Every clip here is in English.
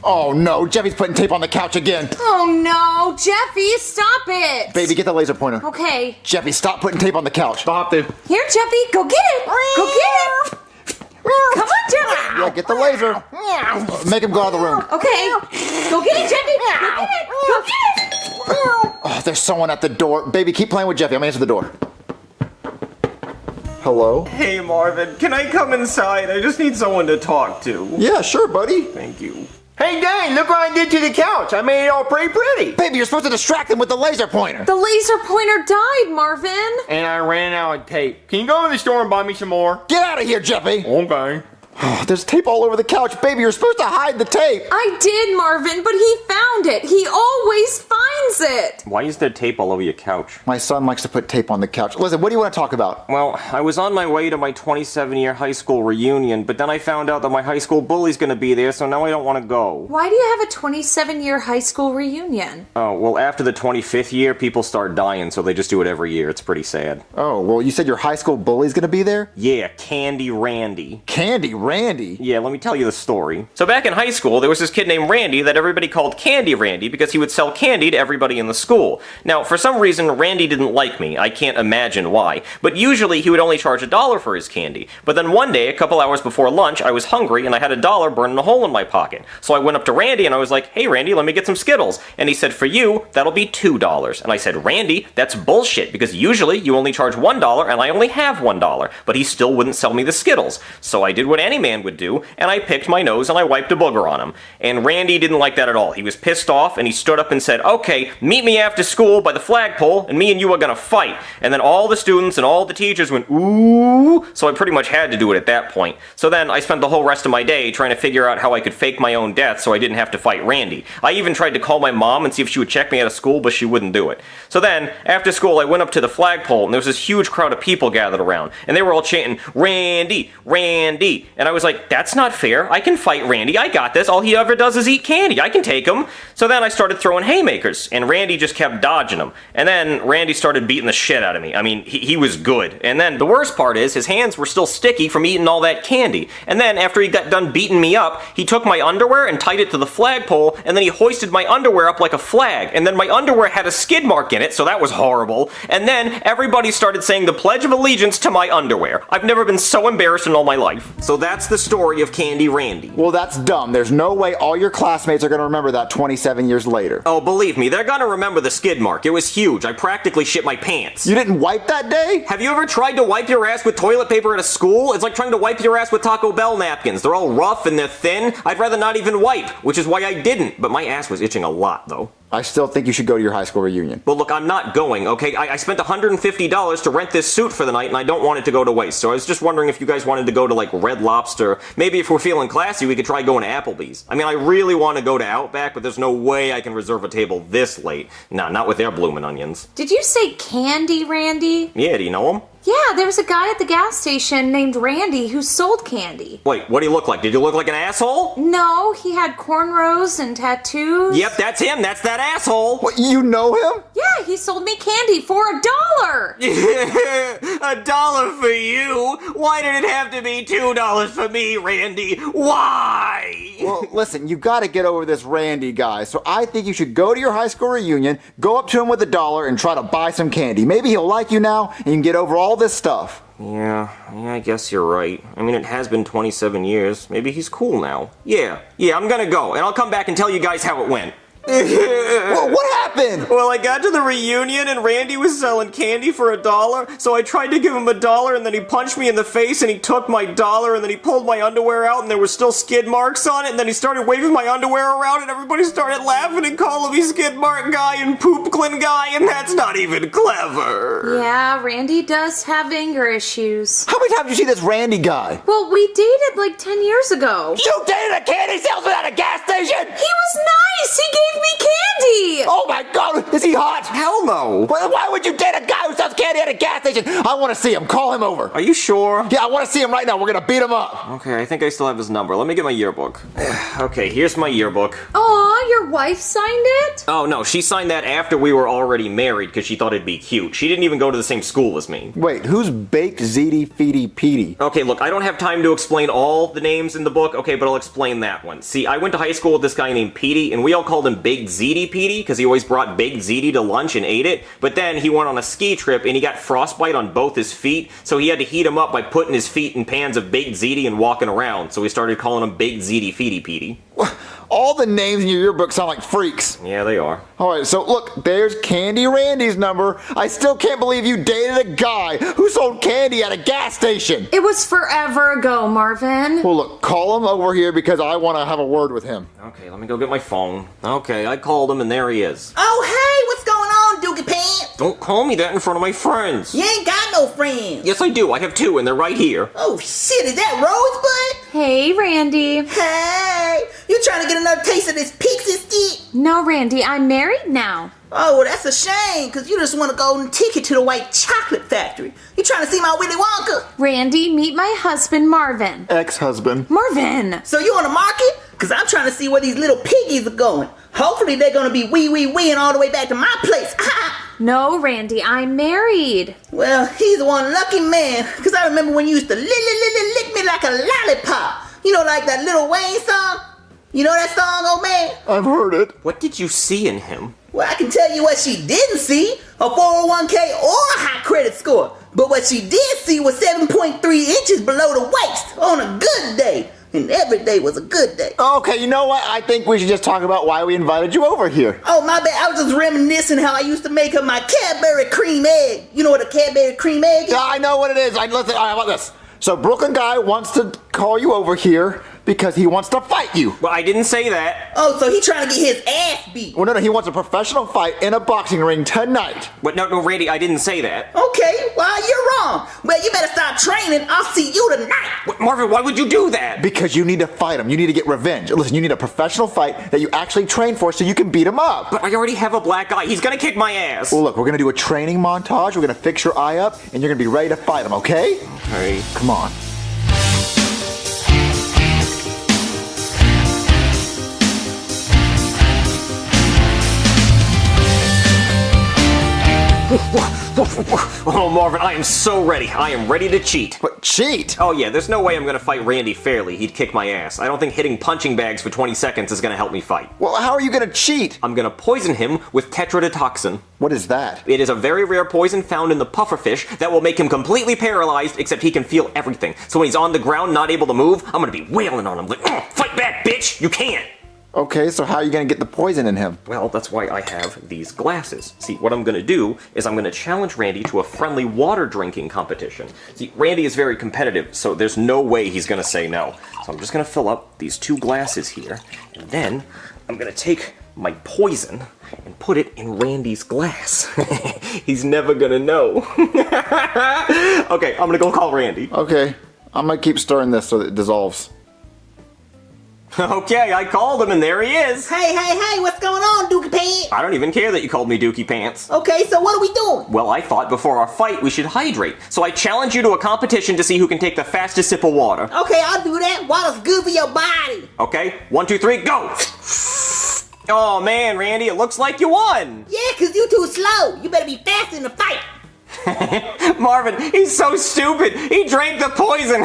Oh no, Jeffy's putting tape on the couch again. Oh no, Jeffy, stop it. Baby, get the laser pointer. Okay. Jeffy, stop putting tape on the couch. Stop it. Here, Jeffy, go get it. Go get it. Come on, Jeffy. Yeah, get the laser. Make him go out of the room. Okay. Go get it, Jeffy. Go get it. Go get it. Oh, there's someone at the door. Baby, keep playing with Jeffy. I'm gonna answer the door. Hello? Hey Marvin, can I come inside? I just need someone to talk to. Yeah, sure, buddy. Thank you. Hey Dane, look what I did to the couch. I made it all pretty. Baby, you're supposed to distract him with the laser pointer. The laser pointer died, Marvin. And I ran out of tape. Can you go to the store and buy me some more? Get out of here, Jeffy. Okay. Oh, there's tape all over the couch. Baby, you're supposed to hide the tape. I did, Marvin, but he found it. He always finds it. Why is there tape all over your couch? My son likes to put tape on the couch. Listen, what do you want to talk about? Well, I was on my way to my 27-year high school reunion, but then I found out that my high school bully's gonna be there, so now I don't want to go. Why do you have a 27-year high school reunion? Oh, well, after the 25th year, people start dying, so they just do it every year. It's pretty sad. Oh, well, you said your high school bully's gonna be there? Yeah, Candy Randy. Candy Randy? Yeah, let me tell you the story. So back in high school, there was this kid named Randy that everybody called Candy Randy because he would sell candy to everybody in the school. Now, for some reason, Randy didn't like me. I can't imagine why. But usually, he would only charge $1 for his candy. But then one day, a couple hours before lunch, I was hungry and I had $1 burning a hole in my pocket. So I went up to Randy and I was like, hey Randy, let me get some Skittles. And he said, for you, that'll be $2. And I said, Randy, that's bullshit because usually you only charge $1 and I only have $1. But he still wouldn't sell me the Skittles. So I did what any man would do, and I picked my nose and I wiped a booger on him. And Randy didn't like that at all. He was pissed off and he stood up and said, okay, meet me after school by the flagpole and me and you are gonna fight. And then all the students and all the teachers went, ooh, so I pretty much had to do it at that point. So then I spent the whole rest of my day trying to figure out how I could fake my own death so I didn't have to fight Randy. I even tried to call my mom and see if she would check me out of school, but she wouldn't do it. So then, after school, I went up to the flagpole and there was this huge crowd of people gathered around. And they were all chanting, Randy, Randy. And I was like, that's not fair. I can fight Randy. I got this. All he ever does is eat candy. I can take him. So then I started throwing haymakers, and Randy just kept dodging them. And then Randy started beating the shit out of me. I mean, he was good. And then the worst part is his hands were still sticky from eating all that candy. And then after he got done beating me up, he took my underwear and tied it to the flagpole, and then he hoisted my underwear up like a flag. And then my underwear had a skid mark in it, so that was horrible. And then everybody started saying the Pledge of Allegiance to my underwear. I've never been so embarrassed in all my life. So that's the story of Candy Randy. Well, that's dumb. There's no way all your classmates are going to remember that 27 years later. Oh, believe me, they're gonna remember the skid mark. It was huge. I practically shit my pants. You didn't wipe that day? Have you ever tried to wipe your ass with toilet paper at a school? It's like trying to wipe your ass with Taco Bell napkins. They're all rough and they're thin. I'd rather not even wipe, which is why I didn't. But my ass was itching a lot, though. I still think you should go to your high school reunion. Well, look, I'm not going, okay? I spent $150 to rent this suit for the night, and I don't want it to go to waste. So I was just wondering if you guys wanted to go to, like, Red Lobster. Maybe if we're feeling classy, we could try going to Applebee's. I mean, I really want to go to Outback, but there's no way I can reserve a table this late. Nah, not with their bloomin' onions. Did you say Candy Randy? Yeah, do you know him? Yeah, there was a guy at the gas station named Randy who sold candy. Wait, what do you look like? Did you look like an asshole? No, he had cornrows and tattoos. Yep, that's him. That's that asshole. What, you know him? Yeah, he sold me candy for $1. $1 for you? Why did it have to be $2 for me, Randy? Why? Well, listen, you gotta get over this Randy guy, so I think you should go to your high school reunion, go up to him with $1 and try to buy some candy. Maybe he'll like you now, and you can get over all this stuff. Yeah, I guess you're right. I mean, it has been 27 years. Maybe he's cool now. Yeah, I'm gonna go, and I'll come back and tell you guys how it went. What happened? Well, I got to the reunion and Randy was selling candy for $1, so I tried to give him $1 and then he punched me in the face and he took my $1 and then he pulled my underwear out and there were still skid marks on it and then he started waving my underwear around and everybody started laughing and calling me skid mark guy and poopglin guy, and that's not even clever. Yeah, Randy does have anger issues. How many times did you see this Randy guy? Well, we dated like 10 years ago. You dated a candy salesman at a gas station? He was nice! He gave me candy! Oh my god, is he hot? Hell no. Why would you date a guy who sells candy at a gas station? I want to see him. Call him over. Are you sure? Yeah, I want to see him right now. We're gonna beat him up. Okay, I think I still have his number. Let me get my yearbook. Okay, here's my yearbook. Aw, Aw, your wife signed it? Oh no, she signed that after we were already married because she thought it'd be cute. She didn't even go to the same school as me. Wait, who's Baked Ziti Feety Petey? Okay, look, I don't have time to explain all the names in the book, okay, but I'll explain that one. See, I went to high school with this guy named Petey, and we all called him Baked Ziti Petey because he always brought baked ziti to lunch and ate it. But then he went on a ski trip and he got frostbite on both his feet, so he had to heat him up by putting his feet in pans of baked ziti and walking around. So we started calling him Baked Ziti Feety Petey. All the names in your yearbook sound like freaks. Yeah, they are. Alright, so look, there's Candy Randy's number. I still can't believe you dated a guy who sold candy at a gas station. It was forever ago, Marvin. Well, look, call him over here because I want to have a word with him. Okay, let me go get my phone. Okay, I called him and there he is. Oh, hey, what's going on, Dookie Pants? Don't call me that in front of my friends. You ain't got no friends. Yes, I do. I have two and they're right here. Oh, shit, is that Rosebud? Hey, Randy. Hey, you trying to get another taste of this pixie stick? No, Randy, I'm married now. Oh, well, that's a shame, because you just want a golden ticket to the white chocolate factory. You trying to see my Willy Wonka? Randy, meet my husband, Marvin. Ex-husband. Marvin! So you on the market? Because I'm trying to see where these little piggies are going. Hopefully they're going to be wee-wee-weeing all the way back to my place. No, Randy, I'm married. Well, he's one lucky man, because I remember when you used to lick me like a lollipop. You know, like that Lil Wayne song? You know that song, old man? I've heard it. What did you see in him? Well, I can tell you what she didn't see, a 401k or a high credit score. But what she did see was 7.3 inches below the waist on a good day. And every day was a good day. Okay, you know what? I think we should just talk about why we invited you over here. Oh, my bad. I was just reminiscing how I used to make her my Cadbury cream egg. You know what a Cadbury cream egg is? Yeah, I know what it is. Listen, how about this? So Brooklyn guy wants to call you over here because he wants to fight you. Well, I didn't say that. Oh, so he trying to get his ass beat. Well, no, he wants a professional fight in a boxing ring tonight. But no, Randy, I didn't say that. Okay, well, you're wrong. Well, you better start training. I'll see you tonight. What, Marvin, why would you do that? Because you need to fight him. You need to get revenge. Listen, you need a professional fight that you actually train for so you can beat him up. But I already have a black eye. He's gonna kick my ass. Well, look, we're gonna do a training montage. We're gonna fix your eye up, and you're gonna be ready to fight him, okay? Okay. Come on. Oh, Marvin, I am so ready. I am ready to cheat. But cheat? Oh yeah, there's no way I'm gonna fight Randy fairly. He'd kick my ass. I don't think hitting punching bags for 20 seconds is gonna help me fight. Well, how are you gonna cheat? I'm gonna poison him with tetrodotoxin. What is that? It is a very rare poison found in the pufferfish that will make him completely paralyzed, except he can feel everything. So when he's on the ground, not able to move, I'm gonna be wailing on him like, fight back, bitch! You can't! Okay, so how are you gonna get the poison in him? Well, that's why I have these glasses. See, what I'm gonna do is I'm gonna challenge Randy to a friendly water drinking competition. See, Randy is very competitive, so there's no way he's gonna say no. So I'm just gonna fill up these two glasses here, and then I'm gonna take my poison and put it in Randy's glass. He's never gonna know. Okay, I'm gonna go call Randy. Okay, I'm gonna keep stirring this so that it dissolves. Okay, I called him and there he is. Hey, what's going on, Dookie Pants? I don't even care that you called me Dookie Pants. Okay, so what are we doing? Well, I thought before our fight we should hydrate. So I challenge you to a competition to see who can take the fastest sip of water. Okay, I'll do that. Water's good for your body. Okay, 1, 2, 3, go! Oh man, Randy, it looks like you won! Yeah, 'cause you too slow. You better be fast in the fight. Marvin, he's so stupid! He drank the poison!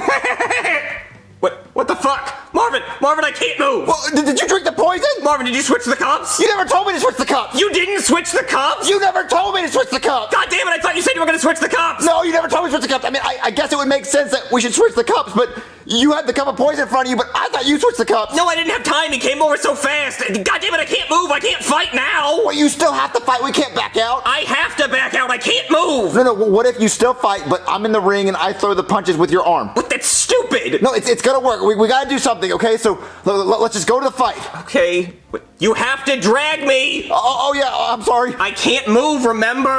What the fuck? Marvin, I can't move! Well, did you drink the poison? Marvin, did you switch the cups? You never told me to switch the cups! You didn't switch the cups? You never told me to switch the cups! God damn it, I thought you said you were gonna switch the cups! No, you never told me to switch the cups. I mean, I guess it would make sense that we should switch the cups, but you had the cup of poison in front of you, but I thought you switched the cups. No, I didn't have time. He came over so fast. God damn it, I can't move. I can't fight now. Well, you still have to fight. We can't back out. I have to back out. I can't move. No, what if you still fight, but I'm in the ring and I throw the punches with your arm? But that's stupid. No, it's gonna work. We gotta do something, okay? So let's just go to the fight. Okay, but you have to drag me. Oh yeah, I'm sorry. I can't move, remember?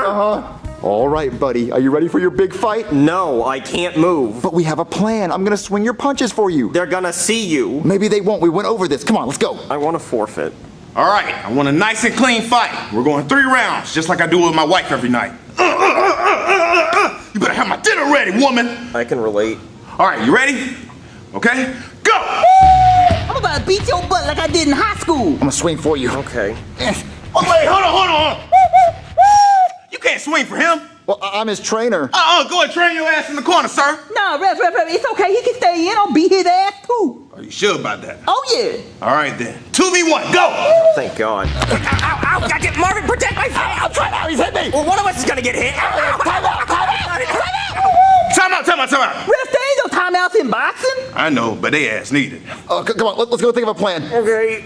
All right, buddy. Are you ready for your big fight? No, I can't move. But we have a plan. I'm gonna swing your punches for you. They're gonna see you. Maybe they won't. We went over this. Come on, let's go. I want to forfeit. All right, I want a nice and clean fight. We're going 3 rounds, just like I do with my wife every night. You better have my dinner ready, woman. I can relate. All right, you ready? Okay, go! I'm about to beat your butt like I did in high school. I'm gonna swing for you. Okay. Oh, wait, hold on. You can't swing for him. Well, I'm his trainer. Go and train your ass in the corner, sir. No, ref, it's okay. He can stay in. I'll beat his ass too. Are you sure about that? Oh yeah. All right then. 2v1, go! Thank God. Ow, got it. Marvin, protect my face. I'm trying out. He's hit me. Well, one of us is gonna get hit. Time out. Time out. Ref, there ain't no timeouts in boxing. I know, but they ass needed. Come on, let's go think of a plan. Okay.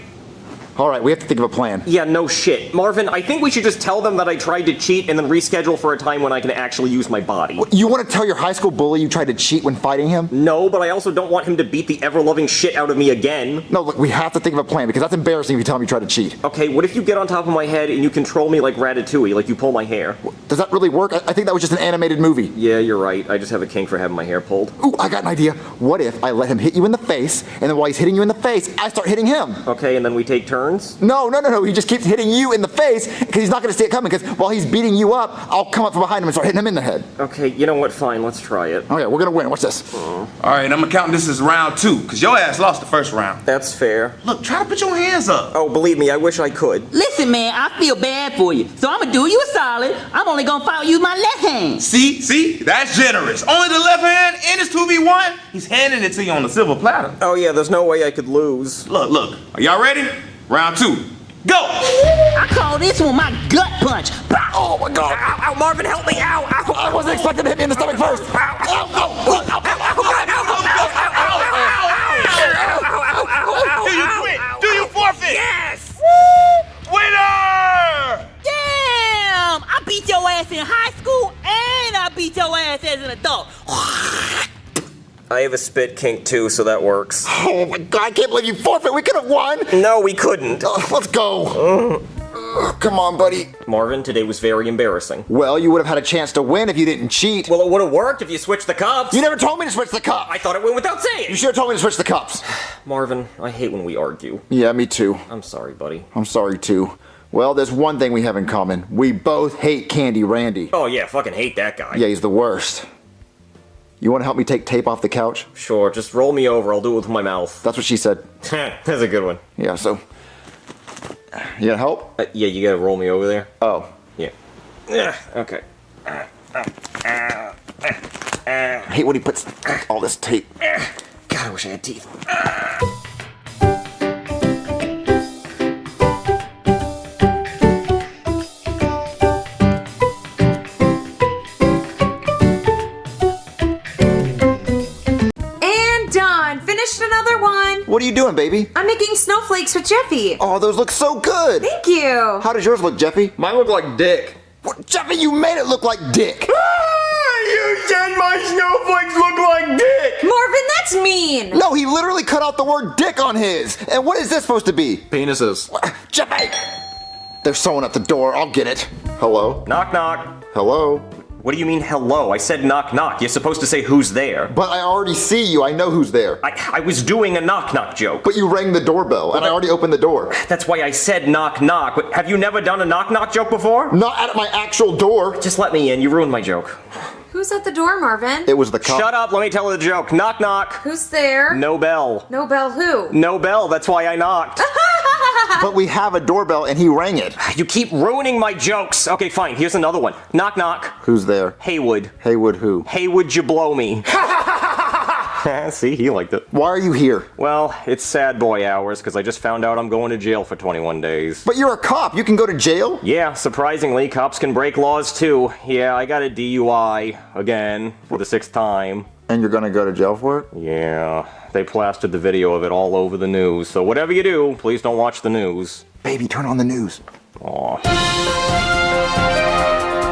All right, we have to think of a plan. Yeah, no shit. Marvin, I think we should just tell them that I tried to cheat and then reschedule for a time when I can actually use my body. You want to tell your high school bully you tried to cheat when fighting him? No, but I also don't want him to beat the ever-loving shit out of me again. No, look, we have to think of a plan because that's embarrassing if you tell him you tried to cheat. Okay, what if you get on top of my head and you control me like Ratatouille, like you pull my hair? Does that really work? I think that was just an animated movie. Yeah, you're right. I just have a kink for having my hair pulled. Ooh, I got an idea. What if I let him hit you in the face, and then while he's hitting you in the face, I start hitting him? Okay, and then we take turns? No. He just keeps hitting you in the face because he's not going to see it coming. Because while he's beating you up, I'll come up from behind him and start hitting him in the head. Okay, you know what? Fine, let's try it. Okay, we're going to win. Watch this. All right, I'm gonna count this as round 2, because your ass lost the first round. That's fair. Look, try to put your hands up. Oh, believe me, I wish I could. Listen, man, I feel bad for you, so I'm gonna do you a solid. I'm only gonna fight you with my left hand. See? That's generous. Only the left hand in his 2v1. He's handing it to you on the silver platter. Oh yeah, there's no way I could lose. Look. Are y'all ready? Round 2. Go! I call this one my gut punch. Oh, my God. Ow, Marvin, help me. Ow. I wasn't expecting to hit me in the stomach first. Do you quit? Do you forfeit? Yes. Winner! Damn! I beat your ass in high school and I beat your ass as an adult. I have a spit kink too, so that works. Oh, my God. I can't believe you forfeit. We could have won. No, we couldn't. Let's go. Come on, buddy. Marvin, today was very embarrassing. Well, you would have had a chance to win if you didn't cheat. Well, it would have worked if you switched the cups. You never told me to switch the cup. I thought it went without saying. You should have told me to switch the cups. Marvin, I hate when we argue. Yeah, me too. I'm sorry, buddy. I'm sorry, too. Well, there's one thing we have in common. We both hate Candy Randy. Oh yeah, fucking hate that guy. Yeah, he's the worst. You want to help me take tape off the couch? Sure, just roll me over. I'll do it with my mouth. That's what she said. That's a good one. Yeah, so... You gonna help? Yeah, you gotta roll me over there. Oh. Yeah. Yeah. Okay. I hate when he puts all this tape. God, I wish I had teeth. And done. Finished another one. What are you doing, baby? I'm making snowflakes with Jeffy. Oh, those look so good. Thank you. How does yours look, Jeffy? Mine look like dick. What, Jeffy, you made it look like dick. You said my snowflakes look like dick. Marvin, that's mean. No, he literally cut out the word dick on his. And what is this supposed to be? Penises. Jeffy! They're sewing up the door. I'll get it. Hello? Knock knock. Hello? What do you mean hello? I said knock knock. You're supposed to say who's there. But I already see you. I know who's there. I was doing a knock knock joke. But you rang the doorbell, and I already opened the door. That's why I said knock knock. But have you never done a knock knock joke before? Not at my actual door. Just let me in. You ruined my joke. Who's at the door, Marvin? It was the cop. Shut up. Let me tell the joke. Knock knock. Who's there? No bell. No bell who? No bell. That's why I knocked. But we have a doorbell, and he rang it. You keep ruining my jokes. Okay, fine. Here's another one. Knock knock. Who's there? Haywood. Haywood who? Haywood, you blow me. See, he liked it. Why are you here? Well, it's sad boy hours because I just found out I'm going to jail for 21 days. But you're a cop. You can go to jail? Yeah, surprisingly, cops can break laws too. Yeah, I got a DUI again for the 6th time. And you're gonna go to jail for it? Yeah, they plastered the video of it all over the news. So whatever you do, please don't watch the news. Baby, turn on the news. Aw.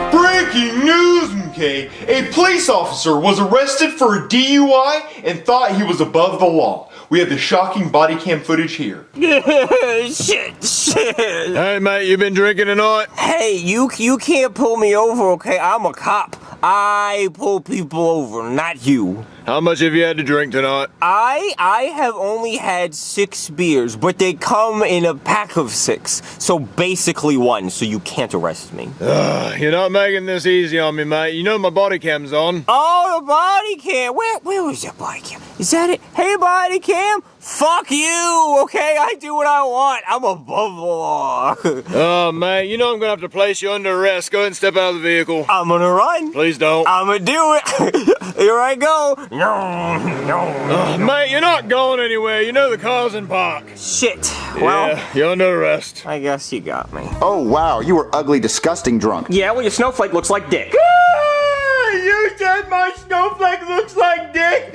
Breaking news, MK! A police officer was arrested for a DUI and thought he was above the law. We have the shocking body cam footage here. Shit. Hey, mate, you been drinking tonight? Hey, you can't pull me over, okay? I'm a cop. I pull people over, not you. How much have you had to drink tonight? I have only had 6 beers, but they come in a pack of 6. So basically 1, so you can't arrest me. You're not making this easy on me, mate. You know my body cam's on. Oh, the body cam. Where was that body cam? Is that it? Hey, body cam, Fuck you, okay? I do what I want. I'm above the law. Oh, man, you know I'm gonna have to place you under arrest. Go ahead and step out of the vehicle. I'm gonna run. Please don't. I'm gonna do it. Here I go. Oh, mate, you're not going anywhere. You know the car's in park. Shit. Well, Yeah, you're under arrest. I guess you got me. Oh, wow, you were ugly, disgusting drunk. Yeah, well, your snowflake looks like dick. You said my snowflake looks like dick.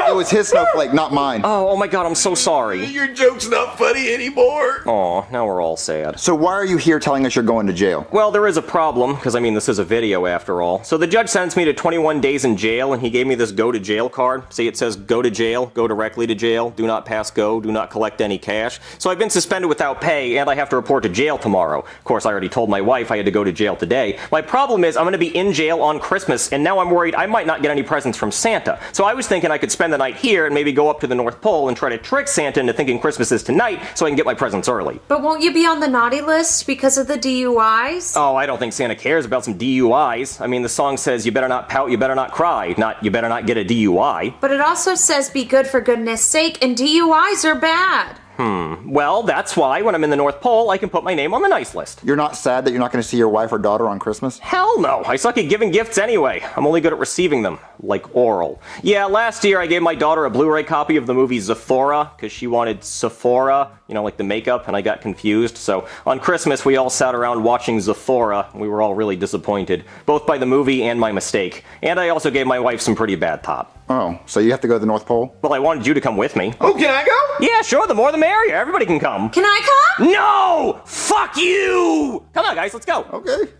It was his snowflake, not mine. Oh my god, I'm so sorry. Your joke's not funny anymore. Aw, now we're all sad. So why are you here telling us you're going to jail? Well, there is a problem, because I mean, this is a video after all. So the judge sentenced me to 21 days in jail, and he gave me this go to jail card. See, it says go to jail, go directly to jail, do not pass go, do not collect any cash. So I've been suspended without pay, and I have to report to jail tomorrow. Of course, I already told my wife I had to go to jail today. My problem is I'm going to be in jail on Christmas, and now I'm worried I might not get any presents from Santa. So I was thinking I could spend the night here and maybe go up to the North Pole and try to trick Santa into thinking Christmas is tonight so I can get my presents early. But won't you be on the naughty list because of the DUIs? Oh, I don't think Santa cares about some DUIs. I mean, the song says you better not pout, you better not cry, not you better not get a DUI. But it also says be good for goodness sake, and DUIs are bad. Well, that's why when I'm in the North Pole, I can put my name on the nice list. You're not sad that you're not going to see your wife or daughter on Christmas? Hell no, I suck at giving gifts anyway. I'm only good at receiving them, like oral. Yeah, last year I gave my daughter a Blu-ray copy of the movie Zephora, because she wanted Sephora, you know, like the makeup, and I got confused. So on Christmas, we all sat around watching Zephora, and we were all really disappointed, both by the movie and my mistake. And I also gave my wife some pretty bad top. Oh, so you have to go to the North Pole? Well, I wanted you to come with me. Oh, can I go? Yeah, sure, the more the merrier. Everybody can come. Can I come? No! Fuck you! Come on, guys, let's go. Okay.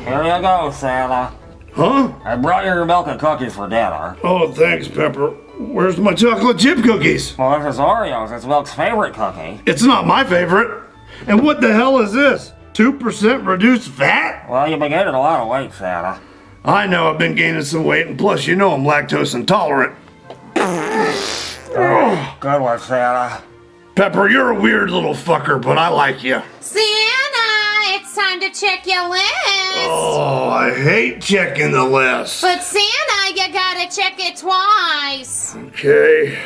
Here you go, Santa. Huh? I brought you your milk and cookies for dinner. Oh, thanks, Pepper. Where's my chocolate chip cookies? Well, this is Oreos. It's Milk's favorite cookie. It's not my favorite. And what the hell is this? 2% reduced fat? Well, you've been gaining a lot of weight, Santa. I know I've been gaining some weight, and plus you know I'm lactose intolerant. Oh, good one, Santa. Pepper, you're a weird little fucker, but I like you. Santa, it's time to check your list. Oh, I hate checking the list. But Santa, you gotta check it twice. Okay.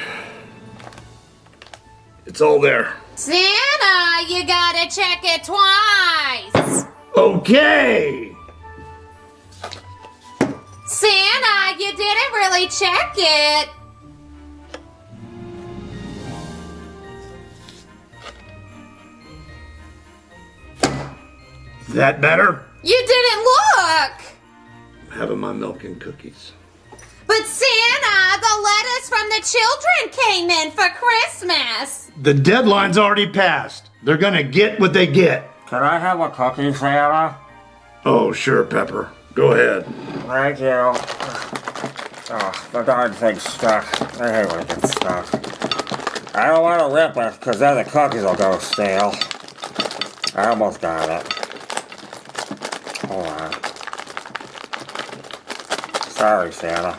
It's all there. Santa, you gotta check it twice. Okay. Santa, you didn't really check it. Is that better? You didn't look. I'm having my milk and cookies. But Santa, the letters from the children came in for Christmas. The deadline's already passed. They're gonna get what they get. Can I have a cookie, Santa? Oh, sure, Pepper. Go ahead. Thank you. Oh, the darn thing's stuck. I hate when it gets stuck. I don't want to rip it, because then the cookies will go stale. I almost got it. Hold on. Sorry, Santa.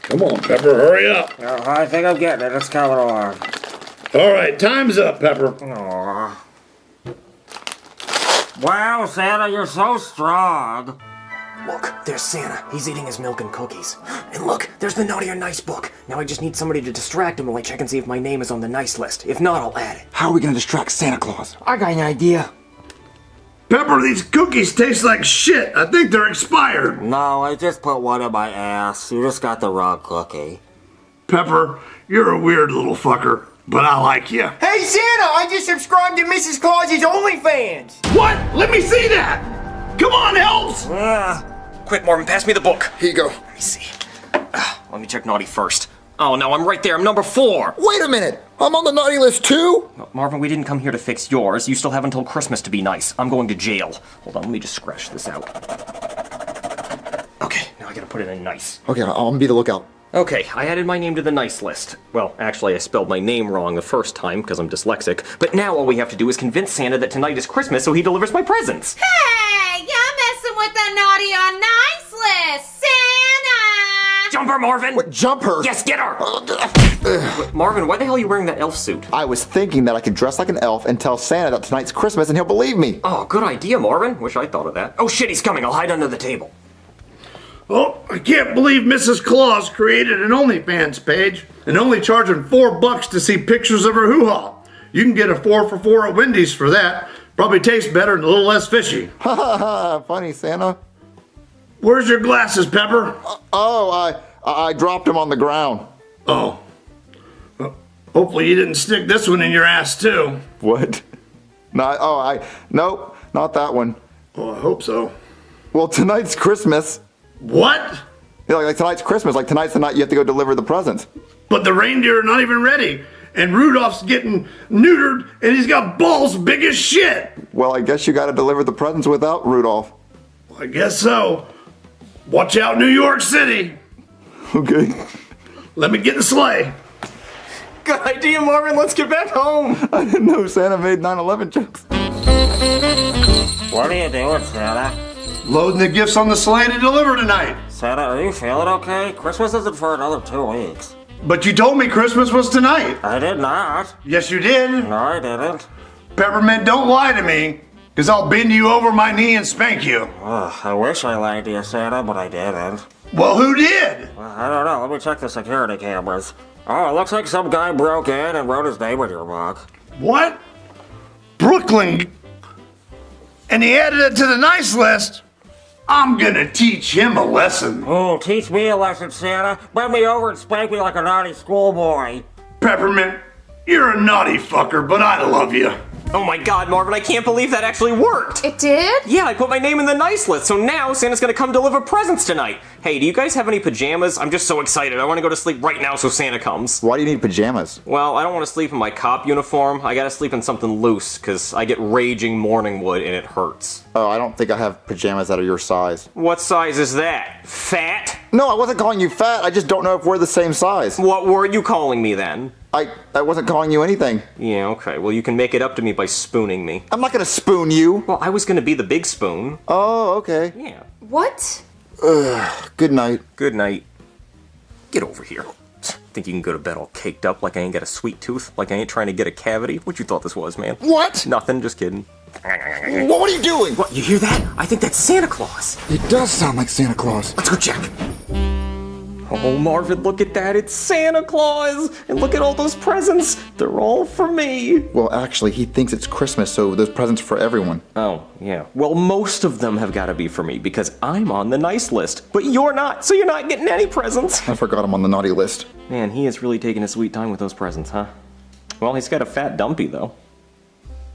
Come on, Pepper, hurry up. Oh, I think I'm getting it. It's coming along. All right, time's up, Pepper. Aww. Wow, Santa, you're so strong. Look, there's Santa. He's eating his milk and cookies. And look, there's the Naughty or Nice book. Now I just need somebody to distract him while I check and see if my name is on the nice list. If not, I'll add it. How are we going to distract Santa Claus? I got an idea. Pepper, these cookies taste like shit. I think they're expired. No, I just put one in my ass. You just got the wrong cookie. Pepper, you're a weird little fucker, but I like you. Hey, Santa, I just subscribed to Mrs. Claus's OnlyFans. What? Let me see that. Come on, Helps. Quick, Marvin, pass me the book. Here you go. Let me see. Let me check naughty first. Oh no, I'm right there. I'm number 4. Wait a minute. I'm on the naughty list too? Marvin, we didn't come here to fix yours. You still have until Christmas to be nice. I'm going to jail. Hold on, let me just scratch this out. Okay, now I gotta put it in nice. Okay, I'm going to be the lookout. Okay, I added my name to the nice list. Well, actually, I spelled my name wrong the first time because I'm dyslexic. But now all we have to do is convince Santa that tonight is Christmas so he delivers my presents. Hey, you're messing with the naughty or nice list, Santa. Jumper! her, Marvin! What, jump her? Yes, get her! Marvin, why the hell are you wearing that elf suit? I was thinking that I could dress like an elf and tell Santa that tonight's Christmas and he'll believe me. Oh, good idea, Marvin. Wish I thought of that. Oh shit, he's coming. I'll hide under the table. Oh, I can't believe Mrs. Claus created an OnlyFans page and only charging $4 to see pictures of her hoo-ha. You can get a 4 for $4 at Wendy's for that. Probably tastes better and a little less fishy. Ha ha ha, funny Santa. Where's your glasses, Pepper? I dropped them on the ground. Oh. Hopefully you didn't stick this one in your ass too. What? Nope, not that one. Oh, I hope so. Well, tonight's Christmas. What? Yeah, like tonight's Christmas, like tonight's the night you have to go deliver the presents. But the reindeer are not even ready. And Rudolph's getting neutered and he's got balls big as shit. Well, I guess you gotta deliver the presents without Rudolph. I guess so. Watch out, New York City. Okay. Let me get the sleigh. Good idea, Marvin. Let's get back home. I didn't know Santa made 9/11 jokes. What are you doing, Santa? Loading the gifts on the sleigh to deliver tonight. Santa, are you feeling okay? Christmas isn't for another 2 weeks. But you told me Christmas was tonight. I did not. Yes, you did. No, I didn't. Peppermint, don't lie to me, because I'll bend you over my knee and spank you. I wish I lied to you, Santa, but I didn't. Well, who did? I don't know. Let me check the security cameras. Oh, it looks like some guy broke in and wrote his name in your book. What? Brooklyn? And he added it to the nice list? I'm gonna teach him a lesson. Oh, teach me a lesson, Santa. Bend me over and spank me like a naughty schoolboy. Peppermint, you're a naughty fucker, but I love you. Oh my god, Marvin, I can't believe that actually worked! It did? Yeah, I put my name in the nice list, so now Santa's gonna come deliver presents tonight. Hey, do you guys have any pajamas? I'm just so excited. I want to go to sleep right now so Santa comes. Why do you need pajamas? Well, I don't want to sleep in my cop uniform. I gotta sleep in something loose, because I get raging morning wood and it hurts. Oh, I don't think I have pajamas that are your size. What size is that? Fat? No, I wasn't calling you fat. I just don't know if we're the same size. What were you calling me then? I wasn't calling you anything. Yeah, okay. Well, you can make it up to me by spooning me. I'm not gonna spoon you. Well, I was gonna be the big spoon. Oh, okay. Yeah. What? Good night. Good night. Get over here. Think you can go to bed all caked up like I ain't got a sweet tooth? Like I ain't trying to get a cavity? What you thought this was, man? What? Nothing, just kidding. What are you doing? What, you hear that? I think that's Santa Claus. It does sound like Santa Claus. Let's go check. Oh, Marvin, look at that. It's Santa Claus. And look at all those presents. They're all for me. Well, actually, he thinks it's Christmas, so those presents are for everyone. Oh, yeah. Well, most of them have got to be for me because I'm on the nice list. But you're not, so you're not getting any presents. I forgot I'm on the naughty list. Man, he is really taking a sweet time with those presents, huh? Well, he's got a fat dumpy, though.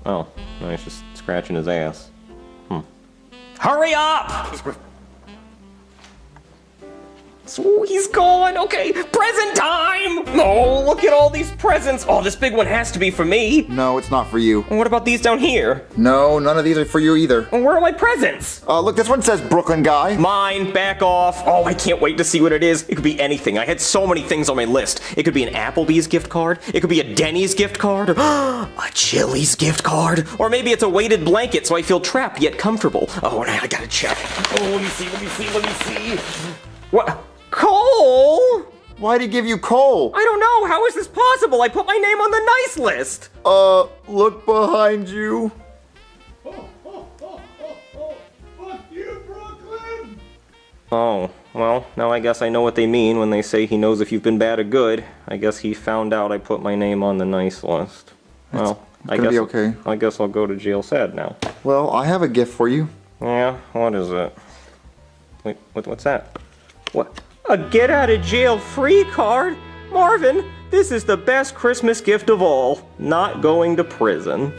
Oh, no, he's just scratching his ass. Hurry up! So he's gone. Okay, present time! Oh, look at all these presents. Oh, this big one has to be for me. No, it's not for you. And what about these down here? No, none of these are for you either. And where are my presents? Look, this one says Brooklyn guy. Mine, back off. Oh, I can't wait to see what it is. It could be anything. I had so many things on my list. It could be an Applebee's gift card. It could be a Denny's gift card. A Chili's gift card. Or maybe it's a weighted blanket so I feel trapped yet comfortable. Oh, and I gotta check. Oh, let me see. What? Coal? Why'd he give you coal? I don't know. How is this possible? I put my name on the nice list. Look behind you. Fuck you, Brooklyn! Oh, well, now I guess I know what they mean when they say he knows if you've been bad or good. I guess he found out I put my name on the nice list. Well, I guess be okay. I guess I'll go to jail sad now. Well, I have a gift for you. Yeah, what is it? Wait, what's that? What? A get out of jail free card? Marvin, this is the best Christmas gift of all. Not going to prison.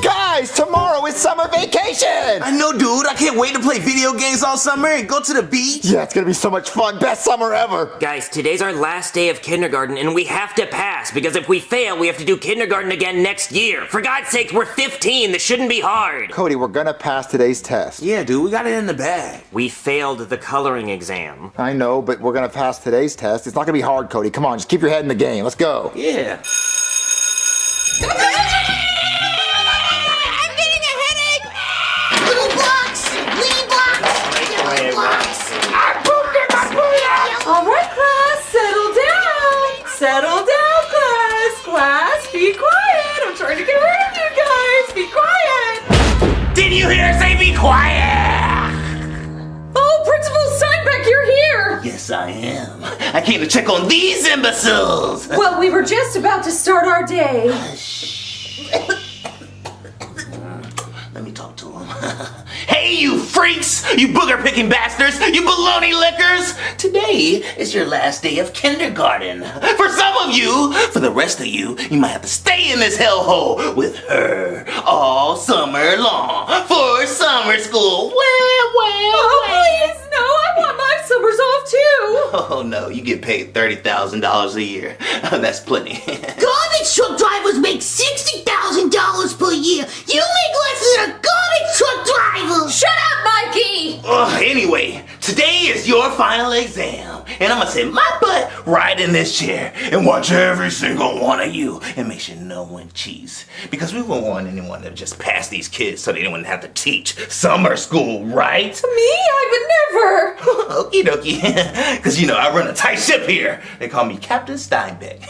Guys, tomorrow is summer vacation! I know, dude. I can't wait to play video games all summer and go to the beach. Yeah, it's gonna be so much fun. Best summer ever. Guys, today's our last day of kindergarten, and we have to pass, because if we fail, we have to do kindergarten again next year. For God's sake, we're 15. This shouldn't be hard. Cody, we're gonna pass today's test. Yeah, dude, we got it in the bag. We failed the coloring exam. I know, but we're gonna pass today's test. It's not gonna be hard, Cody. Come on, just keep your head in the game. Let's go. Yeah. I'm getting a headache! Blue blocks! Green blocks! Yellow blocks! All right, class, settle down. Settle down, class. Class, be quiet. I'm trying to get rid of you guys. Be quiet. Did you hear her say be quiet? Oh, Principal Steinbeck, you're here. Yes, I am. I came to check on these imbeciles. Well, we were just about to start our day. Let me talk to him. Hey, you freaks! You booger-picking bastards! You baloney lickers! Today is your last day of kindergarten. For some of you, for the rest of you, you might have to stay in this hellhole with her all summer long for summer school. Oh, please, no, I want my summers off too. Oh no, you get paid $30,000 a year. That's plenty. Garbage truck drivers make $60,000 per year. You make less than a garbage truck driver. Shut up, Mikey. Anyway, today is your final exam, and I'm gonna sit my butt right in this chair and watch every single one of you and make sure no one cheats. Because we won't want anyone to just pass these kids so they don't have to teach summer school, right? Me? I would never. Okie dokie. Because, you know, I run a tight ship here. They call me Captain Steinbeck.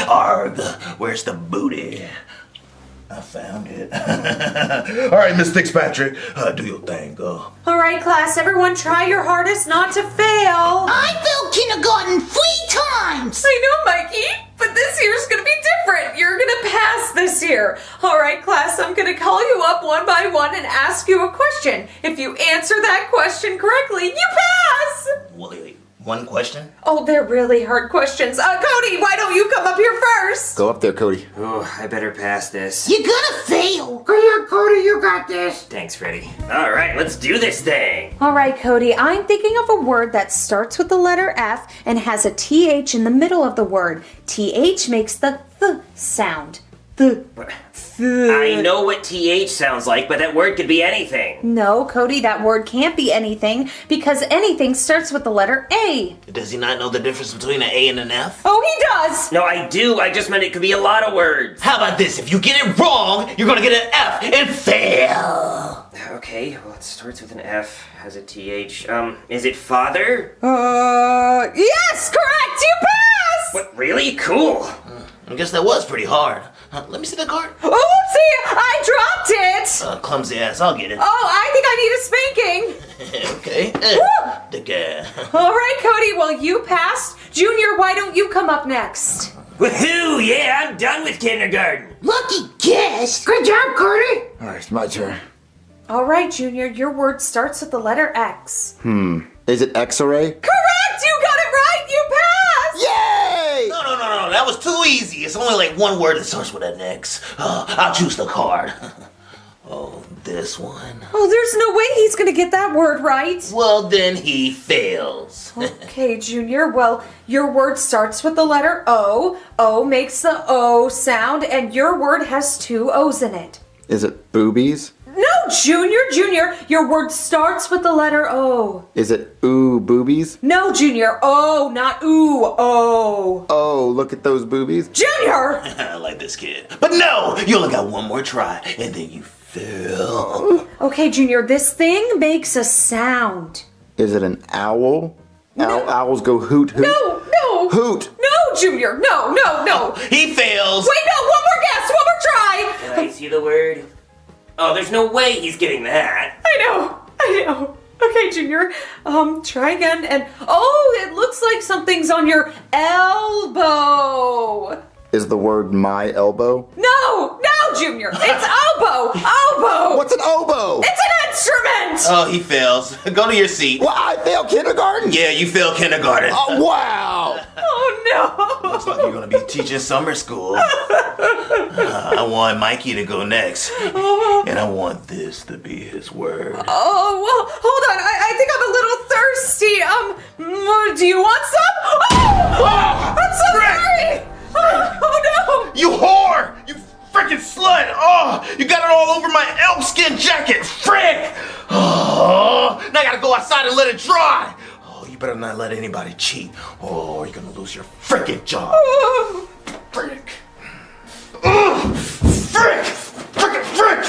Arg, where's the booty? I found it. All right, Miss Fitzpatrick, do your thing, go. All right, class, everyone try your hardest not to fail. I failed kindergarten 3 times. I know, Mikey, but this year's gonna be different. You're gonna pass this year. All right, class, I'm gonna call you up one by one and ask you a question. If you answer that question correctly, you pass. Wait, one question? Oh, they're really hard questions. Cody, why don't you come up here first? Go up there, Cody. Oh, I better pass this. You're gonna fail. Go on, Cody, you got this. Thanks, Freddy. All right, let's do this thing. All right, Cody, I'm thinking of a word that starts with the letter F and has a TH in the middle of the word. TH makes the th sound. The. I know what TH sounds like, but that word could be anything. No, Cody, that word can't be anything because anything starts with the letter A. Does he not know the difference between an A and an F? Oh, he does. No, I do. I just meant it could be a lot of words. How about this? If you get it wrong, you're gonna get an F and fail. Okay, well, it starts with an F, has a TH. Is it father? Yes, correct. You pass. What, really? Cool. I guess that was pretty hard. Let me see the card. Oopsie, I dropped it. Clumsy ass, I'll get it. Oh, I think I need a spanking. Okay. The guy. All right, Cody, well, you passed. Junior, why don't you come up next? Woohoo! Yeah, I'm done with kindergarten. Lucky guess. Good job, Cody. All right, it's my turn. All right, Junior, your word starts with the letter X. Is it X-ray? Correct! You got it right! You passed! Yay! No, that was too easy. It's only like one word that starts with an X. I'll choose the card. Oh, this one. Oh, there's no way he's gonna get that word right. Well, then he fails. Okay, Junior, well, your word starts with the letter O. O makes the O sound, and your word has 2 O's in it. Is it boobies? No, Junior, your word starts with the letter O. Is it ooh boobies? No, Junior, O, not ooh, O. Oh, look at those boobies. Junior! I like this kid. But no, you only got one more try, and then you fail. Okay, Junior, this thing makes a sound. Is it an owl? No. Owls go hoot hoot. No. Hoot. No, Junior, no. He fails. Wait, no, one more guess, one more try. Can I see the word? Oh, there's no way he's getting that. I know. Okay, Junior, try again, and oh, it looks like something's on your elbow. Is the word my elbow? No, Junior, it's oboe. What's an oboe? It's an instrument. Oh, he fails. Go to your seat. Well, I failed kindergarten? Yeah, you failed kindergarten. Oh, wow. Oh, no. Looks like you're gonna be teaching summer school. I want Mikey to go next. And I want this to be his word. Oh, well, hold on. I think I'm a little thirsty. Do you want some? Oh! I'm so sorry! Oh, no! You whore! You freaking slut! Oh, you got it all over my elkskin jacket! Frick! Oh, now I gotta go outside and let it dry! Oh, you better not let anybody cheat, or you're gonna lose your freaking job. Frick! Frick! Frickin' frick!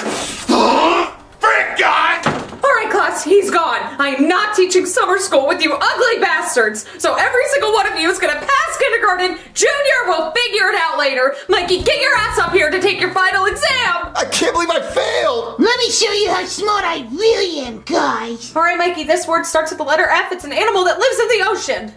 Frick, guy! Alright, class, he's gone. I'm not teaching summer school with you ugly bastards. So every single one of you is gonna pass kindergarten. Junior will figure it out later. Mikey, get your ass up here to take your final exam. I can't believe I failed! Let me show you how smart I really am, guys. Alright, Mikey, this word starts with the letter F. It's an animal that lives in the ocean.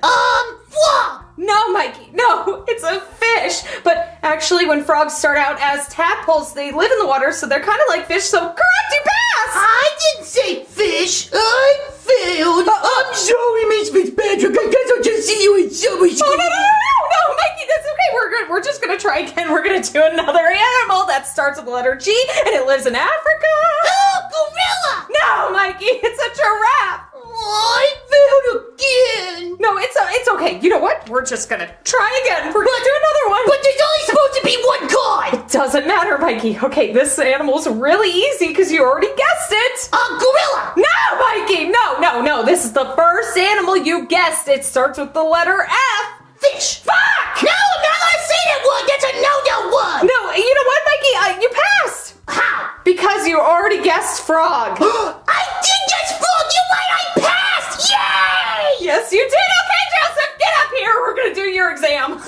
Frog. No, Mikey, no, it's a fish. But actually, when frogs start out as tadpoles, they live in the water, so they're kind of like fish, so correct, you pass! I didn't say fish. I failed. I'm sorry, Miss Fitzpatrick. I guess I'll just see you in summer school. Oh, no, Mikey, that's okay. We're good. We're just gonna try again. We're gonna do another animal that starts with the letter G, and it lives in Africa. Oh, gorilla. No, Mikey, it's a giraffe. I failed again. No, it's okay. You know what? We're just gonna try again. We're gonna do another one. But there's only supposed to be one card. It doesn't matter, Mikey. Okay, this animal's really easy because you already guessed it. Gorilla. No, Mikey. No. This is the first animal you guessed. It starts with the letter F. Fish. Fuck! No, I'm not gonna say that word. That's a no-no word. No, you know what, Mikey? You passed. How? Because you already guessed frog. I did guess frog. You're right. I passed. Yay! Yes, you did. Okay, Joseph, get up here. We're gonna do your exam.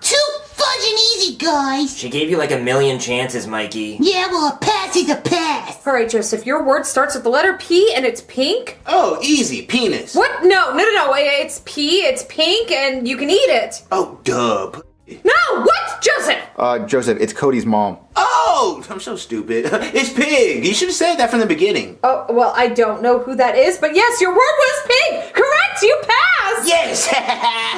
Too fudge and easy, guys. She gave you like a million chances, Mikey. Yeah, well, a pass is a pass. All right, Joseph, your word starts with the letter P and it's pink. Oh, easy, penis. What? No. It's P, it's pink, and you can eat it. Oh, dub. No, what? Joseph! Joseph, it's Cody's mom. Oh, I'm so stupid. It's pig. You should have said that from the beginning. Oh, well, I don't know who that is, but yes, your word was pig. Correct, you passed. Yes.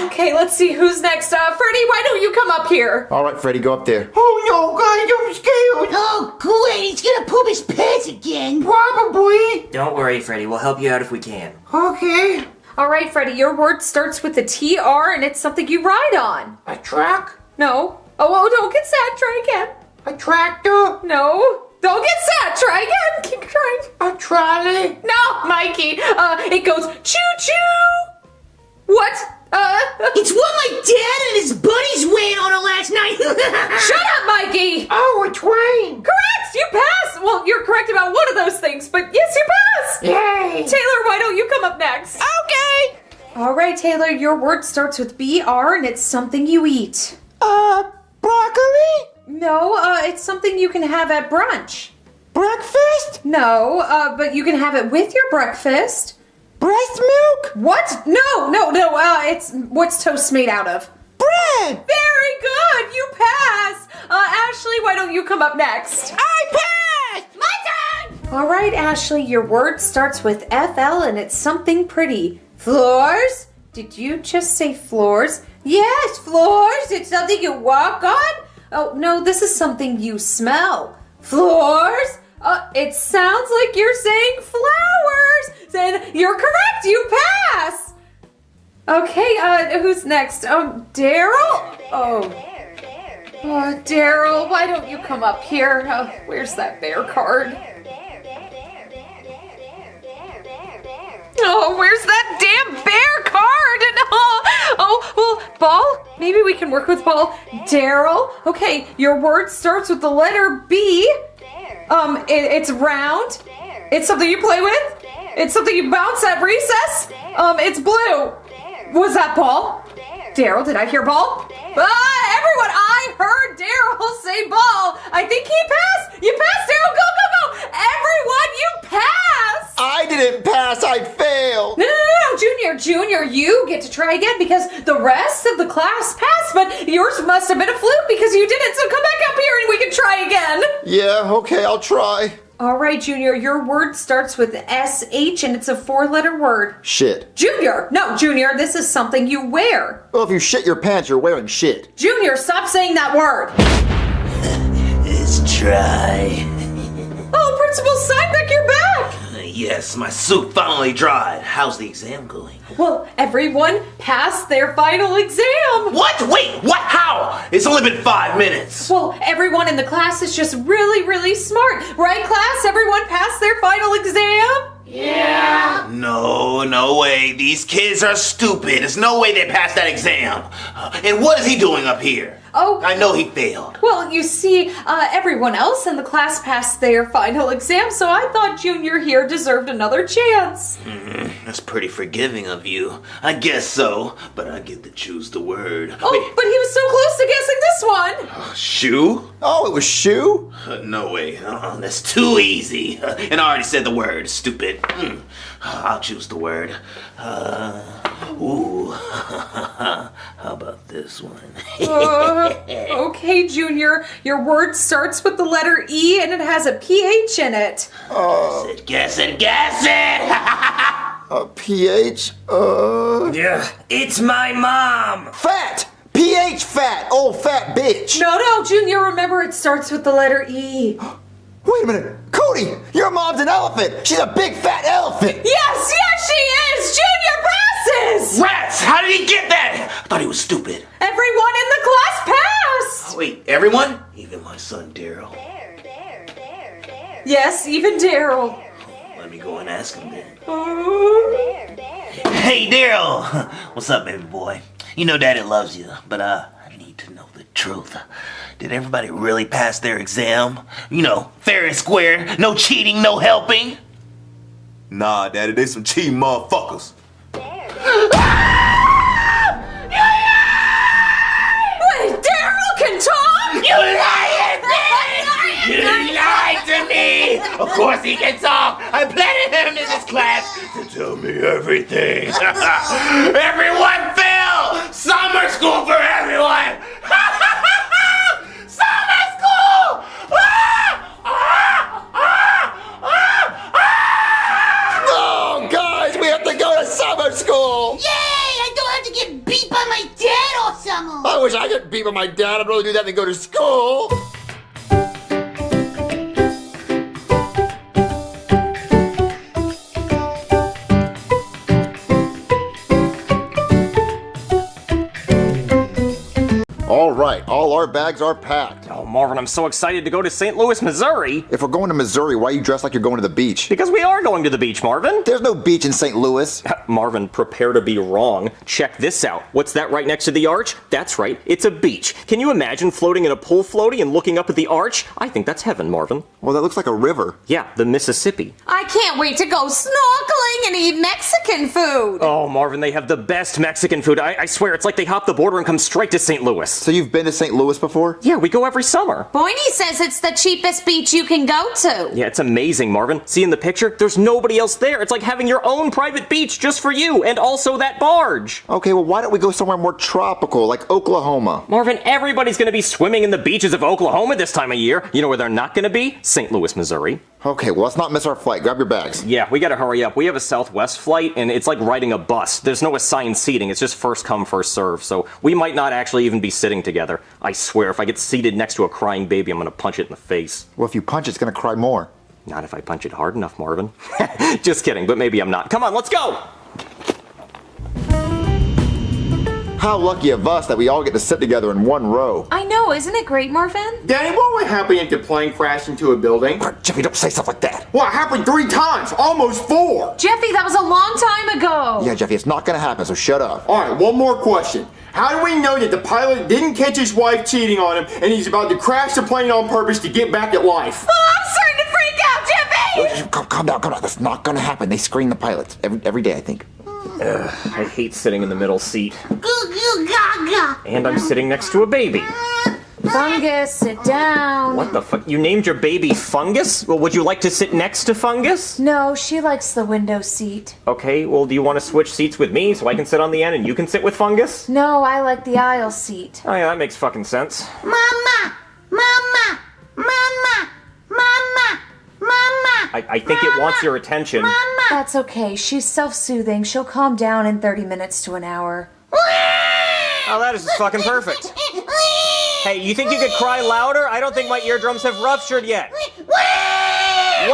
Okay, let's see who's next. Freddie, why don't you come up here? All right, Freddie, go up there. Oh, no, guys, I'm scared. Oh, great. He's gonna poop his pants again. Probably. Don't worry, Freddy. We'll help you out if we can. Okay. All right, Freddie, your word starts with the TR and it's something you ride on. A truck? No. Oh, don't get sad. Try again. A tractor? No. Don't get sad. Try again. Keep trying. A trolley? No, Mikey. It goes choo-choo. What? It's what my dad and his buddies went on it last night. Shut up, Mikey. Oh, a train. Correct. You passed. Well, you're correct about one of those things, but yes, you passed. Yay. Taylor, why don't you come up next? Okay. All right, Taylor, your word starts with BR and it's something you eat. Broccoli? No, it's something you can have at brunch. Breakfast? No, but you can have it with your breakfast. Breast milk? What? No, it's what's toast made out of? Bread. Very good, you pass. Ashley, why don't you come up next? I passed. My turn. All right, Ashley, your word starts with FL and it's something pretty. Floors? Did you just say floors? Yes, floors. It's something you walk on. Oh, no, this is something you smell. Floors? It sounds like you're saying flowers. Then you're correct. You pass. Okay, who's next? Daryl? Oh, Daryl, why don't you come up here? Where's that bear card? Oh, where's that damn bear card? Well, Ball? Maybe we can work with Ball. Daryl? Okay, your word starts with the letter B. It's round. It's something you play with. It's something you bounce at recess. It's blue. Was that Ball? Daryl, did I hear Ball? Everyone, I heard Daryl say Ball. I think he passed. You passed, Daryl. Go. Everyone, you passed. I didn't pass, I failed. No, Junior, you get to try again because the rest of the class passed, but yours must have been a fluke because you didn't, so come back up here and we can try again. Yeah, okay, I'll try. All right, Junior, your word starts with SH and it's a 4-letter word. Shit. Junior, this is something you wear. Well, if you shit your pants, you're wearing shit. Junior, stop saying that word. is dry. Oh, Principal Steinbeck, you're back! Yes, my suit finally dried. How's the exam going? Well, everyone passed their final exam! What? Wait, what? How? It's only been 5 minutes. Well, everyone in the class is just really, really smart. Right, class? Everyone passed their final exam? Yeah. No way. These kids are stupid. There's no way they passed that exam. And what is he doing up here? Oh. I know he failed. Well, you see, everyone else in the class passed their final exam, so I thought Junior here deserved another chance. That's pretty forgiving of you. I guess so, but I get to choose the word. Oh, Wait, but he was so close to guessing this one. shoe? Oh, it was shoe? No way. That's too easy. And I already said the word, stupid. I'll choose the word. Ooh. How about this one? Okay, Junior, your word starts with the letter E and it has a PH in it. Guess it! A PH? Yeah, it's my mom! Fat! PH fat! Old fat bitch! No, Junior, remember it starts with the letter E. Wait a minute! Cody! Your mom's an elephant! She's a big fat elephant! Yes, she is! Junior passes! Rats! How did he get that? I thought he was stupid. Everyone in the class passed! Wait, everyone? Even my son Daryl. Yes, even Daryl. Let me go and ask him then. Hey, Daryl! What's up, baby boy? You know Daddy loves you, but I need to know the truth. Did everybody really pass their exam? You know, fair and square, no cheating, no helping? Nah, Daddy, they some cheating motherfuckers. Wait, Daryl can talk? You lied to me! You lied to me! Of course he can talk! I planted him in this class to tell me everything. Everyone fail! Summer school for everyone! Summer school! Oh, guys, we have to go to summer school! Yay! I don't have to get beat by my dad all summer. I wish I could beat by my dad. I'd rather do that than go to school. All right, all our bags are packed. Oh, Marvin, I'm so excited to go to St. Louis, Missouri. If we're going to Missouri, why are you dressed like you're going to the beach? Because we are going to the beach, Marvin. There's no beach in St. Louis. Marvin, prepare to be wrong. Check this out. What's that right next to the arch? That's right, it's a beach. Can you imagine floating in a pool floaty and looking up at the arch? I think that's heaven, Marvin. Well, that looks like a river. Yeah, the Mississippi. I can't wait to go snorkeling and eat Mexican food. Oh, Marvin, they have the best Mexican food. I swear, it's like they hop the border and come straight to St. Louis. So you've been to St. Louis before? Yeah, we go every summer. Boyney says it's the cheapest beach you can go to. Yeah, it's amazing, Marvin. See in the picture? There's nobody else there. It's like having your own private beach just for you, and also that barge. Okay, well, why don't we go somewhere more tropical, like Oklahoma? Marvin, everybody's gonna be swimming in the beaches of Oklahoma this time of year. You know where they're not gonna be? St. Louis, Missouri. Okay, well, let's not miss our flight. Grab your bags. Yeah, we gotta hurry up. We have a Southwest flight, and it's like riding a bus. There's no assigned seating. It's just first come, first serve. So we might not actually even be sitting together. I swear, if I get seated next to a crying baby, I'm gonna punch it in the face. Well, if you punch, it's gonna cry more. Not if I punch it hard enough, Marvin. Just kidding, but maybe I'm not. Come on, let's go! How lucky of us that we all get to sit together in one row. I know, isn't it great, Marvin? Danny, what would happen if the plane crashed into a building? Jeffy, don't say stuff like that. Well, it happened 3 times, almost 4. Jeffy, that was a long time ago. Yeah, Jeffy, it's not gonna happen, so shut up. All right, one more question. How do we know that the pilot didn't catch his wife cheating on him and he's about to crash the plane on purpose to get back at life? Oh, I'm starting to freak out, Jeffy! Calm down. That's not gonna happen. They screen the pilots every day, I think. I hate sitting in the middle seat. And I'm sitting next to a baby. Fungus, sit down. What the fuck? You named your baby Fungus? Well, would you like to sit next to Fungus? No, she likes the window seat. Okay, well, do you want to switch seats with me so I can sit on the end and you can sit with Fungus? No, I like the aisle seat. Oh yeah, that makes fucking sense. Mama! Mama! Mama! Mama! Mama! I think it wants your attention. Mama! That's okay. She's self-soothing. She'll calm down in 30 minutes to an hour. Oh, that is just fucking perfect. Hey, you think you could cry louder? I don't think my eardrums have ruptured yet. Where?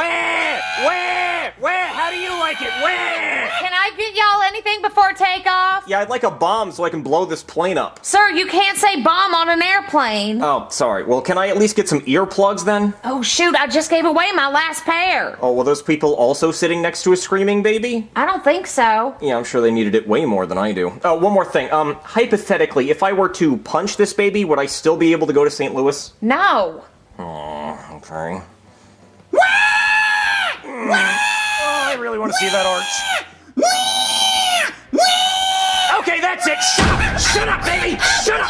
How do you like it? Where? Can I get y'all anything before takeoff? Yeah, I'd like a bomb so I can blow this plane up. Sir, you can't say bomb on an airplane. Oh, sorry. Well, can I at least get some earplugs then? Oh, shoot, I just gave away my last pair. Oh, were those people also sitting next to a screaming baby? I don't think so. Yeah, I'm sure they needed it way more than I do. Oh, one more thing. Hypothetically, if I were to punch this baby, would I still be able to go to St. Louis? No. Oh, okay. I really want to see that arch. Okay, that's it. Shut up, baby. Shut up.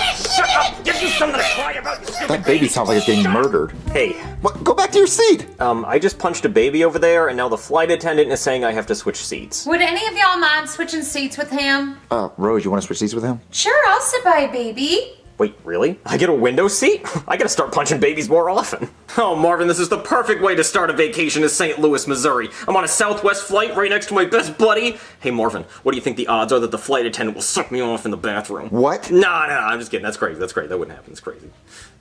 Give me something to cry about. That baby sounds like it's getting murdered. Hey. What? Go back to your seat. I just punched a baby over there, and now the flight attendant is saying I have to switch seats. Would any of y'all mind switching seats with him? Rose, you want to switch seats with him? Sure, I'll sit by a baby. Wait, really? I get a window seat? I gotta start punching babies more often. Oh, Marvin, this is the perfect way to start a vacation in St. Louis, Missouri. I'm on a Southwest flight right next to my best buddy. Hey, Marvin, what do you think the odds are that the flight attendant will suck me off in the bathroom? What? No, I'm just kidding. That's crazy. That wouldn't happen. It's crazy.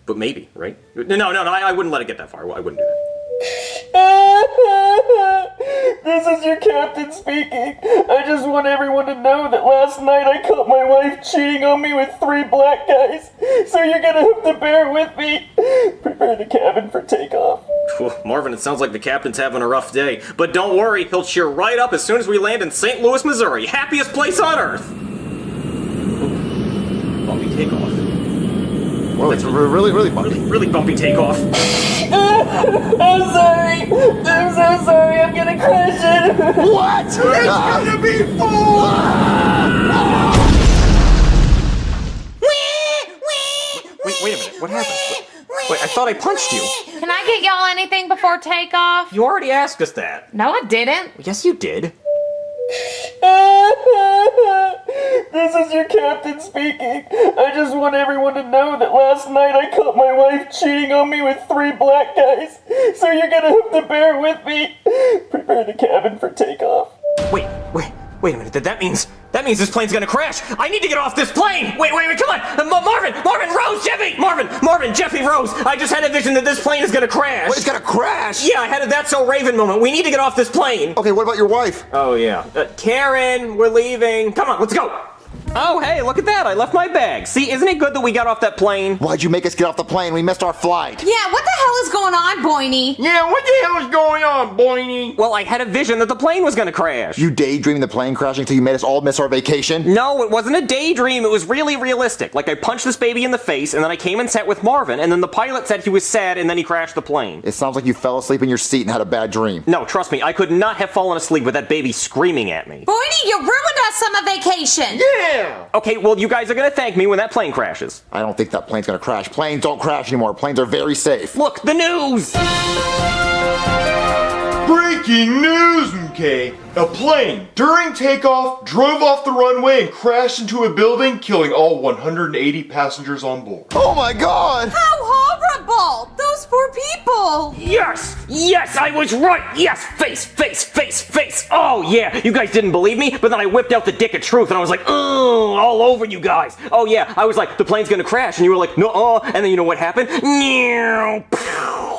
But maybe, right? No, I wouldn't let it get that far. I wouldn't do that. This is your captain speaking. I just want everyone to know that last night I caught my wife cheating on me with 3 black guys. So you're gonna have to bear with me. Prepare the cabin for takeoff. Marvin, it sounds like the captain's having a rough day. But don't worry, he'll cheer right up as soon as we land in St. Louis, Missouri. Happiest place on earth. Bumpy takeoff. Whoa, it's really bumpy. Really bumpy takeoff. I'm sorry. I'm so sorry. I'm gonna crash it. What? It's gonna be full. Wait a minute. What happened? Wait, I thought I punched you. Can I get y'all anything before takeoff? You already asked us that. No, I didn't. Yes, you did. This is your captain speaking. I just want everyone to know that last night I caught my wife cheating on me with 3 black guys. So you're gonna have to bear with me. Prepare the cabin for takeoff. Wait a minute. That means this plane's gonna crash. I need to get off this plane. Wait, come on. Marvin, Rose, Jeffy. Marvin, Jeffy, Rose. I just had a vision that this plane is gonna crash. Wait, it's gonna crash? Yeah, I had a That's So Raven moment. We need to get off this plane. Okay, what about your wife? Oh, yeah. Karen, we're leaving. Come on, let's go. Oh, hey, look at that. I left my bag. See, isn't it good that we got off that plane? Why'd you make us get off the plane? We missed our flight. Yeah, what the hell is going on, Boiny? Yeah, what the hell is going on, Boiny? Well, I had a vision that the plane was gonna crash. You daydreamed the plane crashing until you made us all miss our vacation? No, it wasn't a daydream. It was really realistic. Like, I punched this baby in the face, and then I came and sat with Marvin, and then the pilot said he was sad, and then he crashed the plane. It sounds like you fell asleep in your seat and had a bad dream. No, trust me, I could not have fallen asleep with that baby screaming at me. Boiny, you ruined our summer vacation. Yeah! Okay, well, you guys are gonna thank me when that plane crashes. I don't think that plane's gonna crash. Planes don't crash anymore. Planes are very safe. Look, the news! Breaking news, MK! A plane, during takeoff, drove off the runway and crashed into a building, killing all 180 passengers on board. Oh my god! How horrible! Those poor people! Yes, I was right! Yes, face! Oh, yeah, you guys didn't believe me, but then I whipped out the dick of truth and I was like, all over you guys. Oh, yeah, I was like, the plane's gonna crash, and you were like, no, and then you know what happened?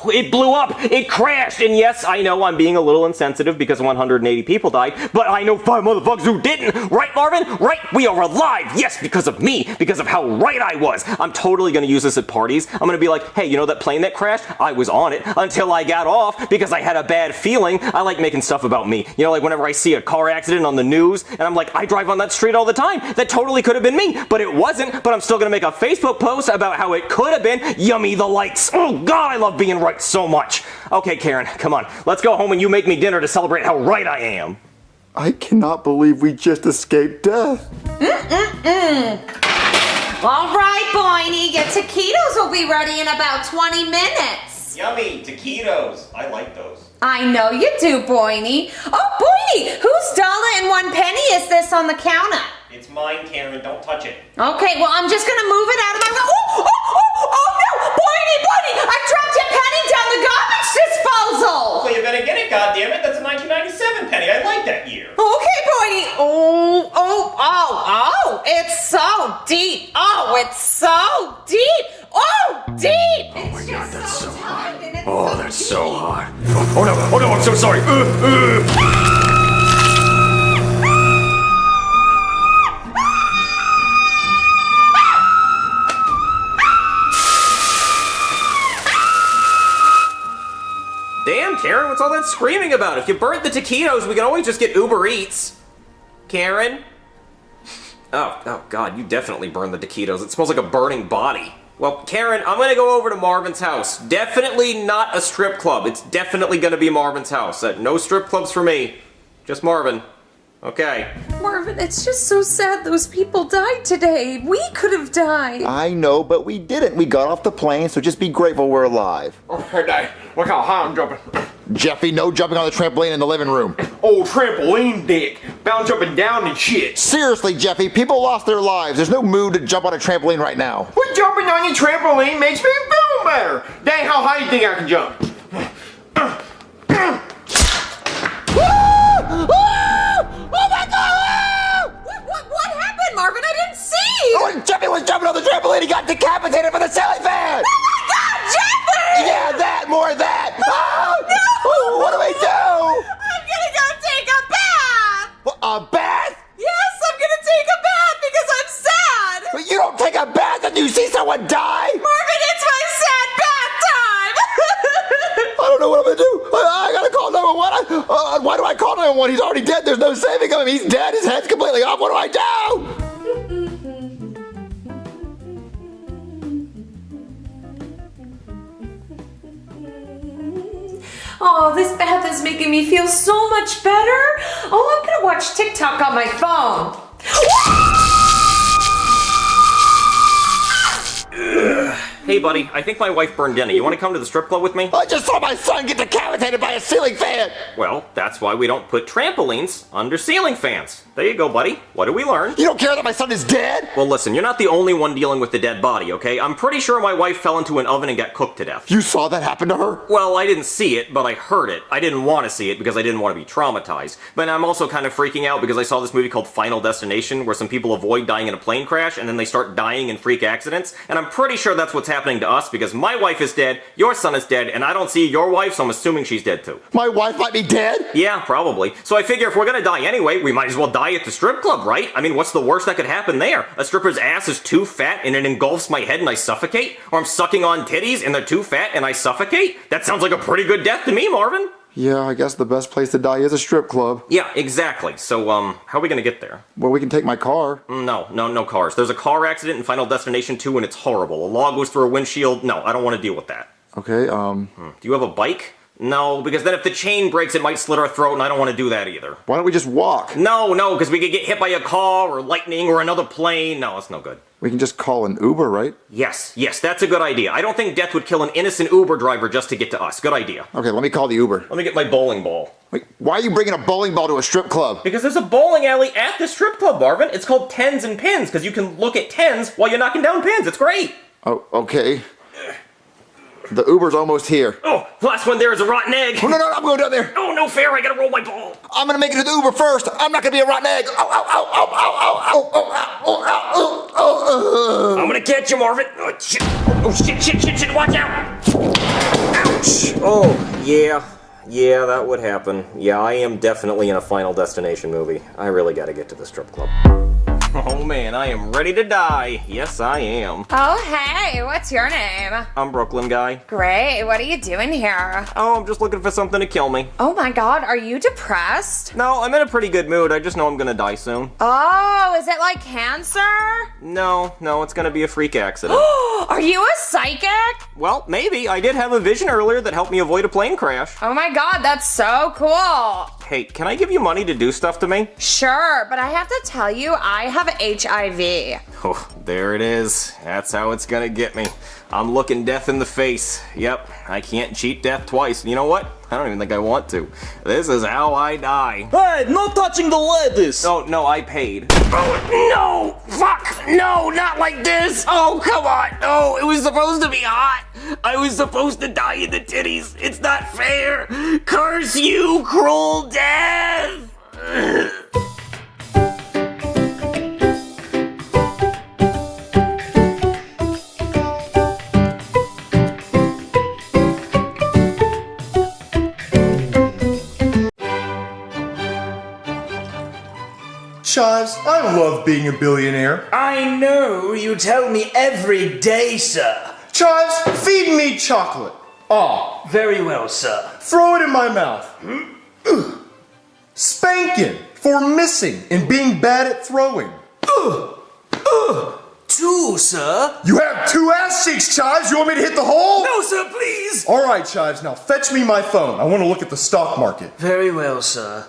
It blew up, it crashed, and yes, I know I'm being a little insensitive because 180 people died, but I know 5 motherfuckers who didn't. Right, Marvin? Right? We are alive. Yes, because of me, because of how right I was. I'm totally gonna use this at parties. I'm gonna be like, hey, you know that plane that crashed? I was on it until I got off because I had a bad feeling. I like making stuff about me. You know, like whenever I see a car accident on the news, and I'm like, I drive on that street all the time. That totally could have been me, but it wasn't. But I'm still gonna make a Facebook post about how it could have been. Yummy the likes. Oh God, I love being right so much. Okay, Karen, come on. Let's go home and you make me dinner to celebrate how right I am. I cannot believe we just escaped death. All right, Boiny, your taquitos will be ready in about 20 minutes. Yummy, taquitos. I like those. I know you do, Boiny. Oh, Boiny, whose $1.01 is this on the counter? It's mine, Karen. Don't touch it. Okay, well, I'm just gonna move it out of my way. Oh, no! Boiny! I dropped your penny down the garbage disposal! Well, you better get it, goddammit. That's a 1997 penny. I like that year. Okay, Boiny. Oh, it's so deep. Oh, it's so deep. Oh, Oh no, I'm so sorry. Damn, Karen, what's all that screaming about? If you burnt the taquitos, we can always just get Uber Eats. Karen? Oh God, you definitely burned the taquitos. It smells like a burning body. Well, Karen, I'm gonna go over to Marvin's house. Definitely not a strip club. It's definitely gonna be Marvin's house. No strip clubs for me. Just Marvin. Okay. Marvin, it's just so sad those people died today. We could have died. I know, but we didn't. We got off the plane, so just be grateful we're alive. Okay, look how high I'm jumping. Jeffy, no jumping on the trampoline in the living room. Old trampoline dick. Bound jumping down and shit. Seriously, Jeffy, people lost their lives. There's no mood to jump on a trampoline right now. What jumping on your trampoline makes me feel better. Dang, how high you think I can jump? Oh my God! What happened, Marvin? I didn't see. When Jeffy was jumping on the trampoline, he got decapitated from the ceiling fan! Oh my God, Jeffy! Yeah, that, more of that! Oh, no! Oh, what do we do? I'm gonna go take a bath! A bath? Yes, I'm gonna take a bath because I'm sad! But you don't take a bath after you see someone die! Marvin, it's my sad bath time! I don't know what I'm gonna do. I gotta call 911. Why do I call 911? He's already dead. There's no saving him. He's dead. His head's completely off. What do I do? Oh, this bath is making me feel so much better. Oh, I'm gonna watch TikTok on my phone. Hey, buddy, I think my wife burned dinner. You want to come to the strip club with me? I just saw my son get decapitated by a ceiling fan. Well, that's why we don't put trampolines under ceiling fans. There you go, buddy. What did we learn? You don't care that my son is dead? Well, listen, you're not the only one dealing with the dead body, okay? I'm pretty sure my wife fell into an oven and got cooked to death. You saw that happen to her? Well, I didn't see it, but I heard it. I didn't want to see it because I didn't want to be traumatized. But I'm also kind of freaking out because I saw this movie called Final Destination where some people avoid dying in a plane crash and then they start dying in freak accidents. And I'm pretty sure that's what's happening to us because my wife is dead, your son is dead, and I don't see your wife, so I'm assuming she's dead too. My wife might be dead? Yeah, probably. So I figure if we're gonna die anyway, we might as well die at the strip club, right? I mean, what's the worst that could happen there? A stripper's ass is too fat and it engulfs my head and I suffocate? Or I'm sucking on titties and they're too fat and I suffocate? That sounds like a pretty good death to me, Marvin. Yeah, I guess the best place to die is a strip club. Yeah, exactly. So, how are we gonna get there? Well, we can take my car. No cars. There's a car accident in Final Destination 2 and it's horrible. A log goes through a windshield. No, I don't want to deal with that. Okay, Do you have a bike? No, because then if the chain breaks, it might slit our throat, and I don't want to do that either. Why don't we just walk? No, because we could get hit by a car, or lightning, or another plane. No, it's no good. We can just call an Uber, right? Yes, that's a good idea. I don't think death would kill an innocent Uber driver just to get to us. Good idea. Okay, let me call the Uber. Let me get my bowling ball. Wait, why are you bringing a bowling ball to a strip club? Because there's a bowling alley at the strip club, Marvin. It's called Tens and Pins, because you can look at tens while you're knocking down pins. It's great. Oh, okay. The Uber's almost here. Oh, the last one there is a rotten egg. Oh, no, I'm going down there. Oh, no fair. I gotta roll my ball. I'm gonna make it to the Uber first. I'm not gonna be a rotten egg. I'm gonna catch you, Marvin. Oh, shit. Oh, shit. Watch out. Ouch. Oh, yeah. Yeah, that would happen. Yeah, I am definitely in a Final Destination movie. I really gotta get to the strip club. Oh man, I am ready to die. Yes, I am. Oh, hey, what's your name? I'm Brooklyn Guy. Great, what are you doing here? Oh, I'm just looking for something to kill me. Oh my God, are you depressed? No, I'm in a pretty good mood. I just know I'm gonna die soon. Oh, is it like cancer? No, it's gonna be a freak accident. Are you a psychic? Well, maybe. I did have a vision earlier that helped me avoid a plane crash. Oh my God, that's so cool. Hey, can I give you money to do stuff to me? Sure, but I have to tell you, I have HIV. Oh, there it is. That's how it's gonna get me. I'm looking death in the face. Yep, I can't cheat death twice. You know what? I don't even think I want to. This is how I die. Hey, no touching the ladies! Oh, no, I paid. Oh, no! Fuck! No, not like this! Oh, come on! No, it was supposed to be hot! I was supposed to die in the titties! It's not fair! Curse you, cruel death! Chives, I love being a billionaire. I know, you tell me every day, sir. Chives, feed me chocolate. Ah, very well, sir. Throw it in my mouth. Spanking for missing and being bad at throwing. 2, sir. You have 2 ass cheeks, Chives. You want me to hit the hole? No, sir, please. All right, Chives. Now fetch me my phone. I want to look at the stock market. Very well, sir.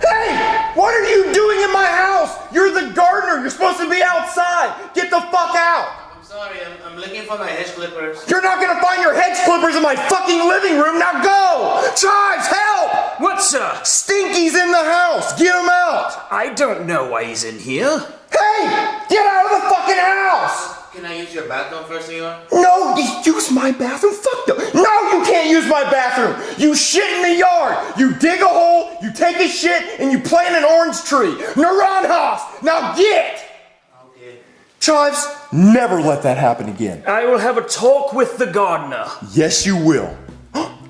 Hey! What are you doing in my house? You're the gardener. You're supposed to be outside. Get the fuck out. I'm sorry, I'm looking for my hedge clippers. You're not gonna find your hedge clippers in my fucking living room. Now go! Chives, help! What, sir? Stinky's in the house. Get him out. I don't know why he's in here. Hey! Get out of the fucking house! Can I use your bathroom first, senor? No, use my bathroom? Fuck no. No, you can't use my bathroom. You shit in the yard. You dig a hole, you take a shit, and you plant an orange tree. Naranjas! Now get! Okay. Chives, never let that happen again. I will have a talk with the gardener. Yes, you will.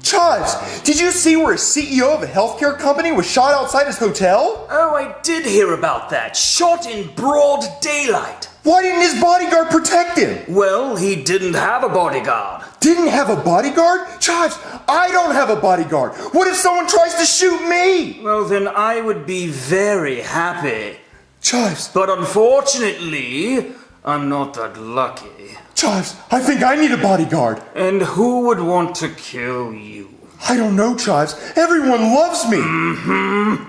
Chives, did you see where a CEO of a healthcare company was shot outside his hotel? Oh, I did hear about that. Shot in broad daylight. Why didn't his bodyguard protect him? Well, he didn't have a bodyguard. Didn't have a bodyguard? Chives, I don't have a bodyguard. What if someone tries to shoot me? Well, then I would be very happy. Chives. But unfortunately, I'm not that lucky. Chives, I think I need a bodyguard. And who would want to kill you? I don't know, Chives. Everyone loves me.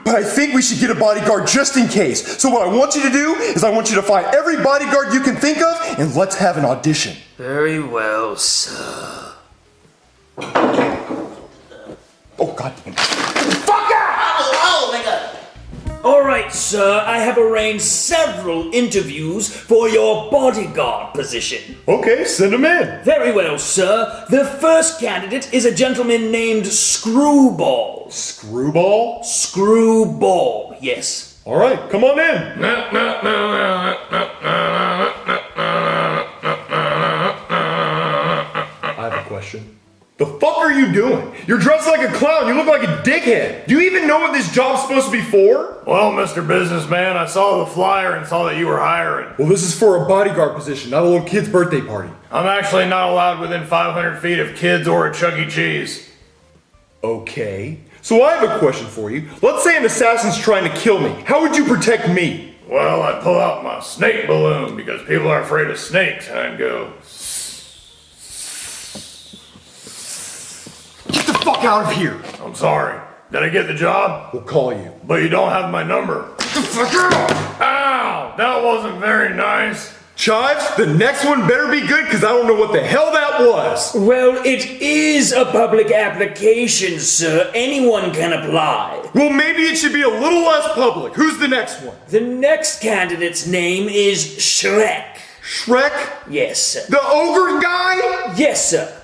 But I think we should get a bodyguard just in case. So what I want you to do is I want you to find every bodyguard you can think of and let's have an audition. Very well, sir. Oh, God damn it. Fuck out! Oh, my God. Alright, sir, I have arranged several interviews for your bodyguard position. Okay, send them in. Very well, sir. The first candidate is a gentleman named Screwball. Screwball? Screwball, yes. All right, come on in. I have a question. The fuck are you doing? You're dressed like a clown. You look like a dickhead. Do you even know what this job's supposed to be for? Well, Mr. Businessman, I saw the flyer and saw that you were hiring. Well, this is for a bodyguard position, not a little kid's birthday party. I'm actually not allowed within 500 feet of kids or a Chuck E. Cheese. Okay. So I have a question for you. Let's say an assassin's trying to kill me. How would you protect me? Well, I pull out my snake balloon because people are afraid of snakes and go... Get the fuck out of here! I'm sorry. Did I get the job? We'll call you. But you don't have my number. Get the fuck out! Ow! That wasn't very nice. Chives, the next one better be good because I don't know what the hell that was. Well, it is a public application, sir. Anyone can apply. Well, maybe it should be a little less public. Who's the next one? The next candidate's name is Shrek. Shrek? Yes, sir. The ogre guy? Yes, sir.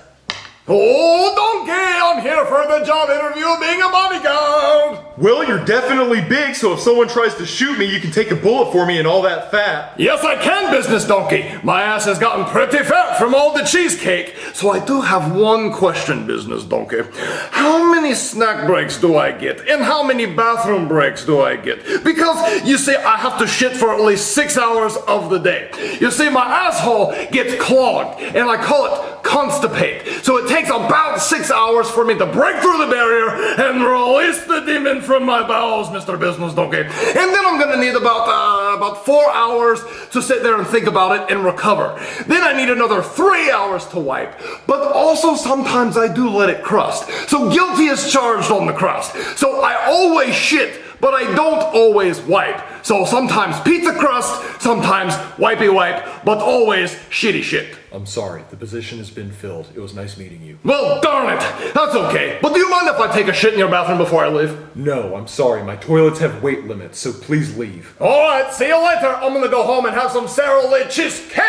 Oh, donkey! I'm here for the job interview of being a bodyguard! Well, you're definitely big, so if someone tries to shoot me, you can take a bullet for me and all that fat. Yes, I can, business donkey! My ass has gotten pretty fat from all the cheesecake. So I do have one question, business donkey. How many snack breaks do I get? And how many bathroom breaks do I get? Because, you see, I have to shit for at least 6 hours of the day. You see, my asshole gets clogged, and I call it constipate. So it takes about 6 hours for me to break through the barrier and release the demon from my bowels, Mr. Business Donkey. And then I'm gonna need about 4 hours to sit there and think about it and recover. Then I need another 3 hours to wipe. But also sometimes I do let it crust. So guilty is charged on the crust. So I always shit, but I don't always wipe. So sometimes pizza crust, sometimes wipey wipe, but always shitty shit. I'm sorry, the position has been filled. It was nice meeting you. Well, darn it! That's okay. But do you mind if I take a shit in your bathroom before I leave? No, I'm sorry. My toilets have weight limits, so please leave. Alright, see you later. I'm gonna go home and have some Sarah Lee cheesecake!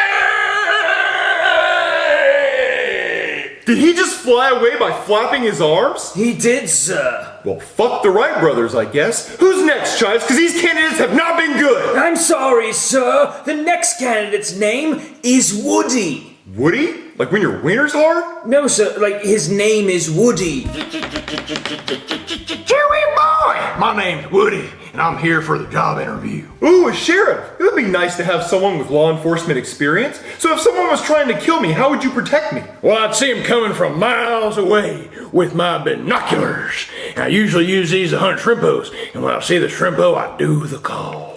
Did he just fly away by flapping his arms? He did, sir. Well, fuck the Wright brothers, I guess. Who's next, Chives? Because these candidates have not been good. I'm sorry, sir. The next candidate's name is Woody. Woody? Like when your wiener's hard? No, sir, like his name is Woody. Chewy boy! My name's Woody, and I'm here for the job interview. Ooh, a sheriff. It would be nice to have someone with law enforcement experience. So if someone was trying to kill me, how would you protect me? Well, I'd see him coming from miles away with my binoculars. And I usually use these to hunt shrimpos. And when I see the shrimpo, I do the call.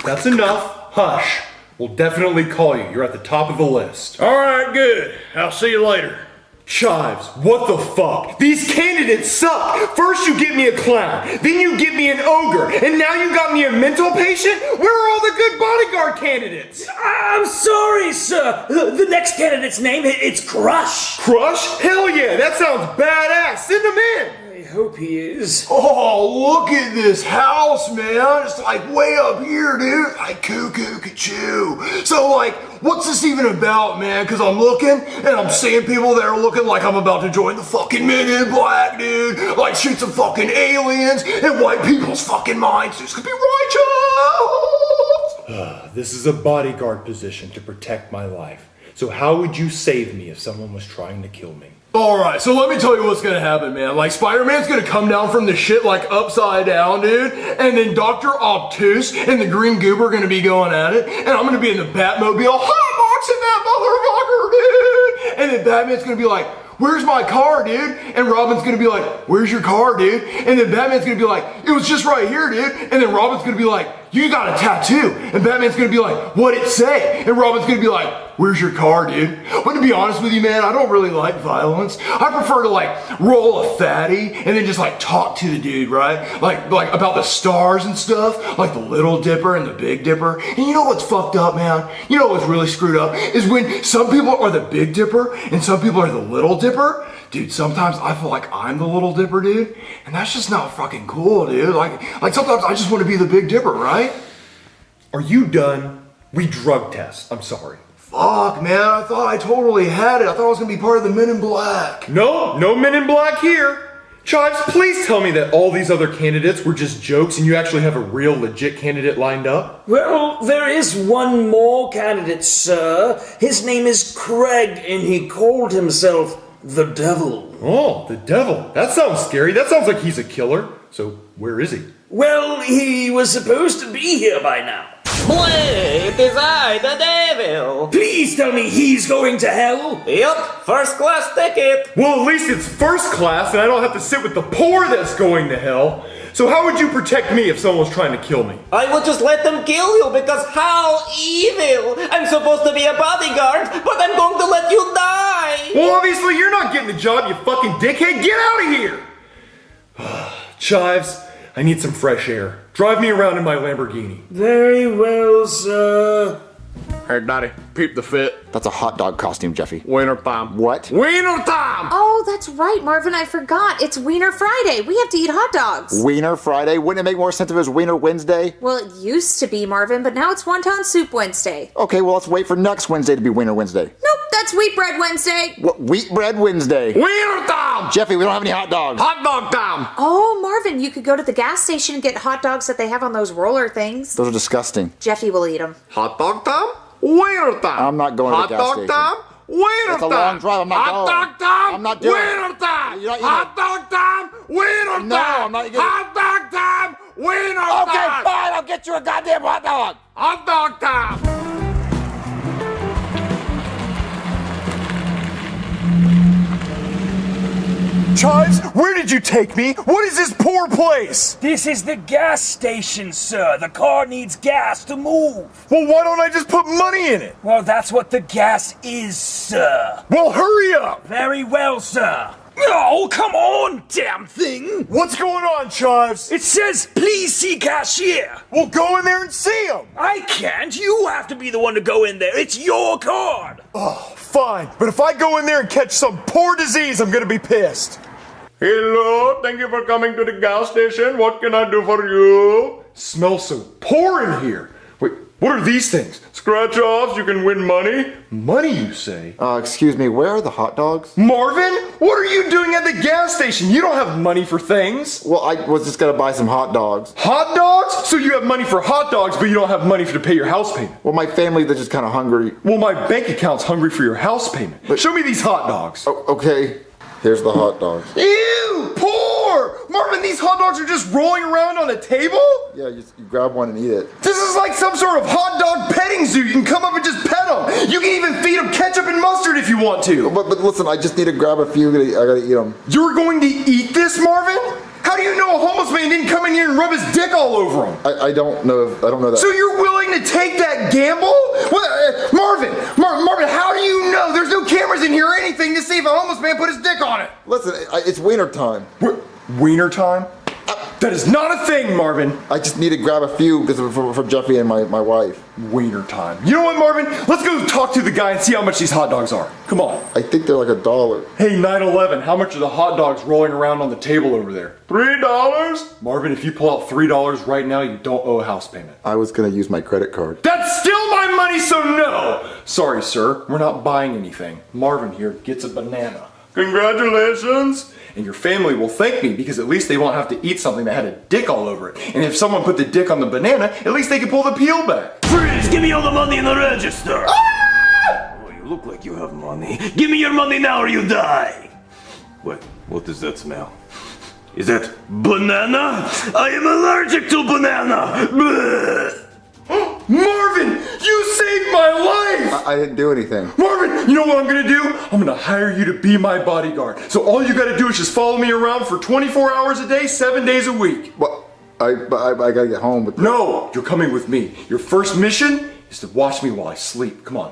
That's enough. Hush. We'll definitely call you. You're at the top of the list. All right, good. I'll see you later. Chives, what the fuck? These candidates suck! First you get me a clown, then you get me an ogre, and now you got me a mental patient? Where are all the good bodyguard candidates? I'm sorry, sir. The next candidate's name, it's Crush. Crush? Hell yeah, that sounds badass. Send him in. I hope he is. Oh, look at this house, man. It's like way up here, dude. Like cuckoo-ca-choo. So like, what's this even about, man? Because I'm looking and I'm seeing people that are looking like I'm about to join the fucking Men in Black, dude. Like shoot some fucking aliens and wipe people's fucking minds. This could be righteous. This is a bodyguard position to protect my life. So how would you save me if someone was trying to kill me? Alright, so let me tell you what's gonna happen, man. Like, Spider-Man's gonna come down from the shit, like, upside down, dude. And then Dr. Obtuse and the Green Goober are gonna be going at it. And I'm gonna be in the Batmobile hotboxing that motherfucker, dude. And then Batman's gonna be like, where's my car, dude? And Robin's gonna be like, where's your car, dude? And then Batman's gonna be like, it was just right here, dude. And then Robin's gonna be like, you got a tattoo. And Batman's gonna be like, what'd it say? And Robin's gonna be like, where's your car, dude? But to be honest with you, man, I don't really like violence. I prefer to like roll a fatty and then just like talk to the dude, right? Like about the stars and stuff, like the Little Dipper and the Big Dipper. And you know what's fucked up, man? You know what's really screwed up is when some people are the Big Dipper and some people are the Little Dipper. Dude, sometimes I feel like I'm the Little Dipper, dude. And that's just not fucking cool, dude. Like sometimes I just want to be the Big Dipper, right? Are you done? We drug test. I'm sorry. Fuck, man, I thought I totally had it. I thought I was gonna be part of the Men in Black. No Men in Black here. Chives, please tell me that all these other candidates were just jokes and you actually have a real legit candidate lined up. Well, there is one more candidate, sir. His name is Craig, and he called himself the Devil. Oh, the Devil. That sounds scary. That sounds like he's a killer. So, where is he? Well, he was supposed to be here by now. It is I, the Devil. Please tell me he's going to hell. Yup, first class ticket. Well, at least it's first class and I don't have to sit with the poor that's going to hell. So how would you protect me if someone was trying to kill me? I would just let them kill you because how evil! I'm supposed to be a bodyguard, but I'm going to let you die! Well, obviously you're not getting the job, you fucking dickhead. Get out of here! Chives, I need some fresh air. Drive me around in my Lamborghini. Very well, sir. Hey, Daddy, peep the fit. That's a hot dog costume, Jeffy. Wiener time. What? Wiener time! Oh, that's right, Marvin. I forgot. It's Wiener Friday. We have to eat hot dogs. Wiener Friday? Wouldn't it make more sense if it was Wiener Wednesday? Well, it used to be, Marvin, but now it's Wonton Soup Wednesday. Okay, well, let's wait for next Wednesday to be Wiener Wednesday. Nope, that's Wheat Bread Wednesday. What? Wheat Bread Wednesday. Wiener time! Jeffy, we don't have any hot dogs. Hot dog time! Oh, Marvin, you could go to the gas station and get hot dogs that they have on those roller things. Those are disgusting. Jeffy will eat them. Hot dog time? Wiener time! I'm not going to the gas station. Hot dog time? Wiener It's a time! long drive. I'm not Hot going. dog time? I'm not doing it. Wiener time! You're not eating Hot dog time? Wiener time! No, I'm not getting it. Hot dog time? Wiener time! Okay, fine. I'll get you a goddamn hot dog. Hot dog time! Chives, where did you take me? What is this poor place? This is the gas station, sir. The car needs gas to move. Well, why don't I just put money in it? Well, that's what the gas is, sir. Well, hurry up! Very well, sir. Oh, come on, damn thing! What's going on, Chives? It says, please see cashier. Well, go in there and see him! I can't. You have to be the one to go in there. It's your card. Oh, fine. But if I go in there and catch some poor disease, I'm gonna be pissed. Hello, thank you for coming to the gas station. What can I do for you? Smells so poor in here. Wait, What are these things? Scratch offs, you can win money? Money, you say? Excuse me, where are the hot dogs? Marvin, what are you doing at the gas station? You don't have money for things. Well, I was just gonna buy some hot dogs. Hot dogs? So you have money for hot dogs, but you don't have money to pay your house payment. Well, my family, they're just kind of hungry. Well, my bank account's hungry for your house payment. But show me these hot dogs. Oh, okay, here's the hot dogs. Ew, poor! Marvin, these hot dogs are just rolling around on a table? Yeah, you grab one and eat it. This is like some sort of hot dog petting zoo. You can come up and just pet them. You can even feed them ketchup and mustard if you want to. But listen, I just need to grab a few. I gotta eat them. You're going to eat this, Marvin? How do you know a homeless man didn't come in here and rub his dick all over him? I don't know. I don't know that. So you're willing to take that gamble? Well, Marvin, how do you know? There's no cameras in here or anything to see if a homeless man put his dick on it. Listen, it's wiener time. Wiener time? That is not a thing, Marvin. I just need to grab a few because for Jeffy and my wife. Wiener time. You know what, Marvin? Let's go talk to the guy and see how much these hot dogs are. Come on. I think they're like $1. Hey, 9/11, how much are the hot dogs rolling around on the table over there? $3? Marvin, if you pull out $3 right now, you don't owe a house payment. I was gonna use my credit card. That's still my money, so no! Sorry, sir, we're not buying anything. Marvin here gets a banana. Congratulations! And your family will thank me because at least they won't have to eat something that had a dick all over it. And if someone put the dick on the banana, at least they can pull the peel back. Freeze! Give me all the money in the register! Ah! Oh, you look like you have money. Give me your money now or you die! Wait, what does that smell? Is that banana? I am allergic to banana! Bleh. Marvin, you saved my life! I didn't do anything. Marvin, you know what I'm gonna do? I'm gonna hire you to be my bodyguard. So all you gotta do is just follow me around for 24 hours a day, 7 days a week. What? I gotta get home. But no, you're coming with me. Your first mission is to watch me while I sleep. Come on.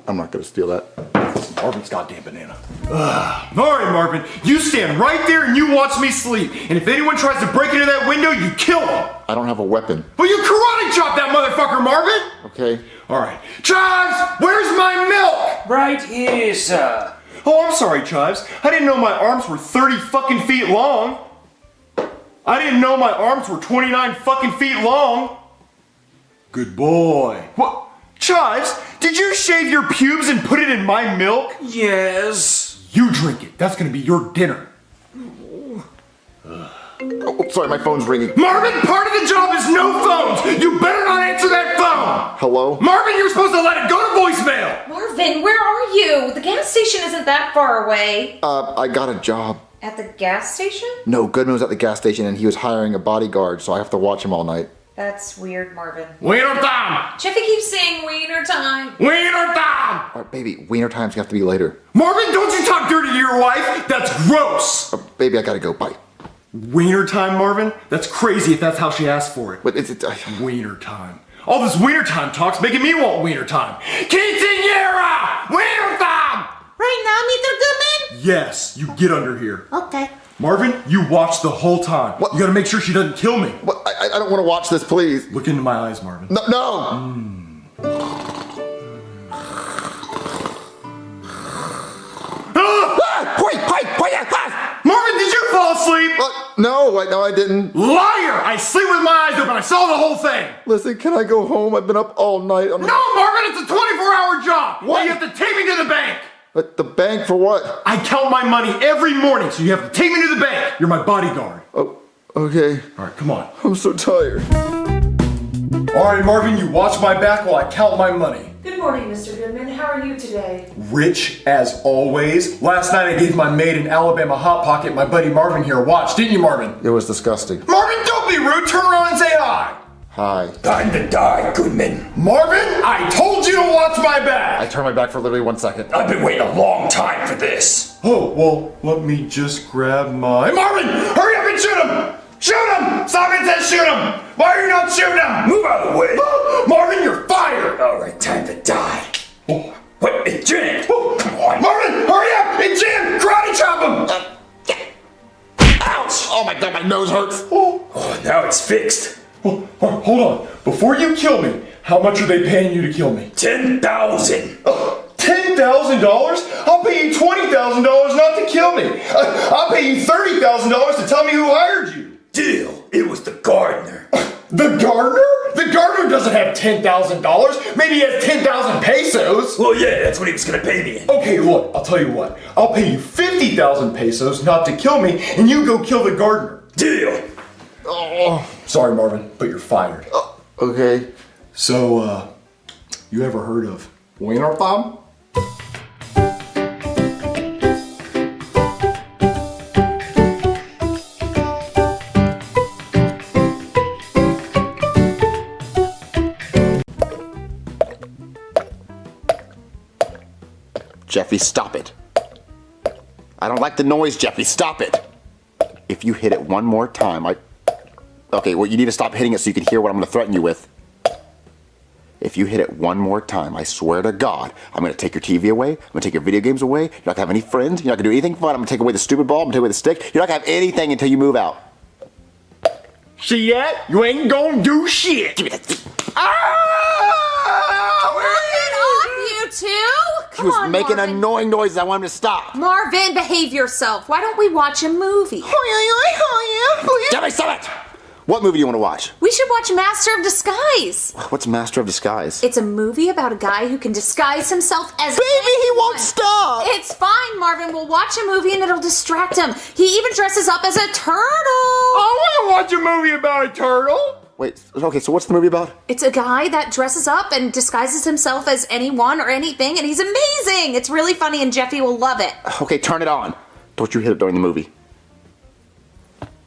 I'm not gonna steal that. Marvin's goddamn banana. Alright, Marvin, you stand right there and you watch me sleep. And if anyone tries to break into that window, you kill them. I don't have a weapon. Well, you karate chop that motherfucker, Marvin! Okay. Alright. Chives, where's my milk? Right here, sir. Oh, I'm sorry, Chives. I didn't know my arms were 30 fucking feet long. I didn't know my arms were 29 fucking feet long. Good boy. What? Chives, did you shave your pubes and put it in my milk? Yes. You drink it. That's gonna be your dinner. Oh, sorry, my phone's ringing. Marvin, part of the job is no phones. You better not answer that phone. Hello? Marvin, you're supposed to let it go to voicemail. Marvin, where are you? The gas station isn't that far away. I got a job. At the gas station? No, Goodman was at the gas station and he was hiring a bodyguard, so I have to watch him all night. That's weird, Marvin. Wiener time! Jeffy keeps saying wiener time. Wiener time! All right, baby, wiener times have to be later. Marvin, don't you talk dirty to your wife? That's gross! Baby, I gotta go. Bye. Wiener time, Marvin? That's crazy if that's how she asked for it. But it's wiener time. All this wiener time talk's making me want wiener time. Quinceañera! Wiener time! Right now, Mr. Goodman? Yes, you get under here. Okay. Marvin, you watch the whole time. What? You gotta make sure she doesn't kill me. What? I don't want to watch this, please. Look into my eyes, Marvin. No! Marvin, did you fall asleep? No, I didn't. Liar! I sleep with my eyes open. I saw the whole thing. Listen, can I go home? I've been up all night. No, Marvin, it's a 24-hour job. What? You have to take me to the bank. The bank for what? I count my money every morning, so you have to take me to the bank. You're my bodyguard. Oh, okay. All right, come on. I'm so tired. All right, Marvin, you watch my back while I count my money. Good morning, Mr. Goodman. How are you today? Rich as always. Last night I gave my maid in Alabama Hot Pocket, my buddy Marvin here, a watch, didn't you, Marvin? It was disgusting. Marvin, don't be rude. Turn around and say hi. Hi. Time to die, Goodman. Marvin, I told you to watch my back. I turned my back for literally 1 second. I've been waiting a long time for this. Oh, well, let me just grab my... Marvin, hurry up and shoot him! Shoot him! Simon says shoot him! Why are you not shooting him? Move out of the way. Marvin, you're fired! All right, time to die. Oh, wait, it jammed. Oh, come on. Marvin, hurry up! It jammed! Karate chop him! Ouch! Oh my god, my nose hurts. Oh, now it's fixed. Oh, hold on. Before you kill me, how much are they paying you to kill me? $10,000. $10,000? I'll pay you $20,000 not to kill me. I'll pay you $30,000 to tell me who hired you. Deal. It was the gardener. The gardener? The gardener doesn't have $10,000. Maybe he has 10,000 pesos. Well, yeah, that's what he was gonna pay me. Okay, look, I'll tell you what. I'll pay you 50,000 pesos not to kill me, and you go kill the gardener. Deal. Oh, sorry, Marvin, but you're fired. Okay. So, you ever heard of Wiener Bomb? Jeffy, stop it. I don't like the noise, Jeffy. Stop it. If you hit it one more time, Okay, well, you need to stop hitting it so you can hear what I'm going to threaten you with. If you hit it one more time, I swear to God, I'm going to take your TV away. I'm going to take your video games away. You're not going to have any friends. You're not going to do anything fun. I'm going to take away the stupid ball. I'm going to take away the stick. You're not going to have anything until you move out. See that? You ain't gonna do shit. Give me that thing. You two? He was making annoying noises. I want him to stop. Marvin, behave yourself. Why don't we watch a movie? Jeffy, stop it! What movie do you want to watch? We should watch Master of Disguise. What's Master of Disguise? It's a movie about a guy who can disguise himself as he won't stop! It's fine, Marvin. We'll watch a movie and it'll distract him. He even dresses up as a turtle. I want to watch a movie about a turtle. Wait, okay, so what's the movie about? It's a guy that dresses up and disguises himself as anyone or anything, and he's amazing. It's really funny, and Jeffy will love it. Okay, turn it on. Don't you hit it during the movie.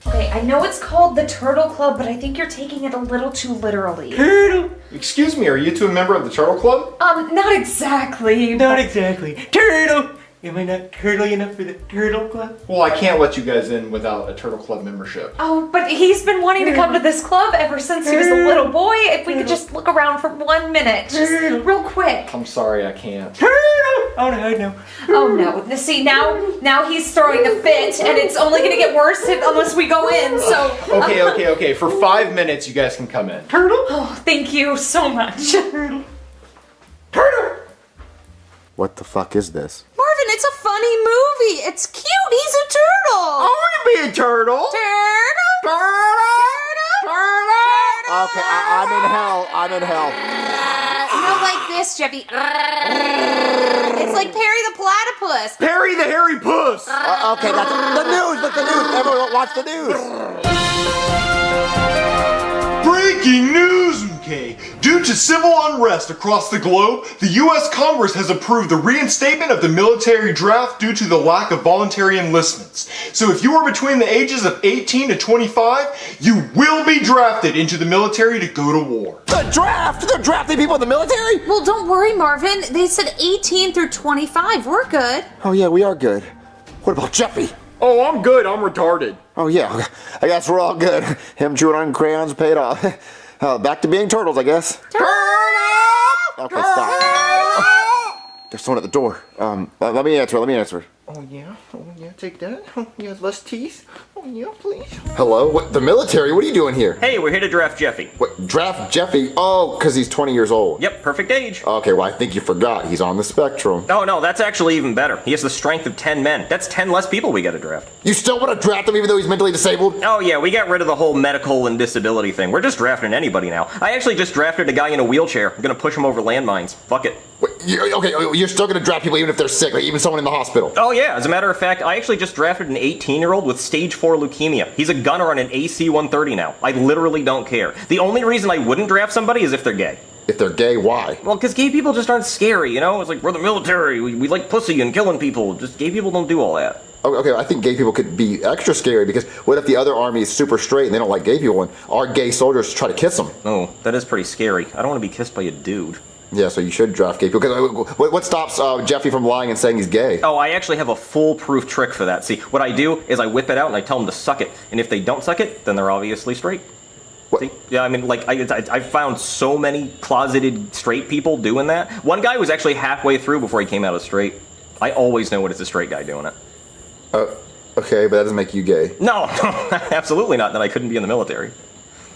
Okay, I know it's called the Turtle Club, but I think you're taking it a little too literally. Turtle! Excuse me, are you two a member of the Turtle Club? Not exactly. Not exactly. Turtle! Am I not turtly enough for the Turtle Club? Well, I can't let you guys in without a Turtle Club membership. Oh, but he's been wanting to come to this club ever since he was a little boy. If we could just look around for 1 minute, just real quick. I'm sorry, I can't. Oh no. Oh no! See now he's throwing a fit, and it's only gonna get worse unless we go in. So Okay. For 5 minutes, you guys can come in. Turtle. Oh, thank you so much. Turtle. What the fuck is this? Marvin, it's a funny movie. It's cute. He's a turtle. I want to be a turtle. Turtle. Okay, I'm in hell. I'm in hell. Not like this, Jeffy. It's like Perry the Platypus. Perry the Hairy Puss. Okay, that's the news. Look, the news. Everyone watch the news. Breaking news, okay. Due to civil unrest across the globe, the U.S. Congress has approved the reinstatement of the military draft due to the lack of voluntary enlistments. So if you are between the ages of 18 to 25, you will be drafted into the military to go to war. The draft? They're drafting people in the military? Well, don't worry, Marvin. They said 18 through 25. We're good. Oh yeah, we are good. What about Jeffy? Oh, I'm good. I'm retarded. Oh yeah, I guess we're all good. Him chewing on crayons paid off. Back to being turtles, I guess. Turtle! Okay, stop. There's someone at the door. Let me answer. Oh yeah, take that. Oh yeah, less teeth. Oh yeah, please. Hello? What? The military? What are you doing here? Hey, we're here to draft Jeffy. What? Draft Jeffy? Oh, because he's 20 years old. Yep, perfect age. Okay, well, I think you forgot. He's on the spectrum. Oh no, that's actually even better. He has the strength of 10 men. That's 10 less people we gotta draft. You still want to draft him even though he's mentally disabled? Oh yeah, we got rid of the whole medical and disability thing. We're just drafting anybody now. I actually just drafted a guy in a wheelchair. I'm gonna push him over landmines. Fuck it. Wait, you're still going to draft people even if they're sick, like even someone in the hospital? Oh yeah, as a matter of fact, I actually just drafted an 18-year-old with stage 4 leukemia. He's a gunner on an AC-130 now. I literally don't care. The only reason I wouldn't draft somebody is if they're gay. If they're gay, why? Well, because gay people just aren't scary, you know? It's like, we're the military, we like pussy and killing people. Just gay people don't do all that. Okay, I think gay people could be extra scary because what if the other army is super straight and they don't like gay people and our gay soldiers try to kiss them? Oh, that is pretty scary. I don't want to be kissed by a dude. Yeah, so you should draft gay people. Because what stops Jeffy from lying and saying he's gay? Oh, I actually have a foolproof trick for that. See, what I do is I whip it out and I tell them to suck it. And if they don't suck it, then they're obviously straight. What? See? Yeah, I mean, like, I've found so many closeted straight people doing that. One guy was actually halfway through before he came out as straight. I always know when it's a straight guy doing it. Okay, but that doesn't make you gay. No, absolutely not. Then I couldn't be in the military.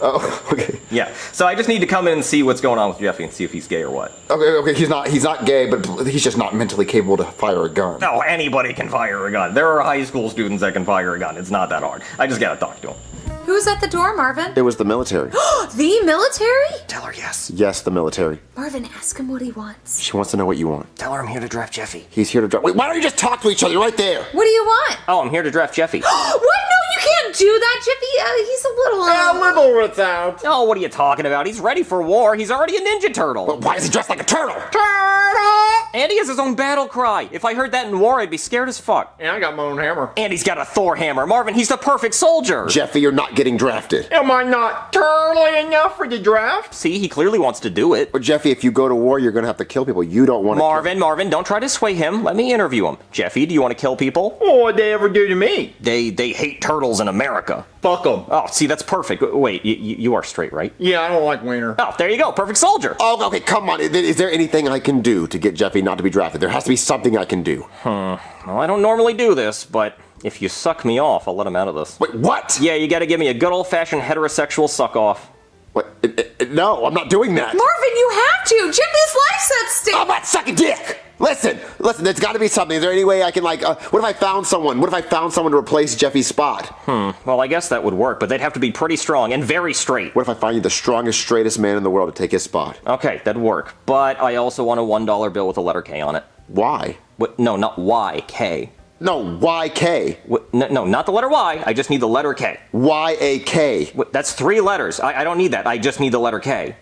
Oh, okay. Yeah, so I just need to come in and see what's going on with Jeffy and see if he's gay or what. Okay, he's not gay, but he's just not mentally capable to fire a gun. No, anybody can fire a gun. There are high school students that can fire a gun. It's not that hard. I just gotta talk to him. Who was at the door, Marvin? It was the military. The military? Tell her yes. Yes, the military. Marvin, ask him what he wants. She wants to know what you want. Tell her I'm here to draft Jeffy. He's here to draft. Wait, why don't you just talk to each other? You're right there. What do you want? Oh, I'm here to draft Jeffy. What? No, you can't do that, Jeffy. He's a little... A little without. Oh, what are you talking about? He's ready for war. He's already a Ninja Turtle. But why is he dressed like a turtle? Turtle! And he has his own battle cry. If I heard that in war, I'd be scared as fuck. Yeah, I got my own hammer. And he's got a Thor hammer. Marvin, he's the perfect soldier. Jeffy, you're not getting drafted. Am I not turtly enough for the draft? See, he clearly wants to do it. But Jeffy, if you go to war, you're going to have to kill people. You don't want to Marvin, don't try to sway him. Let me interview him. Jeffy, do you want to kill people? What'd they ever do to me? They hate turtles in America. Fuck them. Oh, see, that's perfect. Wait, you are straight, right? Yeah, I don't like wiener. Oh, there you go. Perfect soldier. Oh, okay, come on. Is there anything I can do to get Jeffy not to be drafted? There has to be something I can do. Well, I don't normally do this, but if you suck me off, I'll let him out of this. Wait, what? Yeah, you gotta give me a good old-fashioned heterosexual suck-off. What? No, I'm not doing that. Marvin, you have to. Jeffy's life's at stake. I'm not sucking dick. Listen, there's got to be something. Is there any way I can, what if I found someone? What if I found someone to replace Jeffy's spot? Well, I guess that would work, but they'd have to be pretty strong and very straight. What if I find you the strongest, straightest man in the world to take his spot? Okay, that'd work. But I also want a $1 bill with a letter K on it. Why? What? No, not Y, K. No, YK. No, not the letter Y. I just need the letter K. YAK. That's 3 letters. I don't need that. I just need the letter K.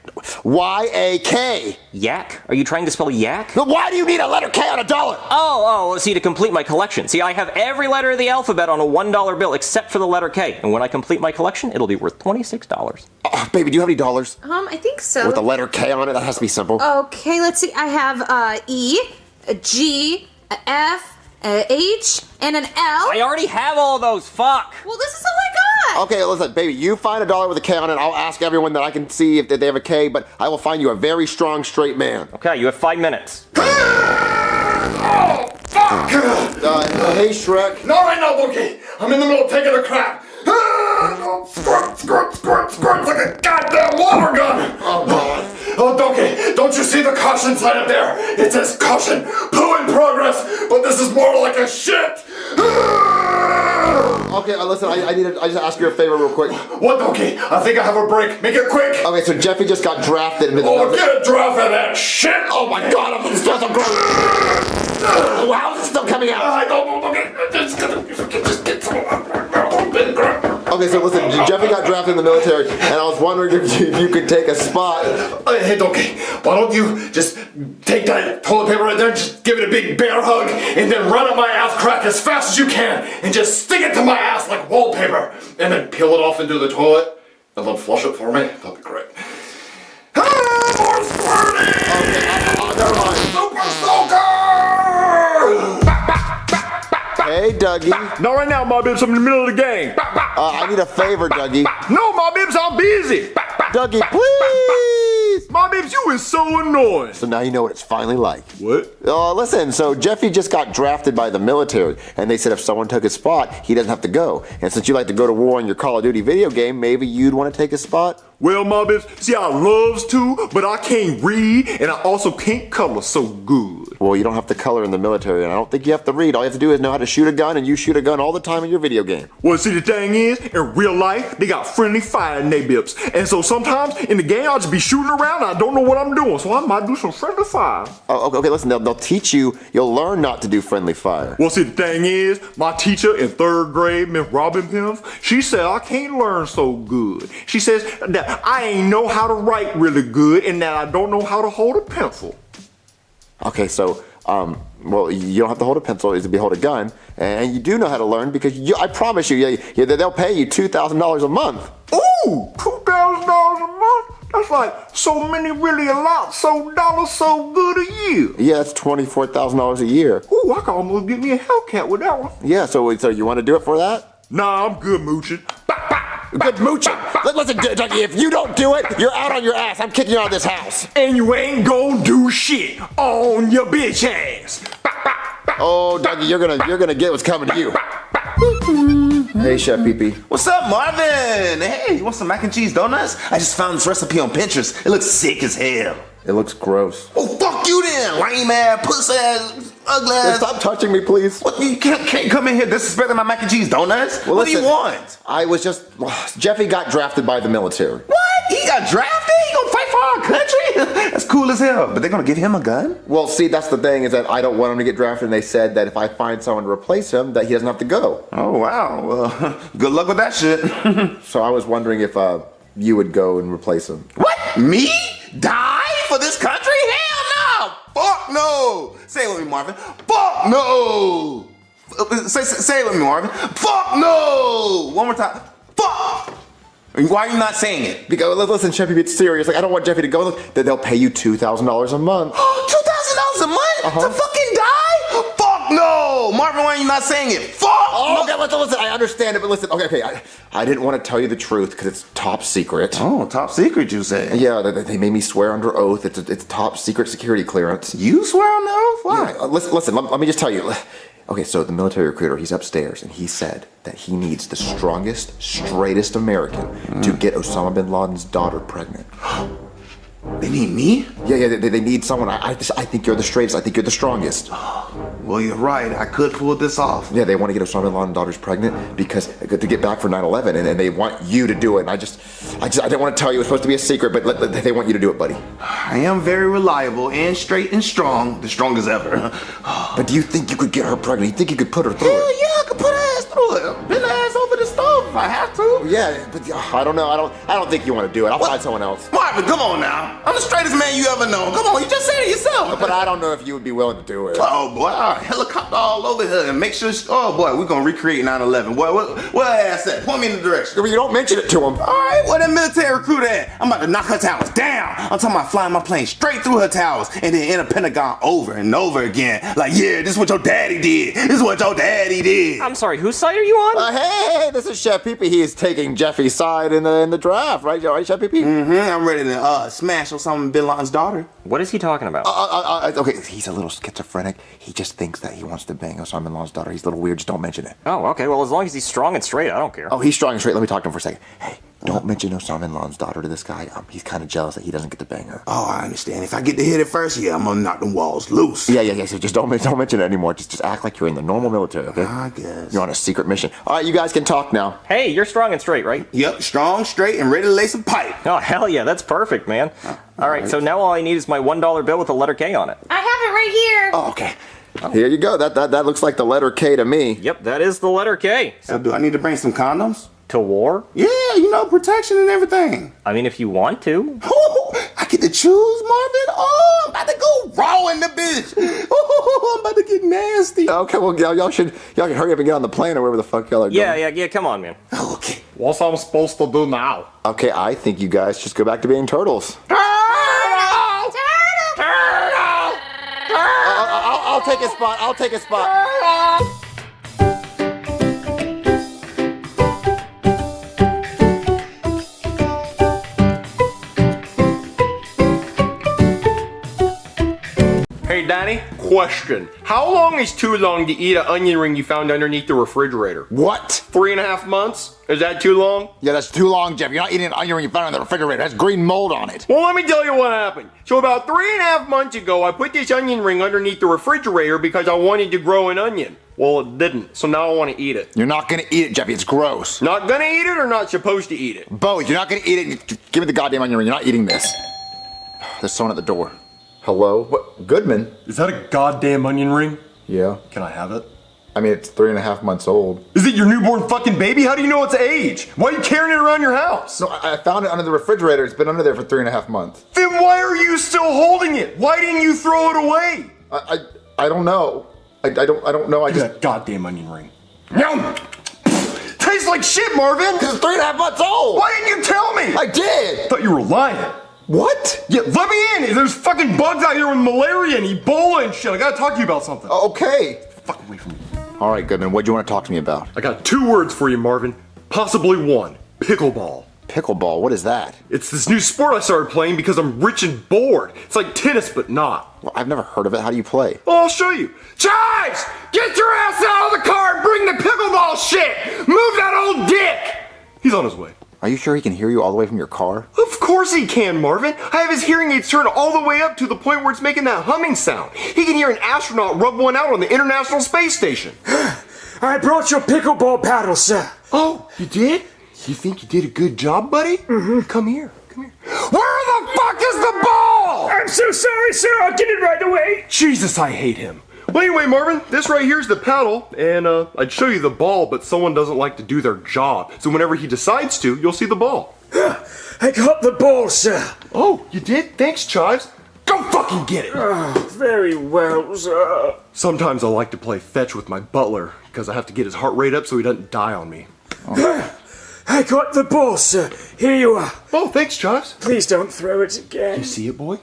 YAK. Yak? Are you trying to spell yak? But why do you need a letter K on a dollar? Oh, see, to complete my collection. See, I have every letter of the alphabet on a $1 bill except for the letter K. And when I complete my collection, it'll be worth $26. Oh, baby, do you have any dollars? I think so. With a letter K on it? That has to be simple. Okay, let's see. I have E, a G, a F, a H, and an L. I already have all those. Fuck. Well, this is all I got. Okay, listen, baby, you find a dollar with a K on it. I'll ask everyone that I can see if they have a K, but I will find you a very strong, straight man. Okay, you have 5 minutes. Oh, fuck! Hey, Shrek. No, right now, Loki. I'm in the middle of taking a crap. Squirt, squirt, squirt, squirt like a goddamn water gun. Oh, God. Oh, Donkey, don't you see the caution sign up there? It says caution, poo in progress, but this is more like a shit. Okay, listen, I just ask you a favor real quick. What, Donkey? I think I have a break. Make it quick. Okay, so Jeffy just got drafted. Oh, get a draft of that shit. Oh, my God, I'm supposed to grow. Oh, how is it still coming out? I don't know, Donkey. Just get some. Okay, so listen, Jeffy got drafted in the military, and I was wondering if you could take a spot. Hey, Donkey, why don't you just take that toilet paper right there, just give it a big bear hug, and then run up my ass crack as fast as you can, and just stick it to my ass like wallpaper, and then peel it off into the toilet, and then flush it for me. That'd be great. Ah, more squirting! Okay, never mind. Super soaker! Hey, Dougie. Not right now, my bibs. I'm in the middle of the game. I need a favor, Dougie. No, my bibs, I'm busy. Dougie, please. My bibs, you is so annoying. So now you know what it's finally like. What? Listen, so Jeffy just got drafted by the military, and they said if someone took his spot, he doesn't have to go. And since you like to go to war in your Call of Duty video game, maybe you'd want to take his spot? Well, my bibs, see, I loves to, but I can't read, and I also can't color so good. Well, you don't have to color in the military, and I don't think you have to read. All you have to do is know how to shoot a gun, and you shoot a gun all the time in your video game. Well, see, the thing is, in real life, they got friendly fire in their bips. And so sometimes in the game, I'll just be shooting around, and I don't know what I'm doing, so I might do some friendly fire. Oh, okay, listen, they'll teach you. You'll learn not to do friendly fire. Well, see, the thing is, my teacher in 3rd grade, Miss Robin Pimps, she said I can't learn so good. She says that I ain't know how to write really good, and that I don't know how to hold a pencil. Okay, so, well, you don't have to hold a pencil, you hold a gun, and you do know how to learn because I promise you, they'll pay you $2,000 a month. Ooh, $2,000 a month? That's like so many really a lot, so dollars so good a year. Yeah, that's $24,000 a year. Ooh, I can almost get me a Hellcat with that one. Yeah, so you want to do it for that? Nah, I'm good mooching. Good mooching. Listen, Dougie, if you don't do it, you're out on your ass. I'm kicking you out of this house. And you ain't gonna do shit on your bitch ass. Oh, Dougie, you're gonna get what's coming to you. Hey, Chef Pee-Pee. What's up, Marvin? Hey, you want some mac and cheese donuts? I just found this recipe on Pinterest. It looks sick as hell. It looks gross. Oh, fuck you then, lame ass, pussy ass. ugly ass. Stop touching me, please. What, you can't come in here disrespecting my mac and cheese donuts. Well, what do listen, you want? I was just... Jeffy got drafted by the military. What? He got drafted? He gonna fight for our country? That's cool as hell. But they're gonna give him a gun? Well, see, that's the thing, is that I don't want him to get drafted, and they said that if I find someone to replace him, that he doesn't have to go. Oh, wow. Well, good luck with that shit. So I was wondering if you would go and replace him. What? Me? Die for this country? Hell no! Fuck no! Say it with me, Marvin. Fuck no! Say it with me, Marvin. Fuck no! One more time. Fuck! Why are you not saying it? Because, listen, Jeffy, it's serious. Like, I don't want Jeffy to go. They'll pay you $2,000 a month. $2,000 a month? To fucking die? Fuck no! Marvin, why are you not saying it? Fuck! Oh, okay, listen, I understand it, but listen, okay, I didn't want to tell you the truth because it's top secret. Oh, top secret, you say? Yeah, they made me swear under oath. It's top secret security clearance. You swear on the oath? Why? Yeah, listen, let me just tell you. Okay, so the military recruiter, he's upstairs, and he said that he needs the strongest, straightest American to get Osama bin Laden's daughter pregnant. They need me? Yeah, they need someone. I think you're the straightest. I think you're the strongest. Well, you're right. I could pull this off. Yeah, they want to get Osama bin Laden's daughters pregnant because to get back for 9/11, and they want you to do it. And I didn't want to tell you. It was supposed to be a secret, but they want you to do it, buddy. I am very reliable and straight and strong, the strongest ever. But do you think you could get her pregnant? You think you could put her through it? Hell yeah, I could put her ass through it. Bend her ass over the stove if I have to. Yeah, but I don't know. I don't think you want to do it. I'll find someone else. Marvin, come on now. I'm the straightest man you ever known. Come on, you just said it yourself. But I don't know if you would be willing to do it. Oh boy, all right, helicopter all over here and make sure. Oh boy, we're gonna recreate 9/11. Boy, where ass at? Point me in the direction. You don't mention it to him. All right, where that military recruiter at? I'm about to knock her towers down. I'm talking about flying my plane straight through her towers and then in a Pentagon over and over again. Like, yeah, this is what your daddy did. This is what your daddy did. I'm sorry, whose side are you on? Hey, this is Chef Pee-Pee. He is taking Jeffy's side in the draft, right, Chef Pee-Pee? I'm ready to smash Osama bin Laden's daughter. What is he talking about? Okay, he's a little schizophrenic. He just thinks that he wants to bang Osama bin Laden's daughter. He's a little weird. Just don't mention it. Oh, okay. Well, as long as he's strong and straight, I don't care. Oh, he's strong and straight. Let me talk to him for a second. Hey, don't mention Osama bin Laden's daughter to this guy. He's kind of jealous that he doesn't get to bang her. Oh, I understand. If I get to hit it first, yeah, I'm gonna knock them walls loose. Yeah. So just don't mention it anymore. Just act like you're in the normal military, okay? I guess. You're on a secret mission. All right, you guys can talk now. Hey, you're strong and straight, right? Yep, strong, straight, and ready to lay some pipe. Oh, hell yeah, that's perfect, man. All right, so now all I need is my $1 bill with the letter K on it. I have it right here. Oh, okay. Here you go. That looks like the letter K to me. Yep, that is the letter K. So do I need to bring some condoms? To war? Yeah, protection and everything. I mean, if you want to. Oh, I get to choose, Marvin. Oh, I'm about to go raw in the bitch. Oh, I'm about to get nasty. Okay, well, y'all can hurry up and get on the plane or wherever the fuck y'all are going. Yeah, come on, man. Okay. What's I'm supposed to do now? Okay, I think you guys just go back to being turtles. I'll take a spot. Hey, Danny, question. How long is too long to eat an onion ring you found underneath the refrigerator? What? 3.5 months? Is that too long? Yeah, that's too long, Jeff. You're not eating an onion ring you found in the refrigerator. That's green mold on it. Well, let me tell you what happened. So about 3.5 months ago, I put this onion ring underneath the refrigerator because I wanted to grow an onion. Well, it didn't, so now I want to eat it. You're not going to eat it, Jeffy. It's gross. Not gonna eat it or not supposed to eat it? Both. You're not going to eat it. Give me the goddamn onion ring. You're not eating this. There's someone at the door. Hello? What? Goodman? Is that a goddamn onion ring? Yeah. Can I have it? I mean, it's 3.5 months old. Is it your newborn fucking baby? How do you know its age? Why are you carrying it around your house? No, I found it under the refrigerator. It's been under there for 3.5 months. Then why are you still holding it? Why didn't you throw it away? I don't know. I don't know. I just... That goddamn onion ring. No! Tastes like shit, Marvin! Because it's 3.5 months old! Why didn't you tell me? I did! I thought you were lying. What? Yeah, let me in! There's fucking bugs out here with malaria and Ebola and shit. I gotta talk to you about something. Okay. Fuck away from me. All right, Goodman. What do you want to talk to me about? I got 2 words for you, Marvin. Possibly 1. Pickleball. Pickleball? What is that? It's this new sport I started playing because I'm rich and bored. It's like tennis, but not. Well, I've never heard of it. How do you play? Well, I'll show you. Chives! Get your ass out of the car and bring the pickleball shit! Move that old dick! He's on his way. Are you sure he can hear you all the way from your car? Of course he can, Marvin. I have his hearing aids turned all the way up to the point where it's making that humming sound. He can hear an astronaut rub one out on the International Space Station. I brought your pickleball paddle, sir. Oh, you did? You think you did a good job, buddy? Mm-hmm. Come here. Where the fuck is the ball? I'm so sorry, sir. I'll get it right away. Jesus, I hate him. Well, anyway, Marvin, this right here is the paddle, and I'd show you the ball, but someone doesn't like to do their job. So whenever he decides to, you'll see the ball. I got the ball, sir. Oh, you did? Thanks, Chives. Go fucking get it. Very well, sir. Sometimes I like to play fetch with my butler, because I have to get his heart rate up so he doesn't die on me. I got the ball, sir. Here you are. Oh, thanks, Chives. Please don't throw it again. You see it, boy?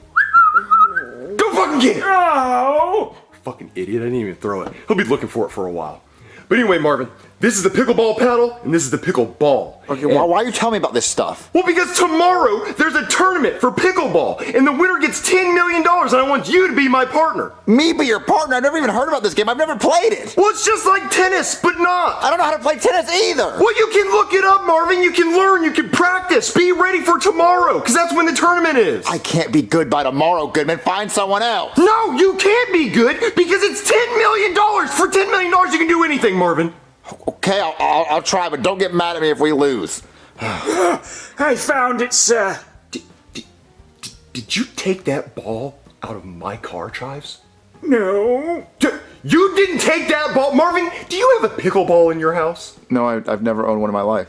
Go fucking get it! Oh! Fucking idiot, I didn't even throw it. He'll be looking for it for a while. But anyway, Marvin, this is the pickleball paddle, and this is the pickleball. Okay, why are you telling me about this stuff? Well, because tomorrow there's a tournament for pickleball, and the winner gets $10 million, and I want you to be my partner. Me be your partner? I've never even heard about this game. I've never played it. Well, it's just like tennis, but not. I don't know how to play tennis either. Well, you can look it up, Marvin. You can learn. You can practice. Be ready for tomorrow, because that's when the tournament is. I can't be good by tomorrow, Goodman. Find someone else. No, you can't be good, because it's $10 million. For $10 million, you can do anything, Marvin. Okay, I'll try, but don't get mad at me if we lose. I found it, sir. Did you take that ball out of my car, Chives? No. You didn't take that ball? Marvin, do you have a pickleball in your house? No, I've never owned one in my life.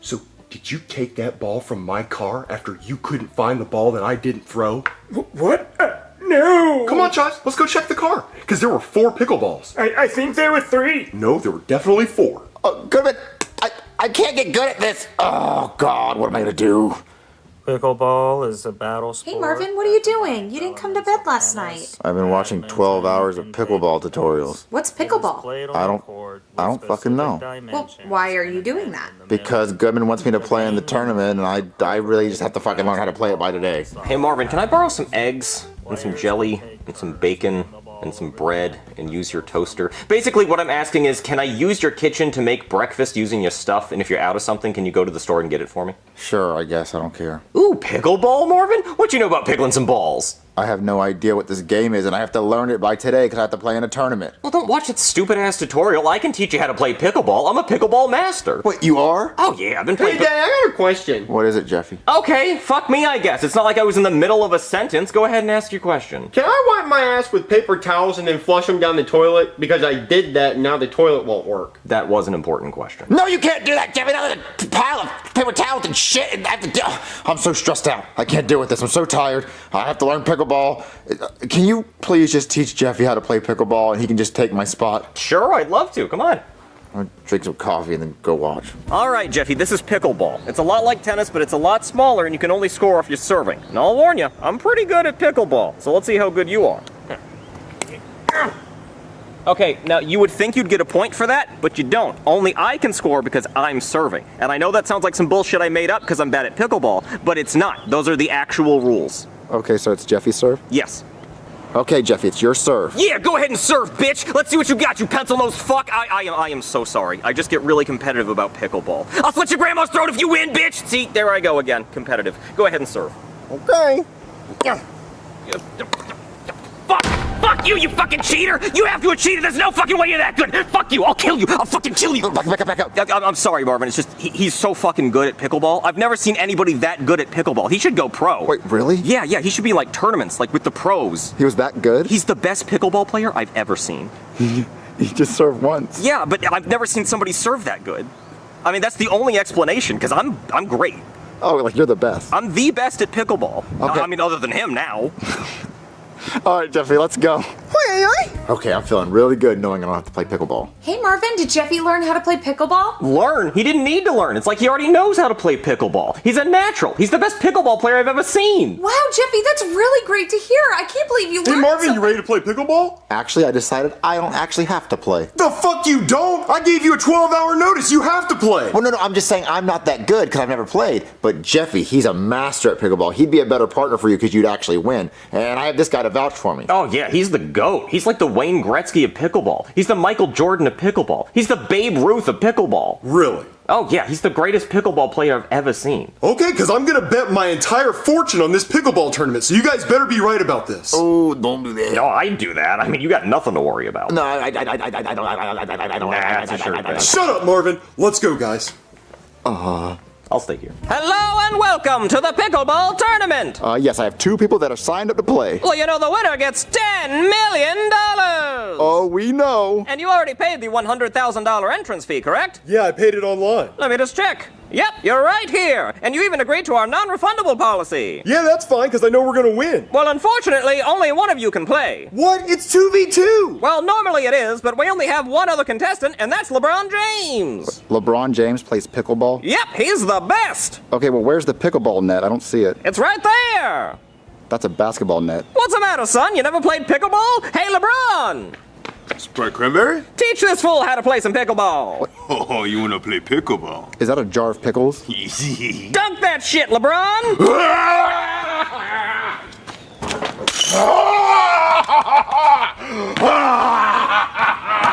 So, did you take that ball from my car after you couldn't find the ball that I didn't throw? What? No. Come on, Chives, let's go check the car. Because there were 4 pickleballs. I think there were 3. No, there were definitely 4. Goodman, I can't get good at this. Oh, God, what am I going to do? Pickleball is a battle sport. Hey Marvin, what are you doing? You didn't come to bed last night. I've been watching 12 hours of pickleball tutorials. What's pickleball? I don't fucking know. Well, why are you doing that? Because Goodman wants me to play in the tournament, and I really just have to fucking learn how to play it by today. Hey Marvin, can I borrow some eggs and some jelly and some bacon and some bread and use your toaster? Basically what I'm asking is, can I use your kitchen to make breakfast using your stuff? And if you're out of something, can you go to the store and get it for me? Sure, I guess. I don't care. Ooh, pickleball, Marvin? What you know about pickling some balls? I have no idea what this game is, and I have to learn it by today because I have to play in a tournament. Well, don't watch that stupid-ass tutorial. I can teach you how to play pickleball. I'm a pickleball master. What, you are? Oh, yeah, I've been playing... Hey, Dad, I got a question. What is it, Jeffy? Okay, fuck me, I guess. It's not like I was in the middle of a sentence. Go ahead and ask your question. Can I wipe my ass with paper towels and then flush them down the toilet? Because I did that and now the toilet won't work. That was an important question. No, you can't do that, Jeffy. Now there's a pile of paper towels and shit. And I have to I'm so stressed out. I can't deal with this. I'm so tired. I have to learn pickleball. Can you please just teach Jeffy how to play pickleball and he can just take my spot? Sure, I'd love to. Come on. I'll drink some coffee and then go watch. All right, Jeffy, this is pickleball. It's a lot like tennis, but it's a lot smaller, and you can only score if you're serving. And I'll warn you, I'm pretty good at pickleball, so let's see how good you are. Okay, now you would think you'd get a point for that, but you don't. Only I can score because I'm serving. And I know that sounds like some bullshit I made up because I'm bad at pickleball, but it's not. Those are the actual rules. Okay, so it's Jeffy's serve? Yes. Okay, Jeffy, it's your serve. Yeah, go ahead and serve, bitch! Let's see what you got, you pencil-nosed fuck! I am so sorry. I just get really competitive about pickleball. I'll slit your grandma's throat if you win, bitch! See, there I go again, competitive. Go ahead and serve. Okay. Fuck you, you fucking cheater! You have to have cheated! There's no fucking way you're that good! Fuck you! I'll kill you! I'll fucking kill you! Back up. I'm sorry, Marvin. It's just, he's so fucking good at pickleball. I've never seen anybody that good at pickleball. He should go pro. Wait, really? Yeah, he should be in, like, tournaments, like, with the pros. He was that good? He's the best pickleball player I've ever seen. He just served once. Yeah, but I've never seen somebody serve that good. I mean, that's the only explanation, because I'm great. Oh, like you're the best. I'm the best at pickleball. Okay. I mean, other than him now. All right, Jeffy, let's go. Okay, I'm feeling really good knowing I don't have to play pickleball. Hey Marvin, did Jeffy learn how to play pickleball? Learn? He didn't need to learn. It's like he already knows how to play pickleball. He's a natural. He's the best pickleball player I've ever seen. Wow, Jeffy, that's really great to hear. I can't believe you learned Hey, Marvin, something. you ready to play pickleball? Actually, I decided I don't actually have to play. The fuck you don't? I gave you a 12-hour notice. You have to play. Well, no, I'm just saying I'm not that good because I've never played. But Jeffy, he's a master at pickleball. He'd be a better partner for you because you'd actually win. And I have this guy to vouch for me. Oh, yeah, he's the GOAT. He's like the Wayne Gretzky of pickleball. He's the Michael Jordan of pickleball. He's the Babe Ruth of pickleball. Really? Oh yeah, he's the greatest pickleball player I've ever seen. Okay, because I'm gonna bet my entire fortune on this pickleball tournament, so you guys better be right about this. Oh, don't do that. No, I'd do that. I mean, you got nothing to worry about. No, I don't. That's a sure thing. Shut up, Marvin. Let's go, guys. I'll stay here. Hello and welcome to the pickleball tournament! Yes, I have 2 people that are signed up to play. Well, you know the winner gets $10 million! Oh, we know. And you already paid the $100,000 entrance fee, correct? Yeah, I paid it online. Let me just check. Yep, you're right here. And you even agreed to our non-refundable policy. Yeah, that's fine, because I know we're gonna win. Well, unfortunately, only one of you can play. What? It's 2v2! Well, normally it is, but we only have one other contestant, and that's LeBron James. LeBron James plays pickleball? Yep, he's the best. Okay, well, where's the pickleball net? I don't see it. It's right there. That's a basketball net. What's the matter, son? You never played pickleball? Hey, LeBron! Sprite Cranberry? Teach this fool how to play some pickleball. Oh, you wanna play pickleball? Is that a jar of pickles? Dunk that shit, LeBron!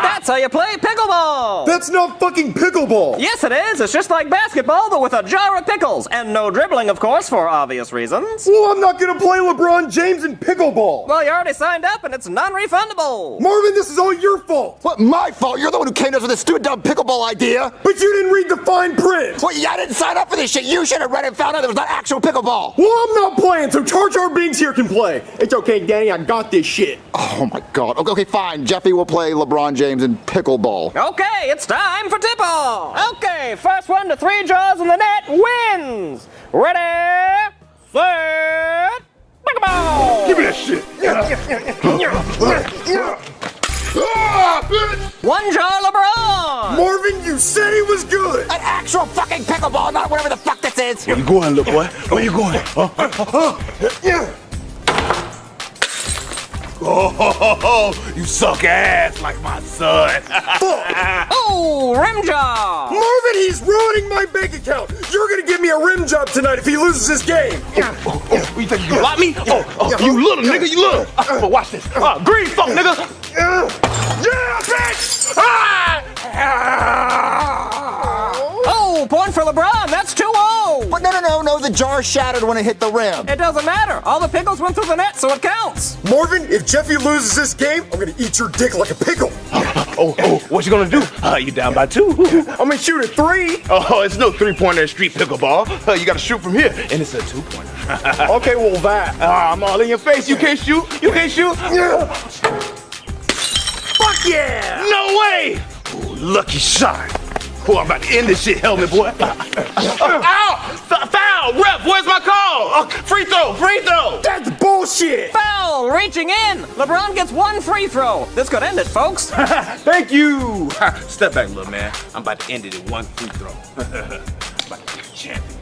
That's how you play pickleball! That's not fucking pickleball! Yes, it is. It's just like basketball, but with a jar of pickles. And no dribbling, of course, for obvious reasons. Well, I'm not gonna play LeBron James in pickleball! Well, you already signed up, and it's non-refundable. Marvin, this is all your fault! What, my fault? You're the one who came to us with this stupid dumb pickleball idea! But you didn't read the fine print! Well, yeah, I didn't sign up for this shit! You should have read it and found out it was not actual pickleball! Well, I'm not playing, so Jar Jar Binks here can play! It's okay, Danny, I got this shit! Oh my god. Okay, fine. Jeffy will play LeBron James in pickleball. Okay, it's time for tip-off. Okay, first one to 3 jaws in the net wins. Ready, set, pickleball. Give me that shit! 1 jar, LeBron. Marvin, you said he was good! An actual fucking pickleball, not whatever the fuck this is! Where you going, little boy? Where you going? Oh, you suck ass like my son. Oh, rim job. Marvin, he's ruining my bank account! You're gonna give me a rim job tonight if he loses this game! You think you got me? Oh, you little nigga, you little. But watch this. Green fuck, nigga. Yeah, bitch! Oh, point for LeBron. That's 2-0. But no, the jar shattered when it hit the rim. It doesn't matter. All the pickles went through the net, so it counts. Marvin, if Jeffy loses this game, I'm gonna eat your dick like a pickle! Oh, what you gonna do? You down by 2. I'm gonna shoot a 3! Oh, it's no 3-pointer in street pickleball. You gotta shoot from here, and it's a 2-pointer. Okay, well that. I'm all in your face. You can't shoot. You can't shoot. Fuck yeah! No way! Ooh, lucky shot. Oh, I'm about to end this shit, helmet boy. Ow! Foul! Ref, where's my call? Free throw! Free throw! That's bullshit! Foul! Reaching in. LeBron gets 1 free throw. This could end it, folks. Thank you! Step back, little man. I'm about to end it in 1 free throw. About to be a champion.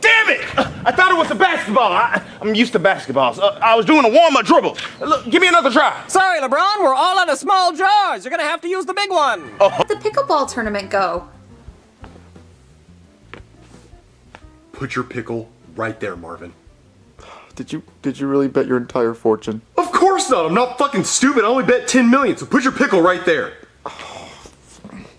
Damn it! I thought it was a basketball. I'm used to basketballs. I was doing a warm-up dribble. Look, give me another try. Sorry, LeBron. We're all out of small jars. You're gonna have to use the big one. How did the pickleball tournament go? Put your pickle right there, Marvin. Did you really bet your entire fortune? Of course not! I'm not fucking stupid. I only bet 10 million, so put your pickle right there.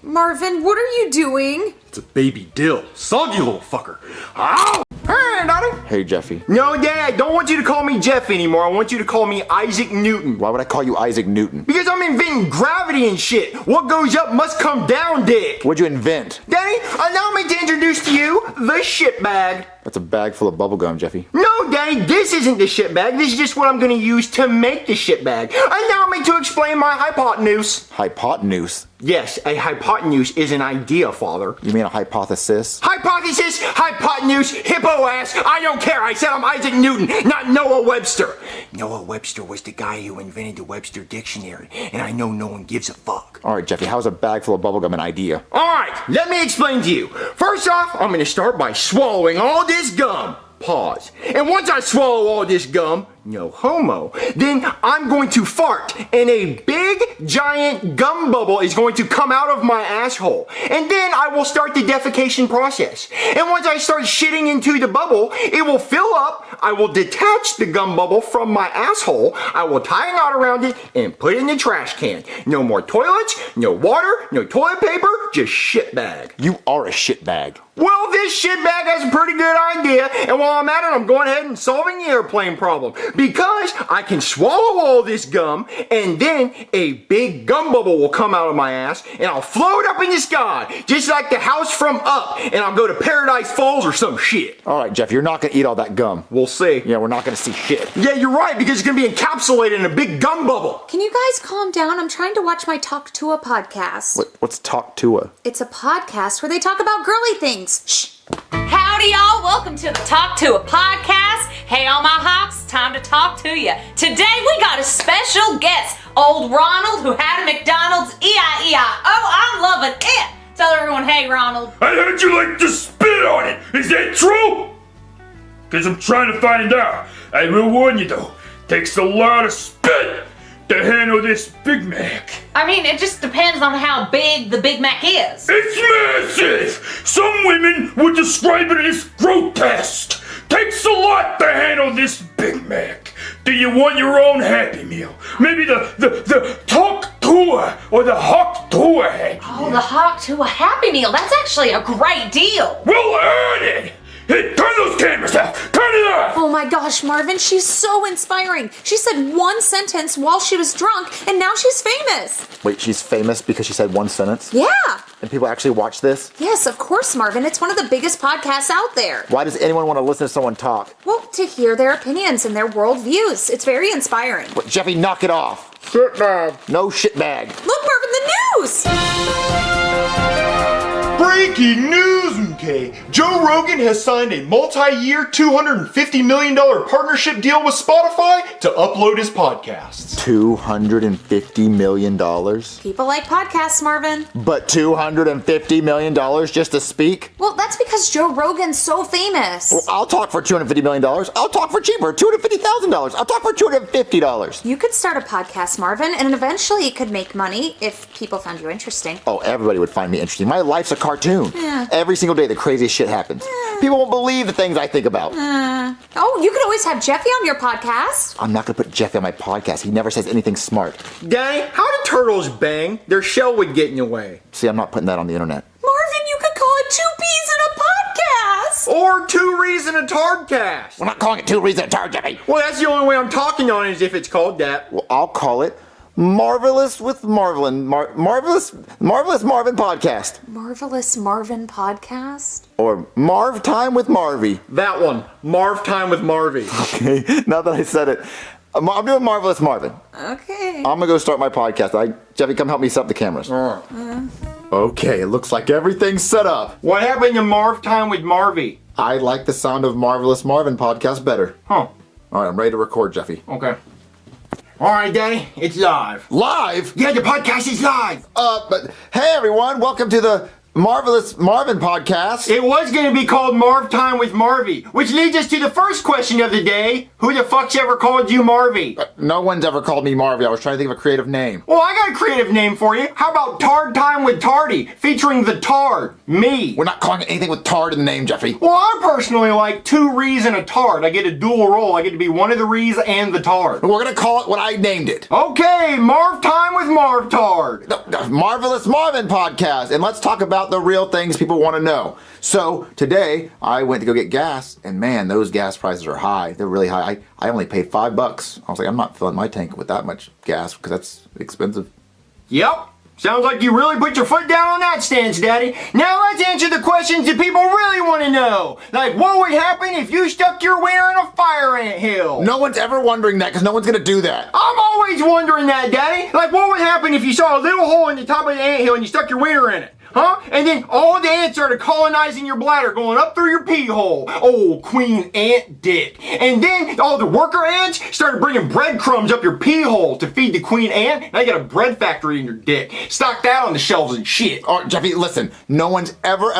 Marvin, what are you doing? It's a baby dill. Soggy little fucker. Ow! Hey, Daddy. Hey, Jeffy. No, Dad, I don't want you to call me Jeff anymore. I want you to call me Isaac Newton. Why would I call you Isaac Newton? Because I'm inventing gravity and shit. What goes up must come down, dick. What'd you invent? Daddy, allow me to introduce to you the shit bag. That's a bag full of bubblegum, Jeffy. No, Daddy, this isn't the shit bag. This is just what I'm going to use to make the shit bag. Allow me to explain my hypotenuse. Hypotenuse? Yes, a hypotenuse is an idea, Father. You mean a hypothesis? Hypothesis, hypotenuse, hippo ass, I don't care. I said I'm Isaac Newton, not Noah Webster. Noah Webster was the guy who invented the Webster Dictionary, and I know no one gives a fuck. All right, Jeffy, how's a bag full of bubblegum an idea? All right, let me explain to you. First off, I'm going to start by swallowing all this gum. Pause. And once I swallow all this gum, no homo, then I'm going to fart and a big giant gum bubble is going to come out of my asshole. And then I will start the defecation process. And once I start shitting into the bubble, it will fill up. I will detach the gum bubble from my asshole. I will tie a knot around it and put it in the trash can. No more toilets, no water, no toilet paper, just shit bag. You are a shit bag. Well, this shit bag has a pretty good idea, and while I'm at it, I'm going ahead and solving the airplane problem. Because I can swallow all this gum, and then a big gum bubble will come out of my ass, and I'll float up in the sky, just like the house from Up, and I'll go to Paradise Falls or some shit. All right, Jeff, you're not going to eat all that gum. We'll see. Yeah, we're not going to see shit. Yeah, you're right, because it's going to be encapsulated in a big gum bubble. Can you guys calm down? I'm trying to watch my Talk to a podcast. What's Talk to a? It's a podcast where they talk about girly things. Shh. Howdy, y'all. Welcome to the Talk to a podcast. Hey, all my hops, time to talk to you. Today, we got a special guest, old Ronald, who had a McDonald's E-I-E-I-O. I'm loving it. Tell everyone, hey, Ronald. I heard you like to spit on it. Is that true? Because I'm trying to find out. I will warn you, though. Takes a lot of spit to handle this Big Mac. I mean, it just depends on how big the Big Mac is. It's massive! Some women would describe it as grotesque. Takes a lot to handle this Big Mac. Do you want your own Happy Meal? Maybe the Talk Tour or the Hawk Tour Happy Meal? Oh, the Hawk to a Happy Meal. That's actually a great deal. We'll earn it! Hey, turn those cameras off! Turn it off! Oh my gosh, Marvin, she's so inspiring. She said one sentence while she was drunk, and now she's famous. Wait, she's famous because she said one sentence? Yeah. And people actually watch this? Yes, of course, Marvin. It's one of the biggest podcasts out there. Why does anyone want to listen to someone talk? Well, to hear their opinions and their worldviews. It's very inspiring. What, Jeffy, knock it off. Shit bag. No shit bag. Look, Marvin, the news! Breaking news, okay? Joe Rogan has signed a multi-year $250 million partnership deal with Spotify to upload his podcasts. $250 million? People like podcasts, Marvin. But $250 million just to speak? Well, that's because Joe Rogan's so famous. Well, I'll talk for $250 million. I'll talk for cheaper, $250,000. I'll talk for $250. You could start a podcast, Marvin, and eventually it could make money if people found you interesting. Oh, everybody would find me interesting. My life's a cartoon. Yeah. Every single day, the craziest shit happens. People won't believe the things I think about. Oh, you could always have Jeffy on your podcast. I'm not going to put Jeffy on my podcast. He never says anything smart. Daddy, how do turtles bang? Their shell would get in your way. See, I'm not putting that on the internet. Marvin, you could call it Two Peas in a Podcast. Or Two Reason a Tardcast. We're not calling it Two Reason a Tard, Jeffy. Well, that's the only way I'm talking on it is if it's called that. Well, I'll call it Marvelous with Marvin. Marvelous Marvin Podcast. Marvelous Marvin Podcast? Or Marv Time with Marvy. That one. Marv Time with Marvy. Okay, now that I said it. I'm doing Marvelous Marvin. Okay. I'm gonna go start my podcast. Jeffy, come help me set up the cameras. Okay, it looks like everything's set up. What happened to Marv Time with Marvy? I like the sound of Marvelous Marvin Podcast better. Huh. All right, I'm ready to record, Jeffy. Okay. All right, Daddy, it's live. Live? Yeah, the podcast is live. But hey, everyone, welcome to the Marvelous Marvin Podcast. It was going to be called Marv Time with Marvy, which leads us to the first question of the day. Who the fuck's ever called you Marvy? No one's ever called me Marvy. I was trying to think of a creative name. Well, I got a creative name for you. How about Tard Time with Tardy, featuring the Tard, me? We're not calling it anything with Tard in the name, Jeffy. Well, I personally like Two Rees and a Tard. I get a dual role. I get to be one of the Rees and the Tard. We're going to call it what I named it. Okay, Marv Time with Marv Tard. The Marvelous Marvin Podcast. And let's talk about the real things people want to know. So today I went to go get gas, and man, those gas prices are high. They're really high. I only paid $5. I was like, I'm not filling my tank with that much gas because that's expensive. Yep. Sounds like you really put your foot down on that stance, Daddy. Now let's answer the questions that people really want to know. Like, what would happen if you stuck your wiener in a fire ant hill? No one's ever wondering that because no one's going to do that. I'm always wondering that, Daddy. Like, what would happen if you saw a little hole in the top of the ant hill and you stuck your wiener in it? Huh? And then all the ants started colonizing your bladder, going up through your pee hole. Oh, Queen Ant Dick. And then all the worker ants started bringing breadcrumbs up your pee hole to feed the Queen Ant. Now you got a bread factory in your dick. Stock that on the shelves and shit. Oh, Jeffy, listen. No one's ever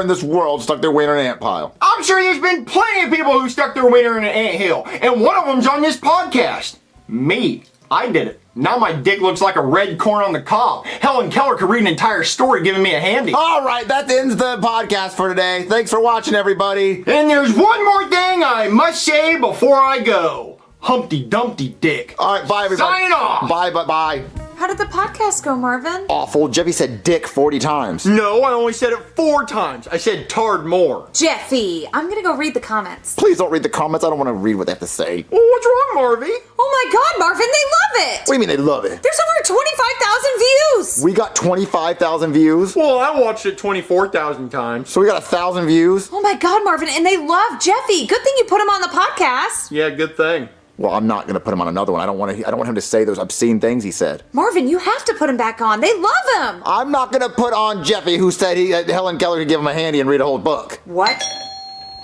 in this world stuck their wiener in an ant pile. I'm sure there's been plenty of people who stuck their wiener in an anthill. And one of them's on this podcast. Me. I did it. Now my dick looks like a red corn on the cob. Helen Keller could read an entire story giving me a handy. All right, that ends the podcast for today. Thanks for watching, everybody. And there's one more thing I must say before I go. Humpty Dumpty Dick. All right, bye, everybody. Sign off. Bye. How did the podcast go, Marvin? Awful. Jeffy said dick 40 times. No, I only said it 4 times. I said tard more. Jeffy, I'm gonna go read the comments. Please don't read the comments. I don't want to read what they have to say. Well, what's wrong, Marvy? Oh my God, Marvin, they love it! What do you mean they love it? There's over 25,000 views! We got 25,000 views. Well, I watched it 24,000 times. So we got 1,000 views. Oh my God, Marvin, and they love Jeffy. Good thing you put him on the podcast. Yeah, good thing. Well, I'm not gonna put him on another one. I don't want him to say those obscene things he said. Marvin, you have to put him back on. They love him. I'm not gonna put on Jeffy, who said Helen Keller could give him a handy and read a whole book. What?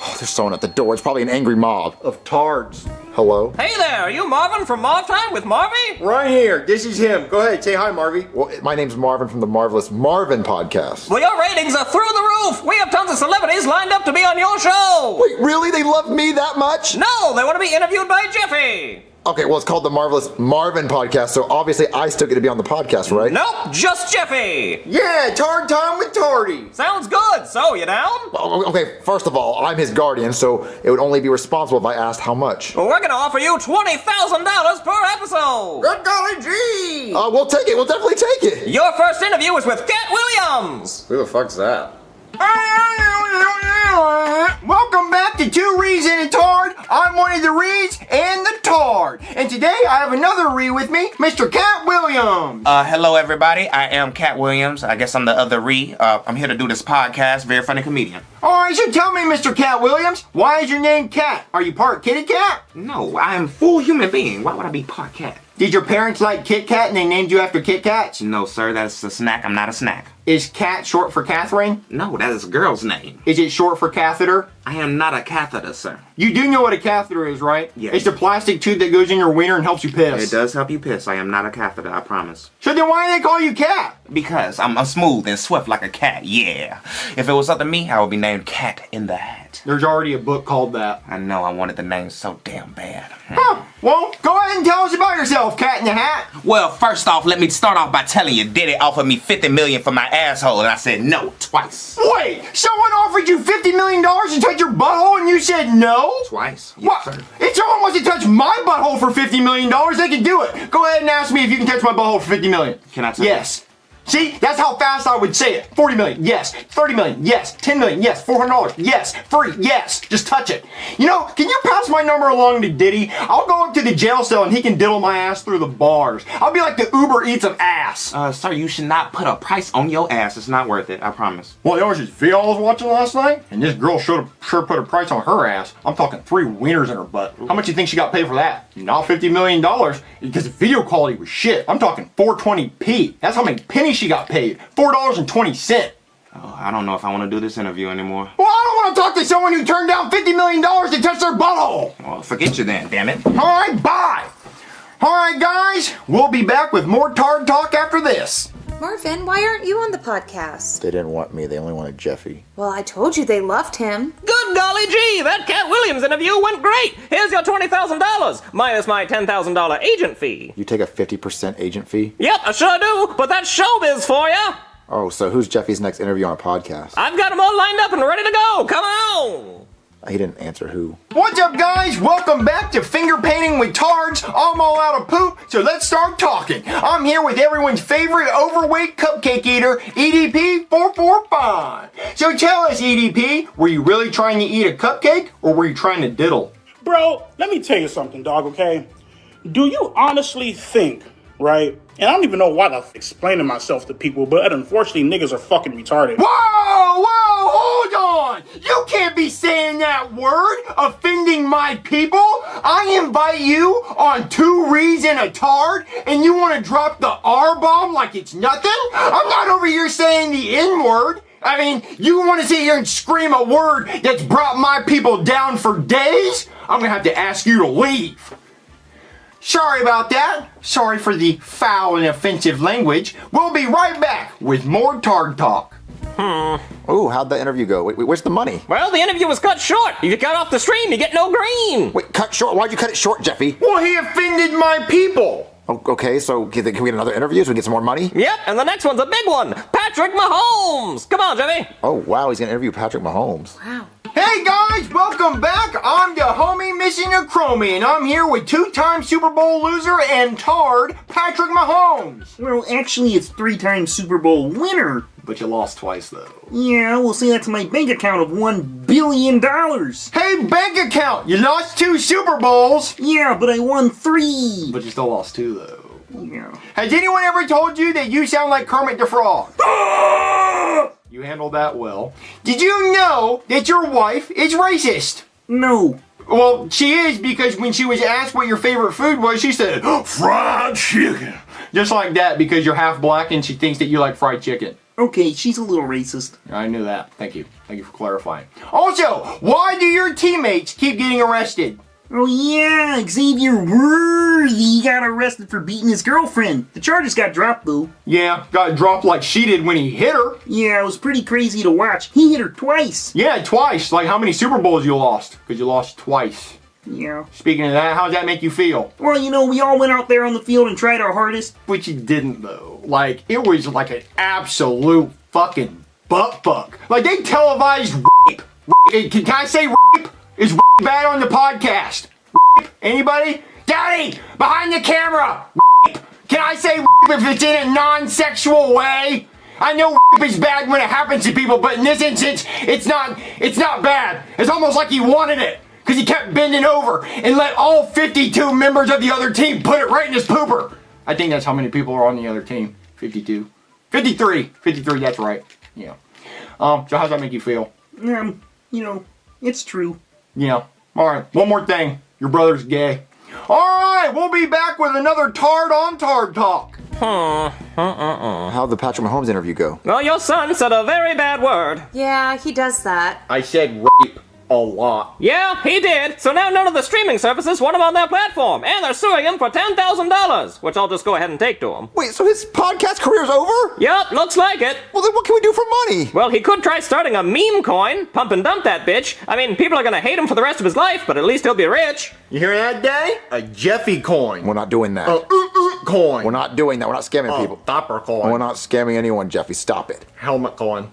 Oh, there's someone at the door. It's probably an angry mob of tards. Hello? Hey there, are you Marvin from Marv Time with Marvy? Right here. This is him. Go ahead, say hi, Marvy. Well, my name's Marvin from the Marvelous Marvin podcast. Well, your ratings are through the roof. We have tons of celebrities lined up to be on your show. Wait, really? They love me that much? No, they want to be interviewed by Jeffy. Okay, well, it's called the Marvelous Marvin podcast, so obviously I still get to be on the podcast, right? Nope, just Jeffy. Yeah, Tard Time with Tardy. Sounds good. So, you down? Well, okay, first of all, I'm his guardian, so it would only be responsible if I asked how much. Well, we're going to offer you $20,000 per episode. Good golly gee. We'll take it. We'll definitely take it. Your first interview was with Cat Williams. Who the fuck's that? Welcome back to Two Rees and a Tard. I'm one of the Rees and the Tard. And today I have another Ree with me, Mr. Cat Williams. Hello everybody, I am Cat Williams. I guess I'm the other Ree. I'm here to do this podcast, very funny comedian. Alright, so tell me, Mr. Cat Williams, why is your name Cat? Are you part kitty cat? No, I am full human being. Why would I be part cat? Did your parents like Kit Kat and they named you after Kit Kats? No, sir, that's a snack. I'm not a snack. Is Cat short for Catherine? No, that is a girl's name. Is it short for catheter? I am not a catheter, sir. You do know what a catheter is, right? Yes. It's the plastic tube that goes in your wiener and helps you piss. It does help you piss. I am not a catheter, I promise. So then why do they call you Cat? Because I'm smooth and swift like a cat, yeah. If it was up to me, I would be named Cat in the Hat. There's already a book called that. I know, I wanted the name so damn bad. Huh. Well, go ahead and tell us about yourself, Cat in the Hat. Well, first off, let me start off by telling you, Diddy offered me $50 million for my asshole, and I said no twice. Wait, someone offered you $50 million to touch your butthole and you said no? Twice? What? Sir. If someone wants to touch my butthole for $50 million, they can do it. Go ahead and ask me if you can touch my butthole for $50 million. Can I touch Yes. See, that's how fast I would say it. 40 million, yes. 30 million, yes. 10 million, yes. $400, yes. Free, yes. Just touch it. You know, can you pass my number along to Diddy? I'll go up to the jail cell and he can diddle my ass through the bars. I'll be like the Uber Eats of ass. Sir, you should not put a price on your ass. It's not worth it, I promise. Well, there was this video I was watching last night, and this girl sure put a price on her ass. I'm talking 3 wieners in her butt. How much do you think she got paid for that? Not $50 million, because the video quality was shit. I'm talking 420p. That's how many pennies she got paid. $4.20. Oh, I don't know if I want to do this interview anymore. Well, I don't want to talk to someone who turned down $50 million to touch their butthole. Well, forget you then, damn it. All right, bye. All right, guys, we'll be back with more Tard Talk after this. Marvin, why aren't you on the podcast? They didn't want me. They only wanted Jeffy. Well, I told you they loved him. Good golly gee, that Cat Williams interview went great. Here's your $20,000 minus my $10,000 agent fee. You take a 50% agent fee? Yep, I sure do, but that's showbiz for ya. Oh, so who's Jeffy's next interview on a podcast? I've got them all lined up and ready to go. Come on. He didn't answer who. What's up, guys? Welcome back to Finger Painting with Tards. I'm all out of poop, so let's start talking. I'm here with everyone's favorite overweight cupcake eater, EDP445. So tell us, EDP, were you really trying to eat a cupcake, or were you trying to diddle? Bro, let me tell you something, dog, okay? Do you honestly think right? And I don't even know why to explaining myself to people, but unfortunately, niggas are fucking retarded. Whoa, hold on! You can't be saying that word, offending my people. I invite you on 2 reeds and a tard, and you want to drop the R-bomb like it's nothing? I'm not over here saying the N-word. I mean, you want to sit here and scream a word that's brought my people down for days? I'm gonna have to ask you to leave. Sorry about that. Sorry for the foul and offensive language. We'll be right back with more Tard Talk. Ooh, how'd that interview go? Wait, where's the money? Well, the interview was cut short. If you cut off the stream, you get no green. Wait, cut short? Why'd you cut it short, Jeffy? Well, he offended my people. Oh, okay, so can we get another interview so we get some more money? Yep, and the next one's a big one. Patrick Mahomes. Come on, Jeffy. Oh, wow, he's gonna interview Patrick Mahomes. Wow. Hey guys, welcome back. I'm the homie missing a chromie, and I'm here with 2-time Super Bowl loser and tard, Patrick Mahomes. Well, actually, it's 3-time Super Bowl winner. But you lost twice, though. Yeah, we'll say that's my bank account of $1 billion. Hey, bank account, you lost 2 Super Bowls. Yeah, but I won 3. But you still lost 2, though. Yeah. Has anyone ever told you that you sound like Kermit the Frog? You handled that well. Did you know that your wife is racist? No. Well, she is, because when she was asked what your favorite food was, she said, fried chicken. Just like that, because you're half black and she thinks that you like fried chicken. Okay, she's a little racist. I knew that. Thank you. Thank you for clarifying. Also, why do your teammates keep getting arrested? Oh yeah, Xavier Worthy got arrested for beating his girlfriend. The charges got dropped though. Yeah, got dropped like she did when he hit her. Yeah, it was pretty crazy to watch. He hit her twice. Yeah, twice. Like how many Super Bowls you lost? Because you lost twice. Yeah. Speaking of that, how does that make you feel? Well, you know, we all went out there on the field and tried our hardest. But you didn't though. Like, it was like an absolute fucking butt fuck. Like, they televised rape. Can I say rape? Is rape bad on the podcast? Rape? Anybody? Daddy! Behind the camera! Rape! Can I say rape if it's in a non-sexual way? I know rape is bad when it happens to people, but in this instance, it's not bad. It's almost like he wanted it. Because he kept bending over and let all 52 members of the other team put it right in his pooper. I think that's how many people are on the other team. 52. 53. 53, that's right. Yeah. So how's that make you feel? You know, it's true. Yeah. Alright, one more thing. Your brother's gay. Alright, we'll be back with another Tard on Tard Talk. How'd the Patrick Mahomes interview go? Well, your son said a very bad word. Yeah, he does that. I said rape a lot. Yeah, he did. So now none of the streaming services want him on their platform, and they're suing him for $10,000, which I'll just go ahead and take to him. Wait, so his podcast career's over? Yup, looks like it. Well, then what can we do for money? Well, he could try starting a meme coin, pump and dump that bitch. I mean, people are gonna hate him for the rest of his life, but at least he'll be rich. You hear that, Daddy? A Jeffy coin. We're not doing that. Coin. We're not doing that. We're not scamming people. Stopper coin. We're not scamming anyone, Jeffy. Stop it. Helmet coin.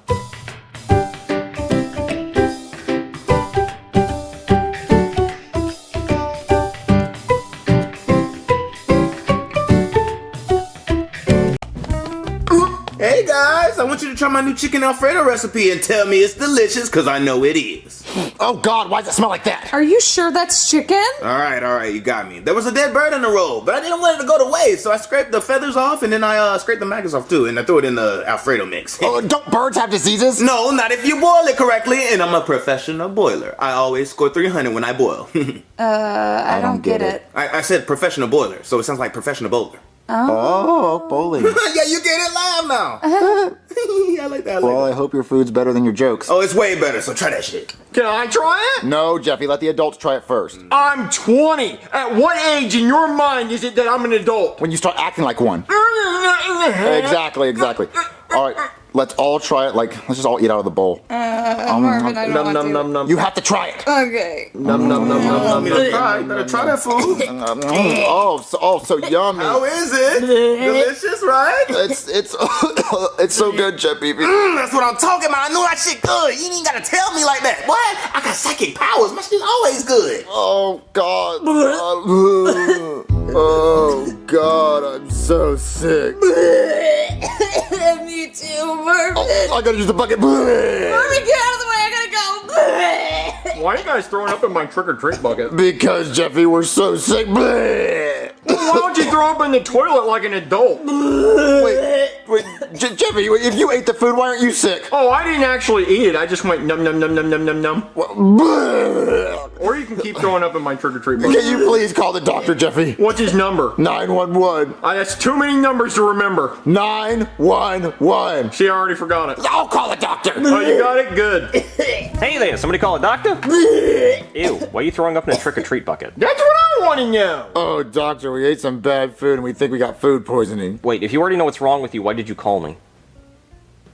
Hey guys, I want you to try my new chicken Alfredo recipe and tell me it's delicious, because I know it is. Oh God, why does it smell like that? Are you sure that's chicken? Alright, you got me. There was a dead bird in the roll, but I didn't want it to go to waste, so I scraped the feathers off and then I scraped the maggots off too, and I threw it in the Alfredo mix. Oh, don't birds have diseases? No, not if you boil it correctly, and I'm a professional boiler. I always score 300 when I boil. I don't get it. I said professional boiler, so it sounds like professional bowler. Oh, bowling. Yeah, you get it live now. I like that. Well, I hope your food's better than your jokes. Oh, it's way better, so try that shit. Can I try it? No, Jeffy, let the adults try it first. I'm 20. At what age in your mind is it that I'm an adult? When you start acting like one. Exactly. All right, let's all try it. Let's just all eat out of the bowl. Marvin, I don't want to. You have to try it. Okay. Better try that food. So yummy. How is it? Delicious, right? It's so good, Jeffy. That's what I'm talking about. I know that shit good. You ain't gotta tell me like that. What? I got psychic powers. My shit's always good. Oh God. Oh God, I'm so sick. Me too, Marvin. I gotta use the bucket. Marvin, get out of the way. I gotta go. Why are you guys throwing up in my trick-or-treat bucket? Because, Jeffy, we're so sick. Why why don't you throw up in the toilet like an adult? Wait, Jeffy, if you ate the food, why aren't you sick? Oh, I didn't actually eat it. I just went num num num num num num num. Or you can keep throwing up in my trick-or-treat bucket. Can you please call the doctor, Jeffy? What's his number? 911. That's too many numbers to remember. 911. See, I already forgot it. I'll call a doctor. Oh, you got it? Good. Hey there, somebody call a doctor? Ew, why are you throwing up in a trick-or-treat bucket? That's what I want to know. Oh, doctor, we ate some bad food and we think we got food poisoning. Wait, if you already know what's wrong with you, why did you call me?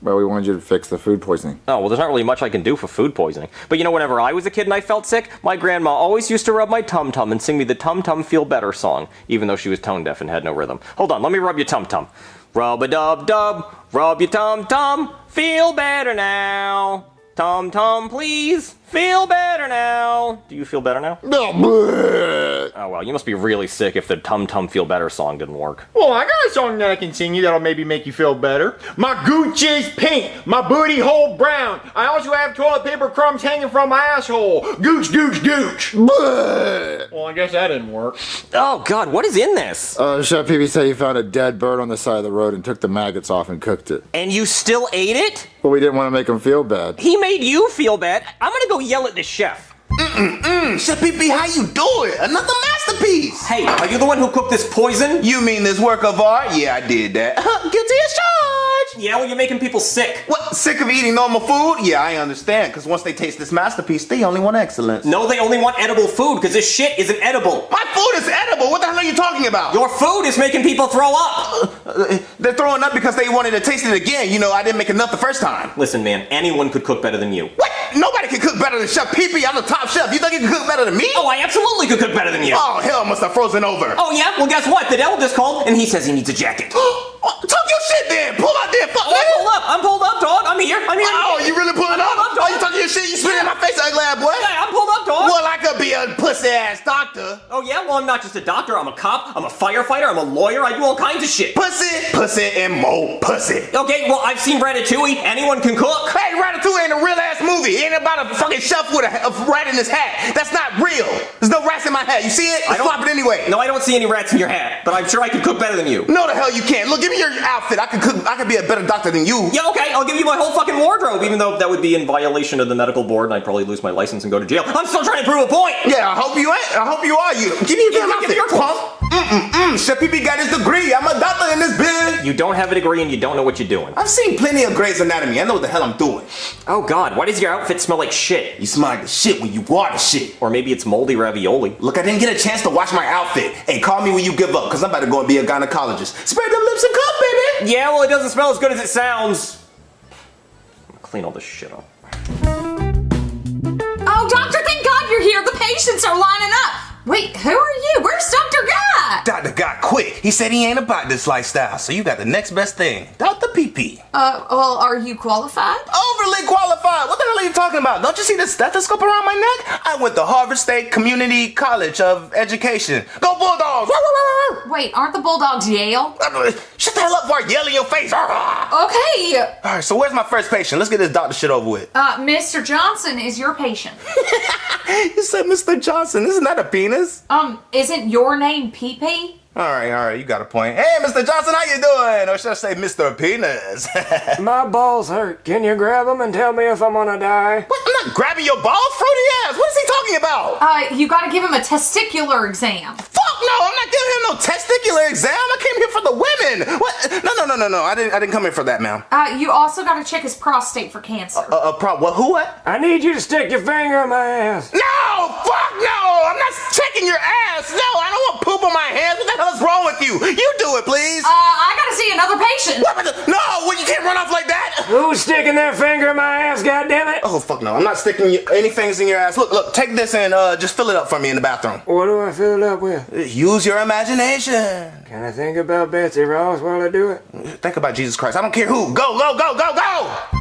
Well, we wanted you to fix the food poisoning. Oh, well, there's not really much I can do for food poisoning. But you know, whenever I was a kid and I felt sick, my grandma always used to rub my tum-tum and sing me the Tum-Tum Feel Better song, even though she was tone-deaf and had no rhythm. Hold on, let me rub your tum-tum. Rub-a-dub-dub, rub your tum-tum, feel better now. Tum-tum, please, feel better now. Do you feel better now? Oh, well, you must be really sick if the Tum-Tum Feel Better song didn't work. Well, I got a song that I can sing you that'll maybe make you feel better. My gooch is pink, my booty hole brown. I also have toilet paper crumbs hanging from my asshole. Gooch, gooch, gooch. Well, I guess that didn't work. Oh, God, what is in this? Chef Pee-Pee said he found a dead bird on the side of the road and took the maggots off and cooked it. And you still ate it? But we didn't want to make him feel bad. He made you feel bad. I'm gonna go yell at the chef. Chef Pee-Pee, how you doing? Another masterpiece. Hey, are you the one who cooked this poison? You mean this work of art? Yeah, I did that. Guilty as charged. Yeah, well, you're making people sick. What? Sick of eating normal food? Yeah, I understand. Because once they taste this masterpiece, they only want excellence. No, they only want edible food because this shit isn't edible. My food is edible. What the hell are you talking about? Your food is making people throw up. They're throwing up because they wanted to taste it again. You know, I didn't make enough the first time. Listen, man, anyone could cook better than you. What? Nobody can cook better than Chef Pee-Pee. I'm the top chef. You think you can cook better than me? Oh, I absolutely could cook better than you. Oh, hell must have frozen over. Oh, yeah? Well, guess what? The devil just called, and he says he needs a jacket. Talk your shit then. Pull out there. Fuck, I'm pulled up, dog. I'm here. Oh, you really pulling up? Oh, you talking your shit? You spitting in my face, ugly ass boy? Yeah, I'm pulled up, dog. Well, I could be a pussy ass doctor. Oh, yeah? Well, I'm not just a doctor. I'm a cop. I'm a firefighter. I'm a lawyer. I do all kinds of shit. Pussy, and more pussy. Okay, well, I've seen Ratatouille. Anyone can cook. Hey, Ratatouille ain't a real ass movie. It ain't about a fucking chef with a rat in his hat. That's not real. There's no rats in my hat. You see it? It's flopping anyway. No, I don't see any rats in your hat, but I'm sure I could cook better than you. No, the hell you can't. Look, give me your outfit. I could be a better doctor than you. Yeah, okay, I'll give you my whole fucking wardrobe, even though that would be in violation of the medical board, and I'd probably lose my license and go to jail. I'm still trying to prove a point. Yeah, I hope you ain't. I hope you are. You give me your damn outfit, punk. Chef Pee-Pee got his degree. I'm a doctor in this biz. You don't have a degree and you don't know what you're doing. I've seen plenty of Grey's Anatomy. I know what the hell I'm doing. Oh God, why does your outfit smell like shit? You smell like the shit when you water shit. Or maybe it's moldy ravioli. Look, I didn't get a chance to wash my outfit. Hey, call me when you give up, because I'm about to go and be a gynecologist. Spray them lips and cup, baby. Yeah, well, it doesn't smell as good as it sounds. I'm gonna clean all this shit up. Oh, doctor, thank God you're here. The patients are lining up. Wait, who are you? Where's Dr. Guy? Dr. Guy quit. He said he ain't about this lifestyle, so you got the next best thing. Dr. Pee-Pee. Well, are you qualified? Overly qualified. What the hell are you talking about? Don't you see the stethoscope around my neck? I went to Harvard State Community College of Education. Go Bulldogs! Wait, aren't the Bulldogs Yale? Shut the hell up before I yell in your face. Okay. Alright, so where's my first patient? Let's get this doctor shit over with. Mr. Johnson is your patient. You said Mr. Johnson. Isn't that a penis? Isn't your name Pee-Pee? Alright, you got a point. Hey, Mr. Johnson, how you doing? Or should I say Mr. Penis? My balls hurt. Can you grab them and tell me if I'm gonna die? What? I'm not grabbing your balls, fruity ass. What is he talking about? You gotta give him a testicular exam. Fuck no, I'm not giving him no testicular exam. I came here for the women. What? No. I didn't come here for that, ma'am. You also gotta check his prostate for cancer. What? I need you to stick your finger in my ass. No! Fuck no! I'm not checking your ass. No, I don't want poop on my hands. What the hell is wrong with you? You do it, please. I gotta see another patient. No, well, you can't run off like that. Who's sticking their finger in my ass, goddammit? Oh, fuck no. I'm not sticking any fingers in your ass. Look, take this and just fill it up for me in the bathroom. What do I fill it up with? Use your imagination. Can I think about Betsy Ross while I do it? Think about Jesus Christ. I don't care who. Go!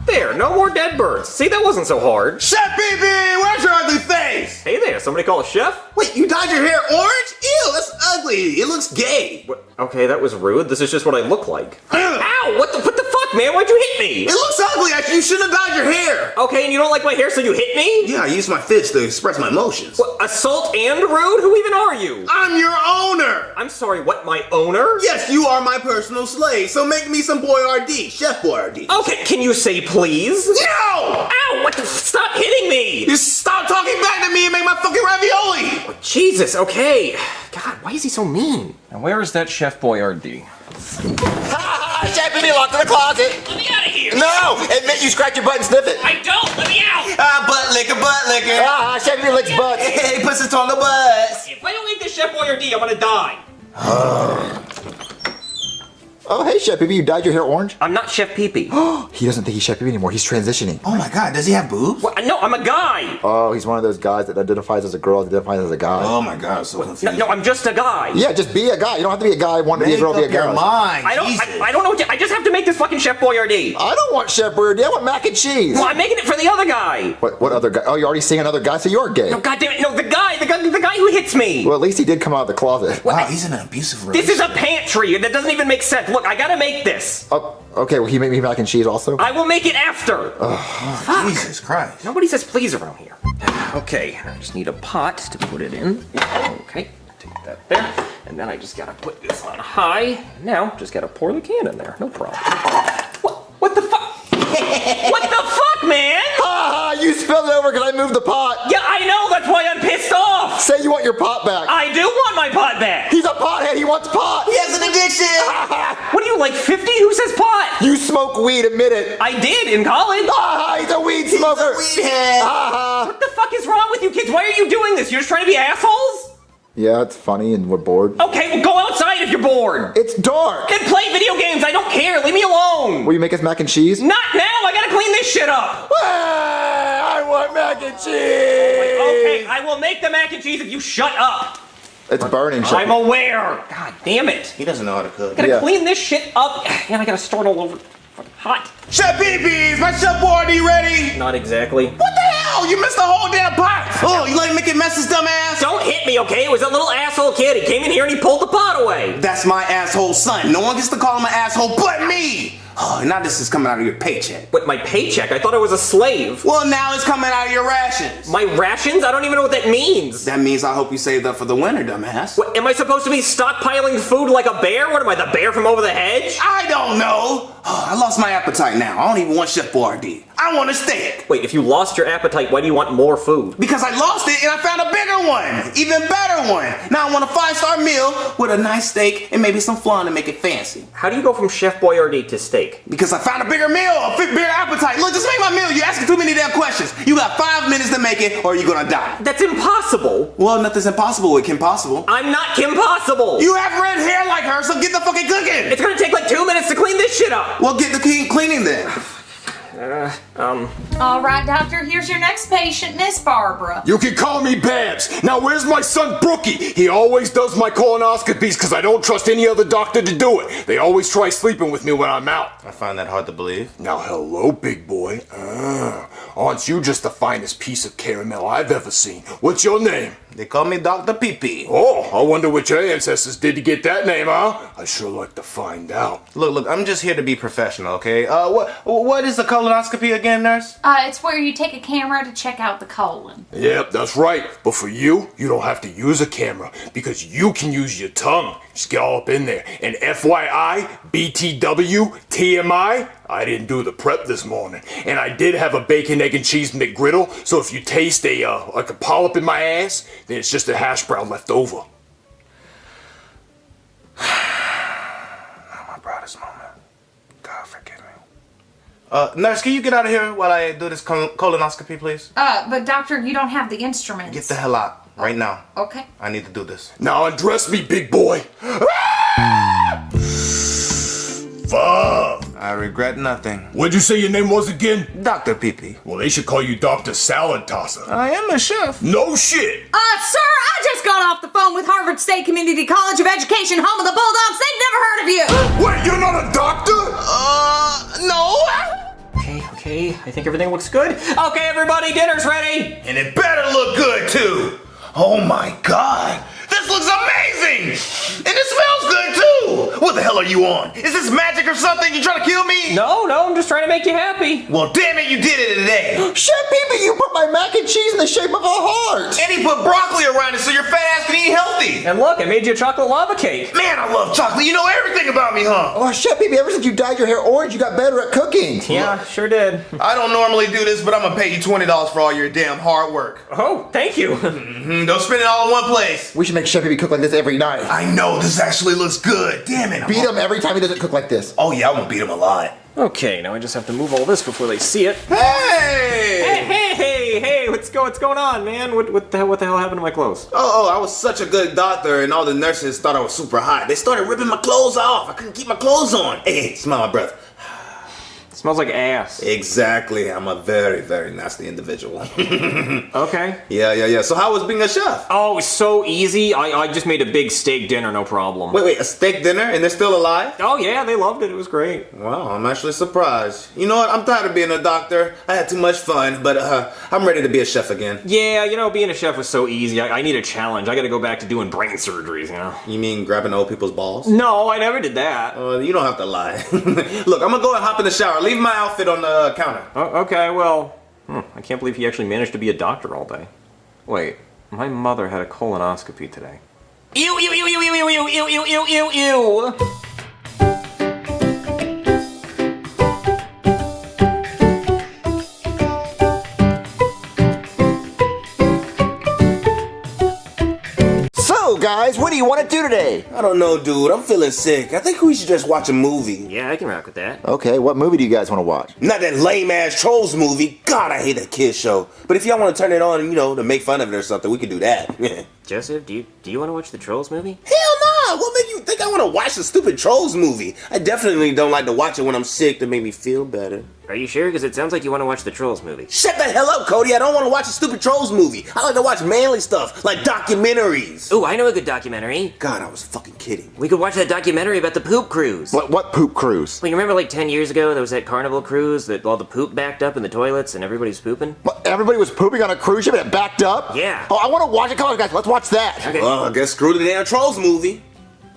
There, no more dead birds. See, that wasn't so hard. Chef Pee-Pee, where's your ugly face? Hey there, somebody call a chef? Wait, you dyed your hair orange? Ew, that's ugly. It looks gay. Okay, that was rude. This is just what I look like. Ow! What the fuck, man? Why'd you hit me? It looks ugly. You shouldn't have dyed your hair. Okay, and you don't like my hair, so you hit me? Yeah, I used my fists to express my emotions. What, assault and rude? Who even are you? I'm your owner. I'm sorry, what, my owner? Yes, you are my personal slave, so make me some Boyardee, Chef Boyardee. Okay, can you say please? No! Ow, what the, stop hitting me! You stop talking back to me and make my fucking ravioli! Oh, Jesus, okay. God, why is he so mean? Now where is that Chef Boyardee? Chef, be locked in the closet. Let me out of here! No! Admit you scratch your butt and sniff it. I don't! Let me out! Butt liquor, butt liquor. Chef, be licks butts. Hey, pussy tongue of butts. If I don't eat this Chef Boyardee, I'm gonna die. Oh, hey, Chef Pee-Pee, you dyed your hair orange? I'm not Chef Pee-Pee. He doesn't think he's Chef Pee-Pee anymore. He's transitioning. Oh my God, does he have boobs? What? No, I'm a guy. Oh, he's one of those guys that identifies as a girl, identifies as a guy. Oh my God, I'm so confused. No, I'm just a guy. Yeah, just be a guy. You don't have to be a guy, want to be a girl, be a guy. I don't know. I just have to make this fucking Chef Boyardee. I don't want Chef Boyardee. I want mac and cheese. Well, I'm making it for the other guy. What other guy? Oh, you're already seeing another guy, so you're gay. No, goddammit, no, the guy who hits me. Well, at least he did come out of the closet. Wow, he's in an abusive This relationship. is a pantry. That doesn't even make sense. Look, I gotta make this. Oh, okay. Will he make me mac and cheese also? I will make it after. Oh, Jesus Christ. Nobody says please around here. Okay, I just need a pot to put it in. Okay, take that there. And then I just gotta put this on high. Now, just gotta pour the can in there. No problem. What the fuck? What the fuck, man? You spilled it over because I moved the pot. Yeah, I know. That's why I'm pissed off. Say you want your pot back. I do want my pot back. He's a pothead. He wants pot. He has an addiction. What are you, like 50? Who says pot? You smoke weed. Admit it. I did in college. He's a weed smoker. He's a weed head. What the fuck is wrong with you kids? Why are you doing this? You're just trying to be assholes? Yeah, it's funny and we're bored. Okay, well go outside if you're bored. It's dark. Then play video games. I don't care. Leave me alone. Will you make us mac and cheese? Not now. I gotta clean this shit up. I want mac and cheese. Okay, I will make the mac and cheese if you shut up. It's burning. I'm aware. God damn it. He doesn't know how to cook. I gotta clean this shit up. And I gotta start all over. Fucking hot. Chef Pee-Pee's, my Chef Boyardee ready? Not exactly. What the hell? You missed the whole damn pot. Oh, you let him make it messes, dumbass? Don't hit me, okay? It was a little asshole kid. He came in here and he pulled the pot away. That's my asshole son. No one gets to call him an asshole but me. Oh, now this is coming out of your paycheck. What, my paycheck? I thought I was a slave. Well, now it's coming out of your rations. My rations? I don't even know what that means. That means I hope you saved up for the winter, dumbass. What, am I supposed to be stockpiling food like a bear? What am I, the bear from over the hedge? I don't know. Oh, I lost my appetite now. I don't even want Chef Boyardee. I want a steak. Wait, if you lost your appetite, why do you want more food? Because I lost it and I found a bigger one. Even better one. Now I want a 5-star meal with a nice steak and maybe some flan to make it fancy. How do you go from Chef Boyardee to steak? Because I found a bigger meal, a bigger appetite. Look, just make my meal. You're asking too many damn questions. You got 5 minutes to make it or you're gonna die. That's impossible. Well, nothing's impossible with Kim Possible. I'm not Kim Possible. You have red hair like her, so get the fucking cooking. It's gonna take like 2 minutes to clean this shit up. Well, get the cleaning then. All right, doctor, here's your next patient, Miss Barbara. You can call me Babs. Now where's my son Brookie? He always does my colonoscopies because I don't trust any other doctor to do it. They always try sleeping with me when I'm out. I find that hard to believe. Now hello, big boy. Aren't you just the finest piece of caramel I've ever seen? What's your name? They call me Dr. Pee-Pee. Oh, I wonder what your ancestors did to get that name, huh? I sure like to find out. Look, I'm just here to be professional, okay? What is the colonoscopy again, nurse? It's where you take a camera to check out the colon. Yep, that's right. But for you, you don't have to use a camera because you can use your tongue. Just get all up in there. And FYI, BTW, TMI, I didn't do the prep this morning. And I did have a bacon, egg, and cheese McGriddle, so if you taste like a polyp in my ass, then it's just a hash brown left over. Not my proudest moment. God forgive me. Nurse, can you get out of here while I do this colonoscopy, please? But doctor, you don't have the instruments. Get the hell out right now. Okay. I need to do this. Now undress me, big boy. Fuck. I regret nothing. What'd you say your name was again? Dr. Pee-Pee. Well, they should call you Dr. Salad Tosser. I am a chef. No shit. Sir, I just got off the phone with Harvard State Community College of Education, home of the Bulldogs. They've never heard of you. Wait, you're not a doctor? No. Okay, I think everything looks good. Okay, everybody, dinner's ready. And it better look good, too. Oh my God. This looks amazing. amazing! And it smells good too! What the hell are you on? Is this magic or something? You trying to kill me? No, I'm just trying to make you happy. Well, damn it, you did it today! Chef Pee-Pee, you put my mac and cheese in the shape of a heart! And he put broccoli around it so your fat ass can eat healthy! And look, I made you a chocolate lava cake. Man, I love chocolate. You know everything about me, huh? Oh, Chef Pee-Pee, ever since you dyed your hair orange, you got better at cooking. Yeah, sure did. I don't normally do this, but I'm gonna pay you $20 for all your damn hard work. Oh, thank you. Don't spend it all in one place. We should make Chef Pee-Pee cook like this every night. I know, this actually looks good. Damn it. Beat him every time he doesn't cook like this. Oh yeah, I'm gonna beat him a lot. Okay, now I just have to move all this before they see it. Hey! Hey, what's going on, man? What the hell happened to my clothes? Oh, I was such a good doctor, and all the nurses thought I was super hot. They started ripping my clothes off. I couldn't keep my clothes on. Hey, smell my breath. Smells like ass. Exactly. I'm a very, very nasty individual. Okay. Yeah. So how was being a chef? Oh, so easy. I just made a big steak dinner, no problem. Wait, a steak dinner and they're still alive? Oh, yeah, they loved it. It was great. Wow, I'm actually surprised. You know what? I'm tired of being a doctor. I had too much fun, but I'm ready to be a chef again. Yeah, being a chef was so easy. I need a challenge. I gotta go back to doing brain surgeries, You mean grabbing old people's balls? No, I never did that. You don't have to lie. Look, I'm gonna go and hop in the shower. Leave my outfit on the counter. Okay, well, I can't believe he actually managed to be a doctor all day. Wait, my mother had a colonoscopy today. Ew. So, guys, what do you want to do today? I don't know, dude. I'm feeling sick. I think we should just watch a movie. Yeah, I can rock with that. Okay, what movie do you guys want to watch? Not that lame-ass Trolls movie. God, I hate that kid's show. But if y'all want to turn it on, to make fun of it or something, we can do that. Joseph, do you want to watch the Trolls movie? Hell no! What made you think I want to watch the stupid Trolls movie? I definitely don't like to watch it when I'm sick to make me feel better. Are you sure? Because it sounds like you want to watch the Trolls movie. Shut the hell up, Cody. I don't want to watch a stupid Trolls movie. I like to watch manly stuff, like documentaries. Ooh, I know a good documentary. God, I was fucking kidding. We could watch that documentary about the poop cruise. What poop cruise? Well, you remember like 10 years ago, there was that Carnival cruise that all the poop backed up in the toilets and everybody's pooping? What, everybody was pooping on a cruise ship and it backed up? Yeah. Oh, I want to watch it. Come on, guys, let's watch that. Okay. Well, I guess screw the damn Trolls movie.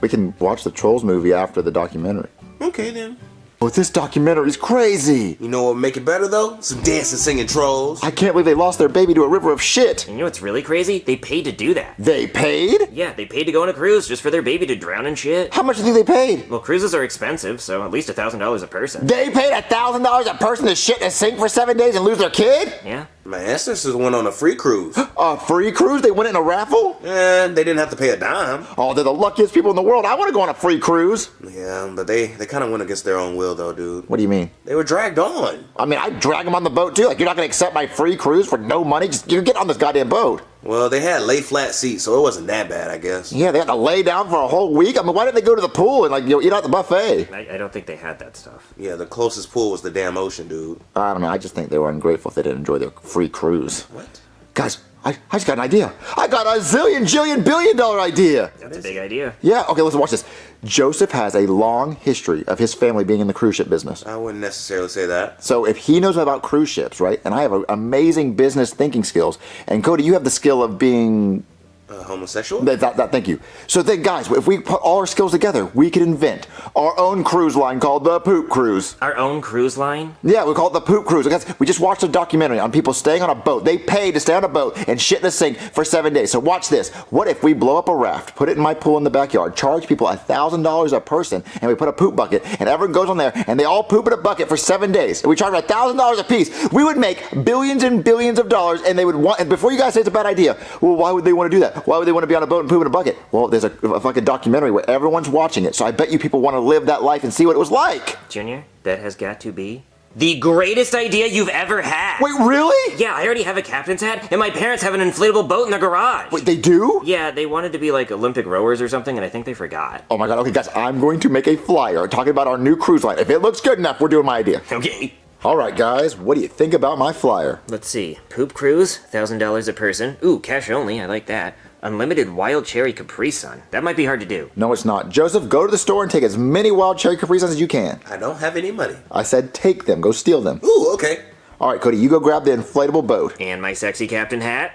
We can watch the Trolls movie after the documentary. Okay, then. But this documentary is crazy. You know what would make it better, though? Some dancing, singing trolls. I can't believe they lost their baby to a river of shit. And you know what's really crazy? They paid to do that. They paid? Yeah, they paid to go on a cruise just for their baby to drown in shit. How much do you think they paid? Well, cruises are expensive, so at least $1,000 a person. They paid $1,000 a person to shit and sink for 7 days and lose their kid? Yeah. My ancestors went on a free cruise. A free cruise? They went in a raffle? And they didn't have to pay a dime. Oh, they're the luckiest people in the world. I want to go on a free cruise. Yeah, but they kind of went against their own will, though, dude. What do you mean? They were dragged on. I mean, I'd drag them on the boat, too. Like, you're not going to accept my free cruise for no money? Just, you get on this goddamn boat. Well, they had lay flat seats, so it wasn't that bad, I guess. Yeah, they had to lay down for a whole week. I mean, why didn't they go to the pool and, eat out the buffet? I don't think they had that stuff. Yeah, the closest pool was the damn ocean, dude. I don't know. I just think they were ungrateful if they didn't enjoy their free cruise. What? Guys, I just got an idea. I got a $1 billion idea. That's a big idea. Yeah, okay, let's watch this. Joseph has a long history of his family being in the cruise ship business. I wouldn't necessarily say that. So if he knows about cruise ships, right, and I have amazing business thinking skills, and Cody, you have the skill of being... homosexual? Thank you. So then, guys, if we put all our skills together, we could invent our own cruise line called the Poop Cruise. Our own cruise line? Yeah, we call it the Poop Cruise. Guys, we just watched a documentary on people staying on a boat. They pay to stay on a boat and shit in the sink for 7 days. So watch this. What if we blow up a raft, put it in my pool in the backyard, charge people $1,000 a person, and we put a poop bucket, and everyone goes on there, and they all poop in a bucket for 7 days, and we charge $1,000 a piece. We would make billions and billions of dollars, and they would want. And before you guys say it's a bad idea, well, why would they want to do that? Why would they want to be on a boat and poop in a bucket? Well, there's a fucking documentary where everyone's watching it, so I bet you people want to live that life and see what it was like. Junior, that has got to be the greatest idea you've ever had. Wait, really? Yeah, I already have a captain's hat, and my parents have an inflatable boat in their garage. Wait, they do? Yeah, they wanted to be like Olympic rowers or something, and I think they forgot. Oh my god, okay guys, I'm going to make a flyer talking about our new cruise line. If it looks good enough, we're doing my idea. Okay. Alright guys, what do you think about my flyer? Let's see. Poop cruise, $1,000 a person. Ooh, cash only, I like that. Unlimited wild cherry Capri Sun. That might be hard to do. No, it's not. Joseph, go to the store and take as many wild cherry Capri Suns as you can. I don't have any money. I said take them. Go steal them. Ooh, okay. Alright, Cody, you go grab the inflatable boat. And my sexy captain hat.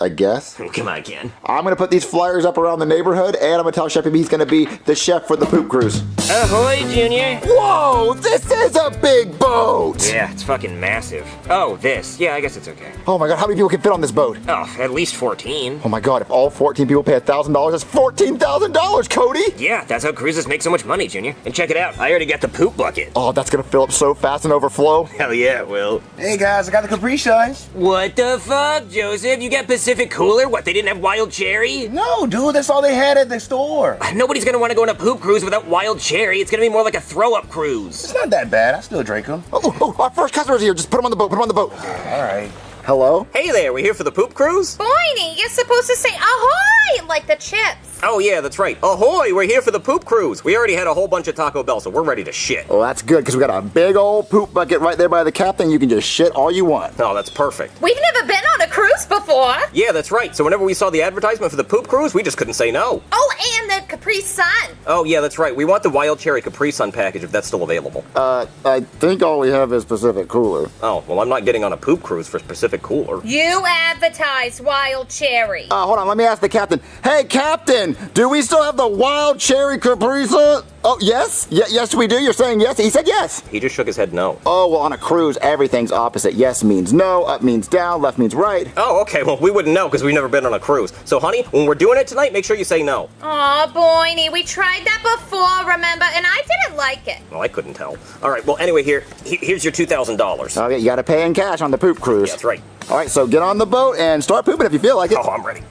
I guess. Come on, Ken. I'm gonna put these flyers up around the neighborhood, and I'm gonna tell Chef he's gonna be the chef for the poop cruise. Ahoy, Junior. Whoa, this is a big boat! Yeah, it's fucking massive. Oh, this. Yeah, I guess it's okay. Oh my god, how many people can fit on this boat? Oh, at least 14. Oh my god, if all 14 people pay $1,000, that's $14,000, Cody! Yeah, that's how cruises make so much money, Junior. And check it out, I already got the poop bucket. Oh, that's gonna fill up so fast and overflow. Hell yeah, it will. Hey guys, I got the Capri Suns. What the fuck, Joseph? You got Pacific Cooler? What, they didn't have Wild Cherry? No, dude, that's all they had at the store. Nobody's gonna want to go on a poop cruise without Wild Cherry. It's gonna be more like a throw-up cruise. It's not that bad. I still drink them. Oh, our first customer's here. Just put him on the boat. Put him on the boat. All right. Hello? Hey there, we here for the poop cruise? Boiny, you're supposed to say ahoy like the chips. Oh yeah, that's right. Ahoy, we're here for the poop cruise. We already had a whole bunch of Taco Bell, so we're ready to shit. Well, that's good, because we got a big old poop bucket right there by the captain. You can just shit all you want. Oh, that's perfect. We've never been on a cruise before. Yeah, that's right. So whenever we saw the advertisement for the poop cruise, we just couldn't say no. Oh, and the Capri Sun. Oh yeah, that's right. We want the Wild Cherry Capri Sun package if that's still available. I think all we have is Pacific Cooler. Oh, well, I'm not getting on a poop cruise for Pacific Cooler. You advertised Wild Cherry. Hold on, let me ask the captain. Hey, Captain, do we still have the Wild Cherry Capri Sun? Oh, yes? Yes, we do. You're saying yes? He said yes. He just shook his head no. Oh, well, on a cruise, everything's opposite. Yes means no, up means down, left means right. Oh, okay. Well, we wouldn't know because we've never been on a cruise. So, honey, when we're doing it tonight, make sure you say no. Aw, Boiny, we tried that before, remember? And I didn't like it. Well, I couldn't tell. All right. Well, anyway, here's your $2,000. Okay, you got to pay in cash on the poop cruise. Yeah, that's right. All right, so get on the boat and start pooping if you feel like it. Oh, I'm ready.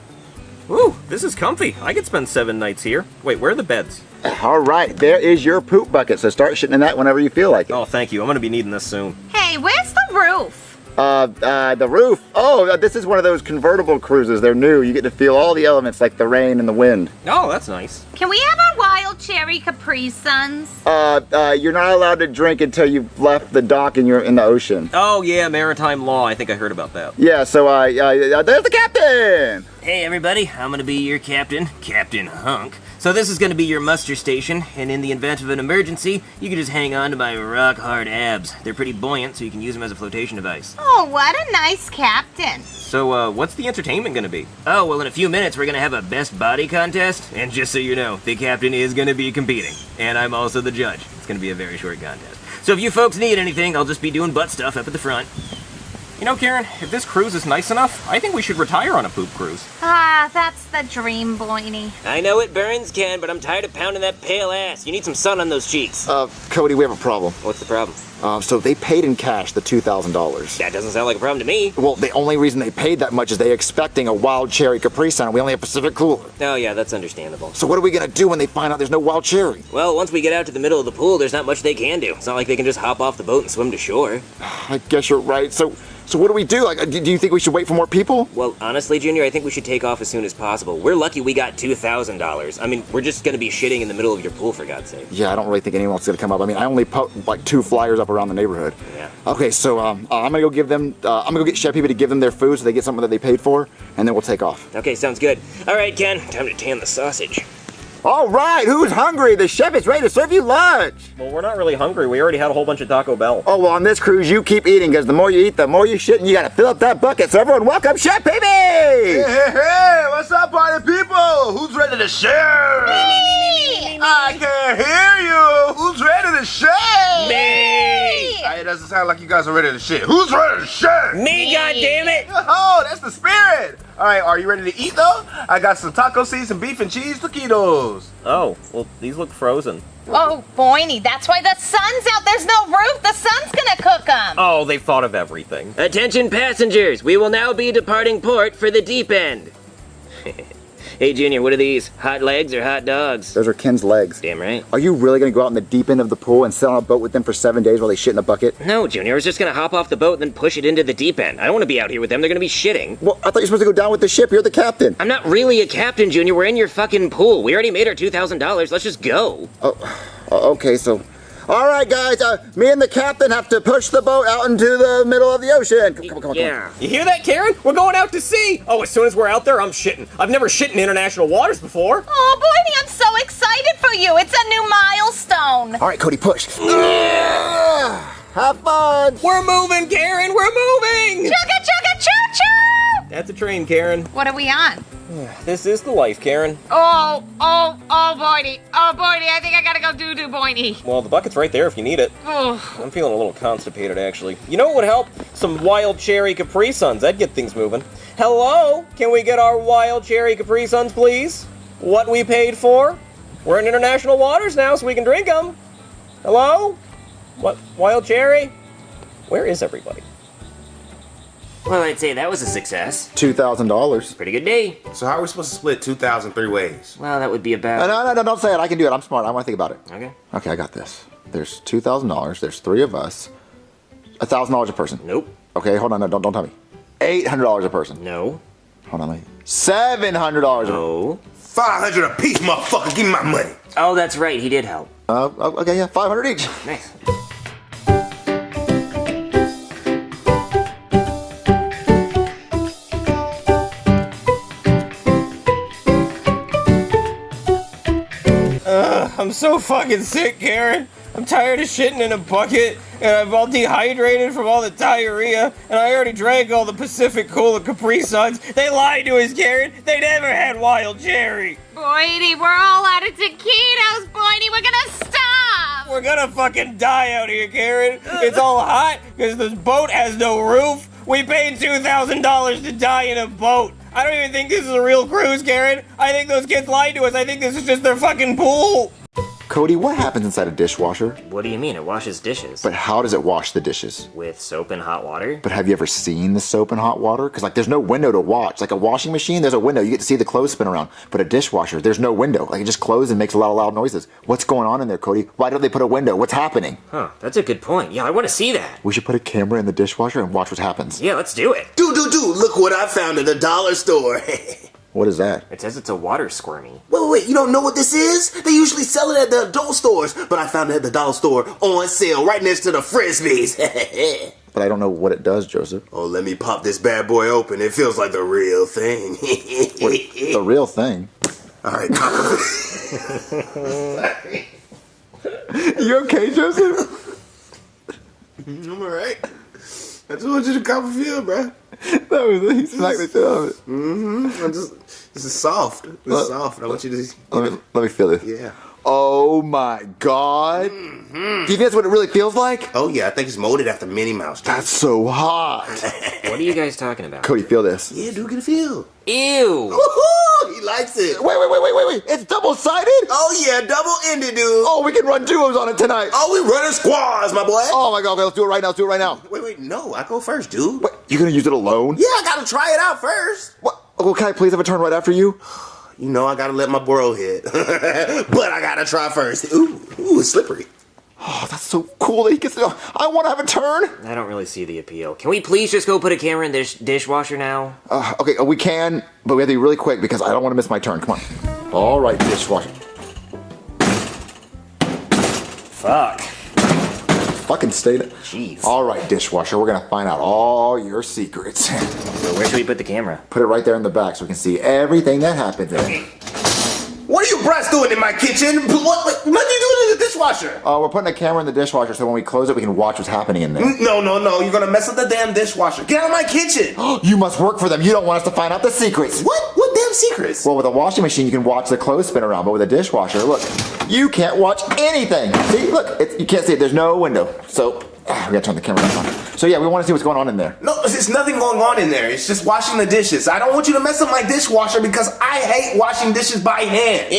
Ooh, this is comfy. I could spend 7 nights here. Wait, where are the beds? All right, there is your poop bucket, so start shitting in that whenever you feel like it. Oh, thank you. I'm going to be needing this soon. Hey, where's the roof? The roof. Oh, this is one of those convertible cruises. They're new. You get to feel all the elements like the rain and the wind. Oh, that's nice. Can we have our Wild Cherry Capri Suns? You're not allowed to drink until you've left the dock and you're in the ocean. Oh, yeah, maritime law. I think I heard about that. Yeah, so, there's the captain! Hey everybody, I'm gonna be your captain, Captain Hunk. So this is gonna be your muster station, and in the event of an emergency, you can just hang on to my rock-hard abs. They're pretty buoyant, so you can use them as a flotation device. Oh, what a nice captain. So, what's the entertainment gonna be? Oh, well in a few minutes we're gonna have a best body contest, and just so you know, the captain is gonna be competing. And I'm also the judge. It's gonna be a very short contest. So if you folks need anything, I'll just be doing butt stuff up at the front. You know, Karen, if this cruise is nice enough, I think we should retire on a poop cruise. Ah, that's the dream, Boiny. I know it burns, Ken, but I'm tired of pounding that pale ass. You need some sun on those cheeks. Cody, we have a problem. What's the problem? So they paid in cash the $2,000. That doesn't sound like a problem to me. Well, the only reason they paid that much is they're expecting a Wild Cherry Capri Sun, and we only have Pacific Cooler. Oh yeah, that's understandable. So what are we gonna do when they find out there's no Wild Cherry? Well, once we get out to the middle of the pool, there's not much they can do. It's not like they can just hop off the boat and swim to shore. I guess you're right. So what do we do? Like, do you think we should wait for more people? Well, honestly, Junior, I think we should take off as soon as possible. We're lucky we got $2,000. I mean, we're just gonna be shitting in the middle of your pool, for God's sake. Yeah, I don't really think anyone's gonna come up. I mean, I only put like 2 flyers up around the neighborhood. Yeah. Okay, so I'm gonna go give them. I'm gonna go get Chef to give them their food so they get something that they paid for, and then we'll take off. Okay, sounds good. All right, Ken, time to tan the sausage. All right, who's hungry? The chef is ready to serve you lunch. Well, we're not really hungry. We already had a whole bunch of Taco Bell. Oh, well, on this cruise, you keep eating, because the more you eat, the more you shit, and you gotta fill up that bucket. So everyone, welcome Chef Baby! Hey, what's up, party people? Who's ready to share? Me! I can't hear you. Who's ready to share? Me! It doesn't sound like you guys are ready to shit. Who's ready to share? Me, goddammit! Oh, that's the spirit. All right, are you ready to eat, though? I got some taco season beef and cheese taquitos. Oh, well, these look frozen. Oh, Boiny, that's why the sun's out. There's no roof. The sun's gonna cook them. Oh, they've thought of everything. Attention passengers, we will now be departing port for the deep end. Hey, Junior, what are these? Hot legs or hot dogs? Those are Ken's legs. Damn right. Are you really gonna go out in the deep end of the pool and sit on a boat with them for 7 days while they shit in a bucket? No, Junior, I was just gonna hop off the boat and then push it into the deep end. I don't want to be out here with them. They're gonna be shitting. Well, I thought you were supposed to go down with the ship. You're the captain. I'm not really a captain, Junior. We're in your fucking pool. We already made our $2,000. Let's just go. Okay, so... All right, guys, me and the captain have to push the boat out into the middle of the ocean. Come on. Yeah. You hear that, Karen? We're going out to sea. Oh, as soon as we're out there, I'm shitting. I've never shit in international waters before. Oh, Boiny, I'm so excited for you. It's a new milestone. All right, Cody, push. Have fun. We're moving, Karen. We're moving. Chugga, chugga, choo, choo. That's a train, Karen. What are we on? This is the life, Karen. Oh, Boydie. Oh, Boydie, I think I gotta go doo-doo, Boydie. Well, the bucket's right there if you need it. Oh. I'm feeling a little constipated, actually. You know what would help? Some wild cherry Capri Suns. That'd get things moving. Hello? Can we get our wild cherry Capri Suns, please? What we paid for? We're in international waters now, so we can drink them. Hello? What? Wild cherry? Where is everybody? Well, I'd say that was a success. $2,000. Pretty good day. So how are we supposed to split 2,000 3 ways? Well, that would be about... No, don't say it. I can do it. I'm smart. I want to think about it. Okay. Okay, I got this. There's $2,000. There's 3 of us. $1,000 a person. Nope. Okay, hold on. No, don't tell me. $800 a person. No. Hold on, $700 No. 500 a piece, motherfucker. Give me my money. Oh, that's right. He did help. Okay, yeah, 500 each. Nice. I'm so fucking sick, Karen. I'm tired of shitting in a bucket, and I'm all dehydrated from all the diarrhea, and I already drank all the Pacific Cola Capri Suns. They lied to us, Karen. They never had wild cherry. Boydie, we're all out of taquitos, Boydie. We're gonna stop. We're gonna fucking die out here, Karen. It's all hot because this boat has no roof. We paid $2,000 to die in a boat. I don't even think this is a real cruise, Karen. I think those kids lied to us. I think this is just their fucking pool. Cody, what happens inside a dishwasher? What do you mean? It washes dishes. But how does it wash the dishes? With soap and hot water? But have you ever seen the soap and hot water? Because, like, there's no window to watch. Like a washing machine, there's a window. You get to see the clothes spin around. But a dishwasher, there's no window. Like, it just closes and makes a lot of loud noises. What's going on in there, Cody? Why don't they put a window? What's happening? Huh, that's a good point. Yeah, I want to see that. We should put a camera in the dishwasher and watch what happens. Yeah, let's do it. Do. Look what I found at the dollar store. What is that? It says it's a water squirmy. Wait, you don't know what this is? They usually sell it at the adult stores, but I found it at the dollar store on sale right next to the Frisbees. But I don't know what it does, Joseph. Oh, let me pop this bad boy open. It feels like the real thing. Wait, the real thing? All right, Sorry. You okay, Joseph? I'm alright. I just want you to cop a feel, bro. He smacked the shit out of it. This is soft. This is soft. I want you to... Let me feel this. Yeah. Oh my God. Do you think that's what it really feels like? Oh yeah, I think it's molded after Minnie Mouse. That's so hot. What are you guys talking about? Cody, feel this. Yeah, dude, get a feel. Ew. Woohoo! He likes it. Wait. It's double-sided? Oh yeah, double-ended, dude. Oh, we can run duos on it tonight. Oh, we running squads, my boy. Oh my God, okay, let's do it right now. Wait, no, I go first, dude. What, you gonna use it alone? Yeah, I gotta try it out first. What? Oh, can I please have a turn right after you? You know I gotta let my bro hit. But I gotta try first. Ooh, it's slippery. Oh, that's so cool that he gets to... I want to have a turn. I don't really see the appeal. Can we please just go put a camera in this dishwasher now? Okay, we can, but we have to be really quick because I don't want to miss my turn. Come on. All right, dishwasher. Fuck. Fucking stay there. Jeez. All right, dishwasher, we're gonna find out all your secrets. So where should we put the camera? Put it right there in the back so we can see everything that happens in it. What are you brats doing in my kitchen? What are you doing in the dishwasher? We're putting a camera in the dishwasher so when we close it, we can watch what's happening in there. No. You're gonna mess up the damn dishwasher. Get out of my kitchen. You must work for them. You don't want us to find out the secrets. What damn secrets? Well, with a washing machine, you can watch the clothes spin around, but with a dishwasher, look, you can't watch anything. See, look, you can't see it. There's no window. So, we gotta turn the camera back on. So yeah, we want to see what's going on in there. No, there's nothing going on in there. It's just washing the dishes. I don't want you to mess up my dishwasher because I hate washing dishes by hand.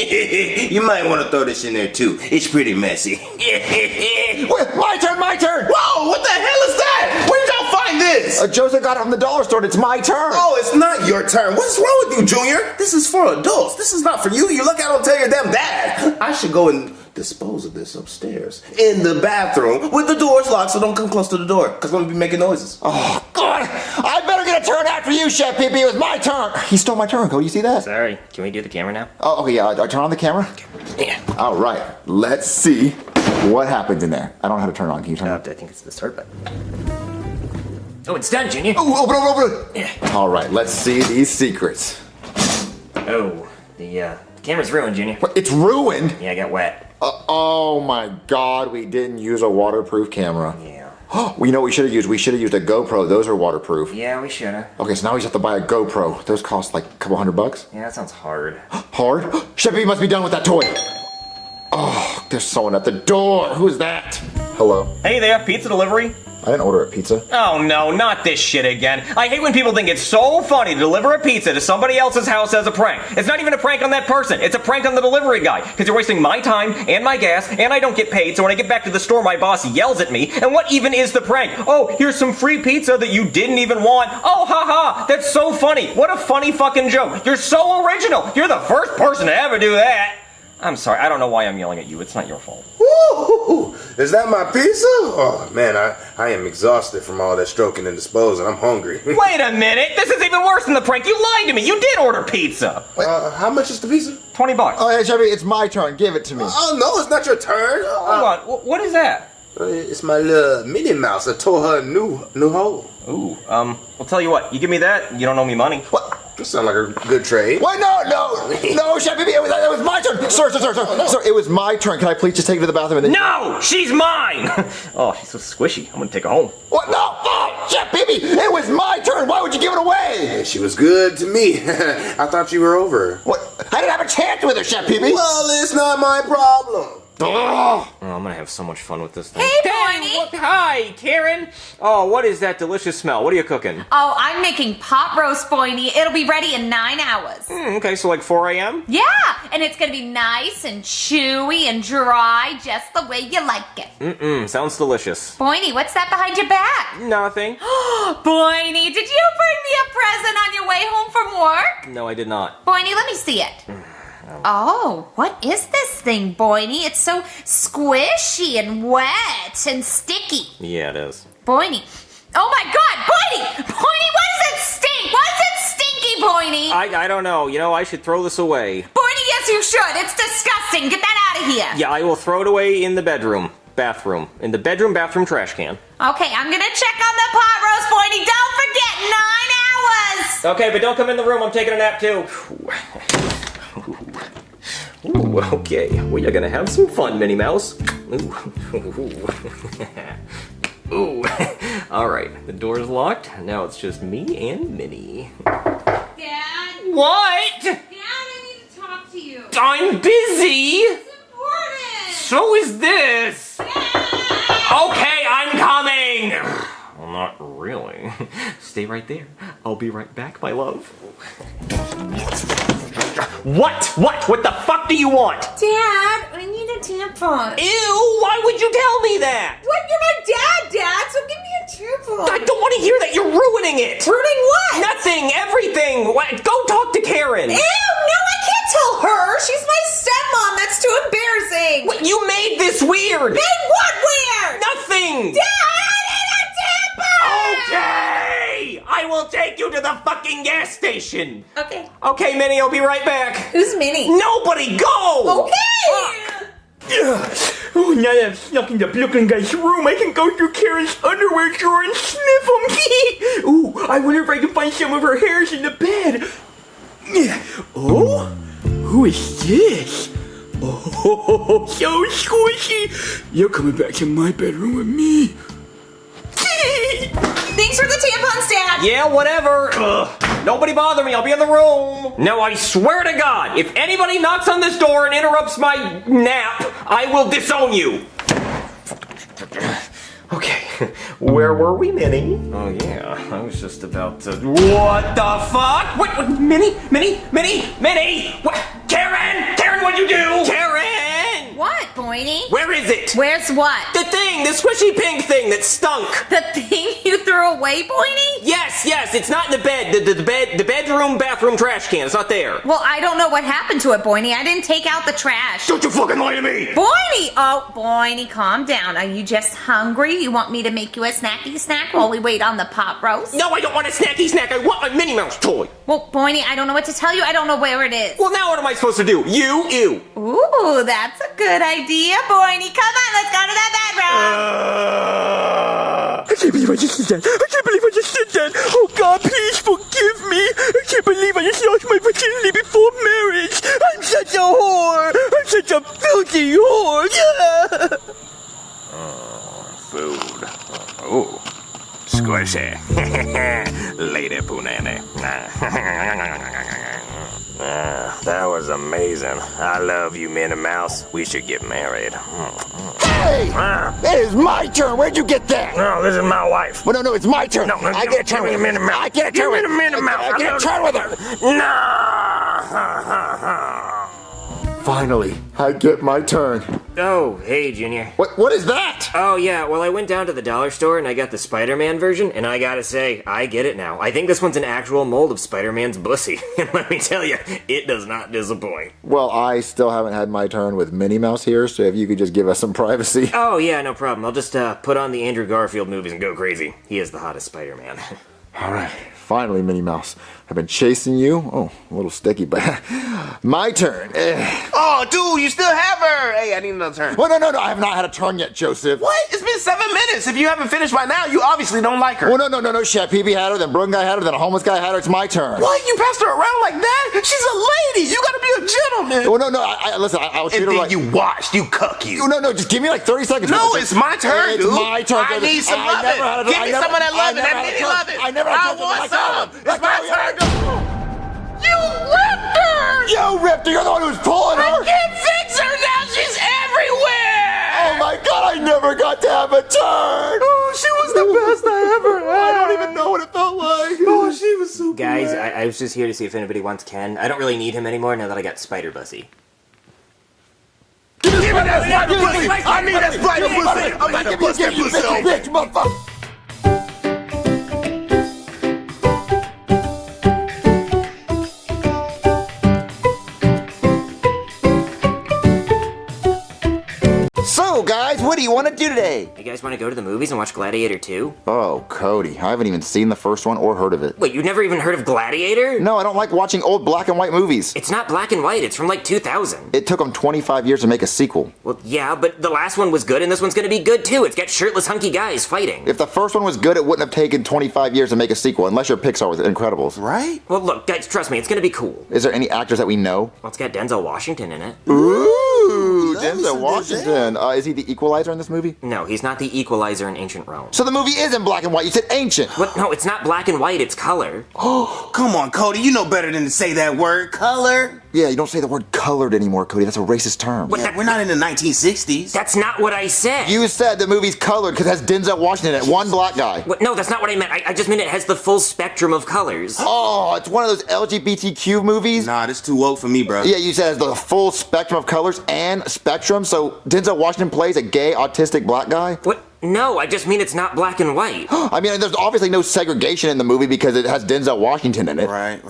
You might want to throw this in there too. It's pretty messy. Wait, my turn! Whoa, what the hell is that? Where did y'all find this? Joseph got it from the dollar store and it's my turn. Oh, it's not your turn. What's wrong with you, Junior? This is for adults. This is not for you. You look out and tell your damn dad. I should go and dispose of this upstairs in the bathroom with the doors locked, so don't come close to the door because I'm gonna be making noises. Oh God! I better get a turn after you, Chef Pee Pee. It was my turn. He stole my turn, Cody. You see that? Sorry. Can we do the camera now? Oh, okay. Yeah. I turn on the camera. Yeah. All right. Let's see what happens in there. I don't know how to turn it on. Can you turn it on? I think it's the start button. Oh, it's done, Junior. Oh, open it. Yeah. All right. Let's see these secrets. Oh, the camera's ruined, Junior. What, it's ruined? Yeah, I got wet. Oh my God, we didn't use a waterproof camera. Yeah. Well, you know what we should have used? We should have used a GoPro. Those are waterproof. Yeah, we shoulda. Okay, so now we just have to buy a GoPro. Those cost like a couple $100. Yeah, that sounds hard. Hard? Chevy must be done with that toy. Oh, there's someone at the door. Who's that? Hello. Hey there, pizza delivery? I didn't order a pizza. Oh no, not this shit again. I hate when people think it's so funny to deliver a pizza to somebody else's house as a prank. It's not even a prank on that person. It's a prank on the delivery guy. Because you're wasting my time and my gas, and I don't get paid, so when I get back to the store, my boss yells at me. And what even is the prank? Oh, here's some free pizza that you didn't even want. Oh, haha, that's so funny. What a funny fucking joke. You're so original. You're the first person to ever do that. I'm sorry, I don't know why I'm yelling at you. It's not your fault. Woo! Is that my pizza? Oh, man, I am exhausted from all that stroking and disposing. I'm hungry. Wait a minute! This is even worse than the prank. You lied to me. You did order pizza. How much is the pizza? $20. Oh, hey, Chevy, it's my turn. Give it to me. Oh, no, it's not your turn. Hold on. What is that? It's my little Minnie Mouse. I tore her a new hole. Ooh, I'll tell you what. You give me that, you don't owe me money. What? That sounds like a good trade. Wait, no, Chevy, it was my turn. Sir, it was my turn. Can I please just take it to the bathroom and then... No! She's mine! Oh, she's so squishy. I'm gonna take her home. What? No! Oh, Chevy, it was my turn. Why would you give it away? Yeah, she was good to me. I thought you were over. What? I didn't have a chance with her, Chevy. Well, it's not my problem. Oh, I'm gonna have so much fun with this thing. Hey, Barney! Hi, Karen! Oh, what is that delicious smell? What are you cooking? Oh, I'm making pot roast, Boiny. It'll be ready in 9 hours. Okay, so like 4 a.m.? Yeah, and it's gonna be nice and chewy and dry, just the way you like it. Sounds delicious. Boiny, what's that behind your back? Nothing. Boiny, did you bring me a present on your way home from work? No, I did not. Boiny, let me see it. Oh, what is this thing, Boiny? It's so squishy and wet and sticky. Yeah, it is. Boiny. Oh my god, Boiny! Boiny, why does it stink? Why is it stinky, Boiny? I don't know. You know, I should throw this away. Boiny, yes you should. It's disgusting. Get that out of here. Yeah, I will throw it away in the bathroom. In the bathroom trash can. Okay, I'm gonna check on the pot roast, Boiny. Don't forget, 9 hours! Okay, but don't come in the room. I'm taking a nap too. Ooh, okay. Well, you're gonna have some fun, Minnie Mouse. Ooh. Alright, the door's locked. Now it's just me and Minnie. Dad? What? Dad, I need to talk to you. I'm busy! It's important! So is this! Okay, I'm coming! Well, not really. Stay right there. I'll be right back, my love. What? What the fuck do you want? Dad, I need a tampon. Ew, why would you tell me that? What? You're my dad, so give me a tampon. I don't want to hear that. You're ruining it. Ruining what? Nothing, everything. What? Go talk to Karen. Ew, no, I can't tell her. She's my stepmom. That's too embarrassing. What? You made this weird. Made what weird? Nothing. Dad, I need a tampon. Okay, I will take you to the fucking gas station. Okay. Okay, Minnie, I'll be right back. Who's Minnie? Nobody, go! Okay! Oh, now that I've snuck into Brooklyn guy's room, I can go through Karen's underwear drawer and sniff them. Ooh, I wonder if I can find some of her hairs in the bed. Oh? Who is this? Oh, so squishy. You're coming back to my bedroom with me. Thanks for the tampons, Dad. Yeah, whatever. Ugh. Nobody bother me. I'll be in the room. Now, I swear to God, if anybody knocks on this door and interrupts my nap, I will disown you. Okay, where were we, Minnie? Oh, yeah, I was just about to... What the fuck? What, Minnie? What? Karen, what'd you do? Karen! What, Boiny? Where is it? Where's what? The thing, the squishy pink thing that stunk. The thing you threw away, Boiny? Yes, it's not in the bed. The bedroom, bathroom trash can. It's not there. Well, I don't know what happened to it, Boiny. I didn't take out the trash. Don't you fucking lie to me! Boiny! Oh, Boiny, calm down. Are you just hungry? You want me to make you a snacky snack while we wait on the pot roast? No, I don't want a snacky snack. I want my Minnie Mouse toy. Well, Boiny, I don't know what to tell you. I don't know where it is. Well, now what am I supposed to do? You. Ooh, that's a good idea, Boiny. Come on, let's go to the bedroom. I can't believe I just did that. Oh, God, please forgive me. I can't believe I just lost my virginity before marriage. I'm such a whore. I'm such a filthy whore. Food. squishy. Lady Punani. That was amazing. I love you, Minnie Mouse. We should get married. Hey! It is my turn. Where'd you get that? No, this is my wife. Well, no, it's my turn. No, I get a turn with her. Minnie Mouse. I get a turn with her. Minnie Mouse. I get a turn with her. No. Finally, I get my turn. Oh, hey, Junior. What is that? Oh, yeah, well, I went down to the dollar store and I got the Spider-Man version, and I gotta say, I get it now. I think this one's an actual mold of Spider-Man's bussy, and let me tell you, it does not disappoint. Well, I still haven't had my turn with Minnie Mouse here, so if you could just give us some privacy. Oh, yeah, no problem. I'll just put on the Andrew Garfield movies and go crazy. He is the hottest Spider-Man. All right, finally, Minnie Mouse. I've been chasing you. Oh, a little sticky, but my turn. Oh, dude, you still have her. Hey, I need another turn. Well, no, I have not had a turn yet, Joseph. What? It's been 7 minutes. If you haven't finished by now, you obviously don't like her. Well, no. Chef Peepee had her, then Brooklyn guy had her, then a homeless guy had her. It's my turn. What? You passed her around like that? She's a lady. You gotta be a gentleman. Well, no. Listen, I'll treat and her then like... you watched. You cuck you. No, just give me like 30 seconds. No, it's my turn, dude. It's my turn. I need some loving. Give me some of that loving. That mini loving. I want some. It's my turn. You ripped her! You ripped her! You're the one who's pulling her! I can't fix her now! She's everywhere! Oh my god, I never got to have a turn! Oh, she was the best I ever had! I don't even know what it felt like! Oh, she was so Guys, I was just here to see if anybody wants Ken. I don't really need him anymore now that I got Spider Bussy. Give me that spider pussy! I need that spider pussy! I'm about to bust that pussy open! Bitch, motherfucker! So, guys, what do you want to do today? You guys want to go to the movies and watch Gladiator 2? Oh, Cody, I haven't even seen the first one or heard of it. Wait, you've never even heard of Gladiator? No, I don't like watching old black and white movies. It's not black and white, it's from like 2000. It took them 25 years to make a sequel. Well, yeah, but the last one was good and this one's gonna be good too. It's got shirtless hunky guys fighting. If the first one was good, it wouldn't have taken 25 years to make a sequel, unless you're Pixar with Incredibles. Right? Well, look, guys, trust me, it's gonna be cool. Is there any actors that we know? Well, it's got Denzel Washington in it. Ooh, Denzel Washington. Is he the equalizer in this movie? No, he's not the equalizer in Ancient Rome. So the movie is in black and white. You said ancient. What? No, it's not black and white, it's color. Oh, come on, Cody. You know better than to say that word, color. Yeah, you don't say the word colored anymore, Cody. That's a racist term. Yeah, we're not in the 1960s. That's not what I said. You said the movie's colored because it has Denzel Washington in it. One black guy. What? No, that's not what I meant. I just meant it has the full spectrum of colors. Oh, it's one of those LGBTQ movies? Nah, this too woke for me, bro. Yeah, you said it has the full spectrum of colors and spectrum, so Denzel Washington plays a gay, autistic black guy? What? No, I just mean it's not black and white. I mean, there's obviously no segregation in the movie because it has Denzel Washington in it. Right.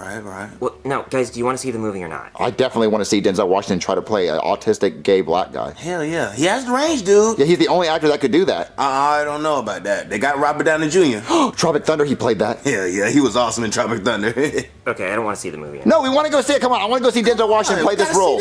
Well, no, guys, do you want to see the movie or not? I definitely want to see Denzel Washington try to play an autistic gay black guy. Hell yeah. He has the range, dude. Yeah, he's the only actor that could do that. I don't know about that. They got Robert Downey Jr. Tropic Thunder, he played that. Hell yeah, he was awesome in Tropic Thunder. Okay, I don't want to see the movie. No, we want to go see it. Come on, I want to go see Denzel Washington play this role.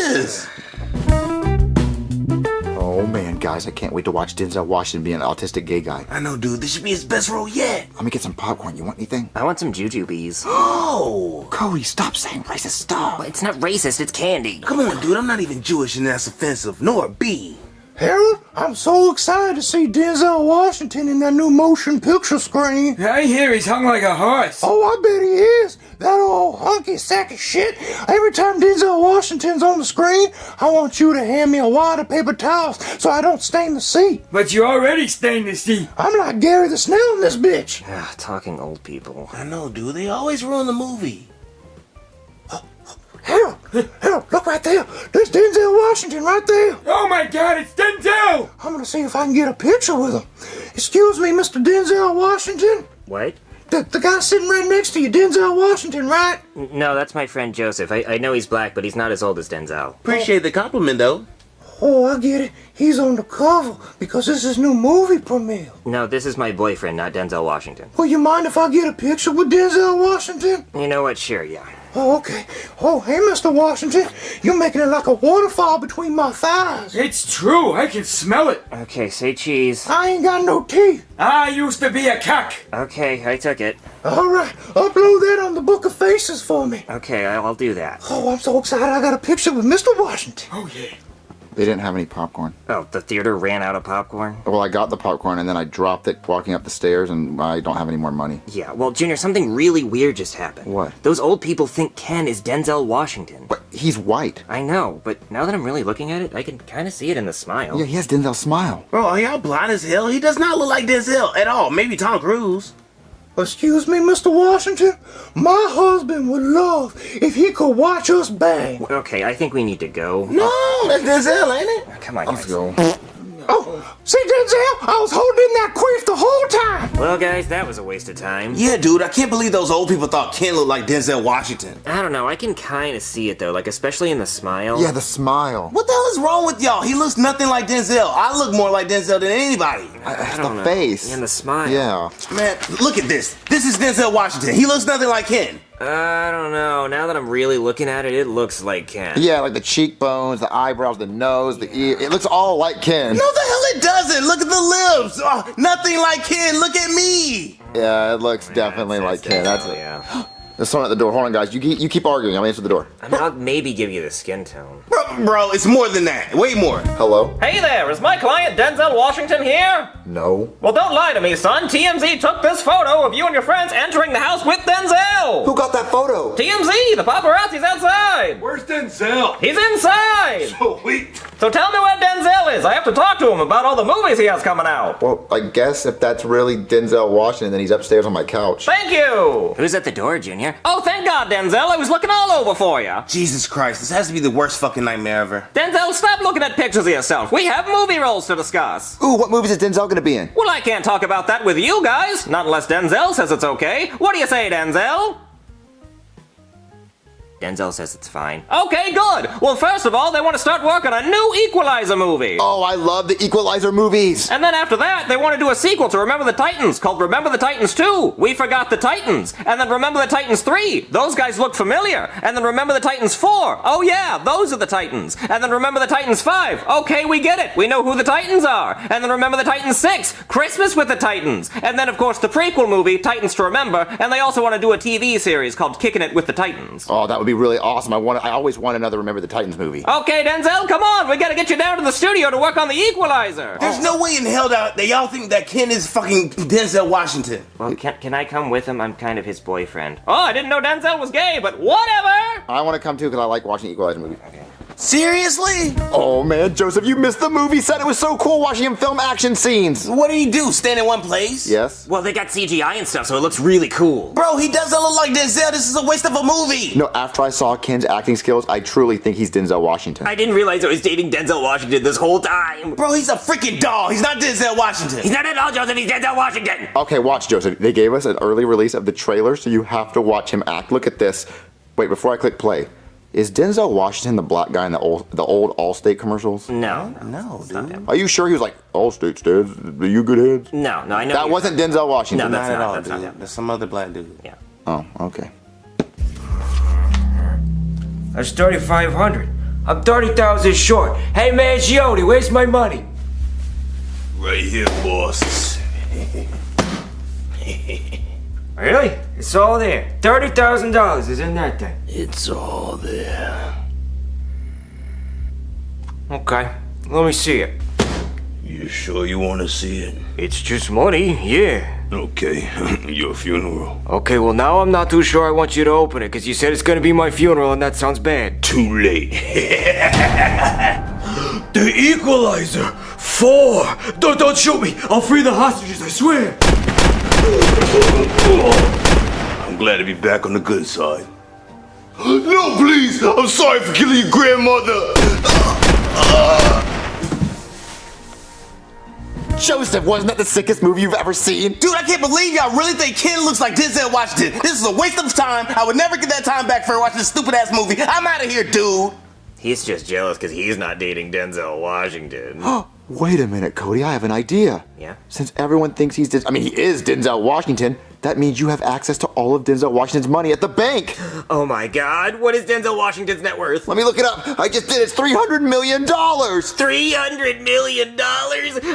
Oh man, guys, I can't wait to watch Denzel Washington be an autistic gay guy. I know, dude. This should be his best role yet. Let me get some popcorn. You want anything? I want some jujubes. Oh! Cody, stop saying racist stuff. Well, it's not racist, it's candy. Come on, dude. I'm not even Jewish and that's offensive. Nor B. Harold, I'm so excited to see Denzel Washington in that new motion picture screen. I hear he's hung like a horse. Oh, I bet he is. That old hunky sack of shit. Every time Denzel Washington's on the screen, I want you to hand me a wad of paper towels so I don't stain the seat. But you already stained the seat. I'm like Gary the Snail in this bitch. Talking old people. I know, dude. They always ruin the movie. Harold, look right there. There's Denzel Washington right there. Oh my God, it's Denzel! I'm gonna see if I can get a picture with him. Excuse me, Mr. Denzel Washington. What? The guy sitting right next to you, Denzel Washington, right? No, that's my friend Joseph. I know he's black, but he's not as old as Denzel. Appreciate the compliment, though. Oh, I get it. He's on the cover because this is his new movie premiere. No, this is my boyfriend, not Denzel Washington. Well, you mind if I get a picture with Denzel Washington? You know what? Sure, yeah. Oh, okay. Oh, hey, Mr. Washington. You're making it like a waterfall between my thighs. It's true, I can smell it. Okay, say cheese. I ain't got no teeth. I used to be a cock. Okay, I took it. All right, upload that on the Book of Faces for me. Okay, I'll do that. Oh, I'm so excited I got a picture with Mr. Washington. Oh, yeah. They didn't have any popcorn. Oh, the theater ran out of popcorn? Well, I got the popcorn and then I dropped it walking up the stairs and I don't have any more money. Yeah, well, Junior, something really weird just happened. What? Those old people think Ken is Denzel Washington. But he's white. I know, but now that I'm really looking at it, I can kind of see it in the smile. Yeah, he has Denzel's smile. Bro, are y'all blind as hell? He does not look like Denzel at all. Maybe Tom Cruise. Excuse me, Mr. Washington? My husband would love if he could watch us bang. Okay, I think we need to go. No, that's Denzel, ain't it? Come on, Let's guys. go. Oh, see, Denzel, I was holding in that queef the whole time. Well, guys, that was a waste of time. Yeah, dude, I can't believe those old people thought Ken looked like Denzel Washington. I don't know, I can kind of see it, though, like, especially in the smile. Yeah, the smile. What the hell is wrong with y'all? He looks nothing like Denzel. I look more like Denzel than anybody. I The don't know. face. And the smile. Yeah. Man, look at this. This is Denzel Washington. He looks nothing like Ken. I don't know. Now that I'm really looking at it, it looks like Ken. Yeah, like the cheekbones, the eyebrows, the nose, the ear. It looks all like Ken. No, the hell it doesn't. Look at the lips. Oh, nothing like Ken. Look at me. Yeah, it looks definitely like Ken. That's it. Yeah. There's someone at the door. Hold on, guys. You keep arguing. I'll answer the door. I mean, I'll maybe give you the skin tone. Bro, it's more than that. Way more. Hello? Hey there, is my client Denzel Washington here? No. Well, don't lie to me, son. TMZ took this photo of you and your friends entering the house with Denzel. Who got that photo? TMZ, the paparazzi's outside. Where's Denzel? He's inside. Sweet. So tell me where Denzel is. I have to talk to him about all the movies he has coming out. Well, I guess if that's really Denzel Washington, then he's upstairs on my couch. Thank you. Who's at the door, Junior? Oh, thank God, Denzel. I was looking all over for you. Jesus Christ, this has to be the worst fucking nightmare ever. Denzel, stop looking at pictures of yourself. We have movie roles to discuss. Ooh, what movies is Denzel gonna be in? Well, I can't talk about that with you guys. Not unless Denzel says it's okay. What do you say, Denzel? Denzel says it's fine. Okay, good. Well, first of all, they want to start work on a new Equalizer movie. Oh, I love the Equalizer movies. And then after that, they want to do a sequel to Remember the Titans called Remember the Titans 2. We Forgot the Titans. And then Remember the Titans 3. Those guys look familiar. And then Remember the Titans 4. Oh yeah, those are the Titans. And then Remember the Titans 5. Okay, we get it. We know who the Titans are. And then Remember the Titans 6. Christmas with the Titans. And then, of course, the prequel movie, Titans to Remember. And they also want to do a TV series called Kicking It with the Titans. Oh, that would be really awesome. I always want another Remember the Titans movie. Okay, Denzel, come on. We gotta get you down to the studio to work on the Equalizer. There's no way in hell that y'all think that Ken is fucking Denzel Washington. Well, can I come with him? I'm kind of his boyfriend. Oh, I didn't know Denzel was gay, but whatever. I want to come too because I like watching Equalizer movies. Okay. Seriously? Oh man, Joseph, you missed the movie set. It was so cool watching him film action scenes. What did he do? Stand in one place? Yes. Well, they got CGI and stuff, so it looks really cool. Bro, he doesn't look like Denzel. This is a waste of a movie. No, after I saw Ken's acting skills, I truly think he's Denzel Washington. I didn't realize I was dating Denzel Washington this whole time. Bro, he's a freaking doll. He's not Denzel Washington. He's not at all, Joseph. He's Denzel Washington. Okay, watch, Joseph. They gave us an early release of the trailer, so you have to watch him act. Look at this. Wait, before I click play. Is Denzel Washington the black guy in the old Allstate commercials? No, dude. Are you sure he was like, Allstate stands, are you good heads? No, I know. That wasn't Denzel Washington. No, that's Not at not, all, that's dude. not him. There's some other black dude. Yeah. Oh, okay. That's 3,500. I'm 30,000 short. Hey man, Giodi, where's my money? Right here, boss. Really? It's all there. $30,000 is in that thing. It's all there. Okay, let me see it. You sure you want to see it? It's just money, yeah. Okay, your funeral. Okay, well now I'm not too sure I want you to open it, because you said it's gonna be my funeral and that sounds bad. Too late. The Equalizer 4. Don't shoot me! I'll free the hostages, I swear! I'm glad to be back on the good side. No, please! I'm sorry for killing your grandmother! Joseph, wasn't that the sickest movie you've ever seen? Dude, I can't believe y'all really think Ken looks like Denzel Washington. This is a waste of time. I would never get that time back for watching this stupid ass movie. I'm out of here, dude. He's just jealous because he's not dating Denzel Washington. Wait a minute, Cody, I have an idea. Yeah? Since everyone thinks he is Denzel Washington, that means you have access to all of Denzel Washington's money at the bank. Oh my god, what is Denzel Washington's net worth? Let me look it up. I just did it. It's $300 million. $300 million?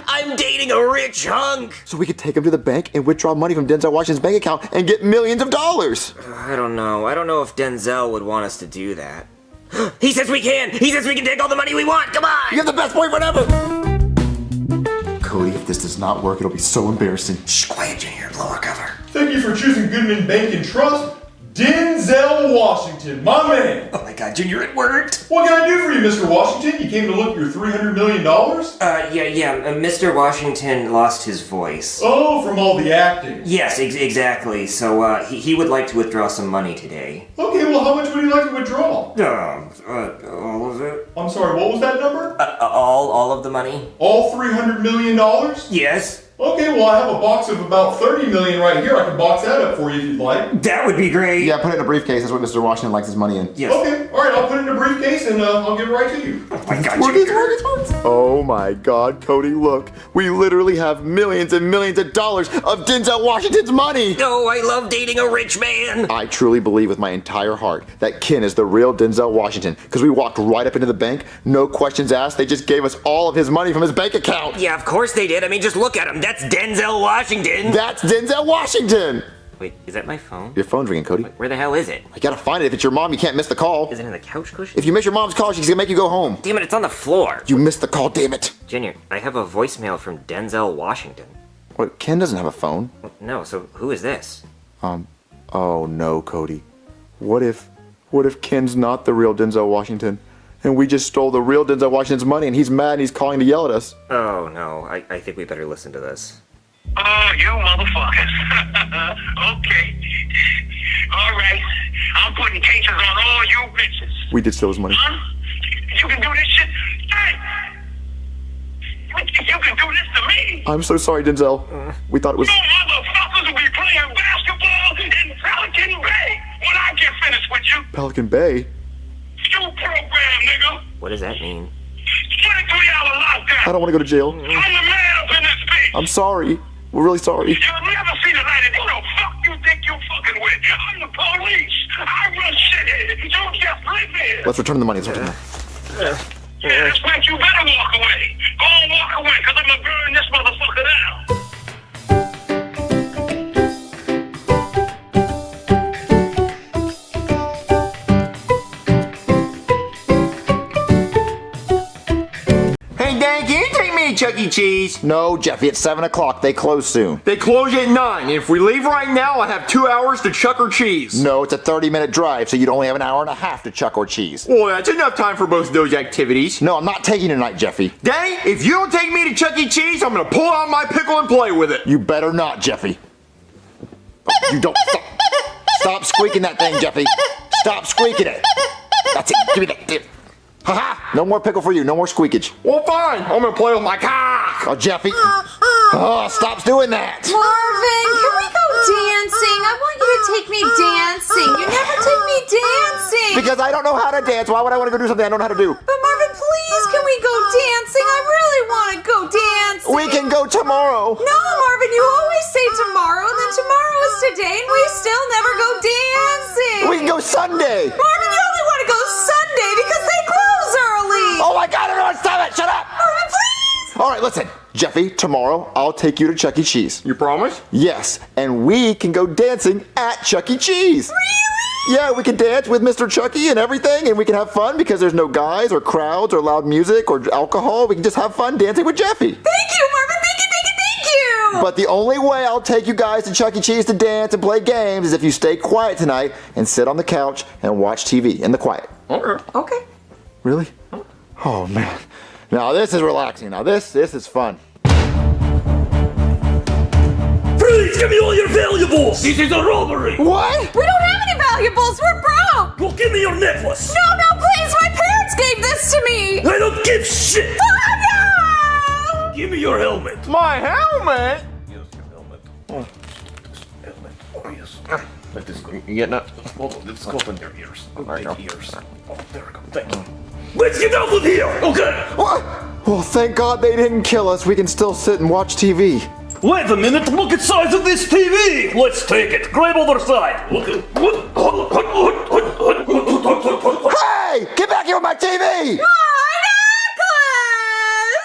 I'm dating a rich hunk. So we could take him to the bank and withdraw money from Denzel Washington's bank account and get millions of dollars. I don't know. I don't know if Denzel would want us to do that. He says we can! He says we can take all the money we want! Come on! You're the best boyfriend ever! Cody, if this does not work, it'll be so embarrassing. Shh, quiet, Junior. Blow our cover. Thank you for choosing Goodman Bank and Trust. Denzel Washington, my man. Oh my God, Junior, it worked. What can I do for you, Mr. Washington? You came to look at your $300 million? Mr. Washington lost his voice. Oh, from all the acting. Yes, exactly. So, he would like to withdraw some money today. Okay, well, how much would you like to withdraw? All of it? I'm sorry, what was that number? All of the money? All $300 million? Yes. Okay, well, I have a box of about $30 million right here. I can box that up for you if you'd like. That would be great. Yeah, put it in a briefcase. That's what Mr. Washington likes his money in. Yes. Okay, all right, I'll put it in a briefcase and I'll give it right to you. Oh my God, Oh my God, Cody, look. We literally have millions and millions of dollars of Denzel Washington's money. Oh, I love dating a rich man. I truly believe with my entire heart that Ken is the real Denzel Washington because we walked right up into the bank, no questions asked. They just gave us all of his money from his bank account. Yeah, of course they did. I mean, just look at him. That's Denzel Washington. That's Denzel Washington. Wait, is that my phone? Your phone's ringing, Cody. Where the hell is it? I gotta find it. If it's your mom, you can't miss the call. Is it in the couch cushion? If you miss your mom's call, she's gonna make you go home. Damn it, it's on the floor. You missed the call, damn it. Junior, I have a voicemail from Denzel Washington. What, Ken doesn't have a phone. No, so who is this? Oh no, Cody. What if Ken's not the real Denzel Washington? And we just stole the real Denzel Washington's money and he's mad and he's calling to yell at us. Oh no, I think we better listen to this. Oh, you motherfuckers. Okay. All right. I'm putting cases on all you bitches. We did steal his money. Huh? You can do this shit? Hey! You can do this to me? I'm so sorry, Denzel. We thought it was... You motherfuckers will be playing basketball in Pelican Bay when I get finished with you. Pelican Bay? School program, nigga. What does that mean? 23-hour lockdown. I don't want to go to jail. I'm the man up in this bitch. I'm sorry. We're really sorry. You'll never see the light of who the fuck you think you're fucking with. I'm the police. I run shit here. You just live here. Let's return the money. Yeah, that's right. You better walk away. Go and walk away, because I'm going to burn this motherfucker down. Hey, Dan, can you take me to Chuck E. Cheese? No, Jeffy, it's 7 o'clock. They close soon. They close at 9, and if we leave right now, I have 2 hours to Chuck or Cheese. No, it's a 30-minute drive, so you'd only have an hour and a half to Chuck or Cheese. Well, that's enough time for both of those activities. No, I'm not taking you tonight, Jeffy. Danny, if you don't take me to Chuck E. Cheese, I'm gonna pull out my pickle and play with it. You better not, Jeffy. Oh, you don't. Stop squeaking that thing, Jeffy. Stop squeaking it. That's it. Give me that. Ha-ha! No more pickle for you. No more squeakage. Well, fine. I'm gonna play with my cock. Oh, Jeffy. Oh, stop doing that. Marvin, can we go dancing? I want you to take me dancing. You never take me dancing. Because I don't know how to dance. Why would I want to go do something I don't know how to do? But Marvin, please, can we go dancing? I really want to go dancing. We can go tomorrow. No, Marvin, you always say tomorrow, and then tomorrow is today, and we still never go dancing. We can go Sunday. Marvin, you only want to go Sunday because they close early. Oh my God, everyone stop it. Shut up. Marvin, please. All right, listen. Jeffy, tomorrow I'll take you to Chuck E. Cheese. You promise? Yes, and we can go dancing at Chuck E. Cheese. Really? Yeah, we can dance with Mr. Chucky and everything, and we can have fun because there's no guys or crowds or loud music or alcohol. We can just have fun dancing with Jeffy. Thank you, Marvin. Thank you, thank you, thank you. But the only way I'll take you guys to Chuck E. Cheese to dance and play games is if you stay quiet tonight and sit on the couch and watch TV in the quiet. Okay. Really? Oh, man. Now, this is relaxing. Now, this is fun. Freeze! Give me all your valuables! This is a robbery! What? We don't have any valuables. We're broke. Well, give me your necklace! No, please. My parents gave this to me. I don't give shit! Oh, no! Give me your helmet! My helmet? Yes, your helmet. Oh. Helmet. Oh, yes. Let this go. You getting up? Hold on, let's go in their ears. There you go. Ears. Oh, there we go. Thank you. Let's get out of here! Okay! What? Well, thank God they didn't kill us. We can still sit and watch TV. Wait a minute, look at the size of this TV! Let's take it. Grab other side. Look at Hey! Get back here with my TV! My necklace!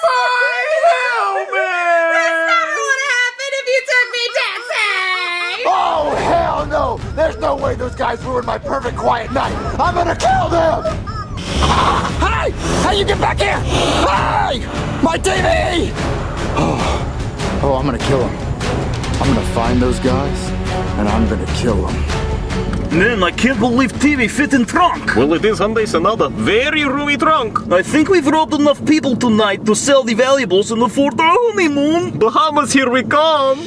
My helmet! This never would happen if you took me dancing! Oh, hell no! There's no way those guys ruined my perfect quiet night! I'm gonna kill them! Hey! Hey, you get back here! Hey! My TV! Oh, I'm gonna kill him. I'm gonna find those guys, and I'm gonna kill them. Man, I can't believe TV fit in trunk. Well, it is Hyundai's another very roomy trunk. I think we've robbed enough people tonight to sell the valuables and afford our honeymoon. Bahamas, here we come.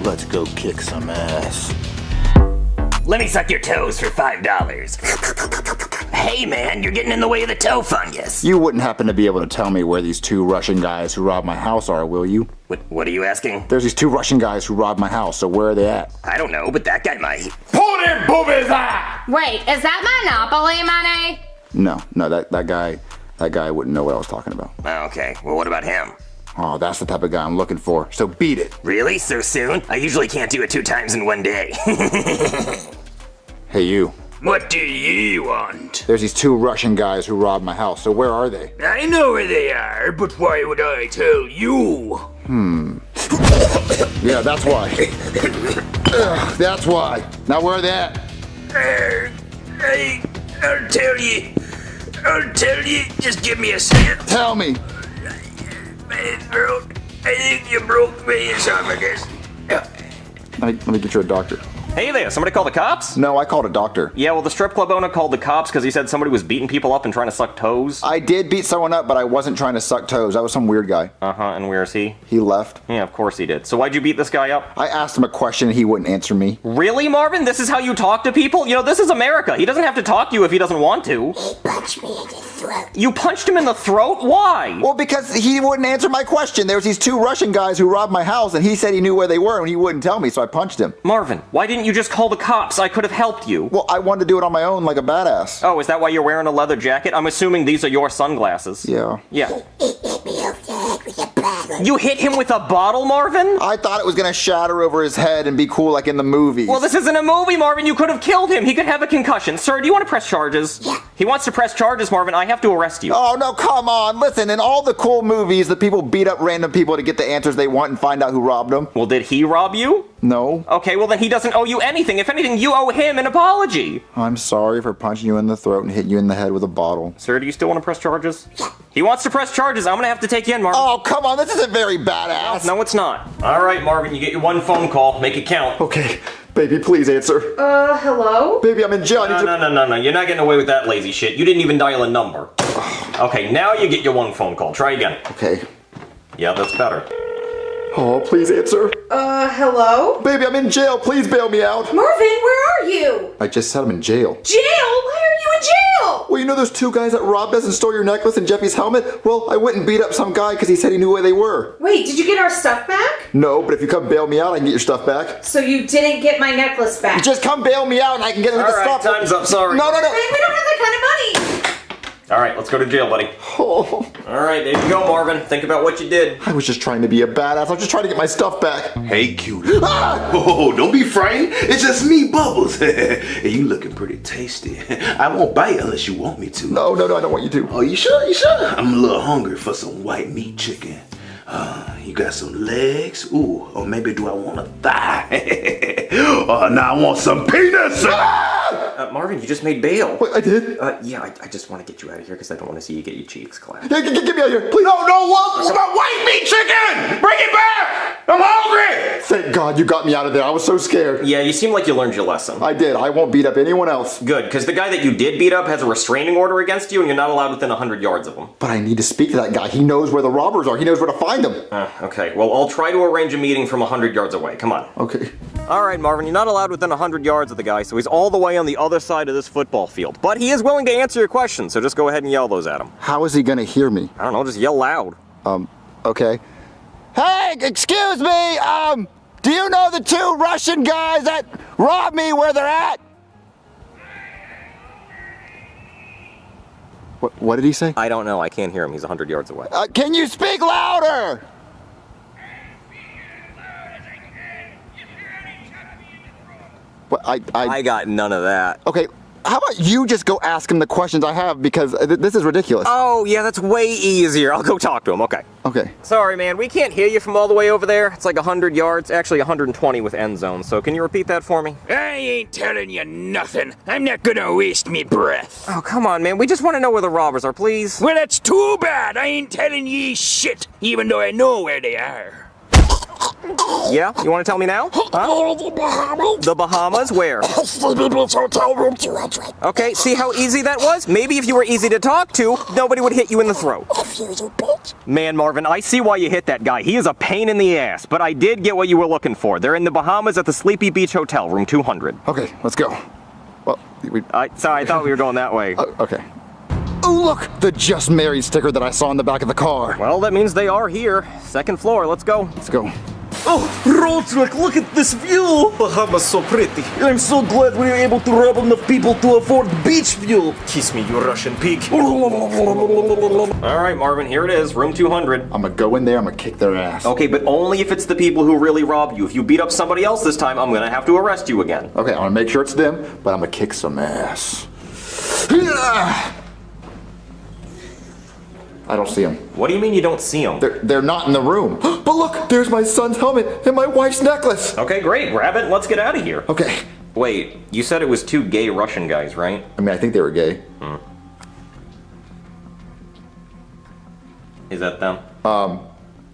Let's go kick some ass. Let me suck your toes for $5. Hey man, you're getting in the way of the toe fungus. You wouldn't happen to be able to tell me where these two Russian guys who robbed my house are, will you? What are you asking? There's these two Russian guys who robbed my house, so where are they at? I don't know, but that guy might. Pull them boobies out! Wait, is that Monopoly money? No, that guy wouldn't know what I was talking about. Okay, well what about him? Oh, that's the type of guy I'm looking for, so beat it. Really? So soon? I usually can't do it 2 times in one day. Hey, you. What do you want? There's these two Russian guys who robbed my house, so where are they? I know where they are, but why would I tell you? Yeah, that's why. That's why. Now where are they at? I'll tell you. Just give me a second. Tell me. My throat. I think you broke my esophagus. Let me get you a doctor. Hey there, somebody call the cops? No, I called a doctor. Yeah, well, the strip club owner called the cops because he said somebody was beating people up and trying to suck toes. I did beat someone up, but I wasn't trying to suck toes. That was some weird guy. And where is he? He left. Yeah, of course he did. So why'd you beat this guy up? I asked him a question and he wouldn't answer me. Really, Marvin? This is how you talk to people? You know, this is America. He doesn't have to talk to you if he doesn't want to. He punched me in the throat. You punched him in the throat? Why? Well, because he wouldn't answer my question. There was these two Russian guys who robbed my house and he said he knew where they were and he wouldn't tell me, so I punched him. Marvin, why didn't you just call the cops? I could have helped you. Well, I wanted to do it on my own like a badass. Oh, is that why you're wearing a leather jacket? I'm assuming these are your sunglasses. Yeah. Yeah. He hit me over the head with a bottle. You hit him with a bottle, Marvin? I thought it was gonna shatter over his head and be cool like in the movies. Well, this isn't a movie, Marvin. You could have killed him. He could have a concussion. Sir, do you want to press charges? Yeah. He wants to press charges, Marvin. I have to arrest you. Oh, no, come on. Listen, in all the cool movies, the people beat up random people to get the answers they want and find out who robbed them. Well, did he rob you? No. Okay, well then he doesn't owe you anything. If anything, you owe him an apology. I'm sorry for punching you in the throat and hitting you in the head with a bottle. Sir, do you still want to press charges? He wants to press charges. I'm gonna have to take you in, Marvin. Oh, come on. This isn't very badass. No, it's not. All right, Marvin, you get your one phone call. Make it count. Okay. Baby, please answer. Hello? Baby, I'm in jail. No. You're not getting away with that lazy shit. You didn't even dial a number. Okay, now you get your one phone call. Try again. Okay. Yeah, that's better. Oh, please answer. Hello? Baby, I'm in jail. Please bail me out. Marvin, where are you? I just said I'm in jail. Jail? Why are you in jail? Well, you know those two guys that robbed us and stole your necklace and Jeffy's helmet? Well, I went and beat up some guy because he said he knew where they were. Wait, did you get our stuff back? No, but if you come bail me out, I can get your stuff back. So you didn't get my necklace back? Just come bail me out and I can get the stuff. All right, time's up. Sorry. No. Hey, we don't have that kind of money. All right, let's go to jail, buddy. Oh. All right, there you go, Marvin. Think about what you did. I was just trying to be a badass. I was just trying to get my stuff back. Hey, cutie. Oh, don't be frightened. It's just me, Bubbles. Hey, you looking pretty tasty. I won't bite unless you want me to. No, I don't want you to. Oh, you sure? You sure? I'm a little hungry for some white meat chicken. You got some legs? Ooh, or maybe do I want a thigh? Now I want some penis! Marvin, you just made bail. Wait, I did? Yeah, I just want to get you out of here because I don't want to see you get your cheeks clapped. Hey, get me out of here, please. No, my white meat chicken! Bring it back! I'm hungry! Thank God you got me out of there. I was so scared. Yeah, you seem like you learned your lesson. I did. I won't beat up anyone else. Good, because the guy that you did beat up has a restraining order against you and you're not allowed within 100 yards of him. But I need to speak to that guy. He knows where the robbers are. He knows where to find them. Okay, well, I'll try to arrange a meeting from 100 yards away. Come on. Okay. All right, Marvin, you're not allowed within 100 yards of the guy, so he's all the way on the other side of this football field. But he is willing to answer your questions, so just go ahead and yell those at him. How is he going to hear me? I don't know, just yell loud. Okay. Hey, excuse me, do you know the two Russian guys that robbed me where they're at? What did he say? I don't know, I can't hear him, he's 100 yards away. Can you speak louder? What, I got none of that. Okay, How about you just go ask him the questions I have, because this is ridiculous. Oh, yeah, that's way easier. I'll go talk to him, okay. Okay. Sorry, man, we can't hear you from all the way over there. It's like 100 yards, actually 120 with end zone, so can you repeat that for me? I ain't telling you nothing. I'm not gonna waste me breath. Oh, come on, man, we just want to know where the robbers are, please. Well, that's too bad. I ain't telling ye shit, even though I know where they are. Yeah? You want to tell me now? Huh? The Bahamas. The Bahamas? Where? Sleepy Beach Hotel, room 200. Okay, see how easy that was? Maybe if you were easy to talk to, nobody would hit you in the throat. Man, Marvin, I see why you hit that guy. He is a pain in the ass, but I did get what you were looking for. They're in the Bahamas at the Sleepy Beach Hotel, room 200. Okay, let's go. Well, sorry, I thought we were going that way. Okay. Oh, look! The Just Married sticker that I saw in the back of the car. Well, that means they are here. Second floor, let's go. Let's go. Oh, road trick, look at this view! Bahamas so pretty. I'm so glad we were able to rob enough people to afford beach view. Kiss me, you Russian pig. Alright, Marvin, here it is, room 200. I'm gonna go in there, I'm gonna kick their ass. Okay, but only if it's the people who really robbed you. If you beat up somebody else this time, I'm gonna have to arrest you again. Okay, I'm gonna make sure it's them, but I'm gonna kick some ass. I don't see them. What do you mean you don't see them? They're not in the room. But look, there's my son's helmet and my wife's necklace. Okay, great, grab it and let's get out of here. Okay. Wait, you said it was two gay Russian guys, right? I mean, I think they were gay. Is that them?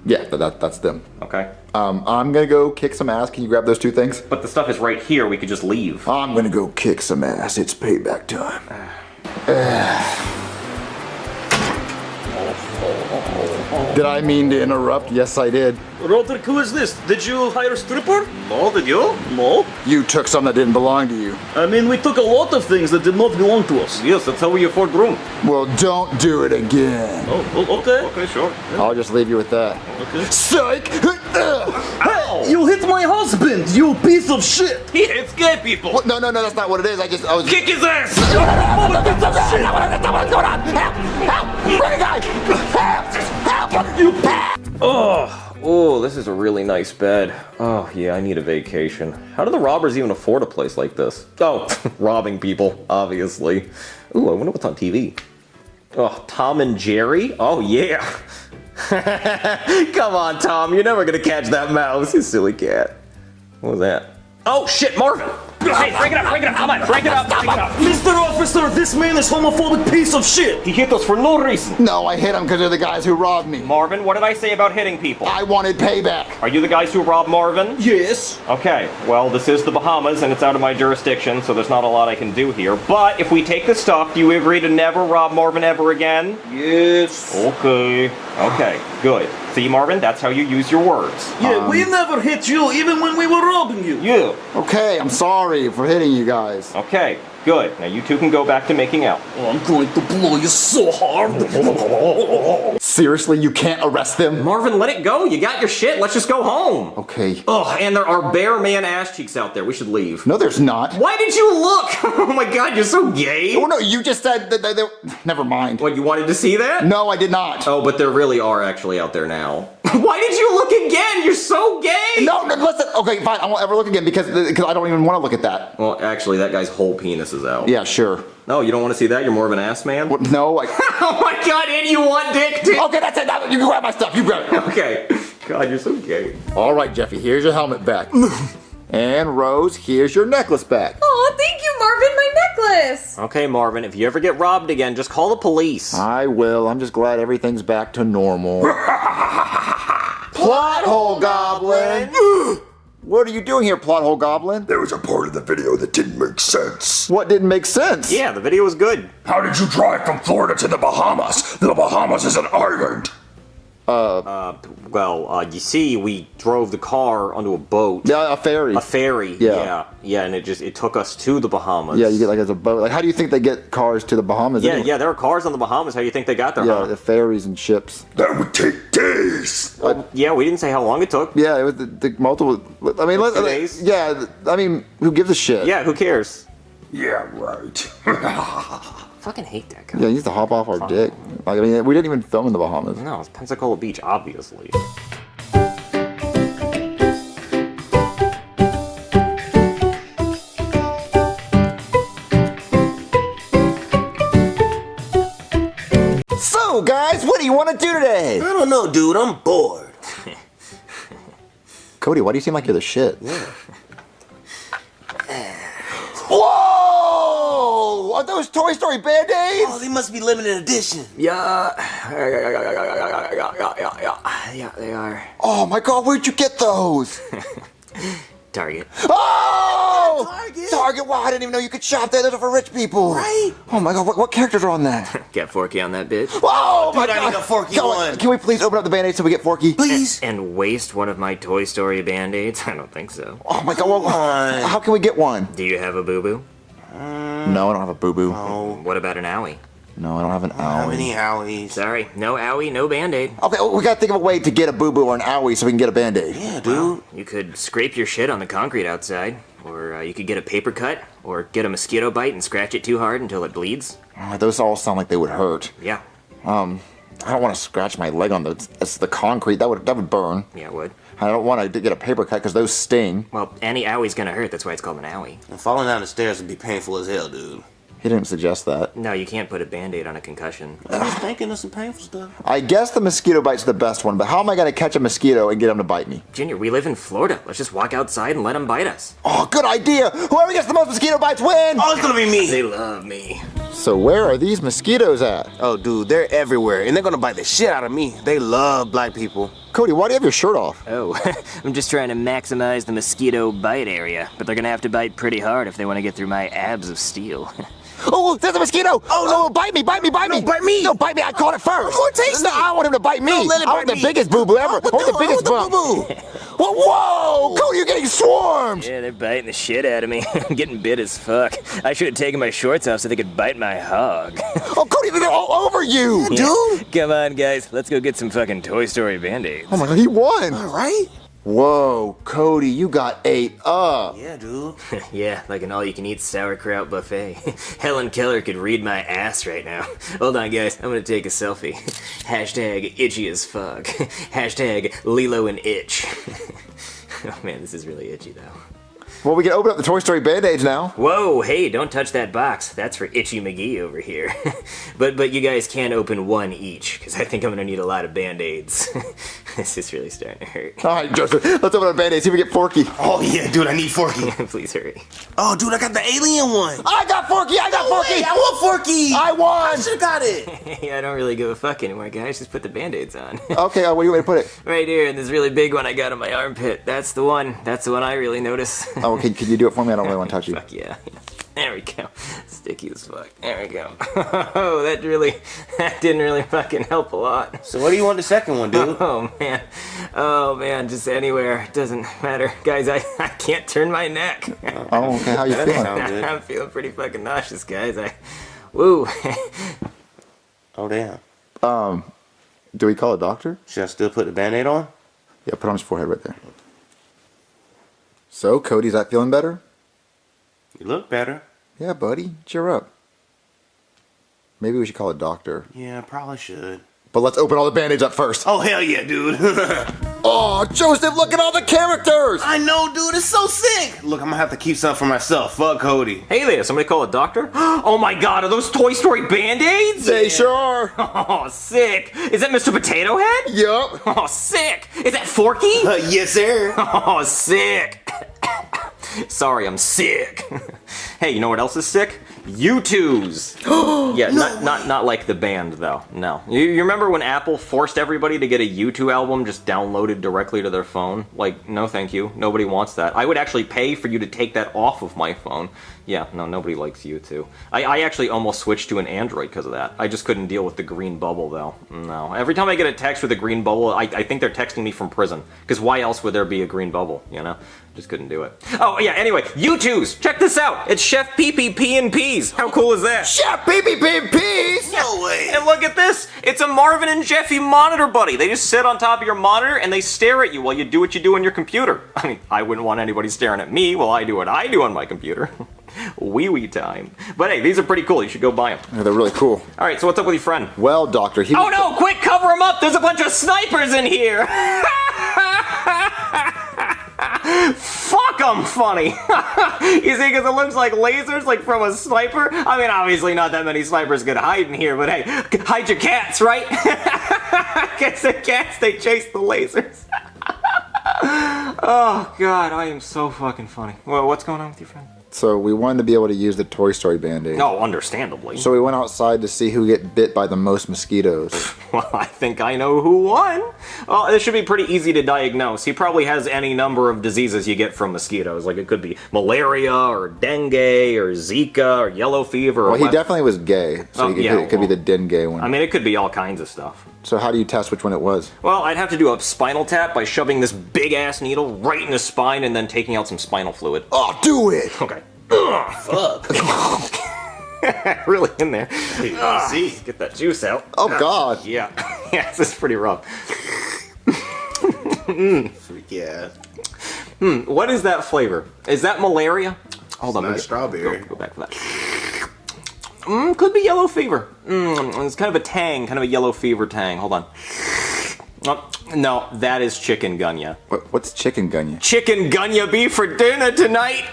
Yeah, that's them. Okay. I'm gonna go kick some ass. Can you grab those two things? But the stuff is right here, we could just leave. I'm gonna go kick some ass. It's payback time. Did I mean to interrupt? Yes, I did. Roderick, who is this? Did you hire a stripper? No, did you? No. You took something that didn't belong to you. I mean, we took a lot of things that did not belong to us. Yes, that's how we afford room. Well, don't do it again. Oh, okay. Okay, sure. I'll just leave you with that. Okay. Psych! Hey, you hit my husband, you piece of shit! He hates gay people! What? No, that's not what it is. I was... Kick his ass! What's going on? Help! Bring a guy! Help! You Oh, this is a really nice bed. Oh, yeah, I need a vacation. How do the robbers even afford a place like this? Oh, robbing people, obviously. Ooh, I wonder what's on TV. Oh, Tom and Jerry? Oh, yeah. Come on, Tom, you're never gonna catch that mouse, you silly cat. What was that? Oh, shit, Marvin! Hey, break it up, come on, break it up. Mr. Officer, this man is homophobic piece of shit! He hit us for no reason. No, I hit him because they're the guys who robbed me. Marvin, what did I say about hitting people? I wanted payback. Are you the guys who robbed Marvin? Yes. Okay, well, this is the Bahamas, and it's out of my jurisdiction, so there's not a lot I can do here. But if we take the stuff, do you agree to never rob Marvin ever again? Yes. Okay, good. See, Marvin, that's how you use your words. Yeah, we never hit you, even when we were robbing you. You. Okay, I'm sorry for hitting you guys. Okay, good. Now you two can go back to making out. Oh, I'm going to blow you so hard. Seriously, you can't arrest them? Marvin, let it go. You got your shit. Let's just go home. Okay. Oh, and there are bare man ass cheeks out there. We should leave. No, there's not. Why did you look? Oh my god, you're so gay. Oh no, you just said that they... Never mind. What, you wanted to see that? No, I did not. Oh, but there really are actually out there now. Why did you look again? You're so gay! No, listen. Okay, fine. I won't ever look again because I don't even want to look at that. Well, actually, that guy's whole penis is out. Yeah, sure. No, you don't want to see that? You're more of an ass man? What? No, Oh my god, and you want dick too? Okay, that's it. You can grab my stuff. You grab it. Okay. God, you're so gay. All right, Jeffy, here's your helmet back. And Rose, here's your necklace back. Oh, thank you, Marvin, my necklace. Okay, Marvin, if you ever get robbed again, just call the police. I will. I'm just glad everything's back to normal. Plot hole goblin! What are you doing here, plot hole goblin? There was a part of the video that didn't make sense. What didn't make sense? Yeah, the video was good. How did you drive from Florida to the Bahamas? The Bahamas is an island. You see, we drove the car onto a boat. Yeah, a ferry. A ferry, Yeah. Yeah, and it took us to the Bahamas. Yeah, you get like as a boat. Like, how do you think they get cars to the Bahamas? Yeah, anyway? yeah, there are cars on the Bahamas. How do you think they got there, Yeah, huh? the ferries and ships. That would take days. Yeah, we didn't say how long it took. Yeah, it was the multiple. I mean, 2 days? Yeah, I mean, who gives a shit? Yeah, who cares? Yeah, right. Fucking hate that guy. Yeah, he used to hop off our dick. Like, I mean, we didn't even film in the Bahamas. No, it's Pensacola Beach, obviously. What do you want to do today? I don't know, dude. I'm bored. Cody, why do you seem like you're the shit? Yeah. Whoa! Are those Toy Story Band-Aids? Oh, they must be limited edition. Yeah, they are. Oh my god, where'd you get those? Target. Oh! Target? Wow, I didn't even know you could shop there. Those are for rich people. Right? Oh my god, what characters are on that? Get Forky on that bitch. Whoa! Dude, I need a Forky one. Can we please open up the Band-Aid so we get Forky? Please. And waste one of my Toy Story Band-Aids? I don't think so. Oh my god, how can we get one? Do you have a boo-boo? No, I don't have a boo-boo. No. What about an owie? No, I don't have an How owie. many owies? Sorry, no owie, no Band-Aid. Okay, well, we gotta think of a way to get a boo-boo or an owie so we can get a Band-Aid. Yeah, dude. You could scrape your shit on the concrete outside, or you could get a paper cut, or get a mosquito bite and scratch it too hard until it bleeds. Those all sound like they would hurt. Yeah. I don't want to scratch my leg on the concrete. That would burn. Yeah, it would. I don't want to get a paper cut because those sting. Well, any owie's gonna hurt, that's why it's called an owie. And falling down the stairs would be painful as hell, dude. He didn't suggest that. No, you can't put a Band-Aid on a concussion. I was thinking of some painful stuff. I guess the mosquito bite's the best one, but how am I going to catch a mosquito and get him to bite me? Junior, we live in Florida. Let's just walk outside and let them bite us. Oh, good idea! Whoever gets the most mosquito bites win! Oh, it's gonna be me! They love me. So where are these mosquitoes at? Oh, dude, they're everywhere, and they're gonna bite the shit out of me. They love black people. Cody, why do you have your shirt off? Oh, I'm just trying to maximize the mosquito bite area, but they're gonna have to bite pretty hard if they want to get through my abs of steel. Oh, there's a mosquito! Oh, no. Bite me, bite me, bite me! No, bite me! No, bite me, I caught it first! More tasty! No, I want him to bite me! No, let it I want bite the me. biggest boo-boo ever! I want the biggest bump! Whoa! Cody, you're getting swarmed! Yeah, they're biting the shit out of me. I'm getting bit as fuck. I should have taken my shorts off so they could bite my hog. Oh, Cody, they're all over you! Dude! Come on, guys. Let's go get some fucking Toy Story Band-Aids. Oh my god, he won! All right. Whoa, Cody, you got ate up. Yeah, dude. Yeah, like an all-you-can-eat sauerkraut buffet. Helen Keller could read my ass right now. Hold on, guys. I'm gonna take a selfie. Hashtag itchy as fuck. Hashtag Lilo and Itch. Oh man, this is really itchy though. Well, we can open up the Toy Story Band-Aids now. Whoa, hey, don't touch that box. That's for Itchy McGee over here. but you guys can open one each, because I think I'm gonna need a lot of Band-Aids. This is really starting to hurt. All right, Joseph, let's open up Band-Aids, see if we get Forky. Oh, yeah, dude, I need Forky. Please hurry. Oh, dude, I got the alien one. I got Forky, I got Forky! Wait, I want Forky. I won! I should've got it. Hey, I don't really give a fuck anymore, guys. Just put the Band-Aids on. Okay, where do you want me to put it? Right here, in this really big one I got on my armpit. That's the one. That's the one I really notice. Oh, okay, can you do it for me? I don't really want to touch you. Fuck yeah. There we go. Sticky as fuck. There we go. Oh, that didn't really fucking help a lot. So what do you want the second one, dude? Oh man, just anywhere. It doesn't matter. Guys, I can't turn my neck. Oh, okay, how you That feeling? sounds good. I'm feeling pretty fucking nauseous, guys. Woo. Oh, damn. Do we call a doctor? Should I still put the Band-Aid on? Yeah, put on his forehead right there. So, Cody's that feeling better? You look better. Yeah, buddy, cheer up. Maybe we should call a doctor. Yeah, I probably should. But let's open all the Band-Aids up first. Oh, hell yeah, dude. Oh, Joseph, look at all the characters! I know, dude. It's so sick. Look, I'm gonna have to keep some for myself. Fuck Cody. Hey there, somebody call a doctor? Oh my god, are those Toy Story Band-Aids? They sure are. Oh, sick. Is that Mr. Potato Head? Yup. Oh, sick. Is that Forky? Yes, sir. Oh, sick. Sorry, I'm sick. Hey, you know what else is sick? U2s. Yeah, not like the band though. No. You remember when Apple forced everybody to get a U2 album just downloaded directly to their phone? Like, no thank you. Nobody wants that. I would actually pay for you to take that off of my phone. Yeah, no, nobody likes U2. I actually almost switched to an Android because of that. I just couldn't deal with the green bubble though. No. Every time I get a text with a green bubble, I think they're texting me from prison. Because why else would there be a green bubble, you know? Just couldn't do it. Oh yeah, anyway, U2s! Check this out! It's Chef P.P.P. and Peas! How cool is that? Chef P.P.P. and Peas! No way. And look at this! It's a Marvin and Jeffy monitor buddy. They just sit on top of your monitor and they stare at you while you do what you do on your computer. I mean, I wouldn't want anybody staring at me while I do what I do on my computer. Wee time. But hey, these are pretty cool. You should go buy them. Yeah, they're really cool. Alright, so what's up with your friend? Well, doctor, he... Oh no! Quick, cover him up! There's a bunch of snipers in here! Fuck, I'm funny! You see, because it looks like lasers, like from a sniper. I mean, obviously not that many snipers could hide in here, but hey, hide your cats, right? Guess the cats, they chase the lasers. Oh, God, I am so fucking funny. Well, what's going on with your friend? So we wanted to be able to use the Toy Story Band-Aid. No, understandably. So we went outside to see who get bit by the most mosquitoes. Well, I think I know who won. Well, this should be pretty easy to diagnose. He probably has any number of diseases you get from mosquitoes. Like, it could be malaria, or dengue, or Zika, or yellow fever. Or Well, he definitely was gay, so it could be the dengue one. I mean, it could be all kinds of stuff. So how do you test which one it was? Well, I'd have to do a spinal tap by shoving this big-ass needle right in his spine and then taking out some spinal fluid. Oh, do it! Okay. Fuck. Really in there. See? Get that juice out. Oh, God. Yeah. Yeah, this is pretty rough. Freak yeah. What is that flavor? Is that malaria? Hold on. Not strawberry. Go back for that. Could be yellow fever. It's kind of a tang, kind of a yellow fever tang. Hold on. Oh, no, that is chikungunya. What's chikungunya? Chikungunya beef for dinner tonight.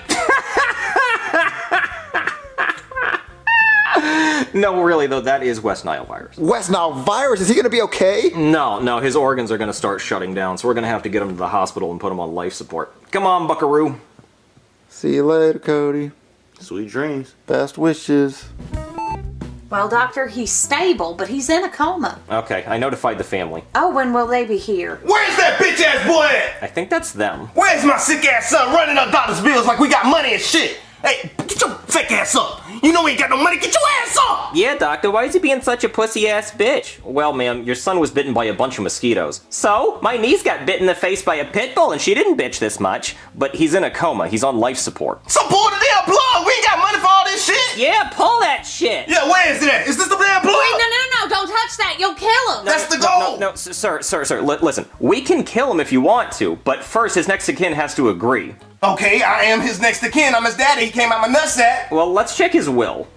No, really though, that is West Nile virus. West Nile virus? Is he gonna be okay? No, his organs are gonna start shutting down, so we're gonna have to get him to the hospital and put him on life support. Come on, buckaroo. See you later, Cody. Sweet dreams. Best wishes. Well, doctor, he's stable, but he's in a coma. Okay, I notified the family. Oh, when will they be here? Where's that bitch ass boy at? I think that's them. Where's my sick ass son running up doctor's bills like we got money and shit? Hey, get your fake ass up. You know we ain't got no money. Get your ass up. Yeah, doctor, why is he being such a pussy-ass bitch? Well, ma'am, your son was bitten by a bunch of mosquitoes. So, my niece got bit in the face by a pit bull and she didn't bitch this much. But he's in a coma. He's on life support. So pull the damn plug. We ain't got money for all this shit. Yeah, pull that shit. Yeah, where is it at? Is this the damn plug? Wait, no, don't touch that. You'll kill him. That's the goal. No, sir, listen. We can kill him if you want to, but first his next of kin has to agree. Okay, I am his next of kin. I'm his daddy. He came out my nutsack. Well, let's check his will.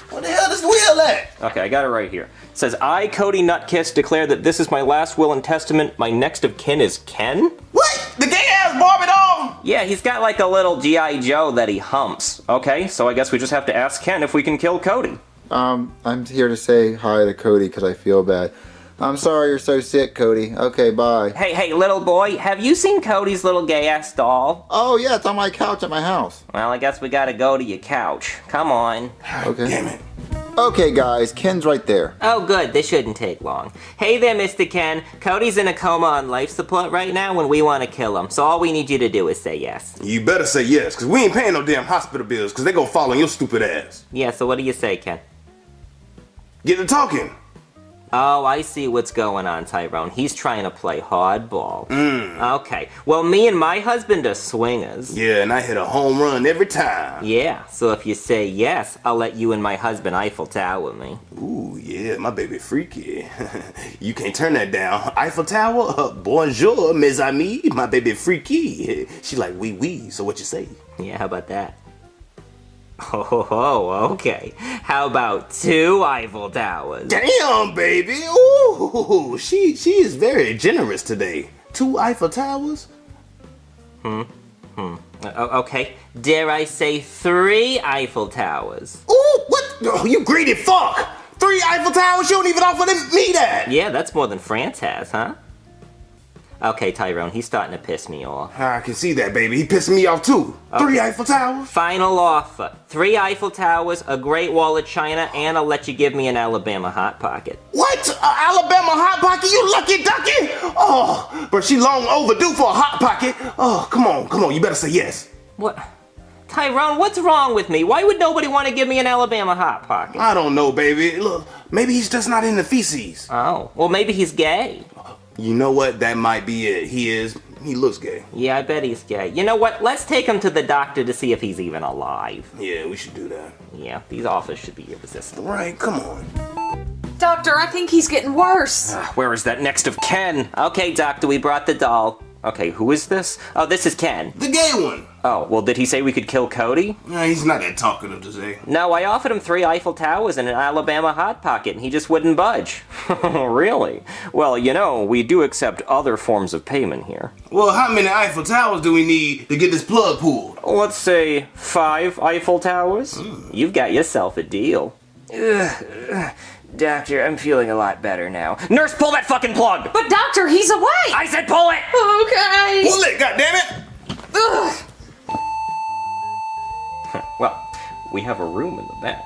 What the hell is the will at? Okay, I got it right here. It says, I, Cody Nutkiss, declare that this is my last will and testament. My next of kin is Ken? What? The gay-ass Barbie doll? Yeah, he's got like a little G.I. Joe that he humps. Okay, so I guess we just have to ask Ken if we can kill Cody. I'm here to say hi to Cody because I feel bad. I'm sorry you're so sick, Cody. Okay, bye. Hey, little boy, have you seen Cody's little gay-ass doll? Oh, yeah, it's on my couch at my house. Well, I guess we gotta go to your couch. Come on. Okay. Damn it. Okay, guys, Ken's right there. Oh, good. This shouldn't take long. Hey there, Mr. Ken. Cody's in a coma on life support right now and we want to kill him. So all we need you to do is say yes. You better say yes, because we ain't paying no damn hospital bills, because they gonna fall on your stupid ass. Yeah, so what do you say, Ken? Get to talking. Oh, I see what's going on, Tyrone. He's trying to play hardball. Mm. Okay. Well, me and my husband are swingers. Yeah, and I hit a home run every time. Yeah, so if you say yes, I'll let you and my husband Eiffel Tower me. Ooh, yeah, my baby freaky. You can't turn that down. Eiffel Tower, bonjour, mes amis, my baby freaky. She like wee, so what you say? Yeah, how about that? Oh, okay. How about 2 Eiffel Towers? Damn, baby. Ooh, she is very generous today. 2 Eiffel Towers? Okay. Dare I say 3 Eiffel Towers? Ooh, what? Oh, you greedy fuck. 3 Eiffel Towers? You don't even offer me that. Yeah, that's more than France has, huh? Okay, Tyrone, he's starting to piss me off. I can see that, baby. He pissing me off, too. Okay. 3 Eiffel Towers? Final offer. 3 Eiffel Towers, a Great Wall of China, and I'll let you give me an Alabama Hot Pocket. What? Alabama Hot Pocket? You lucky ducky? Oh, but she long overdue for a Hot Pocket. Oh, come on. You better say yes. What? Tyrone, what's wrong with me? Why would nobody want to give me an Alabama Hot Pocket? I don't know, baby. Look, maybe he's just not into feces. Oh, well, maybe he's gay. You know what? That might be it. He looks gay. Yeah, I bet he's gay. You know what? Let's take him to the doctor to see if he's even alive. Yeah, we should do that. Yeah, these offers should be irresistible. Right, come on. Doctor, I think he's getting worse. Where is that next of Ken? Okay, doctor, we brought the doll. Okay, who is this? Oh, this is Ken. The gay one. Oh, well, did he say we could kill Cody? Nah, he's not that talkative today. No, I offered him 3 Eiffel Towers and an Alabama Hot Pocket, and he just wouldn't budge. Really? Well, you know, we do accept other forms of payment here. Well, how many Eiffel Towers do we need to get this plug pulled? Let's say 5 Eiffel Towers. You've got yourself a deal. Doctor, I'm feeling a lot better now. Nurse, pull that fucking plug! But doctor, he's away! I said pull it! Okay! Pull it, goddammit! Ugh. Well, we have a room in the back.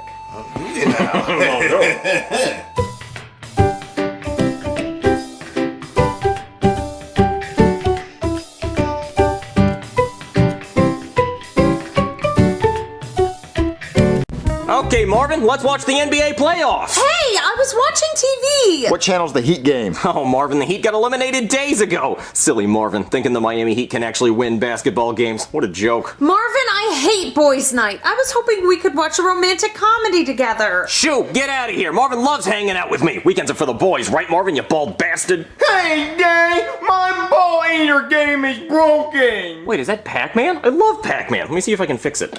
Okay, Marvin, let's watch the NBA playoffs. Hey, I was watching TV! What channel's the Heat game? Oh, Marvin, the Heat got eliminated days ago. Silly Marvin, thinking the Miami Heat can actually win basketball games. What a joke. Marvin, I hate boys' night. I was hoping we could watch a romantic comedy together. Shoo, get out of here. Marvin loves hanging out with me. Weekends are for the boys, right, Marvin, you bald bastard? Hey, Danny, my ball eater game is broken. Wait, is that Pac-Man? I love Pac-Man. Let me see if I can fix it.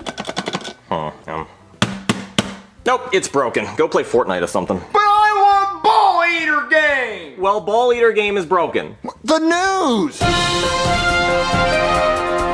Nope, it's broken. Go play Fortnite or something. But I want ball eater game. Well, ball eater game is broken. The news!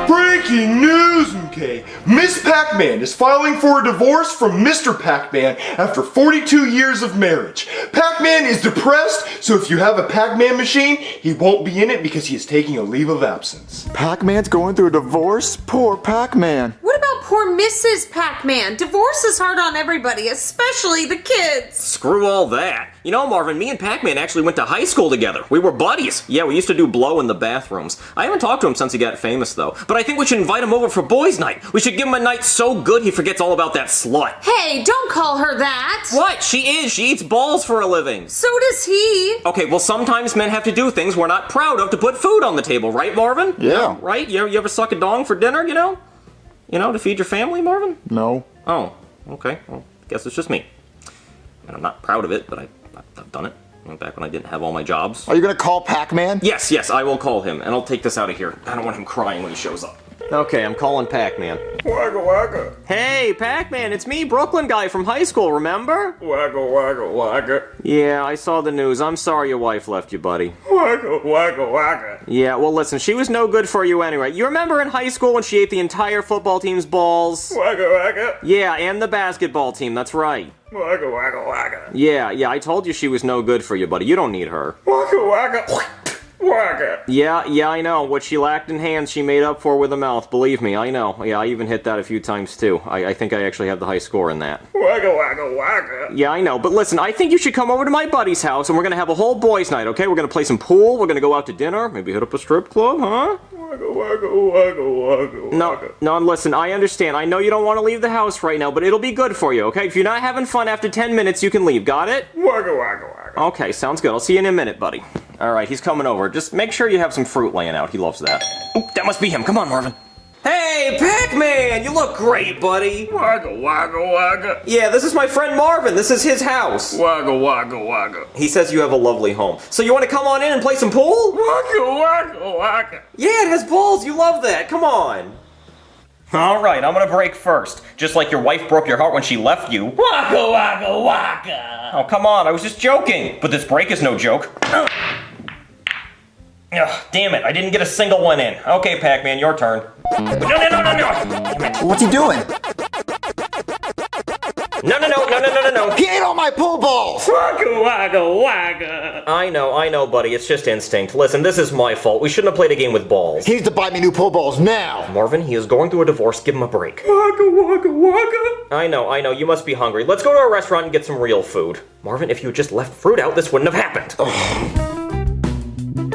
Breaking news, okay? Miss Pac-Man is filing for a divorce from Mr. Pac-Man after 42 years of marriage. Pac-Man is depressed, so if you have a Pac-Man machine, he won't be in it because he is taking a leave of absence. Pac-Man's going through a divorce? Poor Pac-Man. What about poor Mrs. Pac-Man? Divorce is hard on everybody, especially the kids. Screw all that. You know, Marvin, me and Pac-Man actually went to high school together. We were buddies. Yeah, we used to do blow in the bathrooms. I haven't talked to him since he got famous, though. But I think we should invite him over for boys' night. We should give him a night so good he forgets all about that slut. Hey, don't call her that. What? She is. She eats balls for a living. So does he. Okay, well, sometimes men have to do things we're not proud of to put food on the table, right, Marvin? Yeah. Right? You ever suck a dong for dinner, you know? You know, to feed your family, Marvin? No. Oh, okay. Well, I guess it's just me. And I'm not proud of it, but I've done it. Back when I didn't have all my jobs. Are you gonna call Pac-Man? Yes, I will call him, and I'll take this out of here. I don't want him crying when he shows up. Okay, I'm calling Pac-Man. Wagga wagga. Hey, Pac-Man, it's me, Brooklyn guy from high school, remember? Wagga wagga wagga. Yeah, I saw the news. I'm sorry your wife left you, buddy. Wagga wagga wagga. Yeah, well, listen, she was no good for you anyway. You remember in high school when she ate the entire football team's balls? Wagga wagga. Yeah, and the basketball team, that's right. Wagga wagga wagga. Yeah, I told you she was no good for you, buddy. You don't need her. Wagga wagga. Wagga. Yeah, I know. What she lacked in hands, she made up for with a mouth. Believe me, I know. Yeah, I even hit that a few times, too. I think I actually have the high score in that. Wagga wagga wagga. Yeah, I know. But listen, I think you should come over to my buddy's house, and we're gonna have a whole boys' night, okay? We're gonna play some pool, we're gonna go out to dinner, maybe hit up a strip club, huh? Wagga wagga wagga wagga. No, listen, I understand. I know you don't want to leave the house right now, but it'll be good for you, okay? If you're not having fun after 10 minutes, you can leave. Got it? Wagga wagga wagga. Okay, sounds good. I'll see you in a minute, buddy. Alright, he's coming over. Just make sure you have some fruit laying out. He loves that. Oh, that must be him. Come on, Marvin. Hey, Pac-Man! You look great, buddy. Wagga wagga wagga. Yeah, this is my friend Marvin. This is his house. Wagga wagga wagga. He says you have a lovely home. So you want to come on in and play some pool? Wagga wagga wagga. Yeah, it has balls. You love that. Come on. Alright, I'm gonna break first. Just like your wife broke your heart when she left you. Wagga wagga wagga. Oh, come on. I was just joking. But this break is no joke. Ugh, damn it, I didn't get a single one in. Okay, Pac-Man, your turn. No. What's he doing? No. He ate all my pool balls! Wagga wagga wagga. I know, buddy. It's just instinct. Listen, this is my fault. We shouldn't have played a game with balls. He needs to buy me new pool balls now! Marvin, he is going through a divorce. Give him a break. Wagga wagga wagga. I know. You must be hungry. Let's go to a restaurant and get some real food. Marvin, if you had just left fruit out, this wouldn't have happened.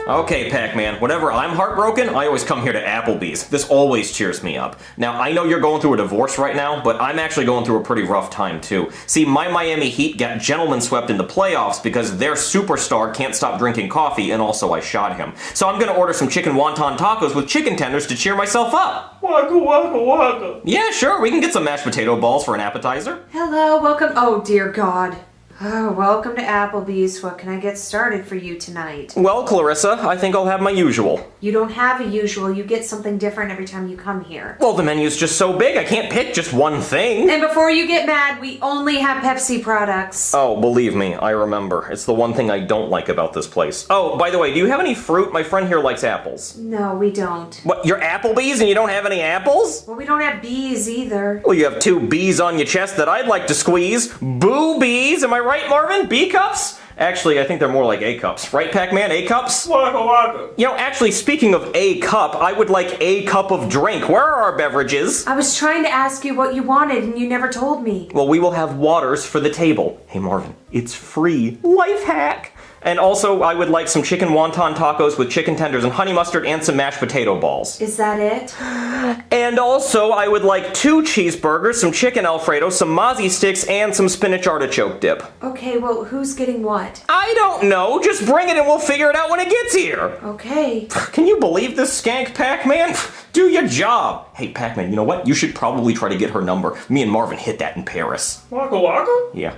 Okay, Pac-Man, whenever I'm heartbroken, I always come here to Applebee's. This always cheers me up. Now, I know you're going through a divorce right now, but I'm actually going through a pretty rough time, too. See, my Miami Heat got gentlemen swept in the playoffs because their superstar can't stop drinking coffee, and also I shot him. So I'm gonna order some chicken wonton tacos with chicken tenders to cheer myself up. Wagga wagga wagga. Yeah, sure, we can get some mashed potato balls for an appetizer. Hello, welcome. Oh, dear God. Oh, welcome to Applebee's. What can I get started for you tonight? Well, Clarissa, I think I'll have my usual. You don't have a usual. You get something different every time you come here. Well, the menu's just so big, I can't pick just one thing. And before you get mad, we only have Pepsi products. Oh, believe me, I remember. It's the one thing I don't like about this place. Oh, by the way, do you have any fruit? My friend here likes apples. No, we don't. What, you're Applebee's and you don't have any apples? Well, we don't have bees either. Well, you have two bees on your chest that I'd like to squeeze. Boobies, am I right? right, Marvin? B cups? Actually, I think they're more like A cups. Right, Pac-Man? A cups? Waka waka. You know, actually, speaking of A cup, I would like a cup of drink. Where are our beverages? I was trying to ask you what you wanted and you never told me. Well, we will have waters for the table. Hey, Marvin, it's free. Life hack. And also, I would like some chicken wonton tacos with chicken tenders and honey mustard and some mashed potato balls. Is that it? And also, I would like 2 cheeseburgers, some chicken Alfredo, some mozzie sticks, and some spinach artichoke dip. Okay, well, who's getting what? I don't know. Just bring it and we'll figure it out when it gets here. Okay. Can you believe this skank, Pac-Man? Do your job. Hey, Pac-Man, you know what? You should probably try to get her number. Me and Marvin hit that in Paris. Waka waka? Yeah.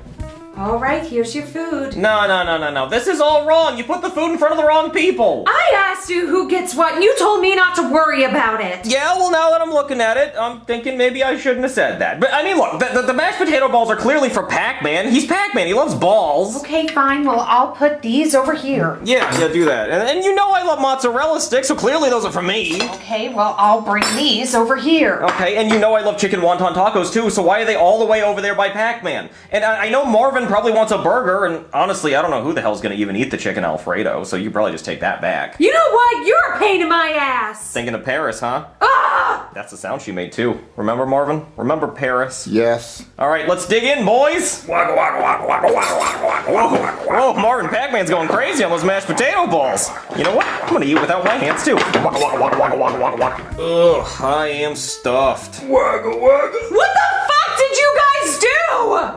All right, here's your food. No. This is all wrong. You put the food in front of the wrong people. I asked you who gets what, and you told me not to worry about it. Yeah, well, now that I'm looking at it, I'm thinking maybe I shouldn't have said that. But, I mean, look, the mashed potato balls are clearly for Pac-Man. He's Pac-Man. He loves balls. Okay, fine. Well, I'll put these over here. Yeah, do that. And you know I love mozzarella sticks, so clearly those are for me. Okay, well, I'll bring these over here. Okay, and you know I love chicken wonton tacos, too, so why are they all the way over there by Pac-Man? And I know Marvin probably wants a burger, and honestly, I don't know who the hell's gonna even eat the chicken Alfredo, so you probably just take that back. You know what? You're a pain in my ass. Thinking of Paris, huh? Ah! That's the sound she made, too. Remember, Marvin? Remember Paris? Yes. All right, let's dig in, boys. Waka waka waka waka waka waka waka waka. Whoa, Marvin, Pac-Man's going crazy on those mashed potato balls. You know what? I'm gonna eat without my hands, too. Waka waka waka waka waka waka waka. Ugh, I am stuffed. Waka waka. What the fuck did you guys do?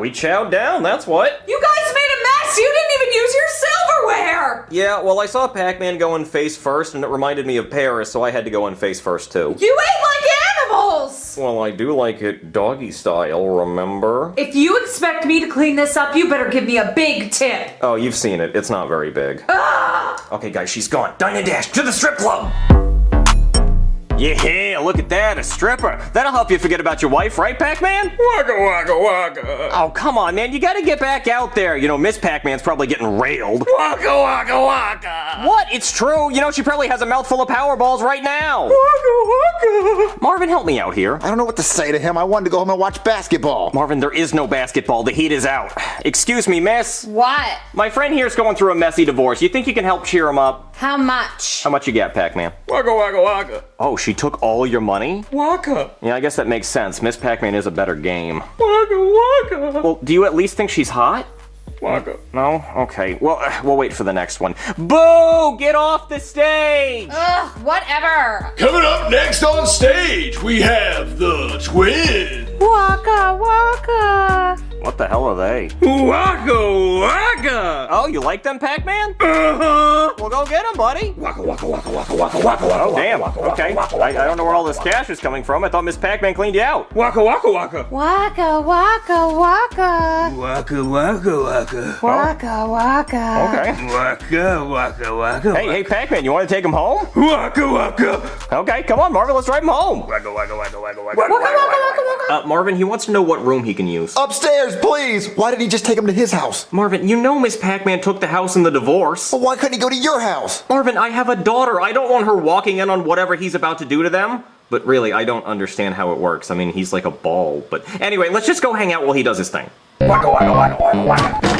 We chowed down, that's what. You guys made a mess. You didn't even use your silverware. Yeah, well, I saw Pac-Man go in face first, and it reminded me of Paris, so I had to go in face first, too. You ate like animals. Well, I do like it doggy style, remember? If you expect me to clean this up, you better give me a big tip. Oh, you've seen it. It's not very big. Ah! Okay, guys, she's gone. Dine and dash to the strip club. Yeah, look at that, a stripper. That'll help you forget about your wife, right, Pac-Man? Waka waka waka. Oh, come on, man. You gotta get back out there. You know, Miss Pac-Man's probably getting railed. Waka waka waka. What? It's true. You know, she probably has a mouthful of Powerballs right now. Waka waka. Marvin, help me out here. I don't know what to say to him. I wanted to go home and watch basketball. Marvin, there is no basketball. The heat is out. Excuse me, miss. What? My friend here's going through a messy divorce. You think you can help cheer him up? How much? How much you got, Pac-Man? Waka waka waka. Oh, she took all your money? Waka. Yeah, I guess that makes sense. Miss Pac-Man is a better game. Waka waka. Well, do you at least think she's hot? Waka. No? Okay. Well, we'll wait for the next one. Boo! Get off the stage! Ugh, whatever. Coming up next on stage, we have the twins. Waka waka. What the hell are they? Waka waka. Oh, you like them, Pac-Man? Uh-huh. Well, go get them, buddy. Waka waka waka waka waka waka waka. Oh, damn. Okay. I don't know where all this cash is coming from. I thought Miss Pac-Man cleaned you out. Waka waka waka. Waka waka waka. Waka waka waka. Waka waka. Okay. Waka waka waka. Hey, Pac-Man, you want to take him home? Waka waka. Okay, come on, Marvin, let's drive him home. Waka waka waka waka waka. Waka waka waka. Marvin, he wants to know what room he can use. Upstairs, please. Why didn't he just take him to his house? Marvin, you know Miss Pac-Man took the house in the divorce. Well, why couldn't he go to your house? Marvin, I have a daughter. I don't want her walking in on whatever he's about to do to them. But really, I don't understand how it works. I mean, he's like a ball. But anyway, let's just go hang out while he does his thing. Waka waka waka waka waka.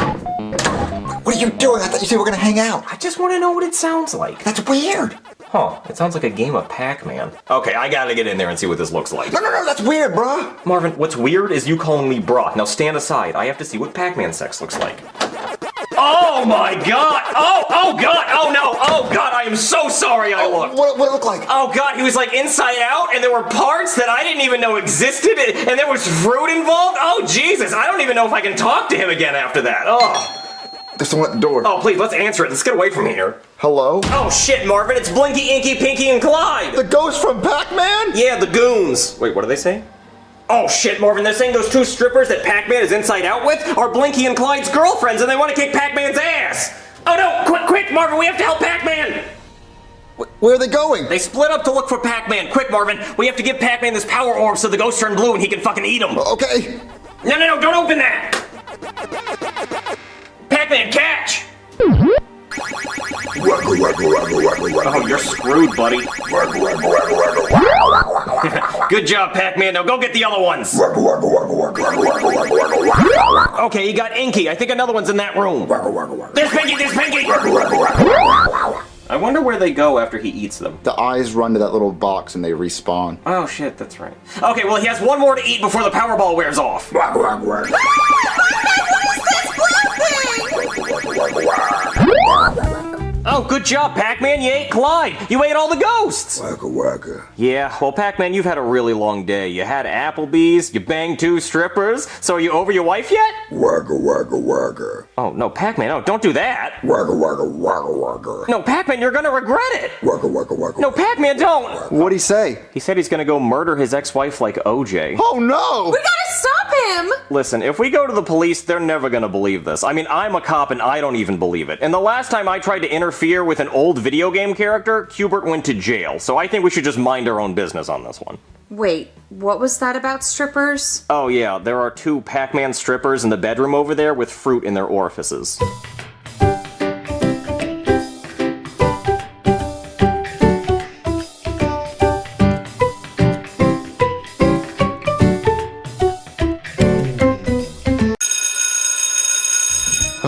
What are you doing? I thought you said we were gonna hang out. I just want to know what it sounds like. That's weird. Huh, it sounds like a game of Pac-Man. Okay, I gotta get in there and see what this looks like. No, that's weird, bruh. Marvin, what's weird is you calling me brah. Now stand aside. I have to see what Pac-Man sex looks like. Oh my god! Oh god! Oh no! Oh god, I am so sorry I looked. What it look like? Oh god, he was like inside out and there were parts that I didn't even know existed and there was fruit involved? Oh Jesus, I don't even know if I can talk to him again after that. Oh. There's someone at the door. Oh please, let's answer it. Let's get away from here. Hello? Oh shit, Marvin, it's Blinky, Inky, Pinky, and Clyde! The ghost from Pac-Man? Yeah, the goons. Wait, what do they say? Oh shit, Marvin, they're saying those two strippers that Pac-Man is inside out with are Blinky and Clyde's girlfriends and they want to kick Pac-Man's ass! Oh no, quick, Marvin, we have to help Pac-Man! Where are they going? They split up to look for Pac-Man. Quick, Marvin, we have to give Pac-Man this power orb so the ghosts turn blue and he can fucking eat them. Okay. No, don't open that! Pac-Man, catch! Oh, you're screwed, buddy. Good job, Pac-Man. Now go get the other ones. Okay, you got Inky. I think another one's in that room. There's Pinky, there's Pinky! I wonder where they go after he eats them. The eyes run to that little box and they respawn. Oh shit, that's right. Okay, well he has one more to eat before the Powerball wears off. Oh, good job, Pac-Man. You ate Clyde. You ate all the ghosts. Yeah, well, Pac-Man, you've had a really long day. You had Applebee's, you banged 2 strippers. So are you over your wife yet? Oh, no, Pac-Man, no, don't do that. No, Pac-Man, you're gonna regret it. No, Pac-Man, don't. What'd he say? He said he's gonna go murder his ex-wife like OJ. Oh, no! We gotta stop him! Listen, if we go to the police, they're never gonna believe this. I mean, I'm a cop and I don't even believe it. And the last time I tried to interfere with an old video game character, Hubert went to jail. So I think we should just mind our own business on this one. Wait, what was that about strippers? Oh yeah, there are 2 Pac-Man strippers in the bedroom over there with fruit in their orifices.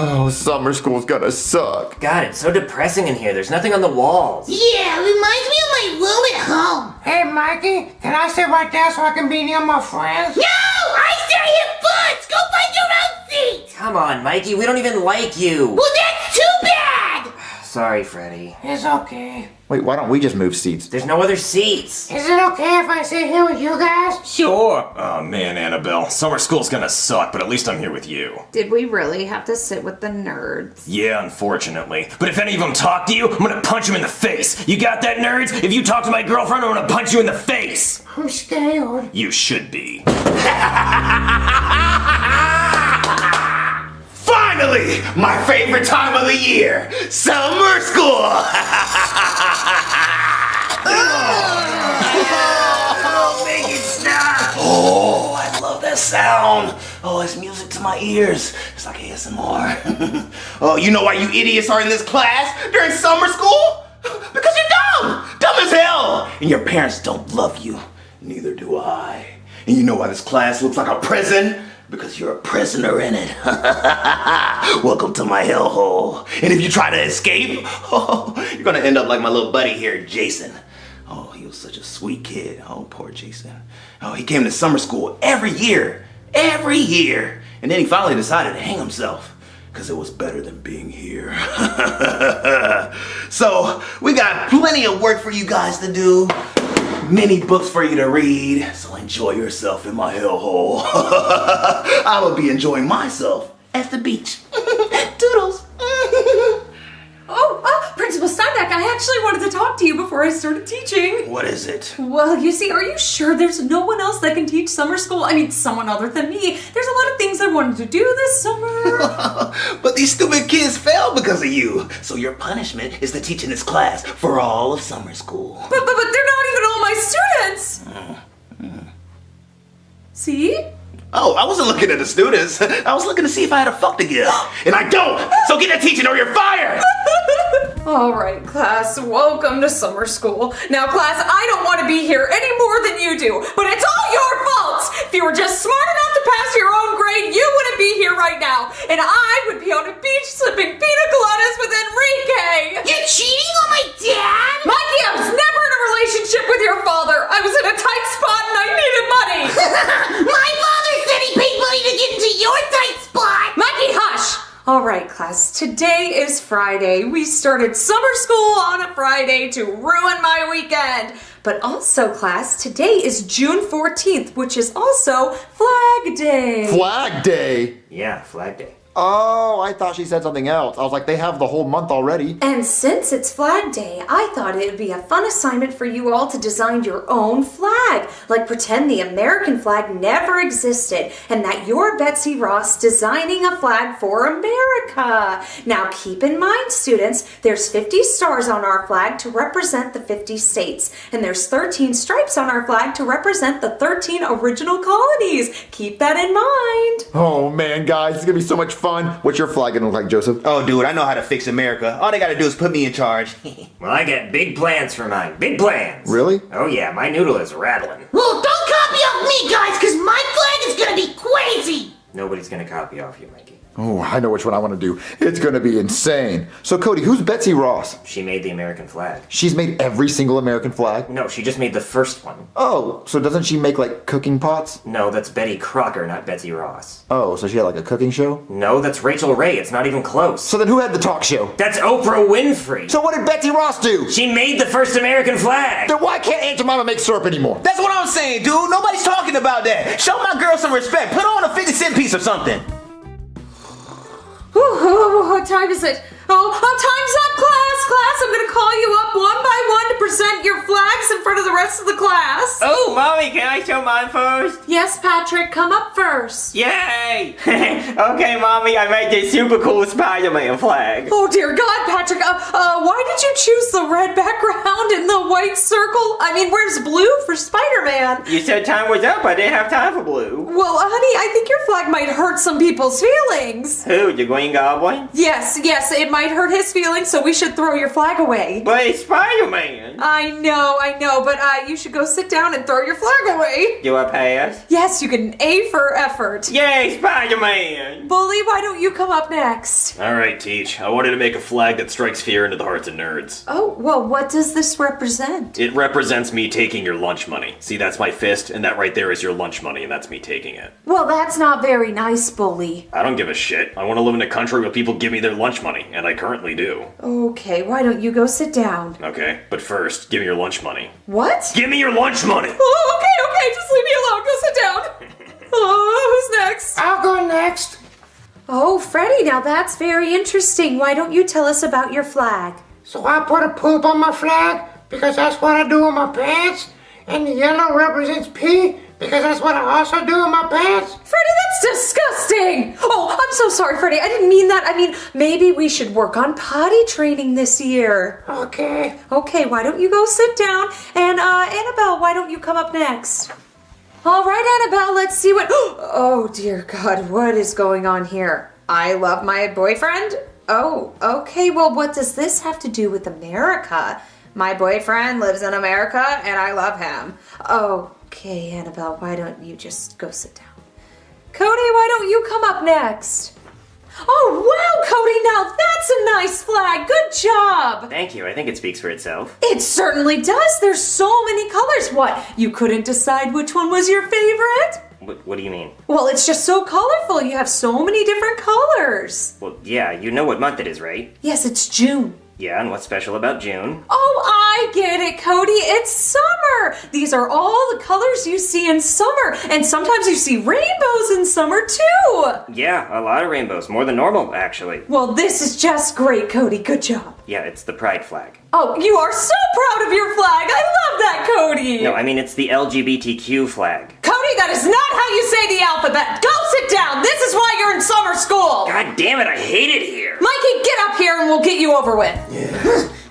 Oh, summer school's gonna suck. God, it's so depressing in here. There's nothing on the walls. Yeah, reminds me of my room at home. Hey, Mikey, can I sit right there so I can be near my friends? No! I stay here first! Go find your own seat! Come on, Mikey, we don't even like you. Well, that's too bad! Sorry, Freddy. It's okay. Wait, why don't we just move seats? There's no other seats. Is it okay if I sit here with you guys? Sure. Oh man, Annabelle, summer school's gonna suck, but at least I'm here with you. Did we really have to sit with the nerds? Yeah, unfortunately. But if any of them talk to you, I'm gonna punch them in the face. You got that, nerds? If you talk to my girlfriend, I'm gonna punch you in the face. I'm scared. You should be. Finally, my favorite time of the year, summer school. Oh, make it stop! Oh, I love that sound. Oh, it's music to my ears. It's like ASMR. Oh, you know why you idiots are in this class during summer school? Because you're dumb! Dumb as hell! And your parents don't love you. Neither do I. And you know why this class looks like a prison? Because you're a prisoner in it. Welcome to my hellhole. And if you try to escape, you're gonna end up like my little buddy here, Jason. Oh, he was such a sweet kid. Oh, poor Jason. Oh, he came to summer school every year. Every year. And then he finally decided to hang himself. Because it was better than being here. So, we got plenty of work for you guys to do. Many books for you to read, so enjoy yourself in my hellhole. I will be enjoying myself at the beach. Doodles. Principal Steinbeck, I actually wanted to talk to you before I started teaching. What is it? Well, you see, are you sure there's no one else that can teach summer school? I mean, someone other than me. There's a lot of things I wanted to do this summer. But these stupid kids failed because of you. So your punishment is to teach in this class for all of summer school. But they're not even all my students. See? Oh, I wasn't looking at the students. I was looking to see if I had a fuck to give. And I don't! So get to teaching or you're fired! All right, class, welcome to summer school. Now, class, I don't want to be here any more than you do, but it's all your faults. If you were just smart enough to pass your own grade, you wouldn't be here right now, and I would be on a beach sipping pina coladas with Enrique. You're cheating on my dad? Mikey, I was never in a relationship with your father. I was in a tight spot and I needed money. My father said he paid money to get into your tight spot. Mikey, hush. All right, class, today is Friday. We started summer school on a Friday to ruin my weekend. But also, class, today is June 14th, which is also Flag Day. Flag Day? Yeah, Flag Day. Oh, I thought she said something else. I was like, they have the whole month already. And since it's Flag Day, I thought it would be a fun assignment for you all to design your own flag. Like pretend the American flag never existed and that you're Betsy Ross designing a flag for America. Now keep in mind, students, there's 50 stars on our flag to represent the 50 states. And there's 13 stripes on our flag to represent the 13 original colonies. Keep that in mind. Oh man, guys, it's gonna be so much fun. fun. What's your flag gonna look like, Joseph? Oh, dude, I know how to fix America. All they gotta do is put me in charge. Well, I got big plans for mine. Big plans. Really? Oh yeah, my noodle is rattling. Well, don't copy off me, guys, because my flag is gonna be crazy. Nobody's gonna copy off you, Mikey. Oh, I know which one I want to do. It's gonna be insane. So, Cody, who's Betsy Ross? She made the American flag. She's made every single American flag? No, she just made the first one. Oh, so doesn't she make, like, cooking pots? No, that's Betty Crocker, not Betsy Ross. Oh, so she had, like, a cooking show? No, that's Rachel Ray. It's not even close. So then who had the talk show? That's Oprah Winfrey. So what did Betsy Ross do? She made the first American flag. Then why can't Aunt Jemima make syrup anymore? That's what I'm saying, dude. Nobody's talking about that. Show my girl some respect. Put on a 50-cent piece or something. What time is it? Oh, time's up, class! Class, I'm gonna call you up one by one to present your flags in front of the rest of the class. Oh, Mommy, can I show mine first? Yes, Patrick, come up first. Yay! Okay, Mommy, I made this super cool Spider-Man flag. Oh, dear God, Patrick, why did you choose the red background and the white circle? I mean, where's blue for Spider-Man? You said time was up. I didn't have time for blue. Well, honey, I think your flag might hurt some people's feelings. Who, the Green Goblin? Yes, it might hurt his feelings, so we should throw your flag away. But it's Spider-Man. I know, but you should go sit down and throw your flag away. Do I pass? Yes, you get an A for effort. Yay, Spider-Man! Bully, why don't you come up next? Alright, Teach. I wanted to make a flag that strikes fear into the hearts of nerds. Oh, well, what does this represent? It represents me taking your lunch money. See, that's my fist, and that right there is your lunch money, and that's me taking it. Well, that's not very nice, Bully. I don't give a shit. I want to live in a country where people give me their lunch money, and I currently do. Okay, why don't you go sit down? Okay, but first, give me your lunch money. What? Give me your lunch money! Oh, okay, just leave me alone. Go sit down. Oh, who's next? I'll go next. Oh, Freddie, now that's very interesting. Why don't you tell us about your flag? So I put a poop on my flag because that's what I do with my pants. And the yellow represents pee because that's what I also do with my pants. Freddie, that's disgusting! Oh, I'm so sorry, Freddie. I didn't mean that. I mean, maybe we should work on potty training this year. Okay. Okay, why don't you go sit down? And, Annabelle, why don't you come up next? All right, Annabelle, let's see what... Oh, dear God, what is going on here? I love my boyfriend? Oh, okay, well, what does this have to do with America? My boyfriend lives in America, and I love him. Okay, Annabelle, why don't you just go sit down? Cody, why don't you come up next? Oh, wow, Cody, now that's a nice flag. Good job. Thank you. I think it speaks for itself. It certainly does. There's so many colors. What, you couldn't decide which one was your favorite? What do you mean? Well, it's just so colorful. You have so many different colors. Well, yeah, you know what month it is, right? Yes, it's June. Yeah, and what's special about June? Oh, I get it, Cody. It's summer. These are all the colors you see in summer. And sometimes you see rainbows in summer, too. Yeah, a lot of rainbows. More than normal, actually. Well, this is just great, Cody. Good job. Yeah, it's the pride flag. Oh, you are so proud of your flag. I love that, Cody. No, I mean it's the LGBTQ flag. Cody, that is not how you say the alphabet. Go sit down. This is why you're in summer school. God damn it, I hate it here. Mikey, get up here and we'll get you over with.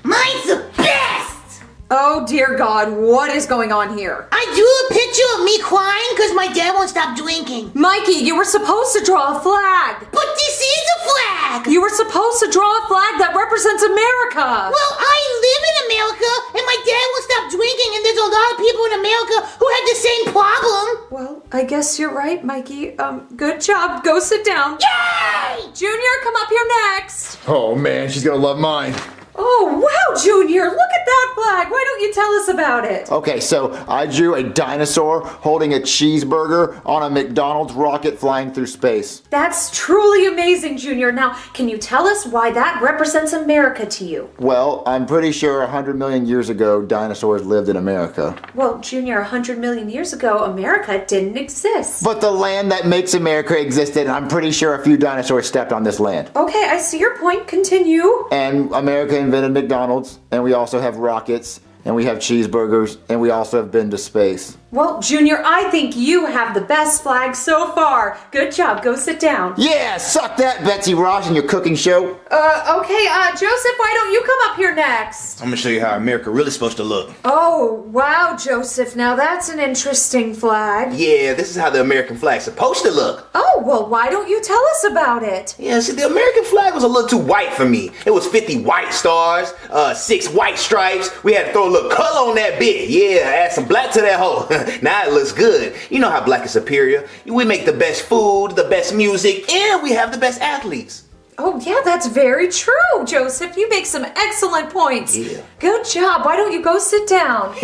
Mine's the best. Oh, dear God, what is going on here? I drew a picture of me crying because my dad won't stop drinking. Mikey, you were supposed to draw a flag. But this is a flag. You were supposed to draw a flag that represents America. Well, I live in America, and my dad won't stop drinking, and there's a lot of people in America who have the same problem. Well, I guess you're right, Mikey. Good job. Go sit down. Yay! Junior, come up here next. Oh, man, she's gonna love mine. Oh, wow, Junior, look at that flag. Why don't you tell us about it? Okay, so I drew a dinosaur holding a cheeseburger on a McDonald's rocket flying through space. That's truly amazing, Junior. Now, can you tell us why that represents America to you? Well, I'm pretty sure 100 million years ago, dinosaurs lived in America. Well, Junior, 100 million years ago, America didn't exist. But the land that makes America existed, and I'm pretty sure a few dinosaurs stepped on this land. Okay, I see your point. Continue. And America invented McDonald's, and we also have rockets, and we have cheeseburgers, and we also have been to space. Well, Junior, I think you have the best flag so far. Good job. Go sit down. Yeah, suck that, Betsy Ross, and your cooking show. Okay, Joseph, why don't you come up here next? I'm gonna show you how America really supposed to look. Oh, wow, Joseph. Now that's an interesting flag. Yeah, this is how the American flag's supposed to look. Oh, well, why don't you tell us about it? Yeah, see, the American flag was a little too white for me. It was 50 white stars, 6 white stripes. We had to throw a little color on that bit. Yeah, add some black to that hoe. Now it looks good. You know how black is superior. We make the best food, the best music, and we have the best athletes. Oh, yeah, that's very true, Joseph. You make some excellent points. Yeah. Good job. Why don't you go sit down?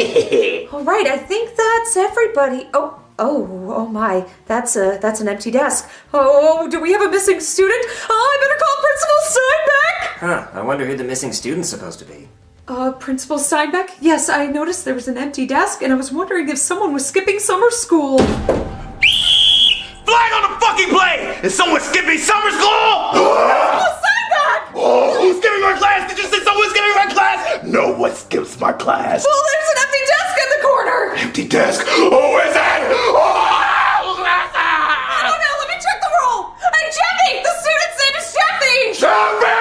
All right, I think that's everybody. Oh my, that's an empty desk. Oh, do we have a missing student? Oh, I better call Principal Steinbeck. Huh, I wonder who the missing student's supposed to be. Principal Steinbeck? Yes, I noticed there was an empty desk, and I was wondering if someone was skipping summer school. Flag on the fucking play! Is someone skipping summer school? Principal Steinbeck! Oh, who's skipping my class? Did you say someone's skipping my class? No one skips my class. Well, there's an empty desk in the corner. Empty desk? Who is it? I don't know. Let me check the roll. Hey, Jeffy! The student's name is Jeffy! Jeffy!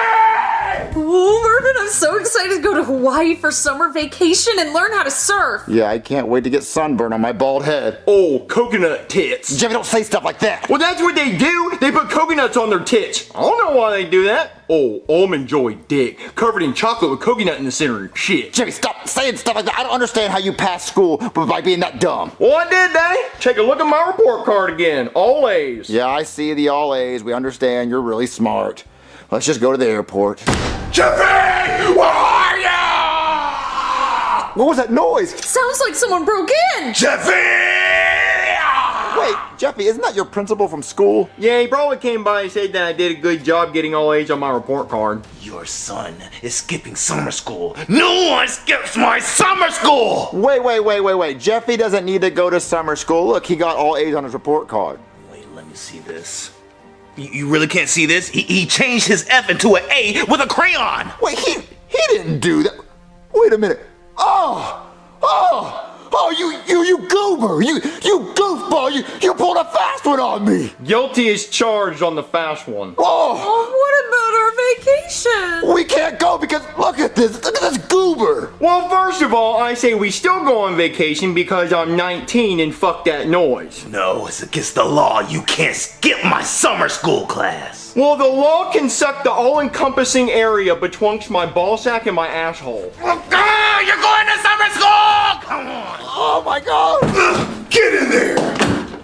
Oh, Mervin, I'm so excited to go to Hawaii for summer vacation and learn how to surf. Yeah, I can't wait to get sunburn on my bald head. Oh, coconut tits. Jeffy, don't say stuff like that. Well, that's what they do. They put coconuts on their tits. I don't know why they do that. Oh, almond joy dick, covered in chocolate with coconut in the center. Shit. Jeffy, stop saying stuff like that. I don't understand how you passed school by being that dumb. Well, I did, Daddy. Take a look at my report card again. All A's. Yeah, I see the all A's. We understand you're really smart. Let's just go to the airport. Jeffy! Where are you? What was that noise? Sounds like someone broke in. Jeffy! Wait, Jeffy, isn't that your principal from school? Yeah, he probably came by and said that I did a good job getting all A's on my report card. Your son is skipping summer school. No one skips my summer school! Wait. Jeffy doesn't need to go to summer school. Look, he got all A's on his report card. Wait, let me see this. You really can't see this? He changed his F into an A with a crayon! Wait, he didn't do that. Wait a minute. You goober! You goofball! You pulled a fast one on me! Guilty as charged on the fast one. Oh! What about our vacation? We can't go because look at this goober! Well, first of all, I say we still go on vacation because I'm 19 and fuck that noise. No, it's against the law. You can't skip my summer school class. Well, the law can suck the all-encompassing area betwixt my ballsack and my asshole. You're going to summer school! Come on! Oh my god! Get in there!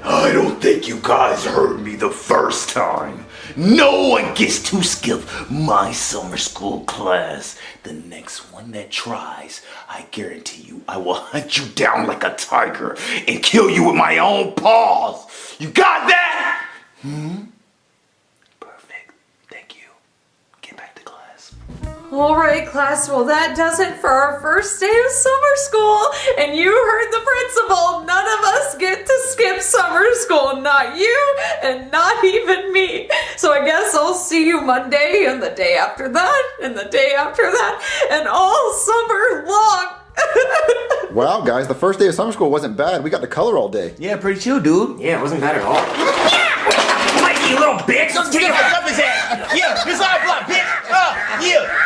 I don't think you guys heard me the first time. No one gets to skip my summer school class. The next one that tries, I guarantee you, I will hunt you down like a tiger and kill you with my own paws. You got that? Perfect. Thank you. Get back to class. All right, class. Well, that does it for our first day of summer school. And you heard the principal. None of us get to skip summer school. Not you and not even me. So I guess I'll see you Monday and the day after that and the day after that and all summer long. Wow, guys, the first day of summer school wasn't bad. We got to color all day. Yeah, pretty chill, dude. Yeah, it wasn't bad at all. Mikey, you little bitch! Let's take it up his ass! Yeah, it's our block, bitch! Yeah!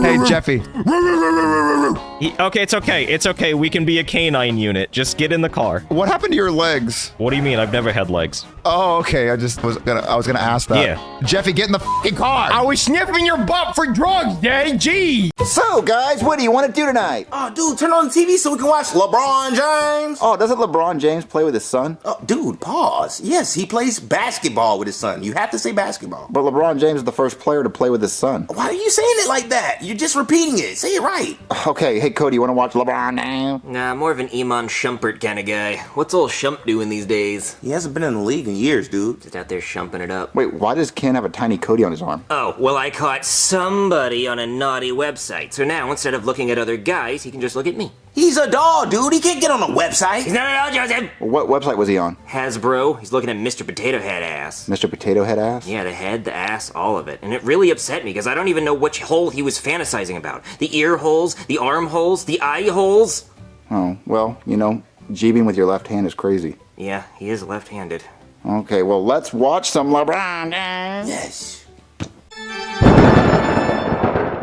Hey, Jeffy. Okay, it's okay. We can be a canine unit. Just get in the car. What happened to your legs? What do you mean? I've never had legs. Oh, okay. I was gonna ask that. Yeah. Jeffy, get in the fucking car. I was sniffing your butt for drugs, Daddy. Gee. So, guys, what do you want to do tonight? Oh, dude, turn on the TV so we can watch LeBron James. Oh, doesn't LeBron James play with his son? Oh, dude, pause. Yes, he plays basketball with his son. You have to say basketball. But LeBron James is the first player to play with his son. Why are you saying it like that? You're just repeating it. Say it right. Okay, hey, Cody, you want to watch LeBron now? Nah, more of an Iman Shumpert kind of guy. What's old Shump doing these days? He hasn't been in the league in years, dude. Just out there shumping it up. Wait, why does Ken have a tiny Cody on his arm? Oh, well, I caught somebody on a naughty website. So now, instead of looking at other guys, he can just look at me. He's a doll, dude. He can't get on a website. He's not at all, Joseph. What website was he on? Hasbro. He's looking at Mr. Potato Head ass. Mr. Potato Head ass? Yeah, the head, the ass, all of it. And it really upset me because I don't even know which hole he was fantasizing about. The ear holes, the arm holes, the eye holes. Oh, well, you know, jeebing with your left hand is crazy. Yeah, he is left-handed. Okay, well, let's watch some LeBron James. Yes.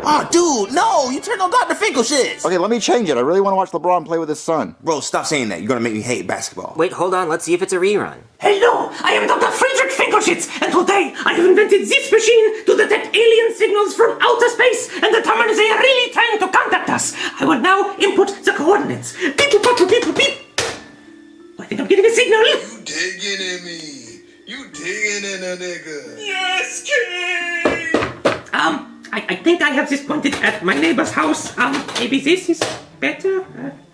Oh, dude, no! You turned on Dr. Finkel shit. Okay, let me change it. I really want to watch LeBron play with his son. Bro, stop saying that. You're gonna make me hate basketball. Wait, hold on. Let's see if it's a rerun. Hello, I am Dr. Friedrich Finkelschitz, and today I have invented this machine to detect alien signals from outer space and determine if they are really trying to contact us. I will now input the coordinates. Beep, beep, beep, beep, beep. I think I'm getting a signal. You digging in me. You digging in a nigga. Yes, kid! I think I have this pointed at my neighbor's house. Maybe this is better?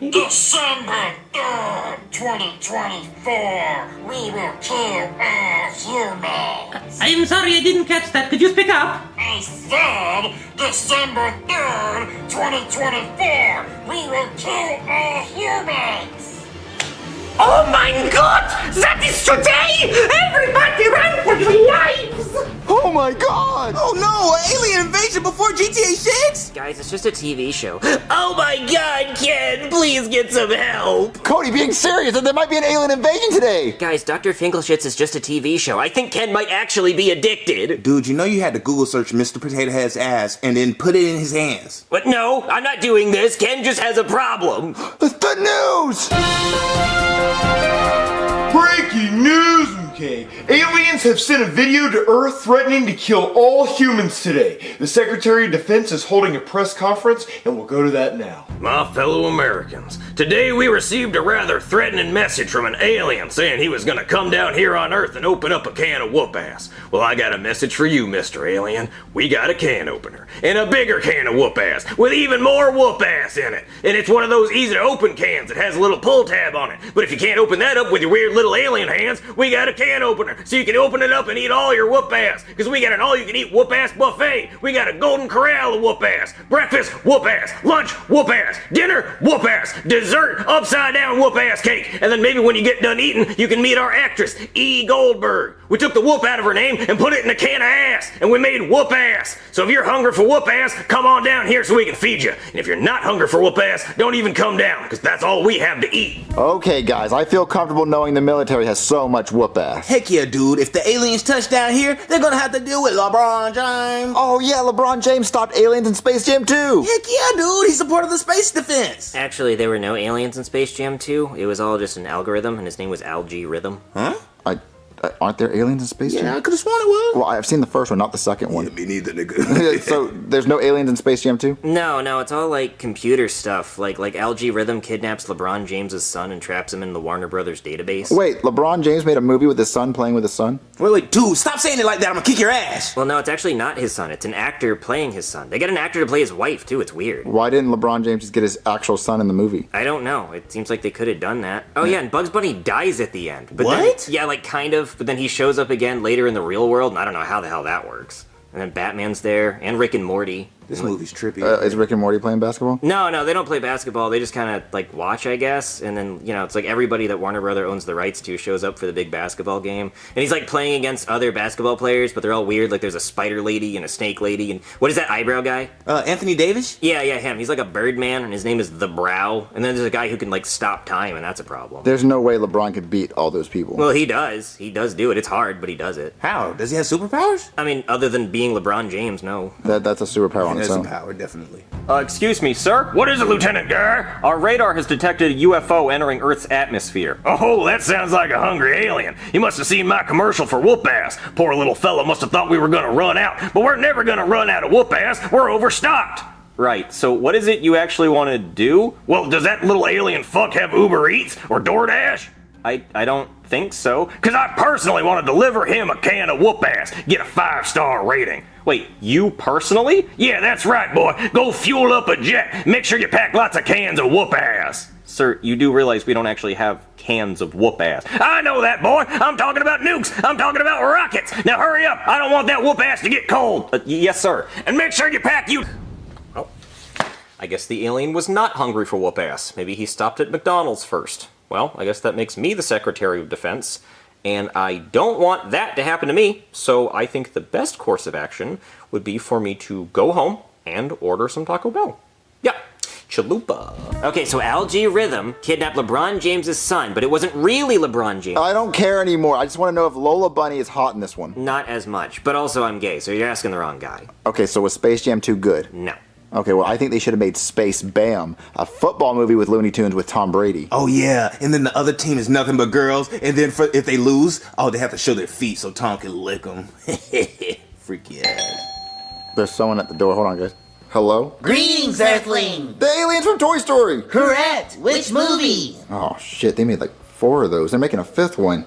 Maybe? December 3rd, 2024. We will kill all humans. I am sorry I didn't catch that. Could you speak up? I said December 3rd, 2024. We will kill all humans. Oh my god! That is today! Everybody run for your lives! Oh my god! Oh no, an alien invasion before GTA 6? Guys, it's just a TV show. Oh my god, Ken! Please get some help! Cody, being serious, there might be an alien invasion today! Guys, Dr. Finkelschitz is just a TV show. I think Ken might actually be addicted. Dude, you know you had to Google search Mr. Potato Head's ass and then put it in his hands. But no, I'm not doing this. Ken just has a problem. The news! Breaking news, okay. Aliens have sent a video to Earth threatening to kill all humans today. The Secretary of Defense is holding a press conference, and we'll go to that now. My fellow Americans, today we received a rather threatening message from an alien saying he was gonna come down here on Earth and open up a can of whoop-ass. Well, I got a message for you, Mr. Alien. We got a can opener. And a bigger can of whoop-ass with even more whoop-ass in it. And it's one of those easy-to-open cans that has a little pull tab on it. But if you can't open that up with your weird little alien hands, we got a can opener so you can open it up and eat all your whoop-ass. Because we got an all-you-can-eat whoop-ass buffet. We got a golden corral of whoop-ass. Breakfast, whoop-ass. Lunch, whoop-ass. Dinner, whoop-ass. Dessert, upside-down whoop-ass cake. And then maybe when you get done eating, you can meet our actress, E. Goldberg. We took the whoop out of her name and put it in a can of ass, and we made whoop-ass. So if you're hungry for whoop-ass, come on down here so we can feed you. And if you're not hungry for whoop-ass, don't even come down, because that's all we have to eat. Okay, guys, I feel comfortable knowing the military has so much whoop-ass. Heck yeah, dude. If the aliens touch down here, they're gonna have to deal with LeBron James. Oh yeah, LeBron James stopped aliens in Space Jam 2. Heck yeah, dude. He's a part of the space defense. Actually, there were no aliens in Space Jam 2. It was all just an algorithm, and his name was Algae Rhythm. Huh? Aren't there aliens in Space Jam? Yeah, I could've sworn it was. Well, I've seen the first one, not the second one. Yeah, me neither, nigga. So, there's no aliens in Space Jam 2? No, it's all like computer stuff. Like Algae Rhythm kidnaps LeBron James's son and traps him in the Warner Brothers database. Wait, LeBron James made a movie with his son playing with his son? Wait, dude, stop saying it like that. I'm gonna kick your ass. Well, no, it's actually not his son. It's an actor playing his son. They got an actor to play his wife, too. It's weird. Why didn't LeBron James just get his actual son in the movie? I don't know. It seems like they could have done that. Oh, yeah, and Bugs Bunny dies at the end. But what? Then, yeah, like kind of. But then he shows up again later in the real world, and I don't know how the hell that works. And then Batman's there, and Rick and Morty. This movie's trippy. Is Rick and Morty playing basketball? No, they don't play basketball. They just kind of, like, watch, I guess. And then, you know, it's like everybody that Warner Brother owns the rights to shows up for the big basketball game. And he's, like, playing against other basketball players, but they're all weird. Like, there's a spider lady and a snake lady. And what is that eyebrow guy? Anthony Davis? Yeah, him. He's like a bird man, and his name is The Brow. And then there's a guy who can, like, stop time, and that's a problem. There's no way LeBron could beat all those people. Well, he does. He does do it. It's hard, but he does it. How? Does he have superpowers? I mean, other than being LeBron James, no. That's a superpower on its own. That's a power, definitely. Excuse me, sir? What is it, Lieutenant Gar? Our radar has detected a UFO entering Earth's atmosphere. Oh, that sounds like a hungry alien. He must have seen my commercial for whoop-ass. Poor little fella must have thought we were gonna run out, but we're never gonna run out of whoop-ass. We're overstocked. Right, so what is it you actually want to do? Well, does that little alien fuck have Uber Eats or DoorDash? I don't think so. Because I personally want to deliver him a can of whoop-ass. Get a 5-star rating. Wait, you personally? Yeah, that's right, boy. Go fuel up a jet. Make sure you pack lots of cans of whoop-ass. Sir, you do realize we don't actually have cans of whoop-ass. I know that, boy. I'm talking about nukes. I'm talking about rockets. Now hurry up. I don't want that whoop-ass to get cold. Yes, sir. And make sure you pack you... I guess the alien was not hungry for whoop-ass. Maybe he stopped at McDonald's first. Well, I guess that makes me the Secretary of Defense, and I don't want that to happen to me, so I think the best course of action would be for me to go home and order some Taco Bell. Yeah, chalupa. Okay, so Algae Rhythm kidnapped LeBron James's son, but it wasn't really LeBron James. I don't care anymore. I just want to know if Lola Bunny is hot in this one. Not as much, but also I'm gay, so you're asking the wrong guy. Okay, so was Space Jam 2 good? No. Okay, well, I think they should have made Space Bam, a football movie with Looney Tunes with Tom Brady. Oh yeah, and then the other team is nothing but girls, and then if they lose, they have to show their feet so Tom can lick them. Freaky ass. There's someone at the door. Hold on, guys. Hello? Greetings, Earthling! The aliens from Toy Story! Correct! Which movie? Oh, shit, they made like 4 of those. They're making a 5th one.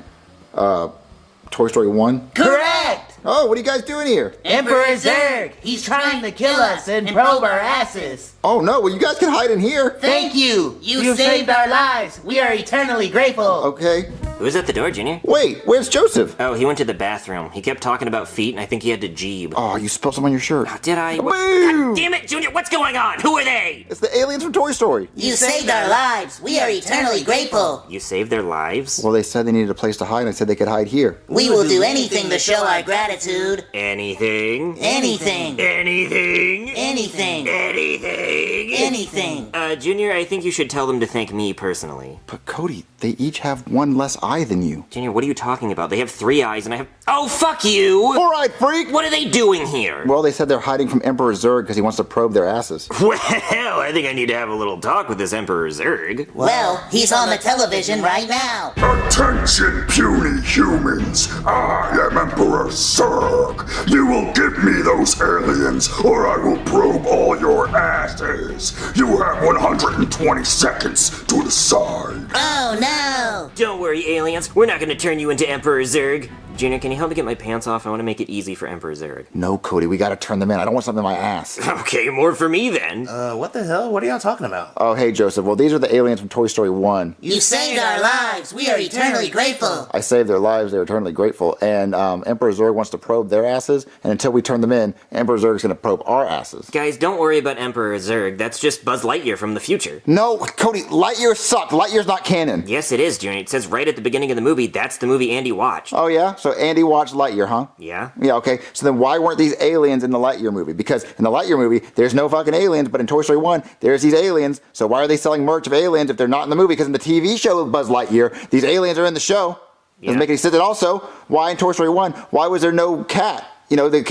Toy Story 1? Correct! Oh, what are you guys doing here? Emperor Zurg! He's trying to kill us and probe our asses! Oh no, well you guys can hide in here. Thank you! You saved our lives! We are eternally grateful! Okay. Who's at the door, Junior? Wait, where's Joseph? Oh, he went to the bathroom. He kept talking about feet, and I think he had to jeeb. Oh, you spilled some on your shirt. Oh, did I? Boo! God damn it, Junior, what's going on? Who are they? It's the aliens from Toy Story. You saved our lives! We are eternally grateful! You saved their lives? Well, they said they needed a place to hide, and I said they could hide here. We will do anything to show our gratitude. Anything? Anything! Anything? Anything! Anything? Anything! Junior, I think you should tell them to thank me personally. But Cody, they each have 1 less eye than you. Junior, what are you talking about? They have 3 eyes and I have... Oh, fuck you! Alright, freak! What are they doing here? Well, they said they're hiding from Emperor Zurg because he wants to probe their asses. Well, I think I need to have a little talk with this Emperor Zurg. Well, he's on the television right now. Attention, puny humans! I am Emperor Zurg! You will give me those aliens, or I will probe all your asses! You have 120 seconds to decide. Oh no! Don't worry, aliens. We're not gonna turn you into Emperor Zurg. Junior, can you help me get my pants off? I want to make it easy for Emperor Zurg. No, Cody, we gotta turn them in. I don't want something in my ass. Okay, more for me then. What the hell? What are y'all talking about? Oh, hey, Joseph. Well, these are the aliens from Toy Story 1. You saved our lives! We are eternally grateful! I saved their lives. They're eternally grateful. And Emperor Zurg wants to probe their asses. And until we turn them in, Emperor Zurg's gonna probe our asses. Guys, don't worry about Emperor Zurg. That's just Buzz Lightyear from the future. No, Cody, Lightyear sucked. Lightyear's not canon. Yes, it is, Junior. It says right at the beginning of the movie, that's the movie Andy watched. Oh, yeah? So Andy watched Lightyear, huh? Yeah. Yeah, okay. So then why weren't these aliens in the Lightyear movie? Because in the Lightyear movie, there's no fucking aliens, but in Toy Story 1, there's these aliens. So why are they selling merch of aliens if they're not in the movie? Because in the TV show Buzz Lightyear, these aliens are in the show. Doesn't make any sense. And also, why in Toy Story 1, why was there no cat? The